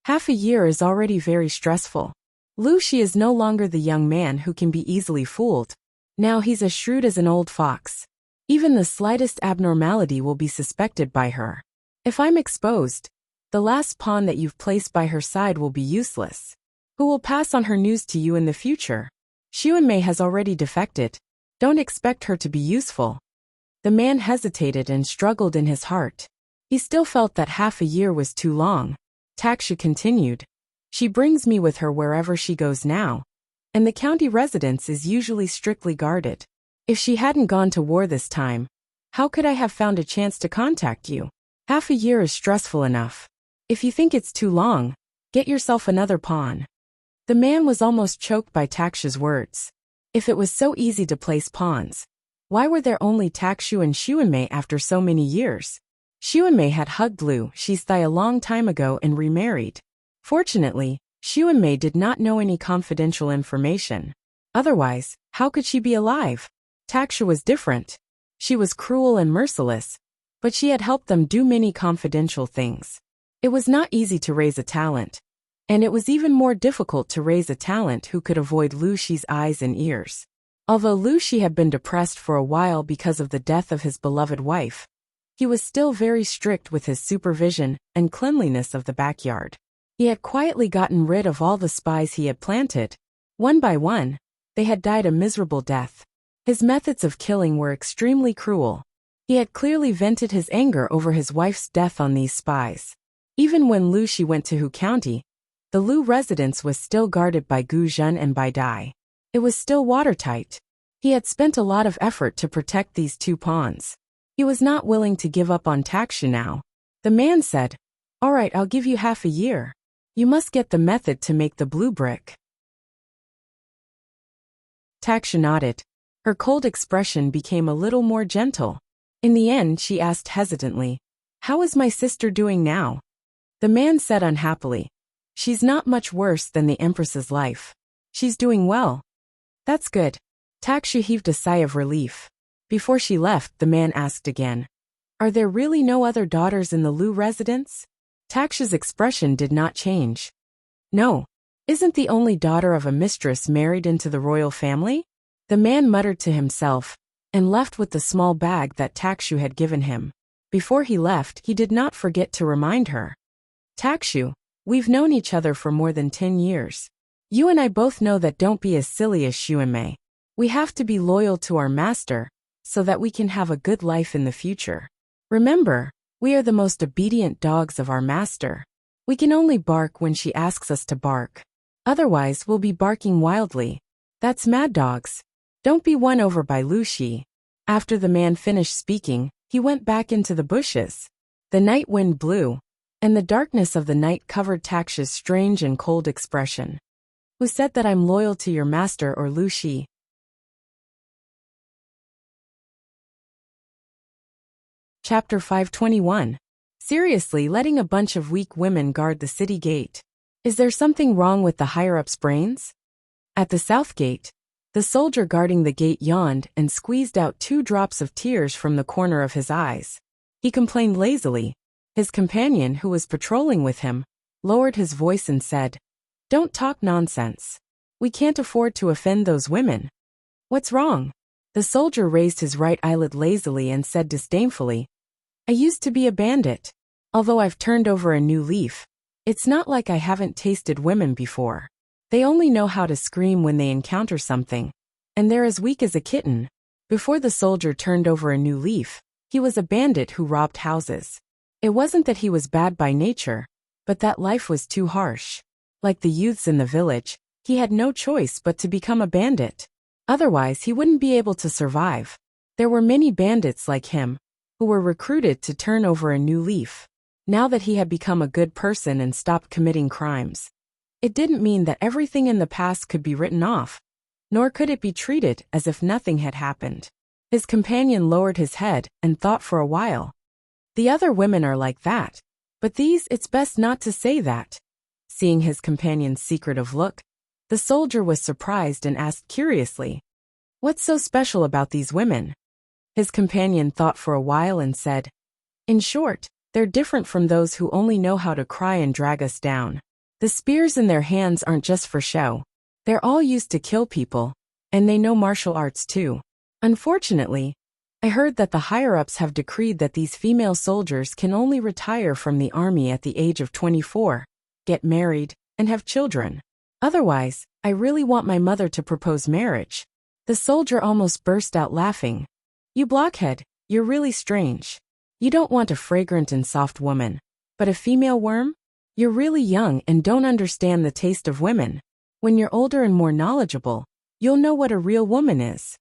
"Half a year is already very stressful. Lu Shi is no longer the young man who can be easily fooled. Now he's as shrewd as an old fox. Even the slightest abnormality will be suspected by her. If I'm exposed, the last pawn that you've placed by her side will be useless. Who will pass on her news to you in the future? Xuanmei has already defected. Don't expect her to be useful." The man hesitated and struggled in his heart. He still felt that half a year was too long. Taksha continued, "She brings me with her wherever she goes now, and the county residence is usually strictly guarded. If she hadn't gone to war this time, how could I have found a chance to contact you? Half a year is stressful enough. If you think it's too long, get yourself another pawn." The man was almost choked by Taksha's words. If it was so easy to place pawns, why were there only Takshu and Xuanmei after so many years? Xuanmei had hugged Lu Shi's thigh a long time ago and remarried. Fortunately, Xuanmei did not know any confidential information. Otherwise, how could she be alive? Taksha was different. She was cruel and merciless, but she had helped them do many confidential things. It was not easy to raise a talent, and it was even more difficult to raise a talent who could avoid Lu Shi's eyes and ears. Although Lu Shi had been depressed for a while because of the death of his beloved wife, he was still very strict with his supervision and cleanliness of the backyard. He had quietly gotten rid of all the spies he had planted. One by one, they had died a miserable death. His methods of killing were extremely cruel. He had clearly vented his anger over his wife's death on these spies. Even when Lu Shi went to Hu County, the Lu residence was still guarded by Gu Zhen and Bai Dai. It was still watertight. He had spent a lot of effort to protect these two pawns. He was not willing to give up on Takshu now. The man said, "All right, I'll give you half a year. You must get the method to make the blue brick." Takshu nodded. Her cold expression became a little more gentle. In the end, she asked hesitantly, "How is my sister doing now?" The man said unhappily, "She's not much worse than the Empress's life. She's doing well." "That's good." Takshu heaved a sigh of relief. Before she left, the man asked again, "Are there really no other daughters in the Lu residence?" Takshu's expression did not change. "No. Isn't the only daughter of a mistress married into the royal family?" The man muttered to himself, and left with the small bag that Takshu had given him. Before he left, he did not forget to remind her. "Takshu, we've known each other for more than 10 years. You and I both know that don't be as silly as Xuanmei. We have to be loyal to our master, so that we can have a good life in the future. Remember, we are the most obedient dogs of our master. We can only bark when she asks us to bark. Otherwise, we'll be barking wildly. That's mad dogs. Don't be won over by Lu Shi." After the man finished speaking, he went back into the bushes. The night wind blew, and the darkness of the night covered Takshu's strange and cold expression. "Who said that I'm loyal to your master or Lu Shi?" Chapter 521. Seriously letting a bunch of weak women guard the city gate. Is there something wrong with the higher-ups' brains? At the south gate, the soldier guarding the gate yawned and squeezed out 2 drops of tears from the corner of his eyes. He complained lazily. His companion, who was patrolling with him, lowered his voice and said, "Don't talk nonsense. We can't afford to offend those women." "What's wrong?" The soldier raised his right eyelid lazily and said disdainfully, "I used to be a bandit. Although I've turned over a new leaf, it's not like I haven't tasted women before. They only know how to scream when they encounter something, and they're as weak as a kitten." Before the soldier turned over a new leaf, he was a bandit who robbed houses. It wasn't that he was bad by nature, but that life was too harsh. Like the youths in the village, he had no choice but to become a bandit. Otherwise, he wouldn't be able to survive. There were many bandits like him, who were recruited to turn over a new leaf. Now that he had become a good person and stopped committing crimes, it didn't mean that everything in the past could be written off, nor could it be treated as if nothing had happened. His companion lowered his head and thought for a while. The other women are like that, but these, it's best not to say that. Seeing his companion's secretive look, the soldier was surprised and asked curiously, "What's so special about these women?" His companion thought for a while and said, "In short, they're different from those who only know how to cry and drag us down. The spears in their hands aren't just for show. They're all used to kill people, and they know martial arts too. Unfortunately, I heard that the higher-ups have decreed that these female soldiers can only retire from the army at the age of 24, get married, and have children. Otherwise, I really want my mother to propose marriage." The soldier almost burst out laughing. "You blockhead, you're really strange. You don't want a fragrant and soft woman, but a female worm? You're really young and don't understand the taste of women. When you're older and more knowledgeable, you'll know what a real woman is."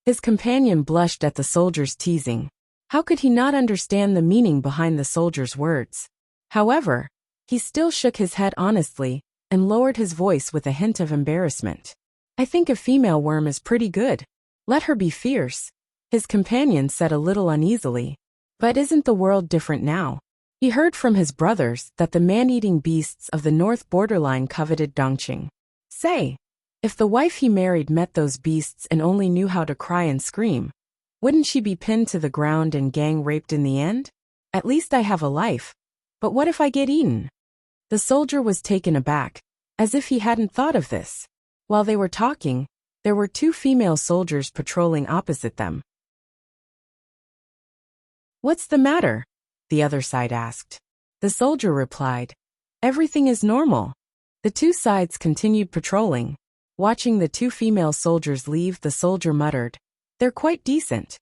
His companion blushed at the soldier's teasing. How could he not understand the meaning behind the soldier's words? However, he still shook his head honestly and lowered his voice with a hint of embarrassment. "I think a female worm is pretty good. Let her be fierce," his companion said a little uneasily. "But isn't the world different now?" He heard from his brothers that the man-eating beasts of the north borderline coveted Dongqing. Say, if the wife he married met those beasts and only knew how to cry and scream, wouldn't she be pinned to the ground and gang-raped in the end? At least I have a life. But what if I get eaten? The soldier was taken aback, as if he hadn't thought of this. While they were talking, There were two female soldiers patrolling opposite them. "What's the matter?" the other side asked. The soldier replied, "Everything is normal." The two sides continued patrolling. Watching the two female soldiers leave, the soldier muttered, "They're quite decent."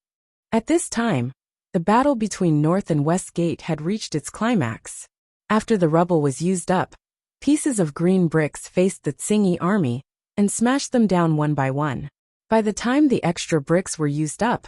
At this time, the battle between North and West Gate had reached its climax. After the rubble was used up, pieces of green bricks faced the Tsingy army and smashed them down one by one. By the time the extra bricks were used up,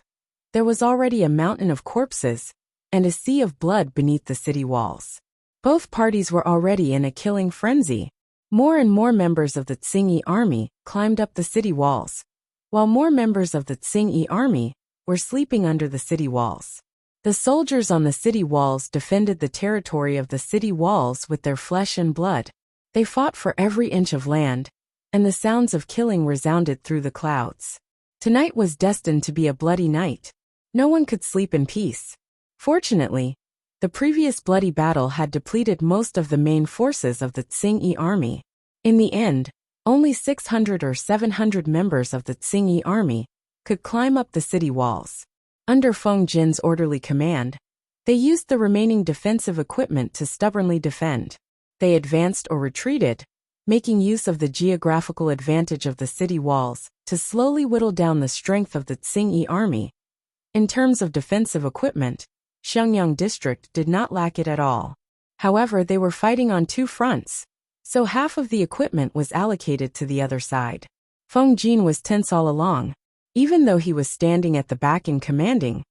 there was already a mountain of corpses and a sea of blood beneath the city walls. Both parties were already in a killing frenzy. More and more members of the Tsingy army climbed up the city walls, while more members of the Tsingy army were sleeping under the city walls. The soldiers on the city walls defended the territory of the city walls with their flesh and blood. They fought for every inch of land, and the sounds of killing resounded through the clouds. Tonight was destined to be a bloody night. No one could sleep in peace. Fortunately, the previous bloody battle had depleted most of the main forces of the Tsingy army. In the end, only 600 or 700 members of the Tsingy army could climb up the city walls. Under Feng Jin's orderly command, they used the remaining defensive equipment to stubbornly defend. They advanced or retreated, making use of the geographical advantage of the city walls to slowly whittle down the strength of the Tsingy army. In terms of defensive equipment, Shenyang district did not lack it at all. However, they were fighting on two fronts, so half of the equipment was allocated to the other side. Feng Jin was tense all along. Even though he was standing at the back and commanding,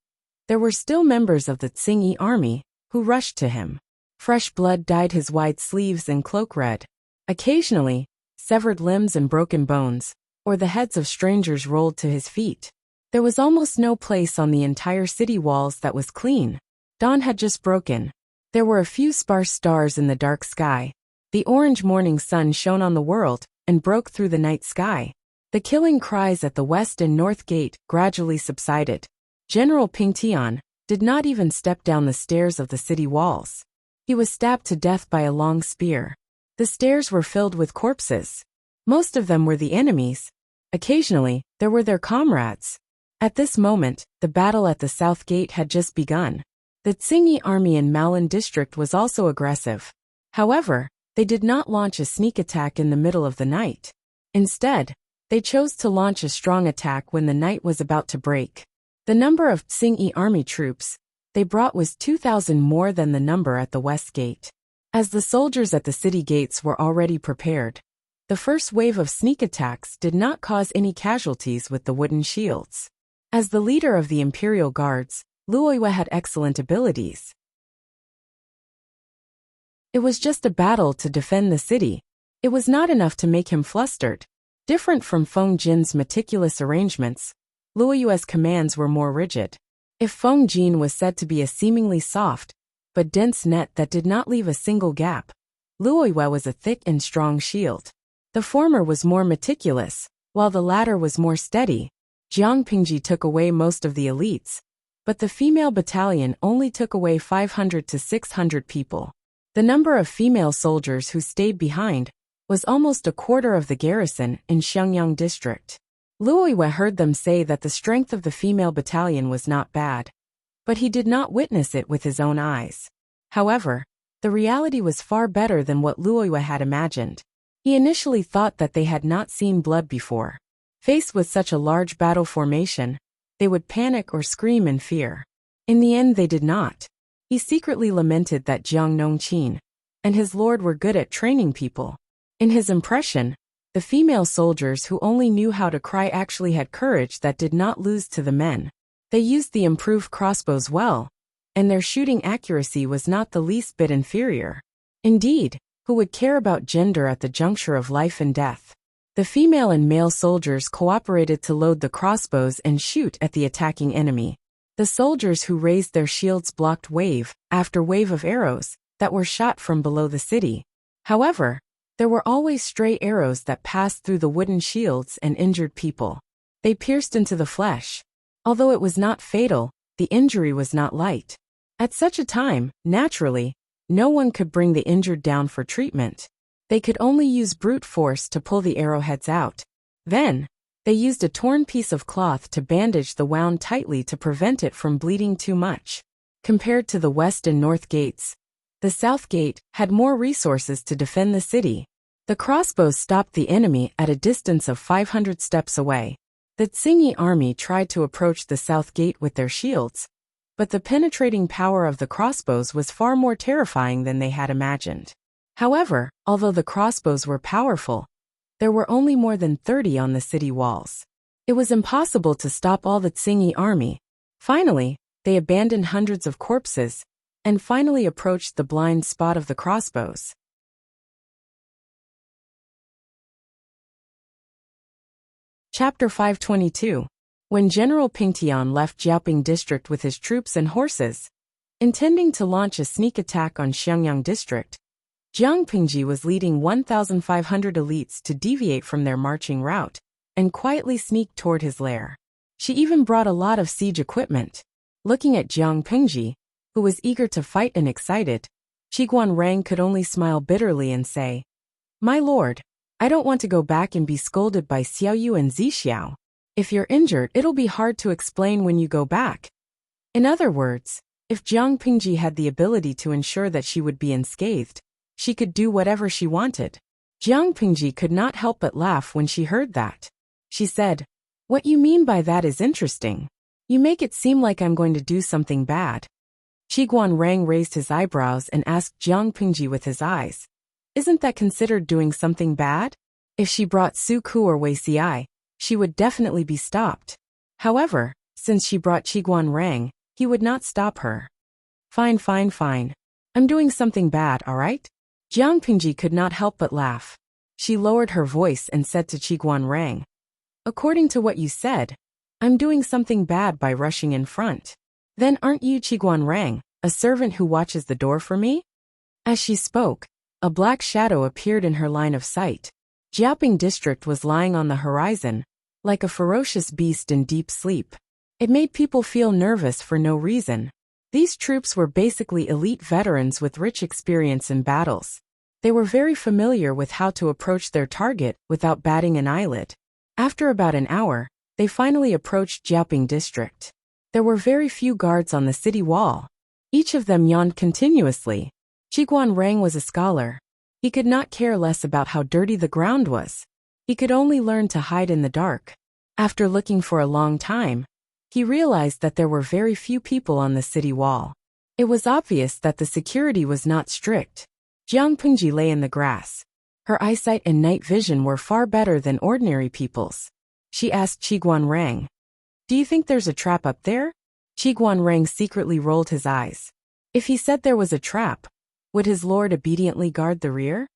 there were still members of the Tsingy army who rushed to him. Fresh blood dyed his wide sleeves and cloak red. Occasionally, severed limbs and broken bones, or the heads of strangers rolled to his feet. There was almost no place on the entire city walls that was clean. Dawn had just broken. There were a few sparse stars in the dark sky. The orange morning sun shone on the world and broke through the night sky. The killing cries at the west and north gate gradually subsided. General Ping Tian did not even step down the stairs of the city walls. He was stabbed to death by a long spear. The stairs were filled with corpses. Most of them were the enemies. Occasionally, there were their comrades. At this moment, the battle at the south gate had just begun. The Tsingy army in Malan district was also aggressive. However, they did not launch a sneak attack in the middle of the night. Instead, they chose to launch a strong attack when the night was about to break. The number of Tsingy army troops they brought was 2,000 more than the number at the west gate. As the soldiers at the city gates were already prepared, the first wave of sneak attacks did not cause any casualties with the wooden shields. As the leader of the Imperial Guards, Luoyue had excellent abilities. It was just a battle to defend the city. It was not enough to make him flustered. Different from Feng Jin's meticulous arrangements, Luoyue's commands were more rigid. If Feng Jin was said to be a seemingly soft but dense net that did not leave a single gap, Luoyue was a thick and strong shield. The former was more meticulous, while the latter was more steady. Jiang Pingji took away most of the elites, but the female battalion only took away 500 to 600 people. The number of female soldiers who stayed behind was almost a quarter of the garrison in Shenyang district. Luoyue heard them say that the strength of the female battalion was not bad, but he did not witness it with his own eyes. However, the reality was far better than what Luoyue had imagined. He initially thought that they had not seen blood before. Faced with such a large battle formation, they would panic or scream in fear. In the end, they did not. He secretly lamented that Jiang Nongqin and his lord were good at training people. In his impression, the female soldiers who only knew how to cry actually had courage that did not lose to the men. They used the improved crossbows well, and their shooting accuracy was not the least bit inferior. Indeed, who would care about gender at the juncture of life and death? The female and male soldiers cooperated to load the crossbows and shoot at the attacking enemy. The soldiers who raised their shields blocked wave after wave of arrows that were shot from below the city. However, there were always stray arrows that passed through the wooden shields and injured people. They pierced into the flesh. Although it was not fatal, the injury was not light. At such a time, naturally, no one could bring the injured down for treatment. They could only use brute force to pull the arrowheads out. Then, They used a torn piece of cloth to bandage the wound tightly to prevent it from bleeding too much. Compared to the west and north gates, the south gate had more resources to defend the city. The crossbows stopped the enemy at a distance of 500 steps away. The Tsingy army tried to approach the south gate with their shields, but the penetrating power of the crossbows was far more terrifying than they had imagined. However, although the crossbows were powerful, there were only more than 30 on the city walls. It was impossible to stop all the Tsingy army. Finally, they abandoned hundreds of corpses and finally approached the blind spot of the crossbows. Chapter 522. When General Pingtian left Jiaoping district with his troops and horses, intending to launch a sneak attack on Xiangyang district, Jiang Pingji was leading 1,500 elites to deviate from their marching route and quietly sneak toward his lair. She even brought a lot of siege equipment. Looking at Jiang Pingji, who was eager to fight and excited, Qiguan Rang could only smile bitterly and say, "My lord, I don't want to go back and be scolded by Xiaoyu and Zixiao. If you're injured, it'll be hard to explain when you go back." In other words, if Jiang Pingji had the ability to ensure that she would be unscathed, she could do whatever she wanted. Jiang Pingji could not help but laugh when she heard that. She said, "What you mean by that is interesting. You make it seem like I'm going to do something bad." Qiguan Rang raised his eyebrows and asked Jiang Pingji with his eyes, "Isn't that considered doing something bad? If she brought Su Ku or Wei Xiai, she would definitely be stopped. However, since she brought Qiguan Rang, he would not stop her." Fine. I'm doing something bad, all right?" Jiang Pingji could not help but laugh. She lowered her voice and said to Qiguan Rang, "According to what you said, I'm doing something bad by rushing in front. Then aren't you Qiguan Rang, a servant who watches the door for me?" As she spoke, a black shadow appeared in her line of sight. Jiaoping district was lying on the horizon, like a ferocious beast in deep sleep. It made people feel nervous for no reason. These troops were basically elite veterans with rich experience in battles. They were very familiar with how to approach their target without batting an eyelid. After about an hour, they finally approached Jiaoping district. There were very few guards on the city wall. Each of them yawned continuously. Qiguan Rang was a scholar. He could not care less about how dirty the ground was. He could only learn to hide in the dark. After looking for a long time, he realized that there were very few people on the city wall. It was obvious that the security was not strict. Jiang Pingji lay in the grass. Her eyesight and night vision were far better than ordinary people's. She asked Qiguan Rang, "Do you think there's a trap up there?" Qiguan Rang secretly rolled his eyes. If he said there was a trap, would his lord obediently guard the rear?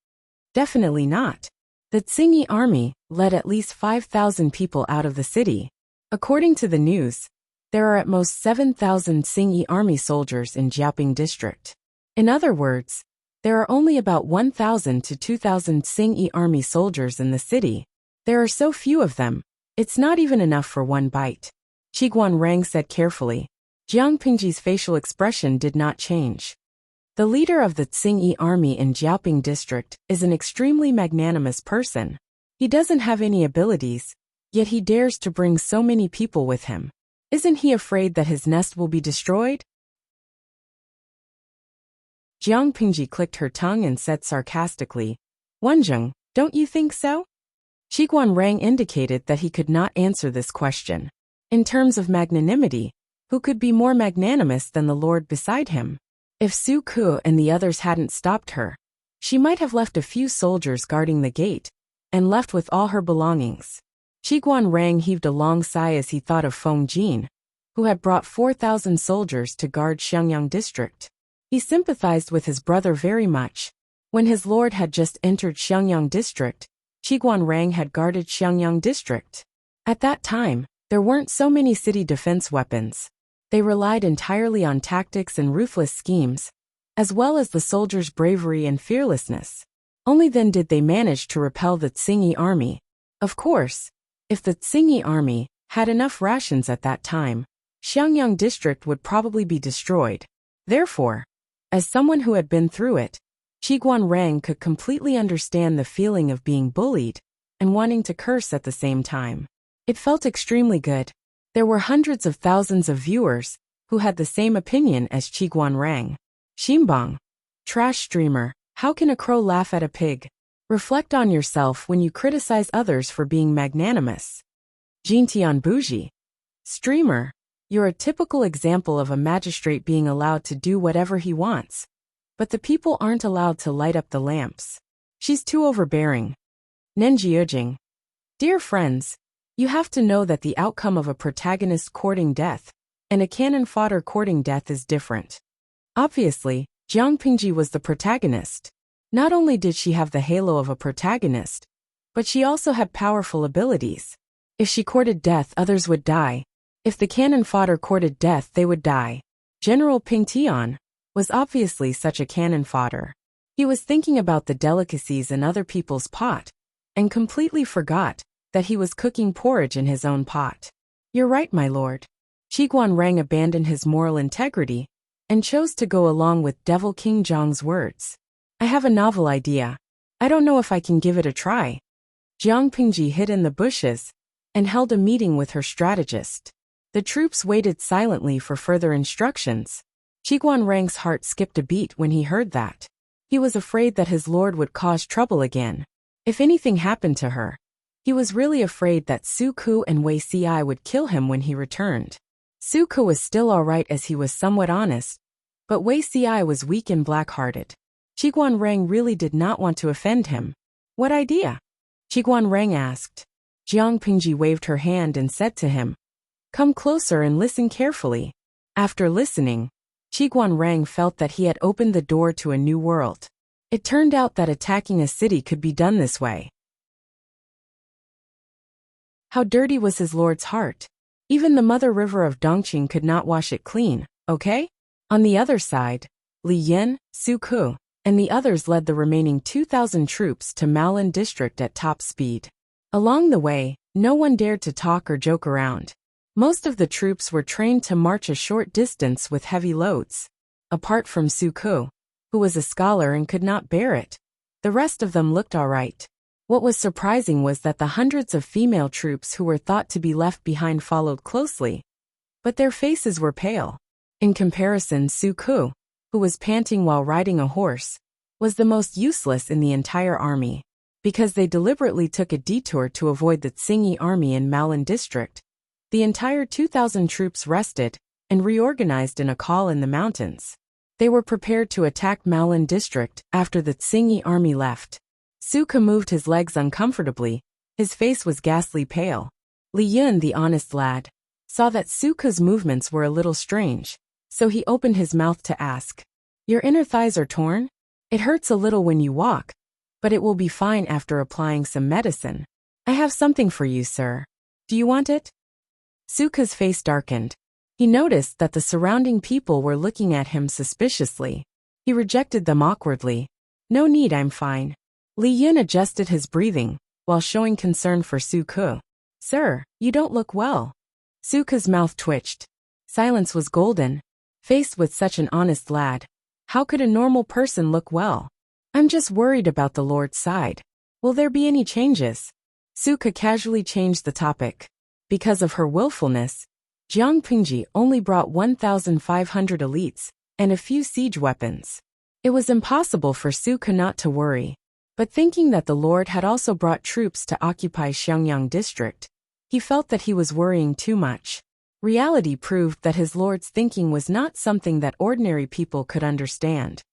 Definitely not. The Tsingy army led at least 5,000 people out of the city. According to the news, there are at most 7,000 Tsingy army soldiers in Jiaoping district. In other words, there are only about 1,000 to 2,000 Tsingy army soldiers in the city. There are so few of them, it's not even enough for one bite. Qiguan Rang said carefully. Jiang Pingji's facial expression did not change. The leader of the Tsingy army in Jiaoping district is an extremely magnanimous person. He doesn't have any abilities, yet he dares to bring so many people with him. Isn't he afraid that his nest will be destroyed? Jiang Pingji clicked her tongue and said sarcastically, "Wenjing, don't you think so?" Qiguan Rang indicated that he could not answer this question. In terms of magnanimity, who could be more magnanimous than the lord beside him? If Su Ku and the others hadn't stopped her, she might have left a few soldiers guarding the gate and left with all her belongings. Qiguan Rang heaved a long sigh as he thought of Feng Jin, who had brought 4,000 soldiers to guard Xiangyang district. He sympathized with his brother very much. When his lord had just entered Xiangyang district, Qiguan Rang had guarded Xiangyang district. At that time, there weren't so many city defense weapons. They relied entirely on tactics and ruthless schemes, as well as the soldiers' bravery and fearlessness. Only then did they manage to repel the Tsingy army. Of course, if the Tsingy army had enough rations at that time, Xiangyang district would probably be destroyed. Therefore, as someone who had been through it, Qiguan Rang could completely understand the feeling of being bullied and wanting to curse at the same time. It felt extremely good. There were hundreds of thousands of viewers who had the same opinion as Qiguan Rang. Ximbang. Trash streamer. How can a crow laugh at a pig? Reflect on yourself when you criticize others for being magnanimous. Jintian Bougie. Streamer. You're a typical example of a magistrate being allowed to do whatever he wants. But the people aren't allowed to light up the lamps. She's too overbearing. Nenjiujing. Dear friends, you have to know that the outcome of a protagonist courting death and a cannon fodder courting death is different. Obviously, Jiang Pingji was the protagonist. Not only did she have the halo of a protagonist, but she also had powerful abilities. If she courted death, others would die. If the cannon fodder courted death, they would die. General Ping Tian was obviously such a cannon fodder. He was thinking about the delicacies in other people's pot and completely forgot that he was cooking porridge in his own pot. You're right, my lord. Qiguan Rang abandoned his moral integrity and chose to go along with Devil King Zhang's words. I have a novel idea. I don't know if I can give it a try. Jiang Pingji hid in the bushes and held a meeting with her strategist. The troops waited silently for further instructions. Qiguan Rang's heart skipped a beat when he heard that. He was afraid that his lord would cause trouble again. If anything happened to her, he was really afraid that Su Ku and Wei Ci would kill him when he returned. Su Ku was still alright as he was somewhat honest, but Wei Ci was weak and black-hearted. Qiguan Rang really did not want to offend him. What idea? Qiguan Rang asked. Jiang Pingji waved her hand and said to him, Come closer and listen carefully. After listening, Qiguan Rang felt that he had opened the door to a new world. It turned out that attacking a city could be done this way. How dirty was his lord's heart? Even the mother river of Dongqing could not wash it clean, okay? On the other side, Li Yin, Su Ku, and the others led the remaining 2,000 troops to Maolin district at top speed. Along the way, no one dared to talk or joke around. Most of the troops were trained to march a short distance with heavy loads. Apart from Su Ku, who was a scholar and could not bear it, the rest of them looked alright. What was surprising was that the hundreds of female troops who were thought to be left behind followed closely, but their faces were pale. In comparison, Su Ku, who was panting while riding a horse, was the most useless in the entire army. Because they deliberately took a detour to avoid the Tsingy army in Maolin district, the entire 2,000 troops rested and reorganized in a call in the mountains. They were prepared to attack Maolin district after the Tsingy army left. Su Ku moved his legs uncomfortably. His face was ghastly pale. Li Yun, the honest lad, saw that Su Ku's movements were a little strange, so he opened his mouth to ask, Your inner thighs are torn? It hurts a little when you walk, but it will be fine after applying some medicine. I have something for you, sir. Do you want it? Su Ku's face darkened. He noticed that the surrounding people were looking at him suspiciously. He rejected them awkwardly. No need, I'm fine. Li Yun adjusted his breathing while showing concern for Su Ku. Sir, you don't look well. Su Ku's mouth twitched. Silence was golden. Faced with such an honest lad, how could a normal person look well? I'm just worried about the Lord's side. Will there be any changes? Su Ku casually changed the topic. Because of her willfulness, Jiang Pingji only brought 1,500 elites and a few siege weapons. It was impossible for Su Ku not to worry. But thinking that the Lord had also brought troops to occupy Xiangyang district, he felt that he was worrying too much. Reality proved that his Lord's thinking was not something that ordinary people could understand.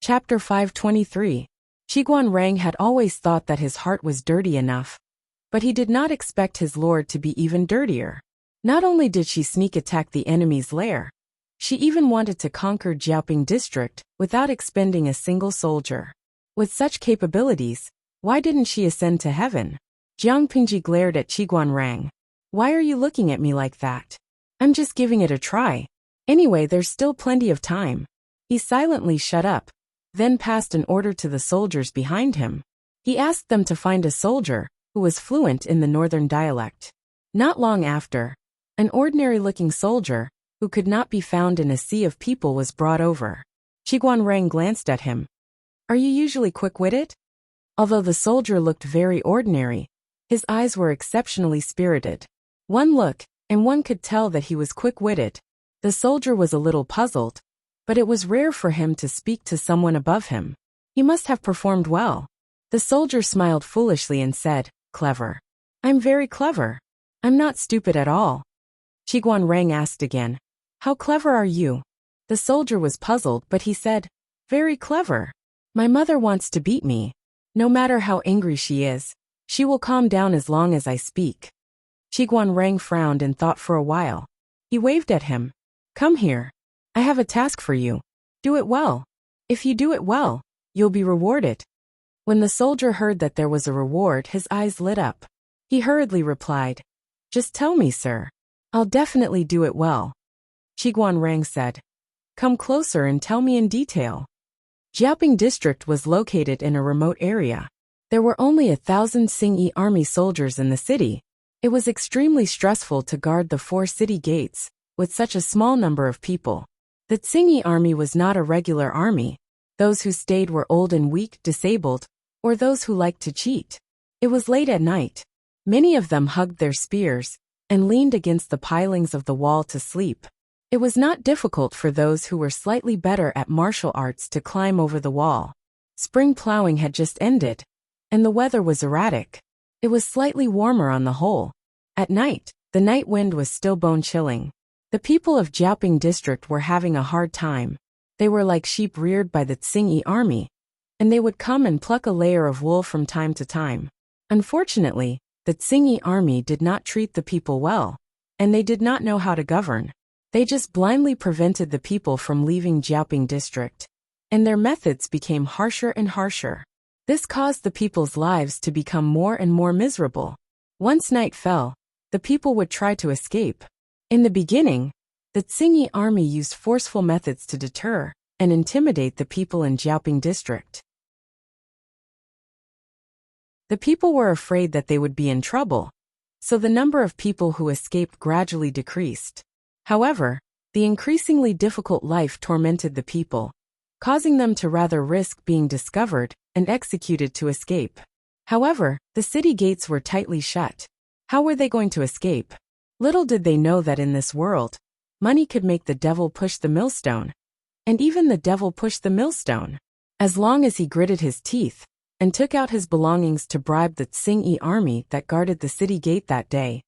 Chapter 523. Qiguan Rang had always thought that his heart was dirty enough, but he did not expect his lord to be even dirtier. Not only did she sneak attack the enemy's lair, she even wanted to conquer Jiaoping district without expending a single soldier. With such capabilities, why didn't she ascend to heaven? Jiang Pingji glared at Qiguan Rang. Why are you looking at me like that? I'm just giving it a try. Anyway, there's still plenty of time. He silently shut up, then passed an order to the soldiers behind him. He asked them to find a soldier who was fluent in the northern dialect. Not long after, an ordinary-looking soldier who could not be found in a sea of people was brought over. Qiguan Rang glanced at him. Are you usually quick-witted? Although the soldier looked very ordinary, his eyes were exceptionally spirited. One look, and one could tell that he was quick-witted. The soldier was a little puzzled, but it was rare for him to speak to someone above him. He must have performed well. The soldier smiled foolishly and said, "Clever. I'm very clever. I'm not stupid at all." Qiguan Rang asked again, "How clever are you?" The soldier was puzzled, but he said, "Very clever. My mother wants to beat me. No matter how angry she is, she will calm down as long as I speak." Qiguan Rang frowned and thought for a while. He waved at him. "Come here. I have a task for you. Do it well. If you do it well, you'll be rewarded." When the soldier heard that there was a reward, his eyes lit up. He hurriedly replied, "Just tell me, sir. I'll definitely do it well." Qiguan Rang said, "Come closer and tell me in detail." Jiaoping district was located in a remote area. There were only 1,000 Xingyi army soldiers in the city. It was extremely stressful to guard the 4 city gates with such a small number of people. The Xingyi army was not a regular army. Those who stayed were old and weak, disabled, or those who liked to cheat. It was late at night. Many of them hugged their spears and leaned against the pilings of the wall to sleep. It was not difficult for those who were slightly better at martial arts to climb over the wall. Spring plowing had just ended, and the weather was erratic. It was slightly warmer on the whole. At night, the night wind was still bone-chilling. The people of Jiaoping district were having a hard time. They were like sheep reared by the Xingyi army, and they would come and pluck a layer of wool from time to time. Unfortunately, the Xingyi army did not treat the people well, and they did not know how to govern. They just blindly prevented the people from leaving Jiaoping district, and their methods became harsher and harsher. This caused the people's lives to become more and more miserable. Once night fell, the people would try to escape. In the beginning, the Xingyi army used forceful methods to deter and intimidate the people in Jiaoping district. The people were afraid that they would be in trouble, so the number of people who escaped gradually decreased. However, the increasingly difficult life tormented the people, causing them to rather risk being discovered and executed to escape. However, the city gates were tightly shut. How were they going to escape? Little did they know that in this world, money could make the devil push the millstone. And even the devil pushed the millstone. As long as he gritted his teeth and took out his belongings to bribe the Xingyi army that guarded the city gate that day.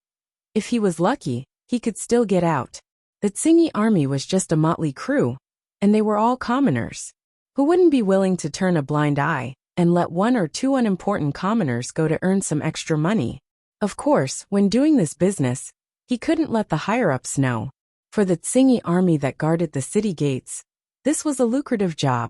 If he was lucky, he could still get out. The Xingyi army was just a motley crew, and they were all commoners. Who wouldn't be willing to turn a blind eye and let 1 or 2 unimportant commoners go to earn some extra money? Of course, when doing this business, he couldn't let the higher-ups know. For the Xingyi army that guarded the city gates, this was a lucrative job.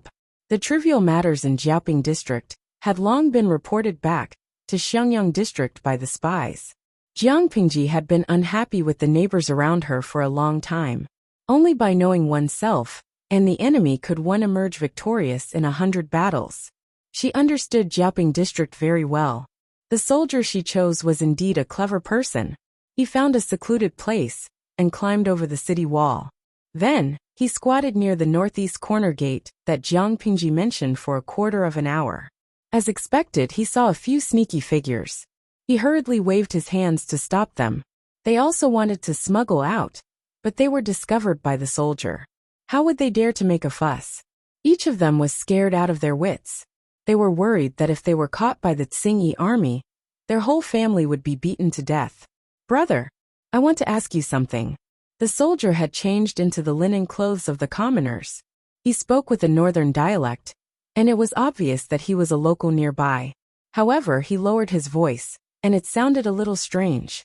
The trivial matters in Jiaoping district had long been reported back to Xiangyang district by the spies. Jiang Pingji had been unhappy with the neighbors around her for a long time. Only by knowing oneself and the enemy could one emerge victorious in 100 battles. She understood Jiaoping district very well. The soldier she chose was indeed a clever person. He found a secluded place and climbed over the city wall. Then, he squatted near the northeast corner gate that Jiang Pingji mentioned for a quarter of an hour. As expected, he saw a few sneaky figures. He hurriedly waved his hands to stop them. They also wanted to smuggle out, but they were discovered by the soldier. How would they dare to make a fuss? Each of them was scared out of their wits. They were worried that if they were caught by the Xingyi army, their whole family would be beaten to death. "Brother, I want to ask you something." The soldier had changed into the linen clothes of the commoners. He spoke with a northern dialect, and it was obvious that he was a local nearby. However, he lowered his voice, and it sounded a little strange.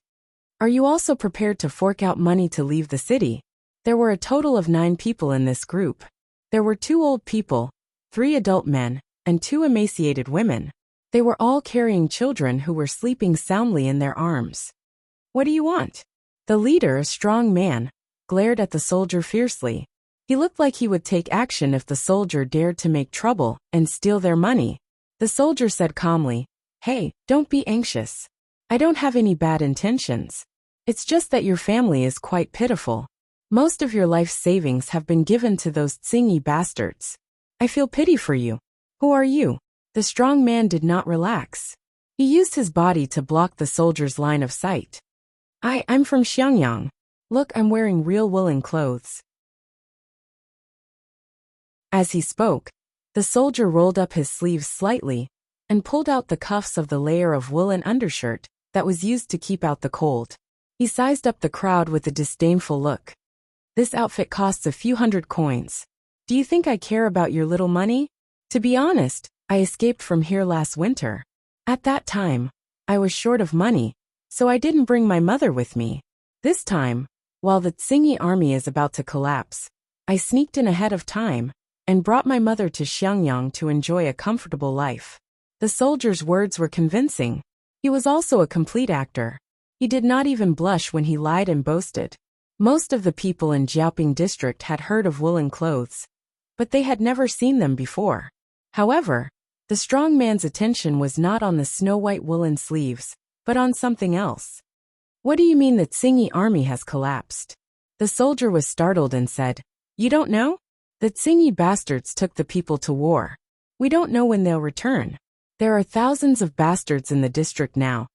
"Are you also prepared to fork out money to leave the city?" There were a total of 9 people in this group. There were 2 old people, 3 adult men, and 2 emaciated women. They were all carrying children who were sleeping soundly in their arms. "What do you want?" The leader, a strong man, glared at the soldier fiercely. He looked like he would take action if the soldier dared to make trouble and steal their money. The soldier said calmly, "Hey, don't be anxious. I don't have any bad intentions. It's just that your family is quite pitiful. Most of your life savings have been given to those Xingyi bastards. I feel pity for you. Who are you?" The strong man did not relax. He used his body to block the soldier's line of sight. I'm from Xiangyang. Look, I'm wearing real woolen clothes. As he spoke, the soldier rolled up his sleeves slightly and pulled out the cuffs of the layer of woolen undershirt that was used to keep out the cold. He sized up the crowd with a disdainful look. This outfit costs a few hundred coins. Do you think I care about your little money? To be honest, I escaped from here last winter. At that time, I was short of money, so I didn't bring my mother with me. This time, while the Tsingy army is about to collapse, I sneaked in ahead of time and brought my mother to Xiangyang to enjoy a comfortable life. The soldier's words were convincing. He was also a complete actor. He did not even blush when he lied and boasted. Most of the people in Jiaoping district had heard of woolen clothes, but they had never seen them before. However, the strong man's attention was not on the snow-white woolen sleeves, but on something else. What do you mean the Tsingy army has collapsed? The soldier was startled and said, You don't know? The Tsingy bastards took the people to war. We don't know when they'll return. There are thousands of bastards in the district now,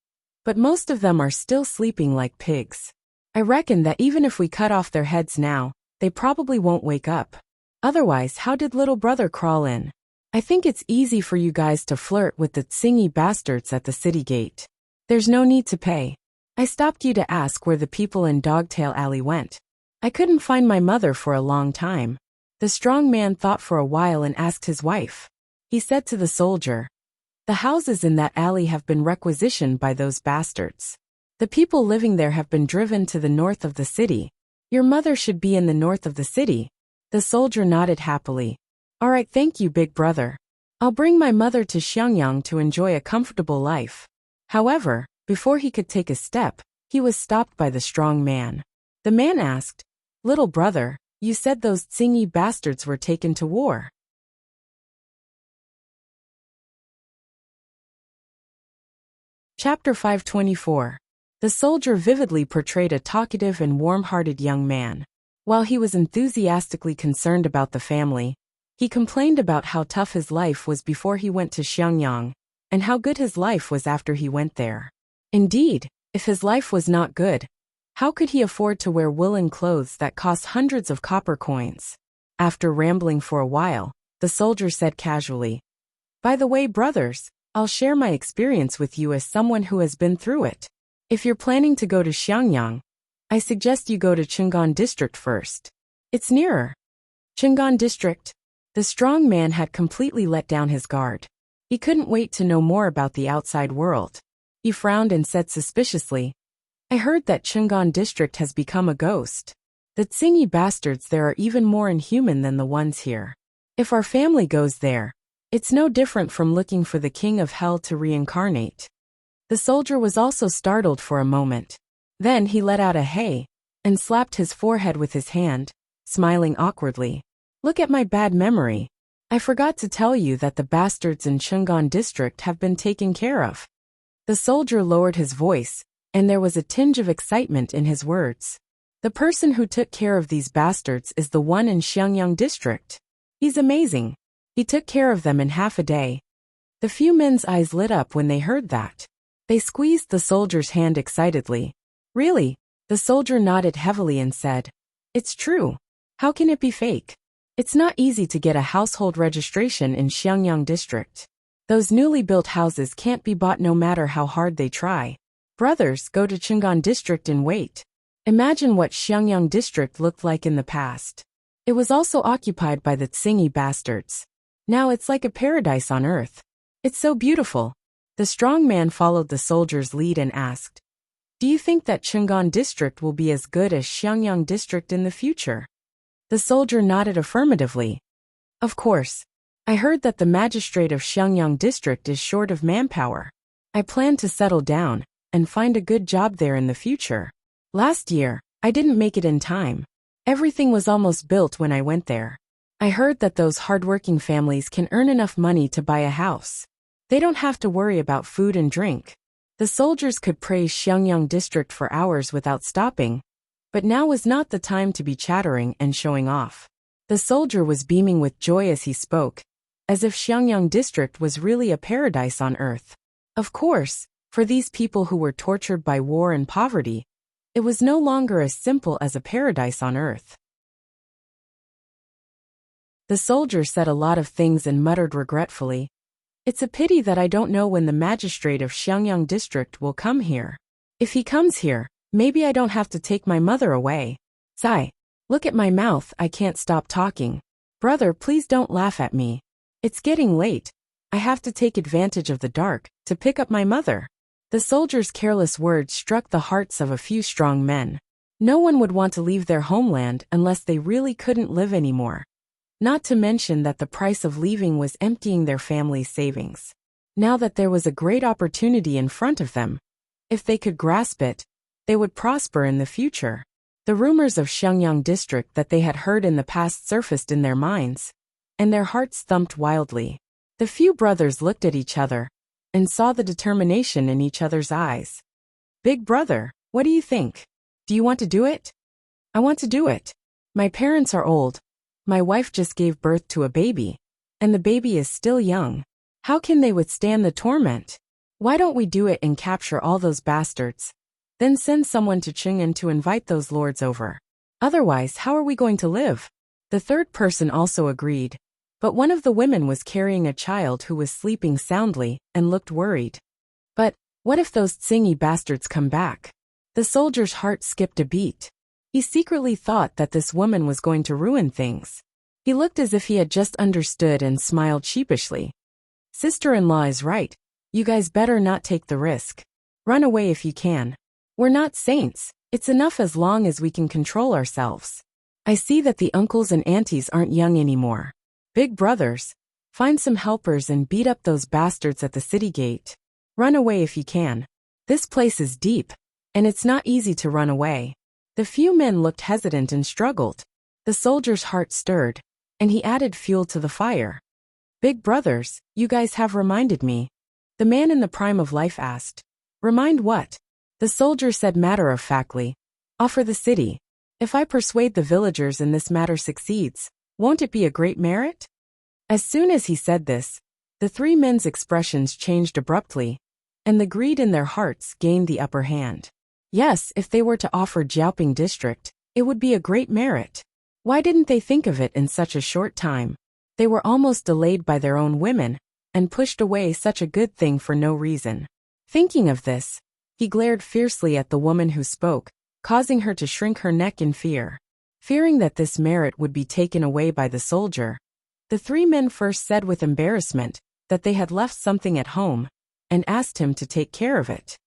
but most of them are still sleeping like pigs. I reckon that even if we cut off their heads now, they probably won't wake up. Otherwise, how did little brother crawl in? I think it's easy for you guys to flirt with the Tsingy bastards at the city gate. There's no need to pay. I stopped you to ask where the people in Dogtail Alley went. I couldn't find my mother for a long time. The strong man thought for a while and asked his wife. He said to the soldier, The houses in that alley have been requisitioned by those bastards. The people living there have been driven to the north of the city. Your mother should be in the north of the city. The soldier nodded happily. All right, thank you, big brother. I'll bring my mother to Xiangyang to enjoy a comfortable life. However, before he could take a step, he was stopped by the strong man. The man asked, Little brother, you said those Tsingy bastards were taken to war. Chapter 524. The soldier vividly portrayed a talkative and warm-hearted young man. While he was enthusiastically concerned about the family, he complained about how tough his life was before he went to Xiangyang, and how good his life was after he went there. Indeed, if his life was not good, how could he afford to wear woolen clothes that cost hundreds of copper coins? After rambling for a while, the soldier said casually, By the way, brothers, I'll share my experience with you as someone who has been through it. If you're planning to go to Xiangyang, I suggest you go to Chang'an district first. It's nearer. Chang'an district. The strong man had completely let down his guard. He couldn't wait to know more about the outside world. He frowned and said suspiciously, I heard that Chang'an district has become a ghost. The Tsingy bastards there are even more inhuman than the ones here. If our family goes there, it's no different from looking for the king of hell to reincarnate. The soldier was also startled for a moment. Then he let out a hey, and slapped his forehead with his hand, smiling awkwardly. Look at my bad memory. I forgot to tell you that the bastards in Chang'an district have been taken care of. The soldier lowered his voice, and there was a tinge of excitement in his words. The person who took care of these bastards is the one in Xiangyang district. He's amazing. He took care of them in half a day. The few men's eyes lit up when they heard that. They squeezed the soldier's hand excitedly. Really? The soldier nodded heavily and said, It's true. How can it be fake? It's not easy to get a household registration in Xiangyang district. Those newly built houses can't be bought no matter how hard they try. Brothers, go to Chang'an district and wait. Imagine what Xiangyang district looked like in the past. It was also occupied by the Tsingy bastards. Now it's like a paradise on earth. It's so beautiful. The strong man followed the soldier's lead and asked, Do you think that Chang'an district will be as good as Xiangyang district in the future? The soldier nodded affirmatively. Of course. I heard that the magistrate of Xiangyang district is short of manpower. I plan to settle down and find a good job there in the future. Last year, I didn't make it in time. Everything was almost built when I went there. I heard that those hardworking families can earn enough money to buy a house. They don't have to worry about food and drink. The soldiers could praise Xiangyang district for hours without stopping, but now was not the time to be chattering and showing off. The soldier was beaming with joy as he spoke, as if Xiangyang district was really a paradise on earth. Of course, for these people who were tortured by war and poverty, it was no longer as simple as a paradise on earth. The soldier said a lot of things and muttered regretfully, "It's a pity that I don't know when the magistrate of Xiangyang district will come here. If he comes here, maybe I don't have to take my mother away." Sigh. Look at my mouth, I can't stop talking. Brother, please don't laugh at me. It's getting late. I have to take advantage of the dark to pick up my mother. The soldier's careless words struck the hearts of a few strong men. No one would want to leave their homeland unless they really couldn't live anymore. Not to mention that the price of leaving was emptying their family's savings. Now that there was a great opportunity in front of them, if they could grasp it, they would prosper in the future. The rumors of Xiangyang district that they had heard in the past surfaced in their minds, and their hearts thumped wildly. The few brothers looked at each other and saw the determination in each other's eyes. "Big brother, what do you think? Do you want to do it?" "I want to do it. My parents are old. My wife just gave birth to a baby, and the baby is still young. How can they withstand the torment? Why don't we do it and capture all those bastards? Then send someone to Qing'an to invite those lords over. Otherwise, how are we going to live?" The third person also agreed, but one of the women was carrying a child who was sleeping soundly and looked worried. "But what if those Tsingy bastards come back?" The soldier's heart skipped a beat. He secretly thought that this woman was going to ruin things. He looked as if he had just understood and smiled sheepishly. "Sister-in-law is right. You guys better not take the risk. Run away if you can. We're not saints. It's enough as long as we can control ourselves. I see that the uncles and aunties aren't young anymore. Big brothers, find some helpers and beat up those bastards at the city gate. Run away if you can. This place is deep, and it's not easy to run away." The few men looked hesitant and struggled. The soldier's heart stirred, and he added fuel to the fire. "Big brothers, you guys have reminded me." The man in the prime of life asked, "Remind what?" The soldier said matter-of-factly, "Offer the city. If I persuade the villagers and this matter succeeds, won't it be a great merit?" As soon as he said this, the three men's expressions changed abruptly, and the greed in their hearts gained the upper hand. Yes, if they were to offer Jiaoping district, it would be a great merit. Why didn't they think of it in such a short time? They were almost delayed by their own women, and pushed away such a good thing for no reason. Thinking of this, he glared fiercely at the woman who spoke, causing her to shrink her neck in fear. Fearing that this merit would be taken away by the soldier, the three men first said with embarrassment that they had left something at home, and asked him to take care of it.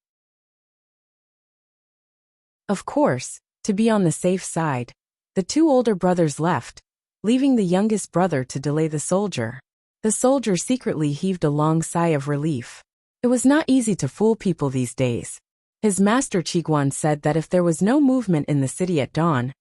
Of course, to be on the safe side, the two older brothers left, leaving the youngest brother to delay the soldier. The soldier secretly heaved a long sigh of relief. It was not easy to fool people these days. His master Qiguan said that if there was no movement in the city at dawn,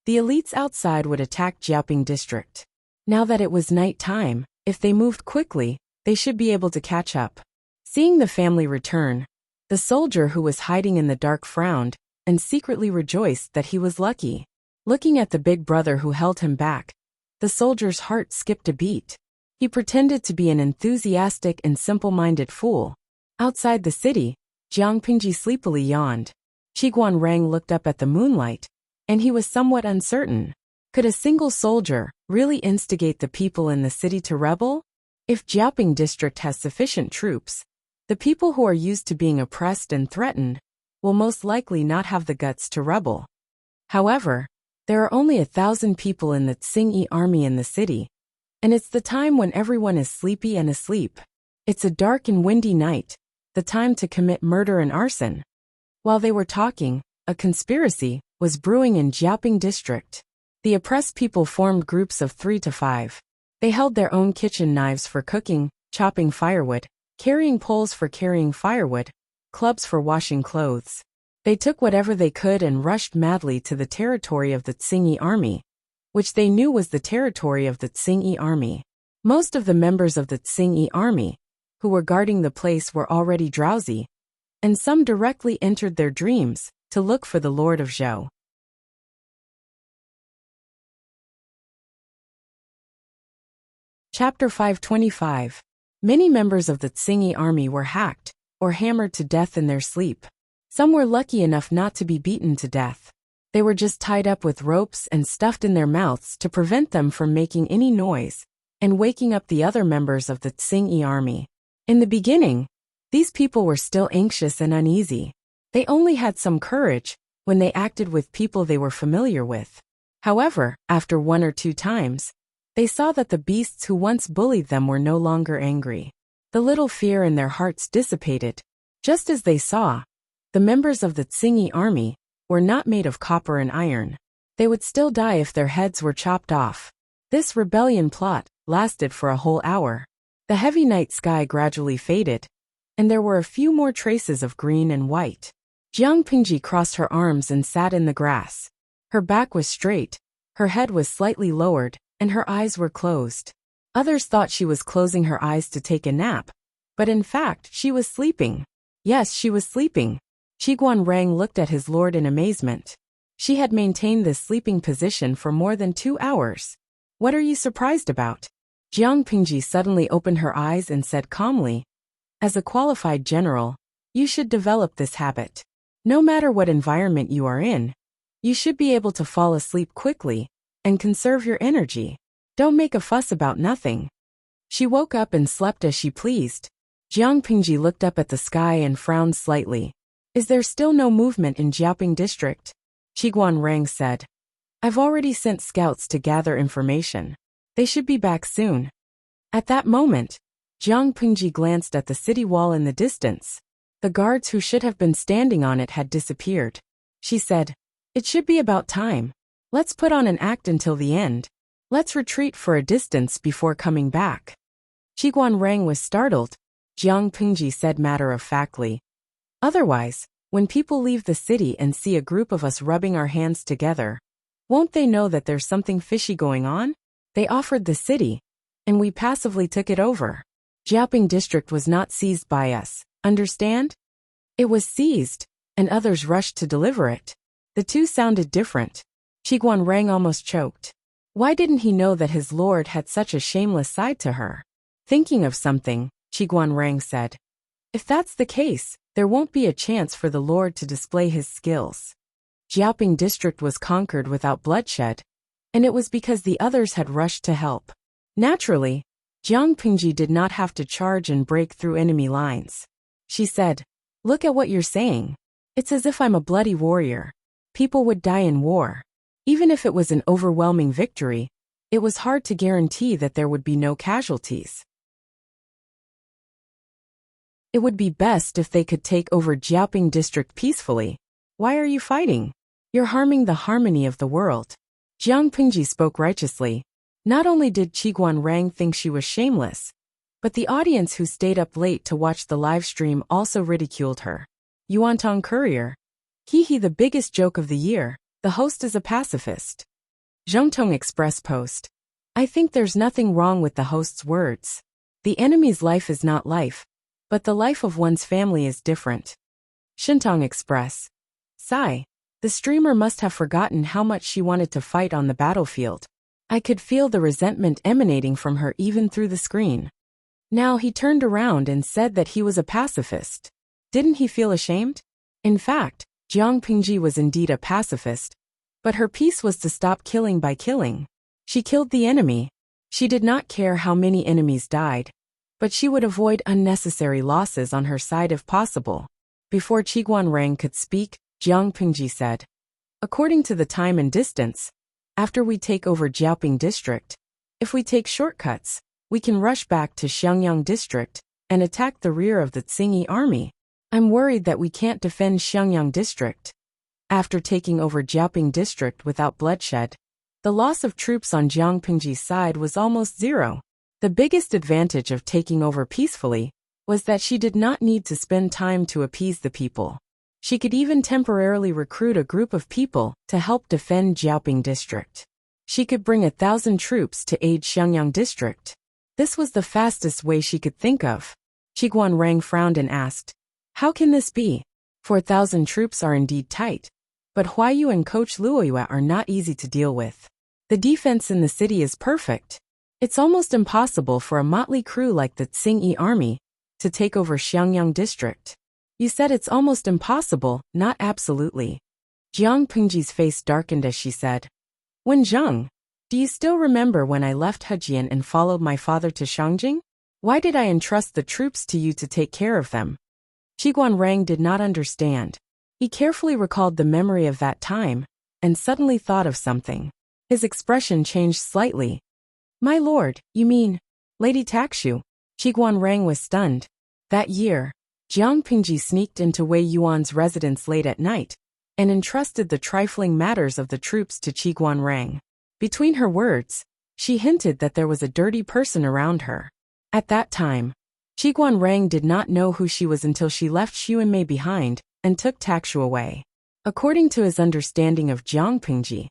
the elites outside would attack Jiaoping district. Now that it was night time, if they moved quickly, they should be able to catch up. Seeing the family return, the soldier who was hiding in the dark frowned, and secretly rejoiced that he was lucky. Looking at the big brother who held him back, the soldier's heart skipped a beat. He pretended to be an enthusiastic and simple-minded fool. Outside the city, Jiang Pingji sleepily yawned. Qiguan Rang looked up at the moonlight, and he was somewhat uncertain. Could a single soldier really instigate the people in the city to rebel? If Jiaoping district has sufficient troops, the people who are used to being oppressed and threatened will most likely not have the guts to rebel. However, there are only 1,000 people in the Tsingyi army in the city, and it's the time when everyone is sleepy and asleep. It's a dark and windy night, the time to commit murder and arson. While they were talking, a conspiracy was brewing in Jiaoping district. The oppressed people formed groups of 3 to 5. They held their own kitchen knives for cooking, chopping firewood, carrying poles for carrying firewood, clubs for washing clothes. They took whatever they could and rushed madly to the territory of the Tsingyi army, which they knew was the territory of the Tsingyi army. Most of the members of the Tsingyi army, who were guarding the place, were already drowsy, and some directly entered their dreams to look for the Lord of Zhou. Chapter 525. Many members of the Tsingy army were hacked, or hammered to death in their sleep. Some were lucky enough not to be beaten to death. They were just tied up with ropes and stuffed in their mouths to prevent them from making any noise and waking up the other members of the Tsingy army. In the beginning, these people were still anxious and uneasy. They only had some courage when they acted with people they were familiar with. However, after 1 or 2 times, they saw that the beasts who once bullied them were no longer angry. The little fear in their hearts dissipated. Just as they saw, the members of the Tsingy army were not made of copper and iron. They would still die if their heads were chopped off. This rebellion plot lasted for a whole hour. The heavy night sky gradually faded, and there were a few more traces of green and white. Jiang Pingji crossed her arms and sat in the grass. Her back was straight, her head was slightly lowered, and her eyes were closed. Others thought she was closing her eyes to take a nap, but in fact she was sleeping. Yes, she was sleeping. Qiguan Rang looked at his lord in amazement. She had maintained this sleeping position for more than 2 hours. What are you surprised about? Jiang Pingji suddenly opened her eyes and said calmly, as a qualified general, you should develop this habit. No matter what environment you are in, you should be able to fall asleep quickly and conserve your energy. Don't make a fuss about nothing. She woke up and slept as she pleased. Jiang Pingji looked up at the sky and frowned slightly. Is there still no movement in Jiaoping district? Qiguan Rang said. I've already sent scouts to gather information. They should be back soon. At that moment, Jiang Pingji glanced at the city wall in the distance. The guards who should have been standing on it had disappeared. She said, it should be about time. Let's put on an act until the end. Let's retreat for a distance before coming back. Qiguan Rang was startled. Jiang Pingji said matter-of-factly. Otherwise, when people leave the city and see a group of us rubbing our hands together, won't they know that there's something fishy going on? They offered the city, and we passively took it over. Jiaoping district was not seized by us, understand? It was seized, and others rushed to deliver it. The two sounded different. Qiguan Rang almost choked. Why didn't he know that his lord had such a shameless side to her? Thinking of something, Qiguan Rang said. If that's the case, there won't be a chance for the lord to display his skills. Jiaoping district was conquered without bloodshed, and it was because the others had rushed to help. Naturally, Jiang Pingji did not have to charge and break through enemy lines. She said, look at what you're saying. It's as if I'm a bloody warrior. People would die in war. Even if it was an overwhelming victory, it was hard to guarantee that there would be no casualties. It would be best if they could take over Jiaoping district peacefully. Why are you fighting? You're harming the harmony of the world. Jiang Pingji spoke righteously. Not only did Qiguan Rang think she was shameless, but the audience who stayed up late to watch the live stream also ridiculed her. Yuantong Courier. Hee, the biggest joke of the year. The host is a pacifist. Zhongtong Express Post. I think there's nothing wrong with the host's words. The enemy's life is not life, but the life of one's family is different. Shintong Express. Sigh. The streamer must have forgotten how much she wanted to fight on the battlefield. I could feel the resentment emanating from her even through the screen. Now he turned around and said that he was a pacifist. Didn't he feel ashamed? In fact, Jiang Pingji was indeed a pacifist, but her peace was to stop killing by killing. She killed the enemy. She did not care how many enemies died, but she would avoid unnecessary losses on her side if possible. Before Qiguan Rang could speak, Jiang Pingji said, according to the time and distance, after we take over Jiaoping district, if we take shortcuts, we can rush back to Xiangyang district and attack the rear of the Tsingy army. I'm worried that we can't defend Xiangyang district. After taking over Jiaoping district without bloodshed, the loss of troops on Jiang Pingji's side was almost zero. The biggest advantage of taking over peacefully was that she did not need to spend time to appease the people. She could even temporarily recruit a group of people to help defend Jiaoping district. She could bring 1,000 troops to aid Xiangyang district. This was the fastest way she could think of. Qiguan Rang frowned and asked, how can this be? 4,000 troops are indeed tight, but Huayu and Coach Luoyue are not easy to deal with. The defense in the city is perfect. It's almost impossible for a motley crew like the Tsingyi army to take over Xiangyang district. You said it's almost impossible, not absolutely. Jiang Pingji's face darkened as she said, Wen Zheng, do you still remember when I left Hejian and followed my father to Shangjing? Why did I entrust the troops to you to take care of them? Qiguan Rang did not understand. He carefully recalled the memory of that time, and suddenly thought of something. His expression changed slightly. My lord, you mean, Lady Takshu? Qiguan Rang was stunned. That year, Jiang Pingji sneaked into Wei Yuan's residence late at night, and entrusted the trifling matters of the troops to Qiguan Rang. Between her words, she hinted that there was a dirty person around her. At that time, Qiguan Rang did not know who she was until she left Xuanmei behind and took Takshu away. According to his understanding of Jiang Pingji,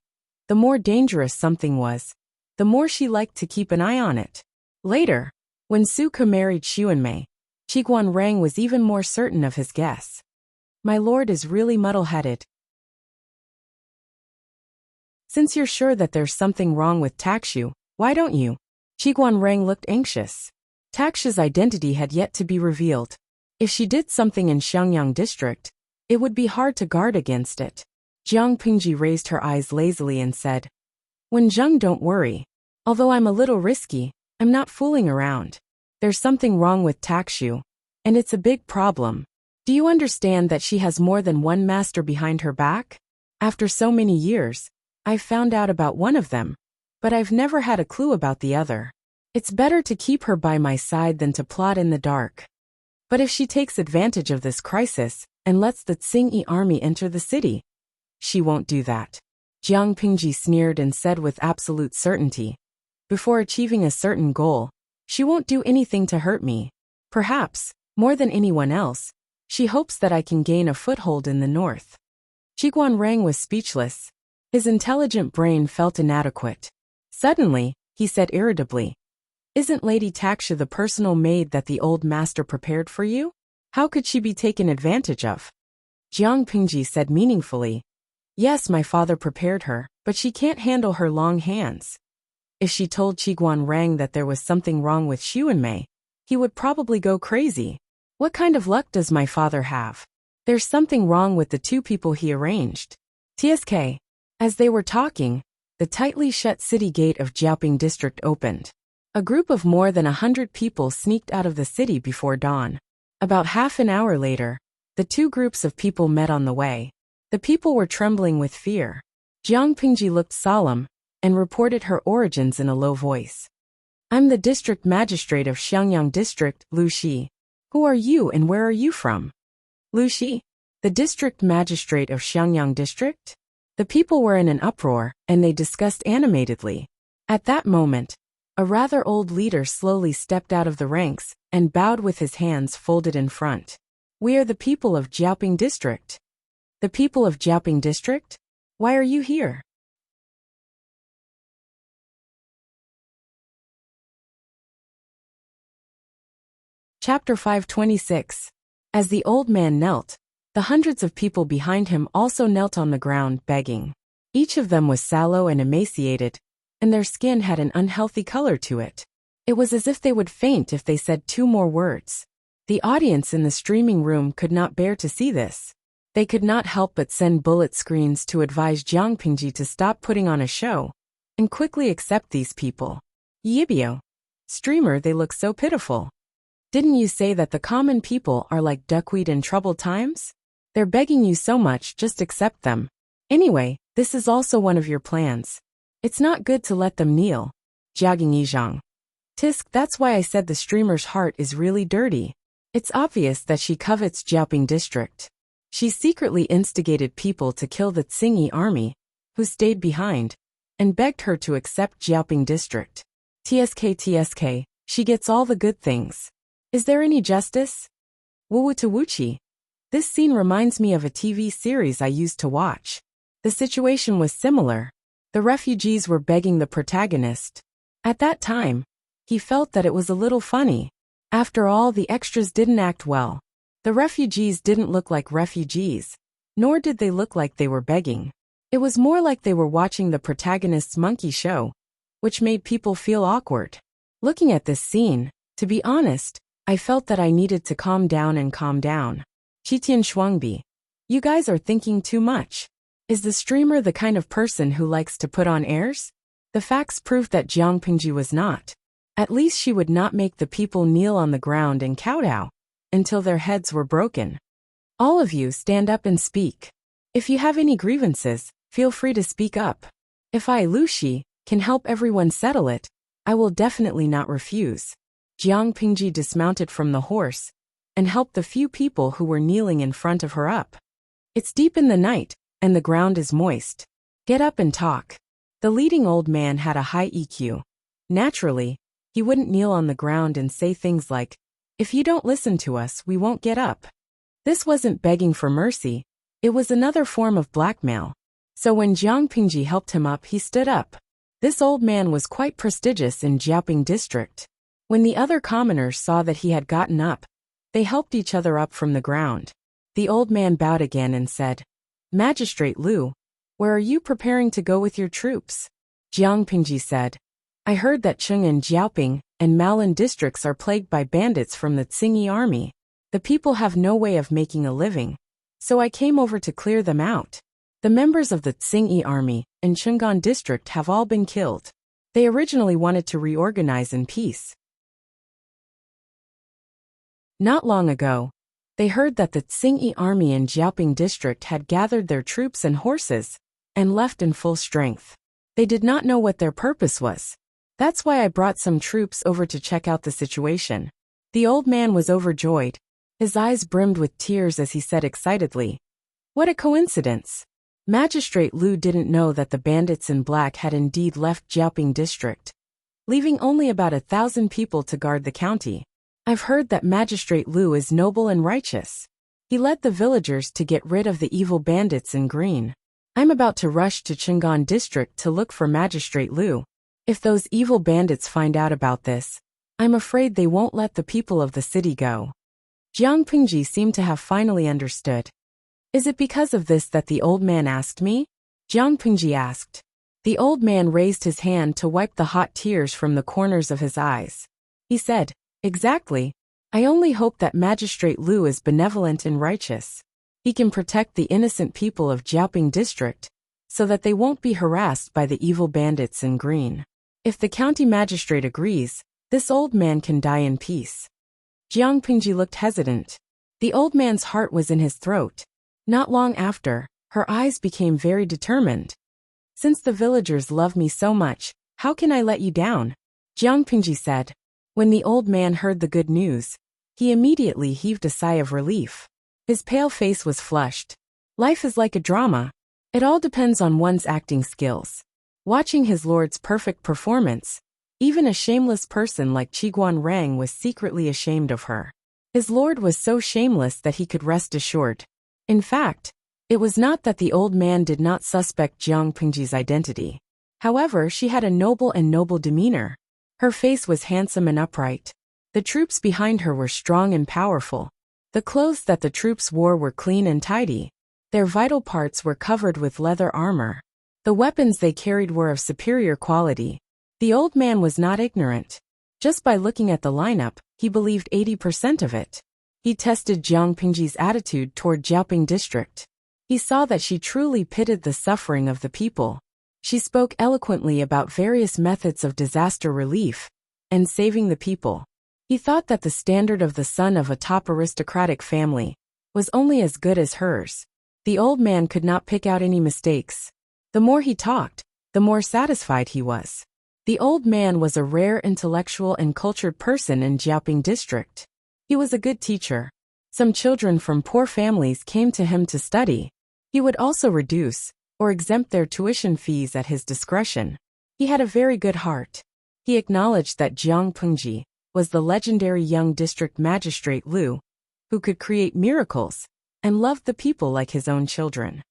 the more dangerous something was, the more she liked to keep an eye on it. Later, when Su Ke married Xuanmei, Qiguan Rang was even more certain of his guess. My lord is really muddle-headed. Since you're sure that there's something wrong with Takshu, why don't you? Qiguan Rang looked anxious. Takshu's identity had yet to be revealed. If she did something in Xiangyang district, it would be hard to guard against it. Jiang Pingji raised her eyes lazily and said, Wen Zheng, don't worry. Although I'm a little risky, I'm not fooling around. There's something wrong with Takshu, and it's a big problem. Do you understand that she has more than one master behind her back? After so many years, I've found out about one of them, but I've never had a clue about the other. It's better to keep her by my side than to plot in the dark. But if she takes advantage of this crisis and lets the Tsingyi army enter the city, she won't do that. Jiang Pingji sneered and said with absolute certainty, before achieving a certain goal, she won't do anything to hurt me. Perhaps, more than anyone else, she hopes that I can gain a foothold in the north. Qiguan Rang was speechless. His intelligent brain felt inadequate. Suddenly, he said irritably, Isn't Lady Takshu the personal maid that the old master prepared for you? How could she be taken advantage of? Jiang Pingji said meaningfully, Yes, my father prepared her, but she can't handle her long hands. If she told Qiguan Rang that there was something wrong with Xuanmei, he would probably go crazy. What kind of luck does my father have? There's something wrong with the two people he arranged. TSK. As they were talking, the tightly shut city gate of Jiaoping district opened. A group of more than 100 people sneaked out of the city before dawn. About half an hour later, the two groups of people met on the way. The people were trembling with fear. Jiang Pingji looked solemn and reported her origins in a low voice. I'm the district magistrate of Xiangyang district, Lu Shi. Who are you and where are you from? Lu Shi, the district magistrate of Xiangyang district? The people were in an uproar, and they discussed animatedly. At that moment, a rather old leader slowly stepped out of the ranks and bowed with his hands folded in front. We are the people of Jiaoping district. The people of Jiaoping district? Why are you here? Chapter 526. As the old man knelt, the hundreds of people behind him also knelt on the ground, begging. Each of them was sallow and emaciated, and their skin had an unhealthy color to it. It was as if they would faint if they said two more words. The audience in the streaming room could not bear to see this. They could not help but send bullet screens to advise Jiang Pingji to stop putting on a show and quickly accept these people. Yibio. Streamer, they look so pitiful. Didn't you say that the common people are like duckweed in troubled times? They're begging you so much, just accept them. Anyway, this is also one of your plans. It's not good to let them kneel. Jiaging Yizhang. Tisk, that's why I said the streamer's heart is really dirty. It's obvious that she covets Jiaoping district. She secretly instigated people to kill the Tsingyi army, who stayed behind, and begged her to accept Jiaoping district. TSK, she gets all the good things. Is there any justice? Wu to Wuxia. This scene reminds me of a TV series I used to watch. The situation was similar. The refugees were begging the protagonist. At that time, he felt that it was a little funny. After all, the extras didn't act well. The refugees didn't look like refugees, nor did they look like they were begging. It was more like they were watching the protagonist's monkey show, which made people feel awkward. Looking at this scene, to be honest, I felt that I needed to calm down and calm down. Qitian Shuangbi. You guys are thinking too much. Is the streamer the kind of person who likes to put on airs? The facts proved that Jiang Pingji was not. At least she would not make the people kneel on the ground and kowtow until their heads were broken. All of you stand up and speak. If you have any grievances, feel free to speak up. If I, Lu Shi, can help everyone settle it, I will definitely not refuse. Jiang Pingji dismounted from the horse and helped the few people who were kneeling in front of her up. It's deep in the night, and the ground is moist. Get up and talk. The leading old man had a high EQ. Naturally, he wouldn't kneel on the ground and say things like, "If you don't listen to us, we won't get up." This wasn't begging for mercy, it was another form of blackmail. So when Jiang Pingji helped him up, he stood up. This old man was quite prestigious in Jiaoping district. When the other commoners saw that he had gotten up, they helped each other up from the ground. The old man bowed again and said, "Magistrate Lu, where are you preparing to go with your troops?" Jiang Pingji said, "I heard that Cheng and Jiaoping and Maolin districts are plagued by bandits from the Tsingy army. The people have no way of making a living, so I came over to clear them out. The members of the Tsingy army in Cheng'an district have all been killed. They originally wanted to reorganize in peace. Not long ago, they heard that the Tsingy army in Jiaoping district had gathered their troops and horses and left in full strength. They did not know what their purpose was. That's why I brought some troops over to check out the situation." The old man was overjoyed. His eyes brimmed with tears as he said excitedly, "What a coincidence! Magistrate Lu didn't know that the bandits in black had indeed left Jiaoping district, leaving only about 1,000 people to guard the county. I've heard that Magistrate Lu is noble and righteous. He led the villagers to get rid of the evil bandits in green. I'm about to rush to Cheng'an district to look for Magistrate Lu. If those evil bandits find out about this, I'm afraid they won't let the people of the city go." Jiang Pingji seemed to have finally understood. "Is it because of this that the old man asked me?" Jiang Pingji asked. The old man raised his hand to wipe the hot tears from the corners of his eyes. He said, "Exactly. I only hope that Magistrate Lu is benevolent and righteous. He can protect the innocent people of Jiaoping district, so that they won't be harassed by the evil bandits in green. If the county magistrate agrees, this old man can die in peace." Jiang Pingji looked hesitant. The old man's heart was in his throat. Not long after, her eyes became very determined. "Since the villagers love me so much, how can I let you down?" Jiang Pingji said. When the old man heard the good news, he immediately heaved a sigh of relief. His pale face was flushed. Life is like a drama. It all depends on one's acting skills. Watching his lord's perfect performance, even a shameless person like Qiguan Rang was secretly ashamed of her. His lord was so shameless that he could rest assured. In fact, it was not that the old man did not suspect Jiang Pingji's identity. However, she had a noble demeanor. Her face was handsome and upright. The troops behind her were strong and powerful. The clothes that the troops wore were clean and tidy. Their vital parts were covered with leather armor. The weapons they carried were of superior quality. The old man was not ignorant. Just by looking at the lineup, he believed 80% of it. He tested Jiang Pingji's attitude toward Jiaoping district. He saw that she truly pitied the suffering of the people. She spoke eloquently about various methods of disaster relief and saving the people. He thought that the standard of the son of a top aristocratic family was only as good as hers. The old man could not pick out any mistakes. The more he talked, the more satisfied he was. The old man was a rare intellectual and cultured person in Jiaoping district. He was a good teacher. Some children from poor families came to him to study. He would also reduce or exempt their tuition fees at his discretion. He had a very good heart. He acknowledged that Jiang Pingji was the legendary young district magistrate Lu, who could create miracles and loved the people like his own children.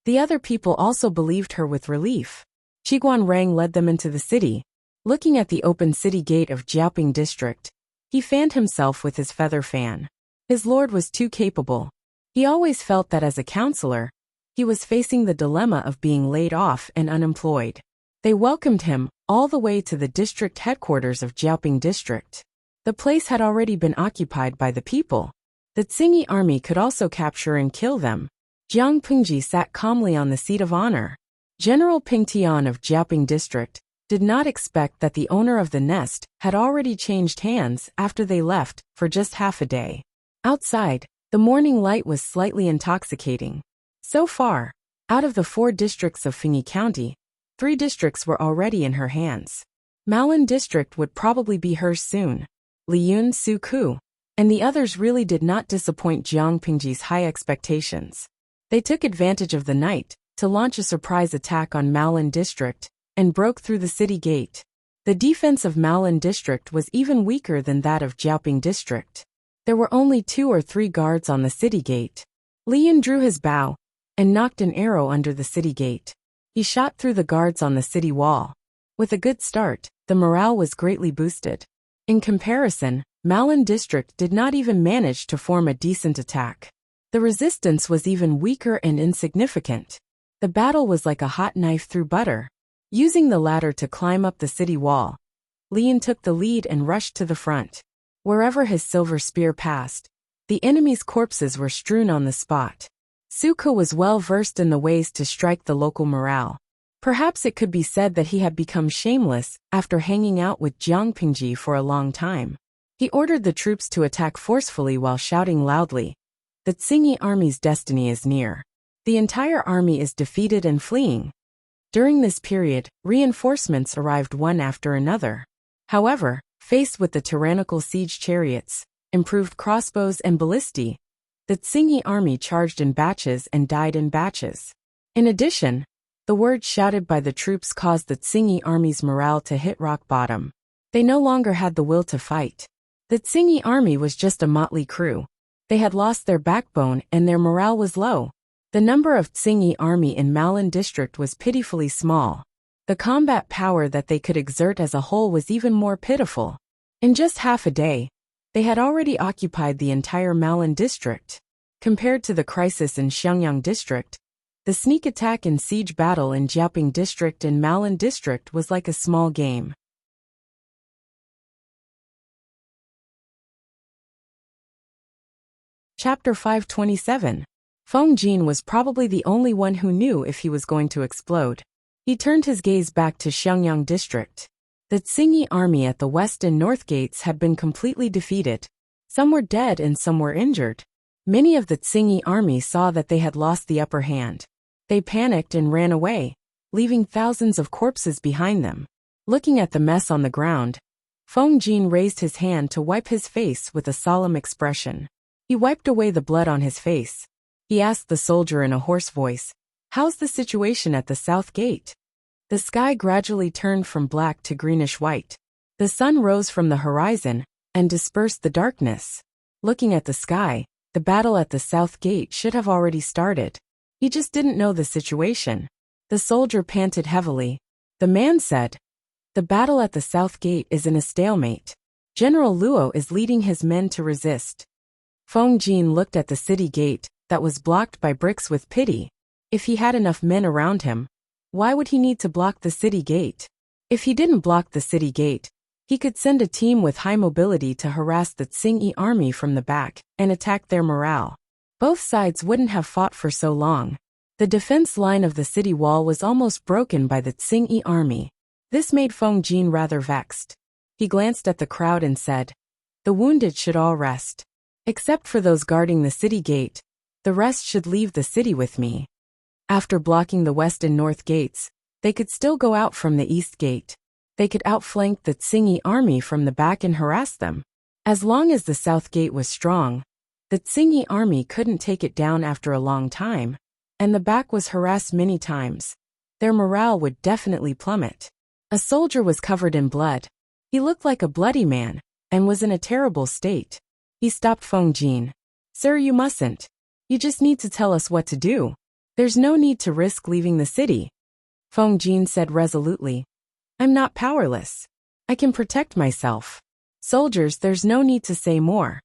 The other people also believed her with relief. Qiguan Rang led them into the city. Looking at the open city gate of Jiaoping district, he fanned himself with his feather fan. His lord was too capable. He always felt that as a counselor, He was facing the dilemma of being laid off and unemployed. They welcomed him all the way to the district headquarters of Jiaoping District. The place had already been occupied by the people. The Tsingy army could also capture and kill them. Jiang Pengji sat calmly on the seat of honor. General Ping Tian of Jiaoping District did not expect that the owner of the nest had already changed hands after they left for just half a day. Outside, the morning light was slightly intoxicating. So far, out of the 4 districts of Fengyi County, 3 districts were already in her hands. Maolin District would probably be hers soon. Liyun, Su Ku, and the others really did not disappoint Jiang Pengji's high expectations. They took advantage of the night to launch a surprise attack on Maolin District and broke through the city gate. The defense of Maolin District was even weaker than that of Jiaoping District. There were only 2 or 3 guards on the city gate. Liyun drew his bow and knocked an arrow under the city gate. He shot through the guards on the city wall. With a good start, the morale was greatly boosted. In comparison, Maolin District did not even manage to form a decent attack. The resistance was even weaker and insignificant. The battle was like a hot knife through butter. Using the ladder to climb up the city wall, Liyun took the lead and rushed to the front. Wherever his silver spear passed, the enemy's corpses were strewn on the spot. Su Ke was well versed in the ways to strike the local morale. Perhaps it could be said that he had become shameless after hanging out with Jiang Pengji for a long time. He ordered the troops to attack forcefully while shouting loudly, "The Tsingy army's destiny is near. The entire army is defeated and fleeing." During this period, reinforcements arrived one after another. However, faced with the tyrannical siege chariots, improved crossbows and ballistae, the Tsingy army charged in batches and died in batches. In addition, the words shouted by the troops caused the Tsingy army's morale to hit rock bottom. They no longer had the will to fight. The Tsingy army was just a motley crew. They had lost their backbone and their morale was low. The number of Tsingy army in Maolin District was pitifully small. The combat power that they could exert as a whole was even more pitiful. In just half a day, they had already occupied the entire Maolin District. Compared to the crisis in Xiangyang District, the sneak attack and siege battle in Jiaoping District and Maolin District was like a small game. Chapter 527. Feng Jin was probably the only one who knew if he was going to explode. He turned his gaze back to Xiangyang District. The Tsingy army at the west and north gates had been completely defeated. Some were dead and some were injured. Many of the Tsingy army saw that they had lost the upper hand. They panicked and ran away, leaving thousands of corpses behind them. Looking at the mess on the ground, Feng Jin raised his hand to wipe his face with a solemn expression. He wiped away the blood on his face. He asked the soldier in a hoarse voice, "How's the situation at the south gate?" The sky gradually turned from black to greenish-white. The sun rose from the horizon and dispersed the darkness. Looking at the sky, the battle at the south gate should have already started. He just didn't know the situation. The soldier panted heavily. The man said, "The battle at the south gate is in a stalemate. General Luo is leading his men to resist." Feng Jin looked at the city gate that was blocked by bricks with pity. If he had enough men around him, why would he need to block the city gate? If he didn't block the city gate, he could send a team with high mobility to harass the Tsingy army from the back and attack their morale. Both sides wouldn't have fought for so long. The defense line of the city wall was almost broken by the Tsingy army. This made Feng Jin rather vexed. He glanced at the crowd and said, "The wounded should all rest. Except for those guarding the city gate, the rest should leave the city with me." After blocking the west and north gates, they could still go out from the east gate. They could outflank the Tsingy army from the back and harass them. As long as the south gate was strong, the Tsingy army couldn't take it down after a long time, and the back was harassed many times. Their morale would definitely plummet. A soldier was covered in blood. He looked like a bloody man, and was in a terrible state. He stopped Feng Jin. "Sir, you mustn't. You just need to tell us what to do. There's no need to risk leaving the city." Feng Jin said resolutely, "I'm not powerless. I can protect myself. Soldiers, there's no need to say more."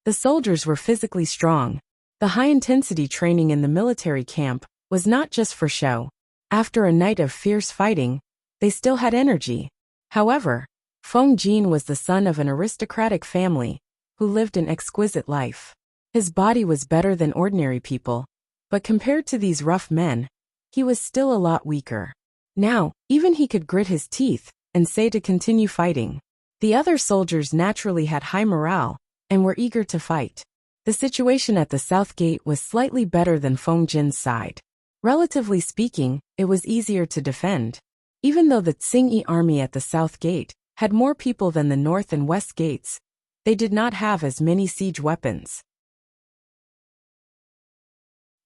The soldiers were physically strong. The high-intensity training in the military camp was not just for show. After a night of fierce fighting, they still had energy. However, Feng Jin was the son of an aristocratic family who lived an exquisite life. His body was better than ordinary people, but compared to these rough men, he was still a lot weaker. Now, even he could grit his teeth and say to continue fighting. The other soldiers naturally had high morale and were eager to fight. The situation at the South Gate was slightly better than Feng Jin's side. Relatively speaking, it was easier to defend. Even though the Tsingyi army at the South Gate had more people than the North and West Gates, they did not have as many siege weapons.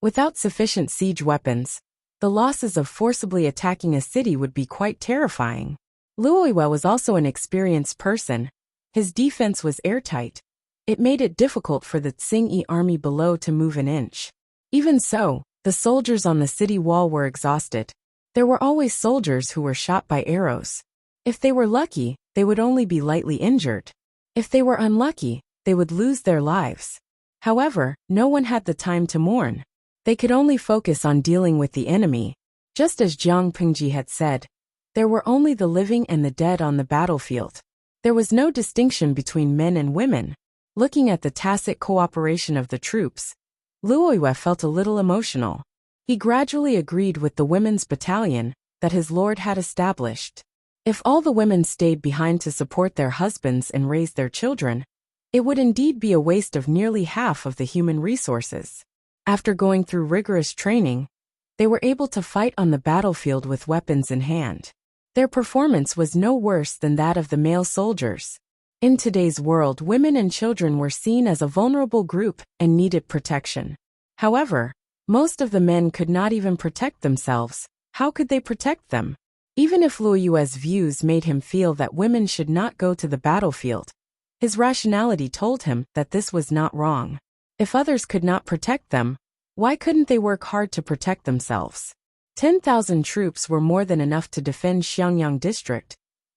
Without sufficient siege weapons, the losses of forcibly attacking a city would be quite terrifying. Luoyue was also an experienced person. His defense was airtight. It made it difficult for the Tsingyi army below to move an inch. Even so, the soldiers on the city wall were exhausted. There were always soldiers who were shot by arrows. If they were lucky, they would only be lightly injured. If they were unlucky, they would lose their lives. However, no one had the time to mourn. They could only focus on dealing with the enemy. Just as Jiang Pingji had said, there were only the living and the dead on the battlefield. There was no distinction between men and women. Looking at the tacit cooperation of the troops, Luoyue felt a little emotional. He gradually agreed with the women's battalion that his lord had established. If all the women stayed behind to support their husbands and raise their children, it would indeed be a waste of nearly half of the human resources. After going through rigorous training, they were able to fight on the battlefield with weapons in hand. Their performance was no worse than that of the male soldiers. In today's world, women and children were seen as a vulnerable group and needed protection. However, most of the men could not even protect themselves. How could they protect them? Even if Luoyue's views made him feel that women should not go to the battlefield, his rationality told him that this was not wrong. If others could not protect them, why couldn't they work hard to protect themselves? 10,000 troops were more than enough to defend Xiangyang District.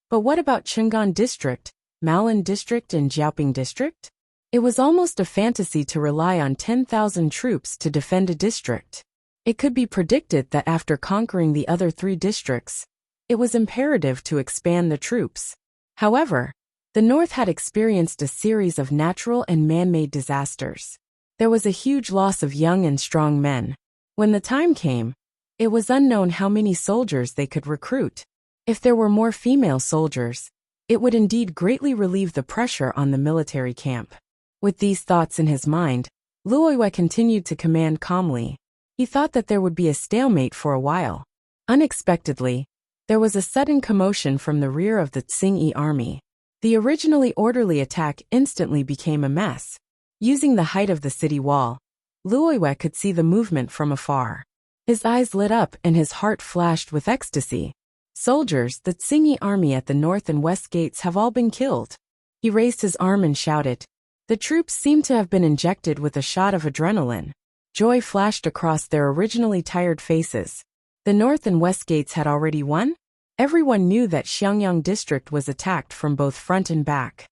But what about Chang'an District, Malan District and Jiaoping District? It was almost a fantasy to rely on 10,000 troops to defend a district. It could be predicted that after conquering the other 3 districts, it was imperative to expand the troops. However, the North had experienced a series of natural and man-made disasters. There was a huge loss of young and strong men. When the time came, it was unknown how many soldiers they could recruit. If there were more female soldiers, it would indeed greatly relieve the pressure on the military camp. With these thoughts in his mind, Luoyue continued to command calmly. He thought that there would be a stalemate for a while. Unexpectedly, there was a sudden commotion from the rear of the Tsingyi army. The originally orderly attack instantly became a mess. Using the height of the city wall, Luoyue could see the movement from afar. His eyes lit up and his heart flashed with ecstasy. Soldiers, the Tsingyi army at the north and west gates have all been killed. He raised his arm and shouted. The troops seemed to have been injected with a shot of adrenaline. Joy flashed across their originally tired faces. The north and west gates had already won? Everyone knew that Xiangyang District was attacked from both front and back.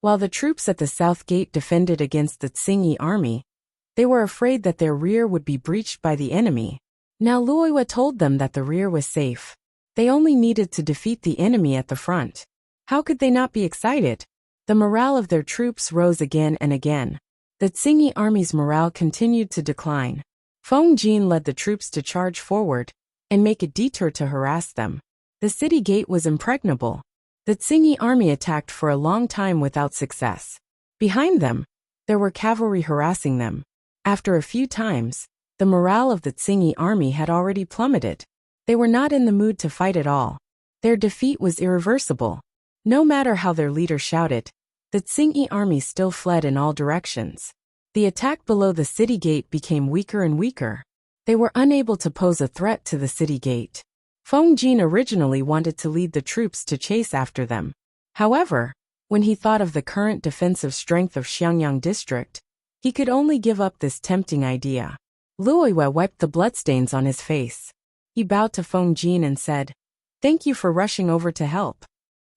While the troops at the South Gate defended against the Tsingyi army, they were afraid that their rear would be breached by the enemy. Now Luoyue told them that the rear was safe. They only needed to defeat the enemy at the front. How could they not be excited? The morale of their troops rose again and again. The Tsingyi army's morale continued to decline. Feng Jin led the troops to charge forward and make a detour to harass them. The city gate was impregnable. The Tsingyi army attacked for a long time without success. Behind them, there were cavalry harassing them. After a few times, the morale of the Tsingyi army had already plummeted. They were not in the mood to fight at all. Their defeat was irreversible. No matter how their leader shouted, the Tsingyi army still fled in all directions. The attack below the city gate became weaker and weaker. They were unable to pose a threat to the city gate. Feng Jin originally wanted to lead the troops to chase after them. However, when he thought of the current defensive strength of Xiangyang District, he could only give up this tempting idea. Luoyue wiped the bloodstains on his face. He bowed to Feng Jin and said, "Thank you for rushing over to help."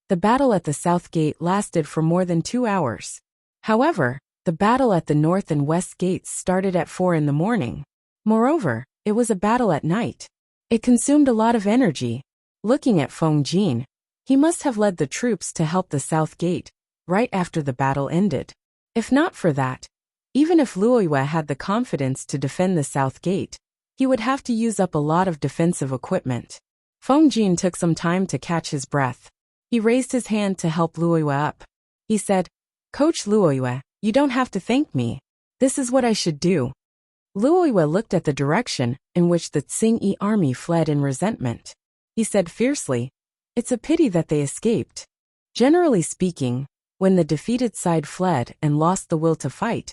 The battle at the South Gate lasted for more than 2 hours. However, The battle at the north and west gates started at 4 in the morning. Moreover, it was a battle at night. It consumed a lot of energy. Looking at Feng Jin, he must have led the troops to help the south gate, right after the battle ended. If not for that, even if Luoyue had the confidence to defend the south gate, he would have to use up a lot of defensive equipment. Feng Jin took some time to catch his breath. He raised his hand to help Luoyue up. He said, "Coach Luoyue, you don't have to thank me. This is what I should do." Luoyue looked at the direction in which the Tsingyi army fled in resentment. He said fiercely, "It's a pity that they escaped." Generally speaking, when the defeated side fled and lost the will to fight,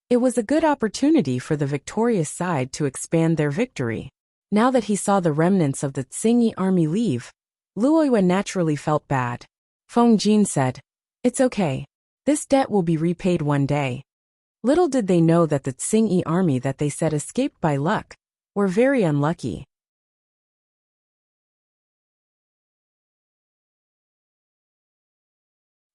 it was a good opportunity for the victorious side to expand their victory. Now that he saw the remnants of the Tsingyi army leave, Luoyue naturally felt bad. Feng Jin said, "It's okay. This debt will be repaid one day." Little did they know that the Tsingyi army that they said escaped by luck were very unlucky.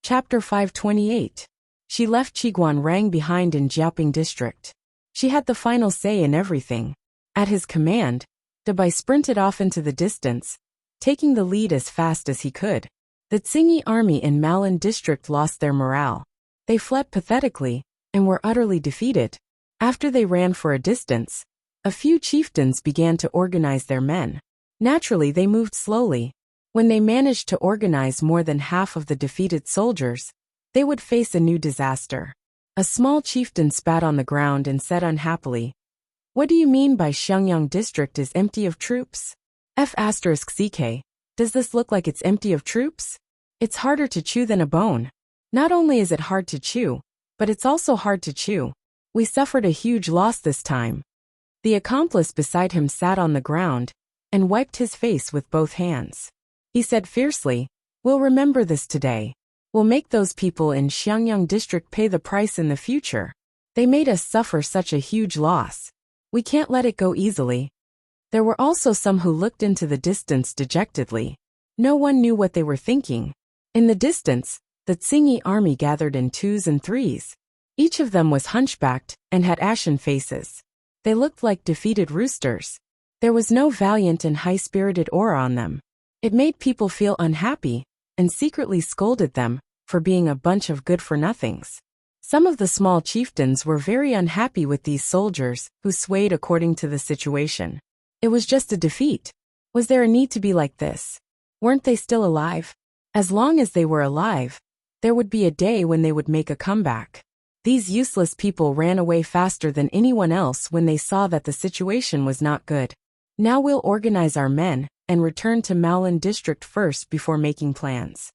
Chapter 528. She left Qiguan Rang behind in Jiaoping district. She had the final say in everything. At his command, Debai sprinted off into the distance, taking the lead as fast as he could. The Tsingyi army in Malan district lost their morale. They fled pathetically and were utterly defeated. After they ran for a distance, a few chieftains began to organize their men. Naturally, they moved slowly. When they managed to organize more than half of the defeated soldiers, they would face a new disaster. A small chieftain spat on the ground and said unhappily, "What do you mean by Shenyang district is empty of troops? F***CK, does this look like it's empty of troops? It's harder to chew than a bone. Not only is it hard to chew, but it's also hard to chew. We suffered a huge loss this time." The accomplice beside him sat on the ground and wiped his face with both hands. He said fiercely, "We'll remember this today. We'll make those people in Shenyang district pay the price in the future. They made us suffer such a huge loss. We can't let it go easily." There were also some who looked into the distance dejectedly. No one knew what they were thinking. In the distance, the Tsingyi army gathered in 2s and 3s. Each of them was hunchbacked and had ashen faces. They looked like defeated roosters. There was no valiant and high-spirited aura on them. It made people feel unhappy and secretly scolded them for being a bunch of good-for-nothings. Some of the small chieftains were very unhappy with these soldiers who swayed according to the situation. It was just a defeat. Was there a need to be like this? Weren't they still alive? As long as they were alive, there would be a day when they would make a comeback. These useless people ran away faster than anyone else when they saw that the situation was not good. "Now we'll organize our men and return to Malan district first before making plans."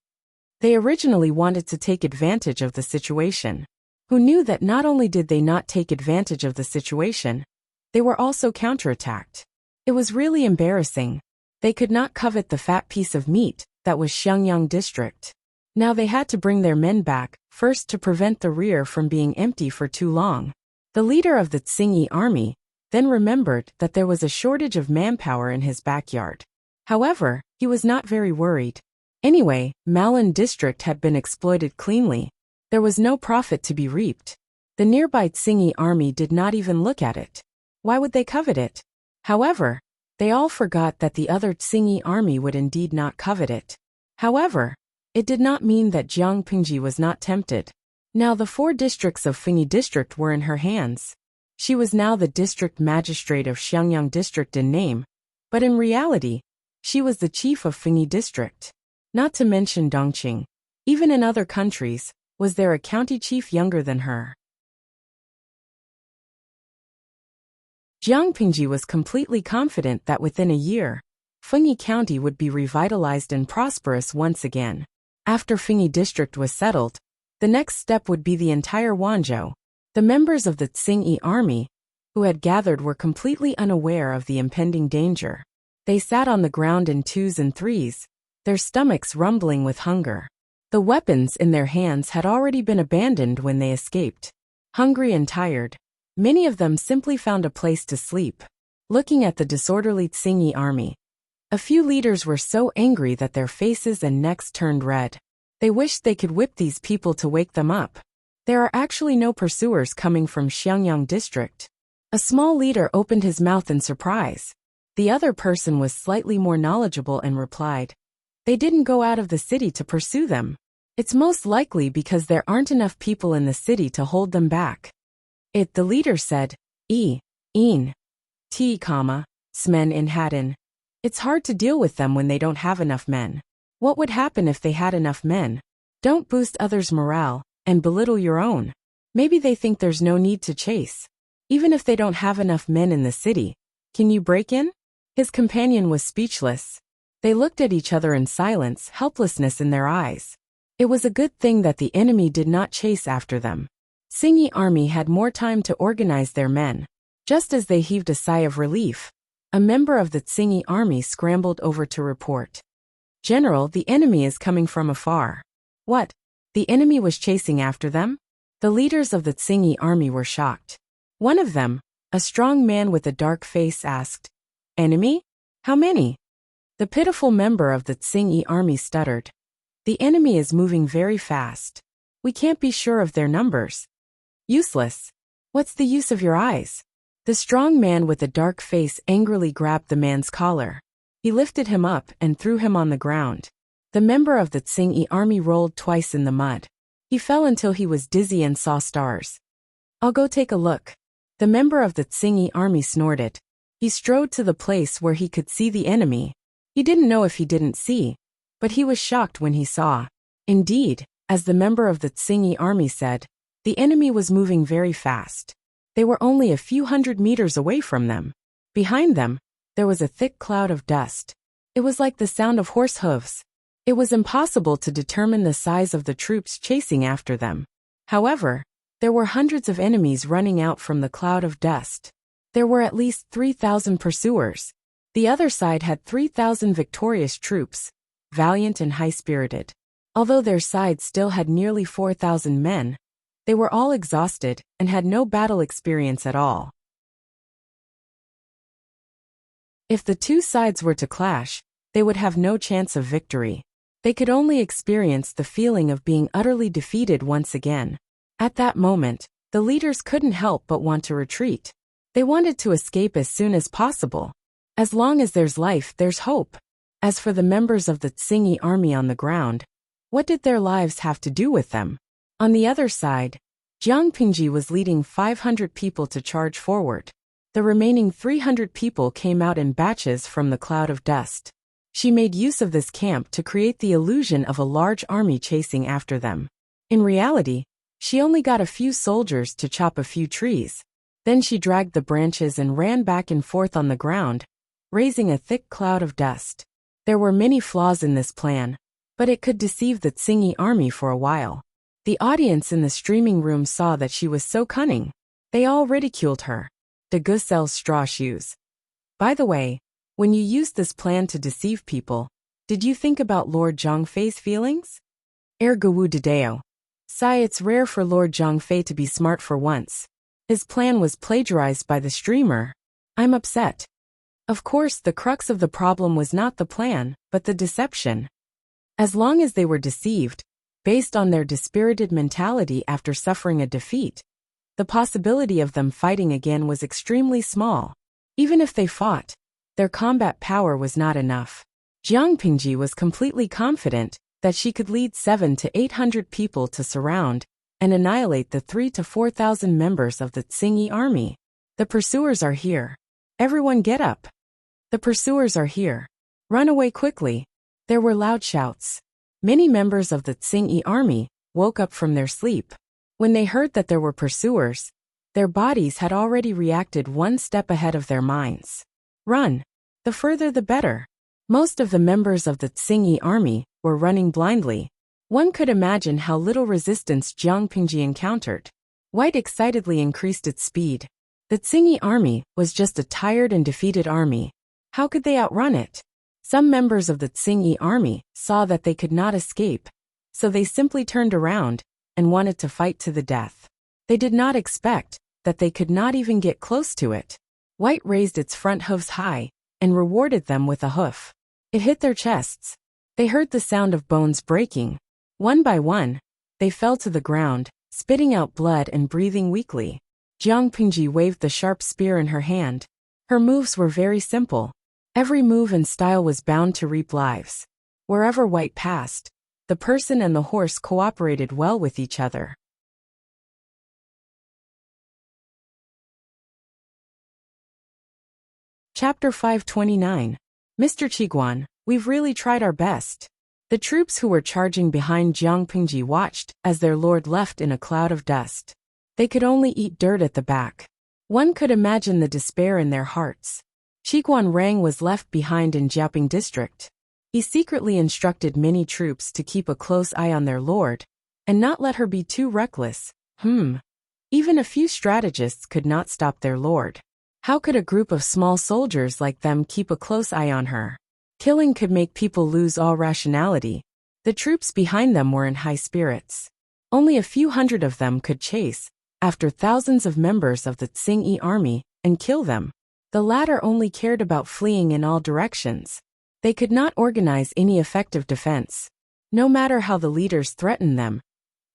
They originally wanted to take advantage of the situation. Who knew that not only did they not take advantage of the situation, they were also counterattacked. It was really embarrassing. They could not covet the fat piece of meat that was Shenyang district. Now they had to bring their men back, first to prevent the rear from being empty for too long. The leader of the Tsingyi army then remembered that there was a shortage of manpower in his backyard. However, he was not very worried. Anyway, Malan district had been exploited cleanly. There was no profit to be reaped. The nearby Tsingyi army did not even look at it. Why would they covet it? However, they all forgot that the other Tsingyi army would indeed not covet it. However, it did not mean that Jiang Pingji was not tempted. Now the 4 districts of Fengyi district were in her hands. She was now the district magistrate of Shenyang district in name, but in reality, she was the chief of Fengyi district. Not to mention Dongqing. Even in other countries, was there a county chief younger than her? Jiang Pingji was completely confident that within a year, Fengyi County would be revitalized and prosperous once again. After Fengyi district was settled, the next step would be the entire Wanzhou. The members of the Tsingyi army, who had gathered, were completely unaware of the impending danger. They sat on the ground in 2s and 3s, their stomachs rumbling with hunger. The weapons in their hands had already been abandoned when they escaped. Hungry and tired, many of them simply found a place to sleep. Looking at the disorderly Tsingyi army, a few leaders were so angry that their faces and necks turned red. They wished they could whip these people to wake them up. There are actually no pursuers coming from Xiangyang district. A small leader opened his mouth in surprise. The other person was slightly more knowledgeable and replied, they didn't go out of the city to pursue them. It's most likely because there aren't enough people in the city to hold them back. The leader said, Smen in Haddon. It's hard to deal with them when they don't have enough men. What would happen if they had enough men? Don't boost others' morale and belittle your own. Maybe they think there's no need to chase. Even if they don't have enough men in the city, can you break in? His companion was speechless. They looked at each other in silence, helplessness in their eyes. It was a good thing that the enemy did not chase after them. Xingyi army had more time to organize their men. Just as they heaved a sigh of relief, a member of the Xingyi army scrambled over to report. General, the enemy is coming from afar. What? The enemy was chasing after them? The leaders of the Xingyi army were shocked. One of them, a strong man with a dark face, asked, enemy? How many? The pitiful member of the Xingyi army stuttered. The enemy is moving very fast. We can't be sure of their numbers. Useless. What's the use of your eyes? The strong man with the dark face angrily grabbed the man's collar. He lifted him up and threw him on the ground. The member of the Xingyi army rolled twice in the mud. He fell until he was dizzy and saw stars. I'll go take a look. The member of the Xingyi army snorted. He strode to the place where he could see the enemy. He didn't know if he didn't see, but he was shocked when he saw. Indeed, as the member of the Xingyi army said, the enemy was moving very fast. They were only a few hundred meters away from them. Behind them, there was a thick cloud of dust. It was like the sound of horse hooves. It was impossible to determine the size of the troops chasing after them. However, there were hundreds of enemies running out from the cloud of dust. There were at least 3,000 pursuers. The other side had 3,000 victorious troops, valiant and high-spirited. Although their side still had nearly 4,000 men, they were all exhausted and had no battle experience at all. If the two sides were to clash, they would have no chance of victory. They could only experience the feeling of being utterly defeated once again. At that moment, the leaders couldn't help but want to retreat. They wanted to escape as soon as possible. As long as there's life, there's hope. As for the members of the Xingyi army on the ground, what did their lives have to do with them? On the other side, Jiang Pingji was leading 500 people to charge forward. The remaining 300 people came out in batches from the cloud of dust. She made use of this camp to create the illusion of a large army chasing after them. In reality, she only got a few soldiers to chop a few trees. Then she dragged the branches and ran back and forth on the ground, raising a thick cloud of dust. There were many flaws in this plan, but it could deceive the Xingyi army for a while. The audience in the streaming room saw that she was so cunning. They all ridiculed her. De Gu sells straw shoes. By the way, when you used this plan to deceive people, did you think about Lord Zhongfei's feelings? Ergawu Dedeo. Sai, it's rare for Lord Zhongfei to be smart for once. His plan was plagiarized by the streamer. I'm upset. Of course, the crux of the problem was not the plan, but the deception. As long as they were deceived, based on their dispirited mentality after suffering a defeat, the possibility of them fighting again was extremely small. Even if they fought, their combat power was not enough. Jiang Pingji was completely confident that she could lead 700 to 800 people to surround and annihilate the 3,000 to 4,000 members of the Xingyi army. The pursuers are here. Everyone get up. The pursuers are here. Run away quickly. There were loud shouts. Many members of the Xingyi army woke up from their sleep. When they heard that there were pursuers, their bodies had already reacted one step ahead of their minds. Run. The further the better. Most of the members of the Xingyi army were running blindly. One could imagine how little resistance Jiang Pingji encountered. White excitedly increased its speed. The Xingyi army was just a tired and defeated army. How could they outrun it? Some members of the Xingyi army saw that they could not escape, so they simply turned around and wanted to fight to the death. They did not expect that they could not even get close to it. White raised its front hooves high and rewarded them with a hoof. It hit their chests. They heard the sound of bones breaking. One by one, they fell to the ground spitting out blood and breathing weakly. Jiang Pingji waved the sharp spear in her hand. Her moves were very simple. Every move and style was bound to reap lives. Wherever White passed, the person and the horse cooperated well with each other. Chapter 529. Mr. Qiguan, we've really tried our best. The troops who were charging behind Jiang Pingji watched as their lord left in a cloud of dust. They could only eat dirt at the back. One could imagine the despair in their hearts. Qiguan Rang was left behind in Jiaoping district. He secretly instructed many troops to keep a close eye on their lord, and not let her be too reckless. Even a few strategists could not stop their lord. How could a group of small soldiers like them keep a close eye on her? Killing could make people lose all rationality. The troops behind them were in high spirits. Only a few hundred of them could chase after thousands of members of the Tsingyi army and kill them. The latter only cared about fleeing in all directions. They could not organize any effective defense. No matter how the leaders threatened them,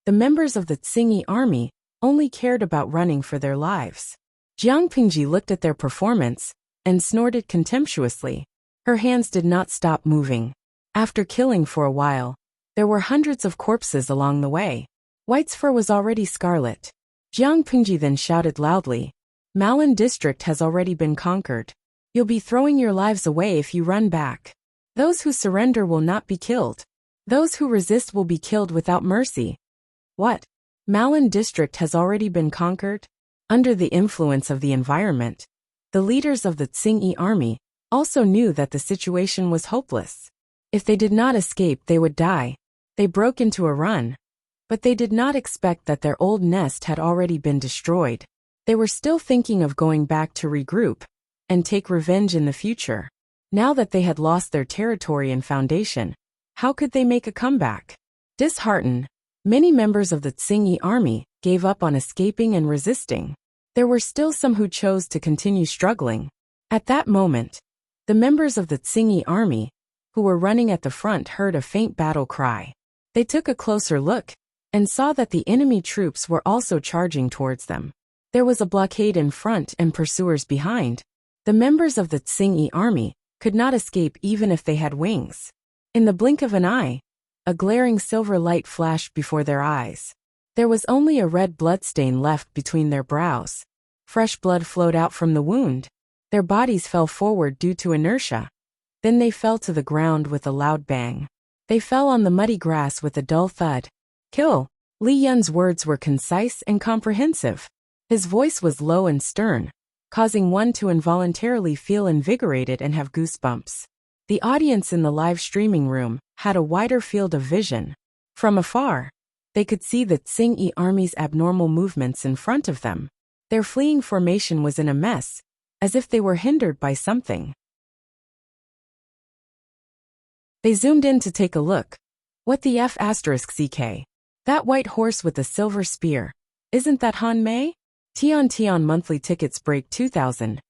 the members of the Tsingyi army only cared about running for their lives. Jiang Pingji looked at their performance and snorted contemptuously. Her hands did not stop moving. After killing for a while, there were hundreds of corpses along the way. White's fur was already scarlet. Jiang Pingji then shouted loudly, "Malin district has already been conquered. You'll be throwing your lives away if you run back. Those who surrender will not be killed. Those who resist will be killed without mercy." What? Malin district has already been conquered? Under the influence of the environment, the leaders of the Tsingyi army also knew that the situation was hopeless. If they did not escape, they would die. They broke into a run. But they did not expect that their old nest had already been destroyed. They were still thinking of going back to regroup and take revenge in the future. Now that they had lost their territory and foundation, how could they make a comeback? Disheartened, many members of the Tsingyi army gave up on escaping and resisting. There were still some who chose to continue struggling. At that moment, the members of the Tsingyi army, who were running at the front, heard a faint battle cry. They took a closer look and saw that the enemy troops were also charging towards them. There was a blockade in front and pursuers behind. The members of the Tsingyi army could not escape even if they had wings. In the blink of an eye, a glaring silver light flashed before their eyes. There was only a red bloodstain left between their brows. Fresh blood flowed out from the wound. Their bodies fell forward due to inertia. Then they fell to the ground with a loud bang. They fell on the muddy grass with a dull thud. "Kill!" Li Yun's words were concise and comprehensive. His voice was low and stern, causing one to involuntarily feel invigorated and have goosebumps. The audience in the live streaming room had a wider field of vision. From afar, they could see the Tsingyi army's abnormal movements in front of them. Their fleeing formation was in a mess, as if they were hindered by something. They zoomed in to take a look. What the F***CK? That white horse with the silver spear. Isn't that Han Mei? Tian monthly tickets break 2,000.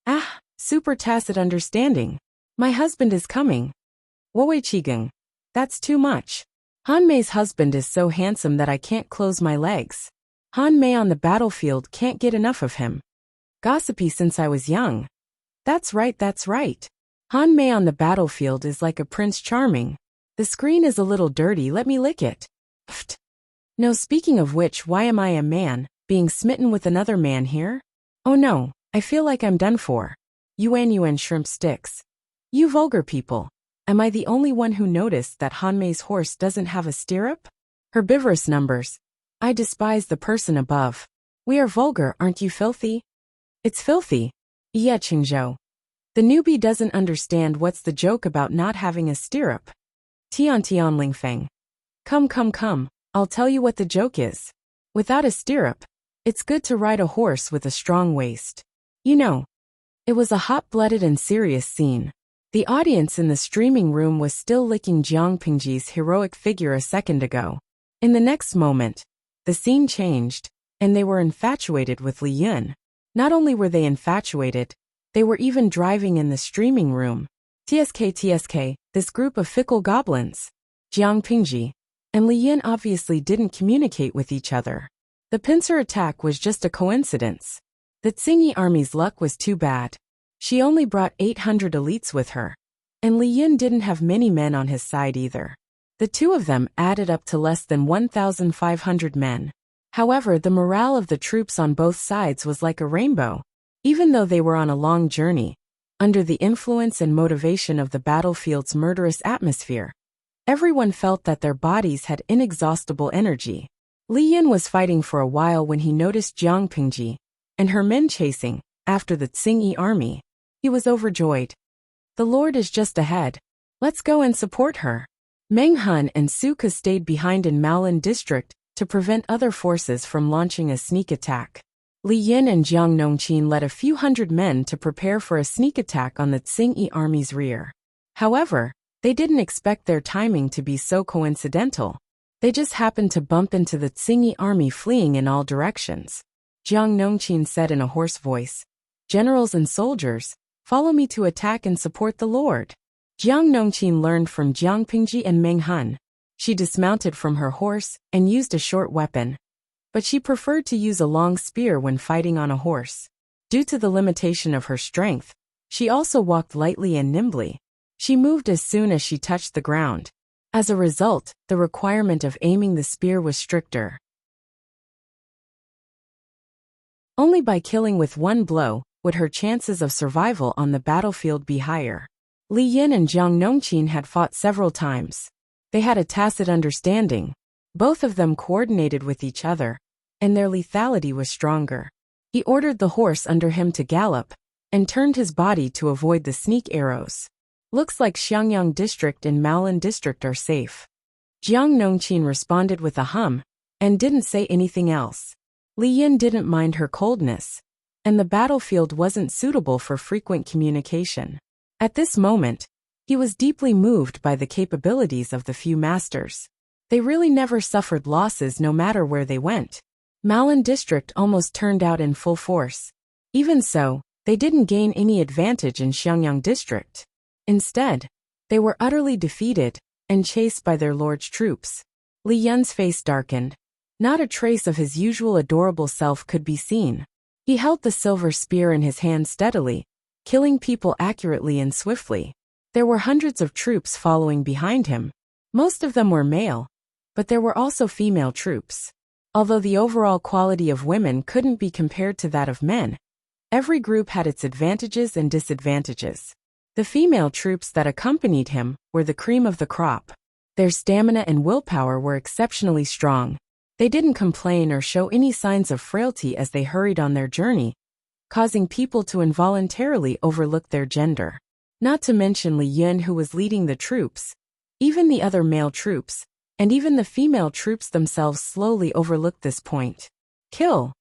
Ah, super tacit understanding. My husband is coming. Wei Qigong. That's too much. Han Mei's husband is so handsome that I can't close my legs. Han Mei on the battlefield can't get enough of him. Gossipy since I was young. That's right. Han Mei on the battlefield is like a Prince Charming. The screen is a little dirty, let me lick it. Pfft. No, speaking of which, why am I a man, being smitten with another man here? Oh no, I feel like I'm done for. Yuan shrimp sticks. You vulgar people. Am I the only one who noticed that Han Mei's horse doesn't have a stirrup? Herbivorous numbers. I despise the person above. We are vulgar, aren't you filthy? It's filthy. Yeah, Qingzhou. The newbie doesn't understand what's the joke about not having a stirrup. Tian Lingfeng. Come, I'll tell you what the joke is. Without a stirrup, it's good to ride a horse with a strong waist. You know. It was a hot-blooded and serious scene. The audience in the streaming room was still licking Jiang Pingji's heroic figure a second ago. In the next moment, the scene changed, and they were infatuated with Li Yun. Not only were they infatuated, they were even driving in the streaming room. TSK, this group of fickle goblins. Jiang Pingji and Li Yun obviously didn't communicate with each other. The pincer attack was just a coincidence. The Tsingy army's luck was too bad. She only brought 800 elites with her. And Li Yin didn't have many men on his side either. The two of them added up to less than 1,500 men. However, the morale of the troops on both sides was like a rainbow. Even though they were on a long journey, under the influence and motivation of the battlefield's murderous atmosphere, everyone felt that their bodies had inexhaustible energy. Li Yin was fighting for a while when he noticed Jiang Pingji and her men chasing after the Tsingy army. He was overjoyed. The Lord is just ahead. Let's go and support her. Meng Hun and Su Ke stayed behind in Maolin district to prevent other forces from launching a sneak attack. Li Yin and Jiang Nongqin led a few hundred men to prepare for a sneak attack on the Tsingy army's rear. However, they didn't expect their timing to be so coincidental. They just happened to bump into the Tsingy army fleeing in all directions. Jiang Nongqin said in a hoarse voice, "Generals and soldiers, follow me to attack and support the Lord." Jiang Nongqin learned from Jiang Pingji and Meng Hun. She dismounted from her horse and used a short weapon. But she preferred to use a long spear when fighting on a horse. Due to the limitation of her strength, she also walked lightly and nimbly. She moved as soon as she touched the ground. As a result, the requirement of aiming the spear was stricter. Only by killing with one blow would her chances of survival on the battlefield be higher. Li Yin and Jiang Nongqin had fought several times. They had a tacit understanding. Both of them coordinated with each other, and their lethality was stronger. He ordered the horse under him to gallop, and turned his body to avoid the sneak arrows. Looks like Xiangyang district and Maolin district are safe. Jiang Nongqin responded with a hum, and didn't say anything else. Li Yin didn't mind her coldness, and the battlefield wasn't suitable for frequent communication. At this moment, he was deeply moved by the capabilities of the few masters. They really never suffered losses no matter where they went. Maolin district almost turned out in full force. Even so, they didn't gain any advantage in Xiangyang district. Instead, they were utterly defeated and chased by their lord's troops. Li Yin's face darkened. Not a trace of his usual adorable self could be seen. He held the silver spear in his hand steadily, killing people accurately and swiftly. There were hundreds of troops following behind him. Most of them were male, but there were also female troops. Although the overall quality of women couldn't be compared to that of men, every group had its advantages and disadvantages. The female troops that accompanied him were the cream of the crop. Their stamina and willpower were exceptionally strong. They didn't complain or show any signs of frailty as they hurried on their journey, causing people to involuntarily overlook their gender. Not to mention Li Yin, who was leading the troops. Even the other male troops, and even the female troops themselves slowly overlooked this point. Kill.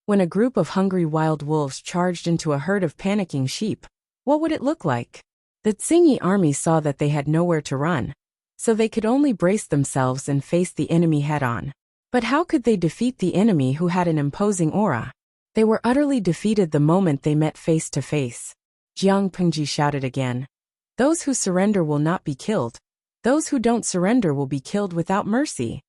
When a group of hungry wild wolves charged into a herd of panicking sheep, what would it look like? The Tsingy army saw that they had nowhere to run, so they could only brace themselves and face the enemy head-on. But how could they defeat the enemy who had an imposing aura? They were utterly defeated the moment they met face to face. Jiang Pingji shouted again. Those who surrender will not be killed. Those who don't surrender will be killed without mercy.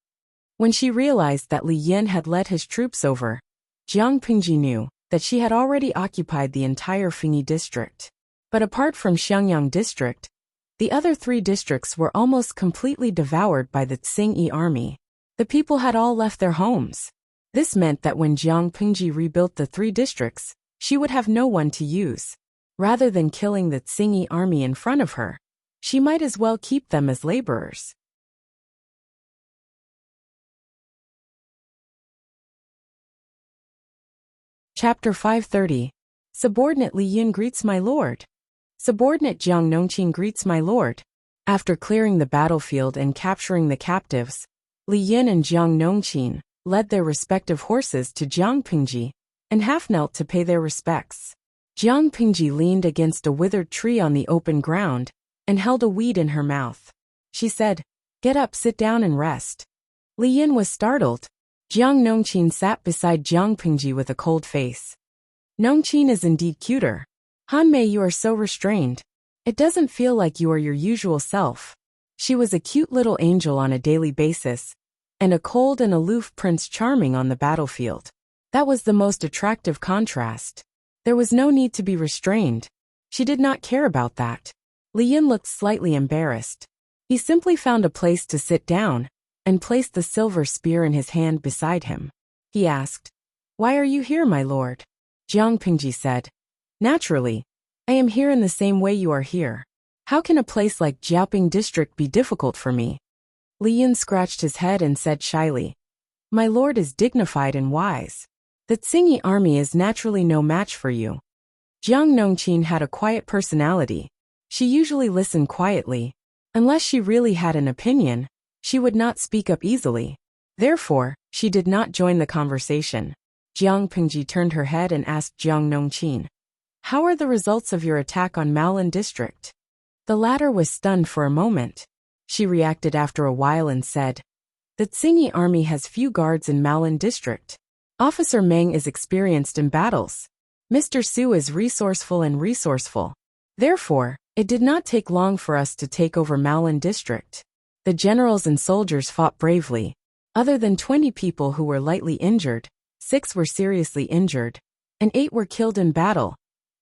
When she realized that Li Yin had led his troops over, Jiang Pingji knew that she had already occupied the entire Fingyi district. But apart from Xiangyang district, the other three districts were almost completely devoured by the Tsingy army. The people had all left their homes. This meant that when Jiang Pingji rebuilt the three districts, she would have no one to use. Rather than killing the Tsingy army in front of her, she might as well keep them as laborers. Chapter 530. Subordinate Li Yin greets my lord. Subordinate Jiang Nongqin greets my lord. After clearing the battlefield and capturing the captives, Li Yin and Jiang Nongqin led their respective horses to Jiang Pingji and half-knelt to pay their respects. Jiang Pingji leaned against a withered tree on the open ground and held a weed in her mouth. She said, "Get up, sit down and rest." Li Yin was startled. Jiang Nongqin sat beside Jiang Pingji with a cold face. Nongqin is indeed cuter. Hanmei, you are so restrained. It doesn't feel like you are your usual self. She was a cute little angel on a daily basis, and a cold and aloof Prince Charming on the battlefield. That was the most attractive contrast. There was no need to be restrained. She did not care about that. Li Yin looked slightly embarrassed. He simply found a place to sit down, and placed the silver spear in his hand beside him. He asked, "Why are you here, my lord?" Jiang Pingji said, "Naturally. I am here in the same way you are here. How can a place like Jiaoping district be difficult for me?" Li Yin scratched his head and said shyly, "My lord is dignified and wise. The Tsingy army is naturally no match for you." Jiang Nongqin had a quiet personality. She usually listened quietly. Unless she really had an opinion, she would not speak up easily. Therefore, she did not join the conversation. Jiang Pingji turned her head and asked Jiang Nongqin, "How are the results of your attack on Maolin district?" The latter was stunned for a moment. She reacted after a while and said, "The Tsingy army has few guards in Maolin district. Officer Meng is experienced in battles. Mr. Su is resourceful. Therefore, it did not take long for us to take over Maolin district. The generals and soldiers fought bravely. Other than 20 people who were lightly injured, 6 were seriously injured, and 8 were killed in battle.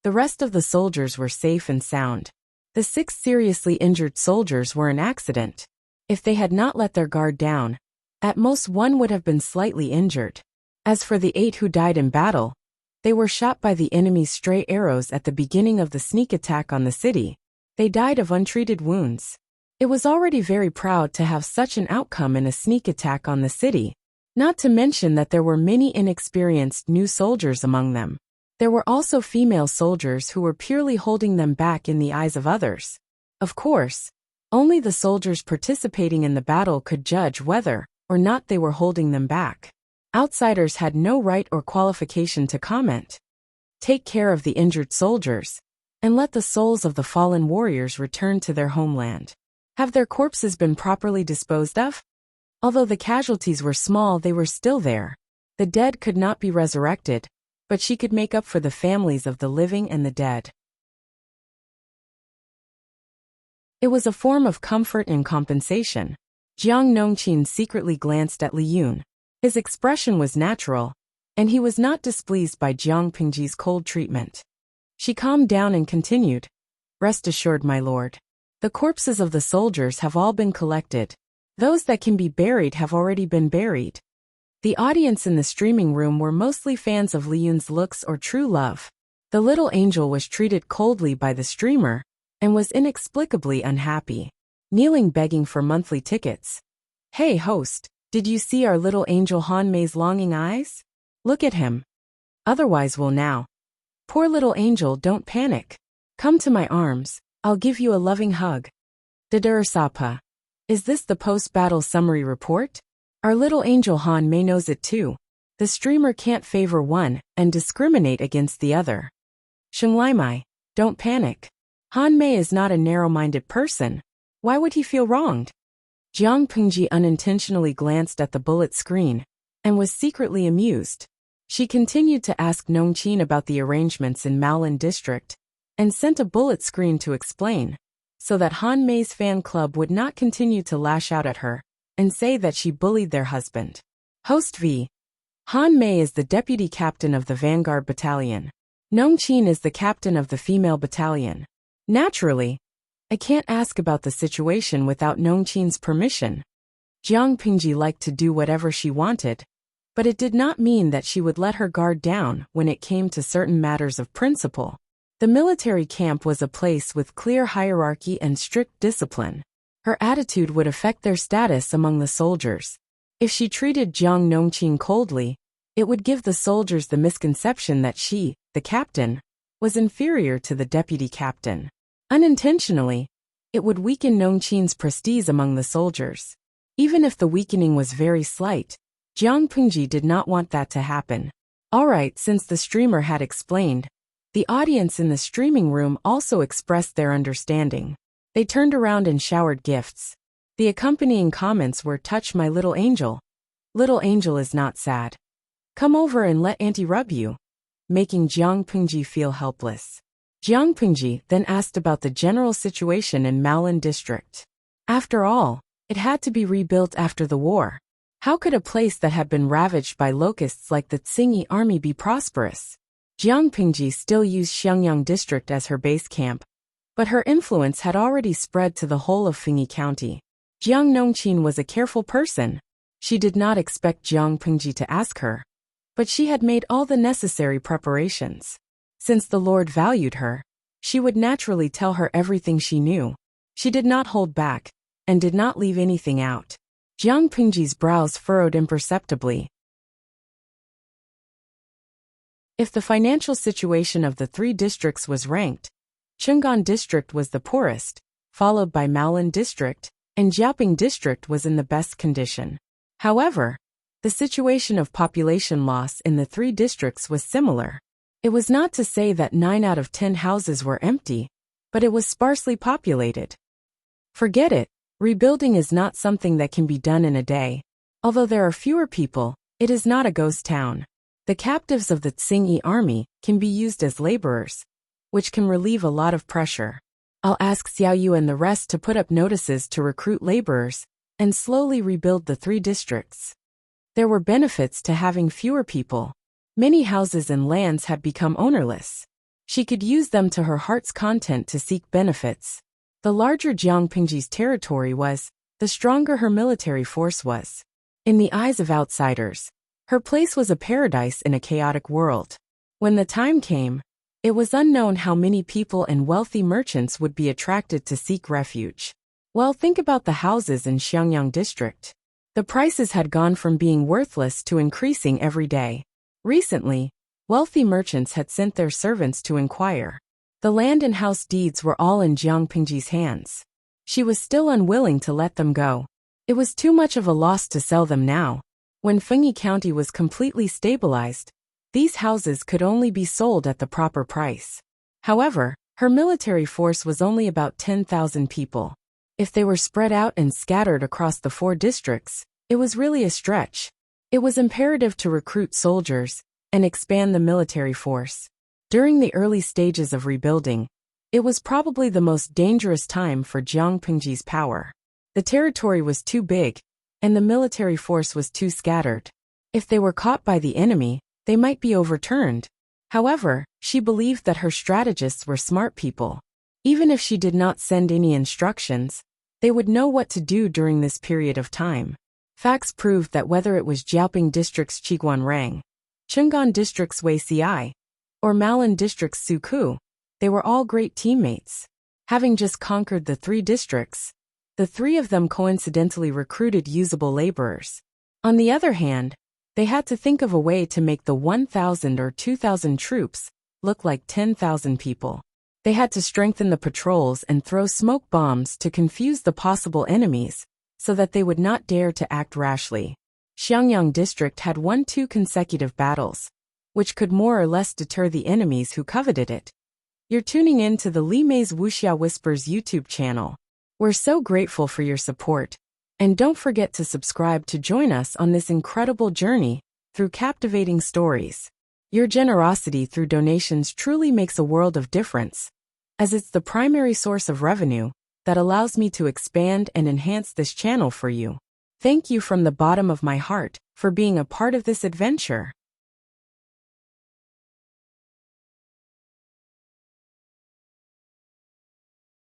The rest of the soldiers were safe and sound. The 6 seriously injured soldiers were an accident. If they had not let their guard down, at most one would have been slightly injured. As for the 8 who died in battle, they were shot by the enemy's stray arrows at the beginning of the sneak attack on the city. They died of untreated wounds. It was already very proud to have such an outcome in a sneak attack on the city, not to mention that there were many inexperienced new soldiers among them. There were also female soldiers who were purely holding them back in the eyes of others. Of course, only the soldiers participating in the battle could judge whether or not they were holding them back. Outsiders had no right or qualification to comment. Take care of the injured soldiers, and let the souls of the fallen warriors return to their homeland. Have their corpses been properly disposed of? Although the casualties were small, they were still there. The dead could not be resurrected, but she could make up for the families of the living and the dead. It was a form of comfort and compensation. Jiang Nongqin secretly glanced at Li Yun. His expression was natural, and he was not displeased by Jiang Pingji's cold treatment. She calmed down and continued, "Rest assured, my lord. The corpses of the soldiers have all been collected. Those that can be buried have already been buried." The audience in the streaming room were mostly fans of Li Yun's looks or true love. The little angel was treated coldly by the streamer, and was inexplicably unhappy. Kneeling begging for monthly tickets. "Hey host, did you see our little angel Han Mei's longing eyes? Look at him. Otherwise we'll now. Poor little angel, don't panic. Come to my arms, I'll give you a loving hug." Dadursapa. Is this the post-battle summary report? Our little angel Han Mei knows it too. The streamer can't favor one and discriminate against the other. Shenglaimai, don't panic. Han Mei is not a narrow-minded person. Why would he feel wronged? Jiang Pingji unintentionally glanced at the bullet screen, and was secretly amused. She continued to ask Nongqin about the arrangements in Maolin district, and sent a bullet screen to explain, so that Han Mei's fan club would not continue to lash out at her, and say that she bullied their husband. Host V. Han Mei is the deputy captain of the Vanguard Battalion. Nongqin is the captain of the female battalion. Naturally, I can't ask about the situation without Nongqin's permission. Jiang Pingji liked to do whatever she wanted, but it did not mean that she would let her guard down when it came to certain matters of principle. The military camp was a place with clear hierarchy and strict discipline. Her attitude would affect their status among the soldiers. If she treated Jiang Nongqin coldly, it would give the soldiers the misconception that she, the captain, was inferior to the deputy captain. Unintentionally, it would weaken Nongqin's prestige among the soldiers. Even if the weakening was very slight, Jiang Pingji did not want that to happen. Alright, since the streamer had explained, the audience in the streaming room also expressed their understanding. They turned around and showered gifts. The accompanying comments were, "Touch my little angel. Little angel is not sad. Come over and let auntie rub you," making Jiang Pingji feel helpless. Jiang Pingji then asked about the general situation in Maolin district. After all, it had to be rebuilt after the war. How could a place that had been ravaged by locusts like the Tsingy army be prosperous? Jiang Pingji still used Xiangyang district as her base camp, but her influence had already spread to the whole of Fengyi County. Jiang Nongqin was a careful person. She did not expect Jiang Pingji to ask her, but she had made all the necessary preparations. Since the Lord valued her, she would naturally tell her everything she knew. She did not hold back, and did not leave anything out. Jiang Pingji's brows furrowed imperceptibly. If the financial situation of the three districts was ranked, Chungan district was the poorest, followed by Maolin district, and Jiaoping district was in the best condition. However, the situation of population loss in the three districts was similar. It was not to say that 9 out of 10 houses were empty, but it was sparsely populated. Forget it, rebuilding is not something that can be done in a day. Although there are fewer people, it is not a ghost town. The captives of the Tsingy army can be used as laborers, which can relieve a lot of pressure. I'll ask Xiao Yu and the rest to put up notices to recruit laborers and slowly rebuild the three districts. There were benefits to having fewer people. Many houses and lands had become ownerless. She could use them to her heart's content to seek benefits. The larger Jiang Pingji's territory was, the stronger her military force was. In the eyes of outsiders, her place was a paradise in a chaotic world. When the time came, it was unknown how many people and wealthy merchants would be attracted to seek refuge. Well, think about the houses in Xiangyang district. The prices had gone from being worthless to increasing every day. Recently, wealthy merchants had sent their servants to inquire. The land and house deeds were all in Jiang Pingji's hands. She was still unwilling to let them go. It was too much of a loss to sell them now. When Fengyi County was completely stabilized, these houses could only be sold at the proper price. However, her military force was only about 10,000 people. If they were spread out and scattered across the 4 districts, it was really a stretch. It was imperative to recruit soldiers and expand the military force. During the early stages of rebuilding, it was probably the most dangerous time for Jiang Pingji's power. The territory was too big, and the military force was too scattered. If they were caught by the enemy, they might be overturned. However, she believed that her strategists were smart people. Even if she did not send any instructions, they would know what to do during this period of time. Facts proved that whether it was Jiaoping District's Qiguan Rang, Chungan District's Wei Xiai, or Maolin District's Su Ku, they were all great teammates. Having just conquered the 3 districts, the 3 of them coincidentally recruited usable laborers. On the other hand, they had to think of a way to make the 1,000 or 2,000 troops look like 10,000 people. They had to strengthen the patrols and throw smoke bombs to confuse the possible enemies, so that they would not dare to act rashly. Xiangyang District had won 2 consecutive battles, which could more or less deter the enemies who coveted it. You're tuning in to the Li Mei's Wuxia Whispers YouTube channel. We're so grateful for your support, and don't forget to subscribe to join us on this incredible journey through captivating stories. Your generosity through donations truly makes a world of difference, as it's the primary source of revenue that allows me to expand and enhance this channel for you. Thank you from the bottom of my heart for being a part of this adventure.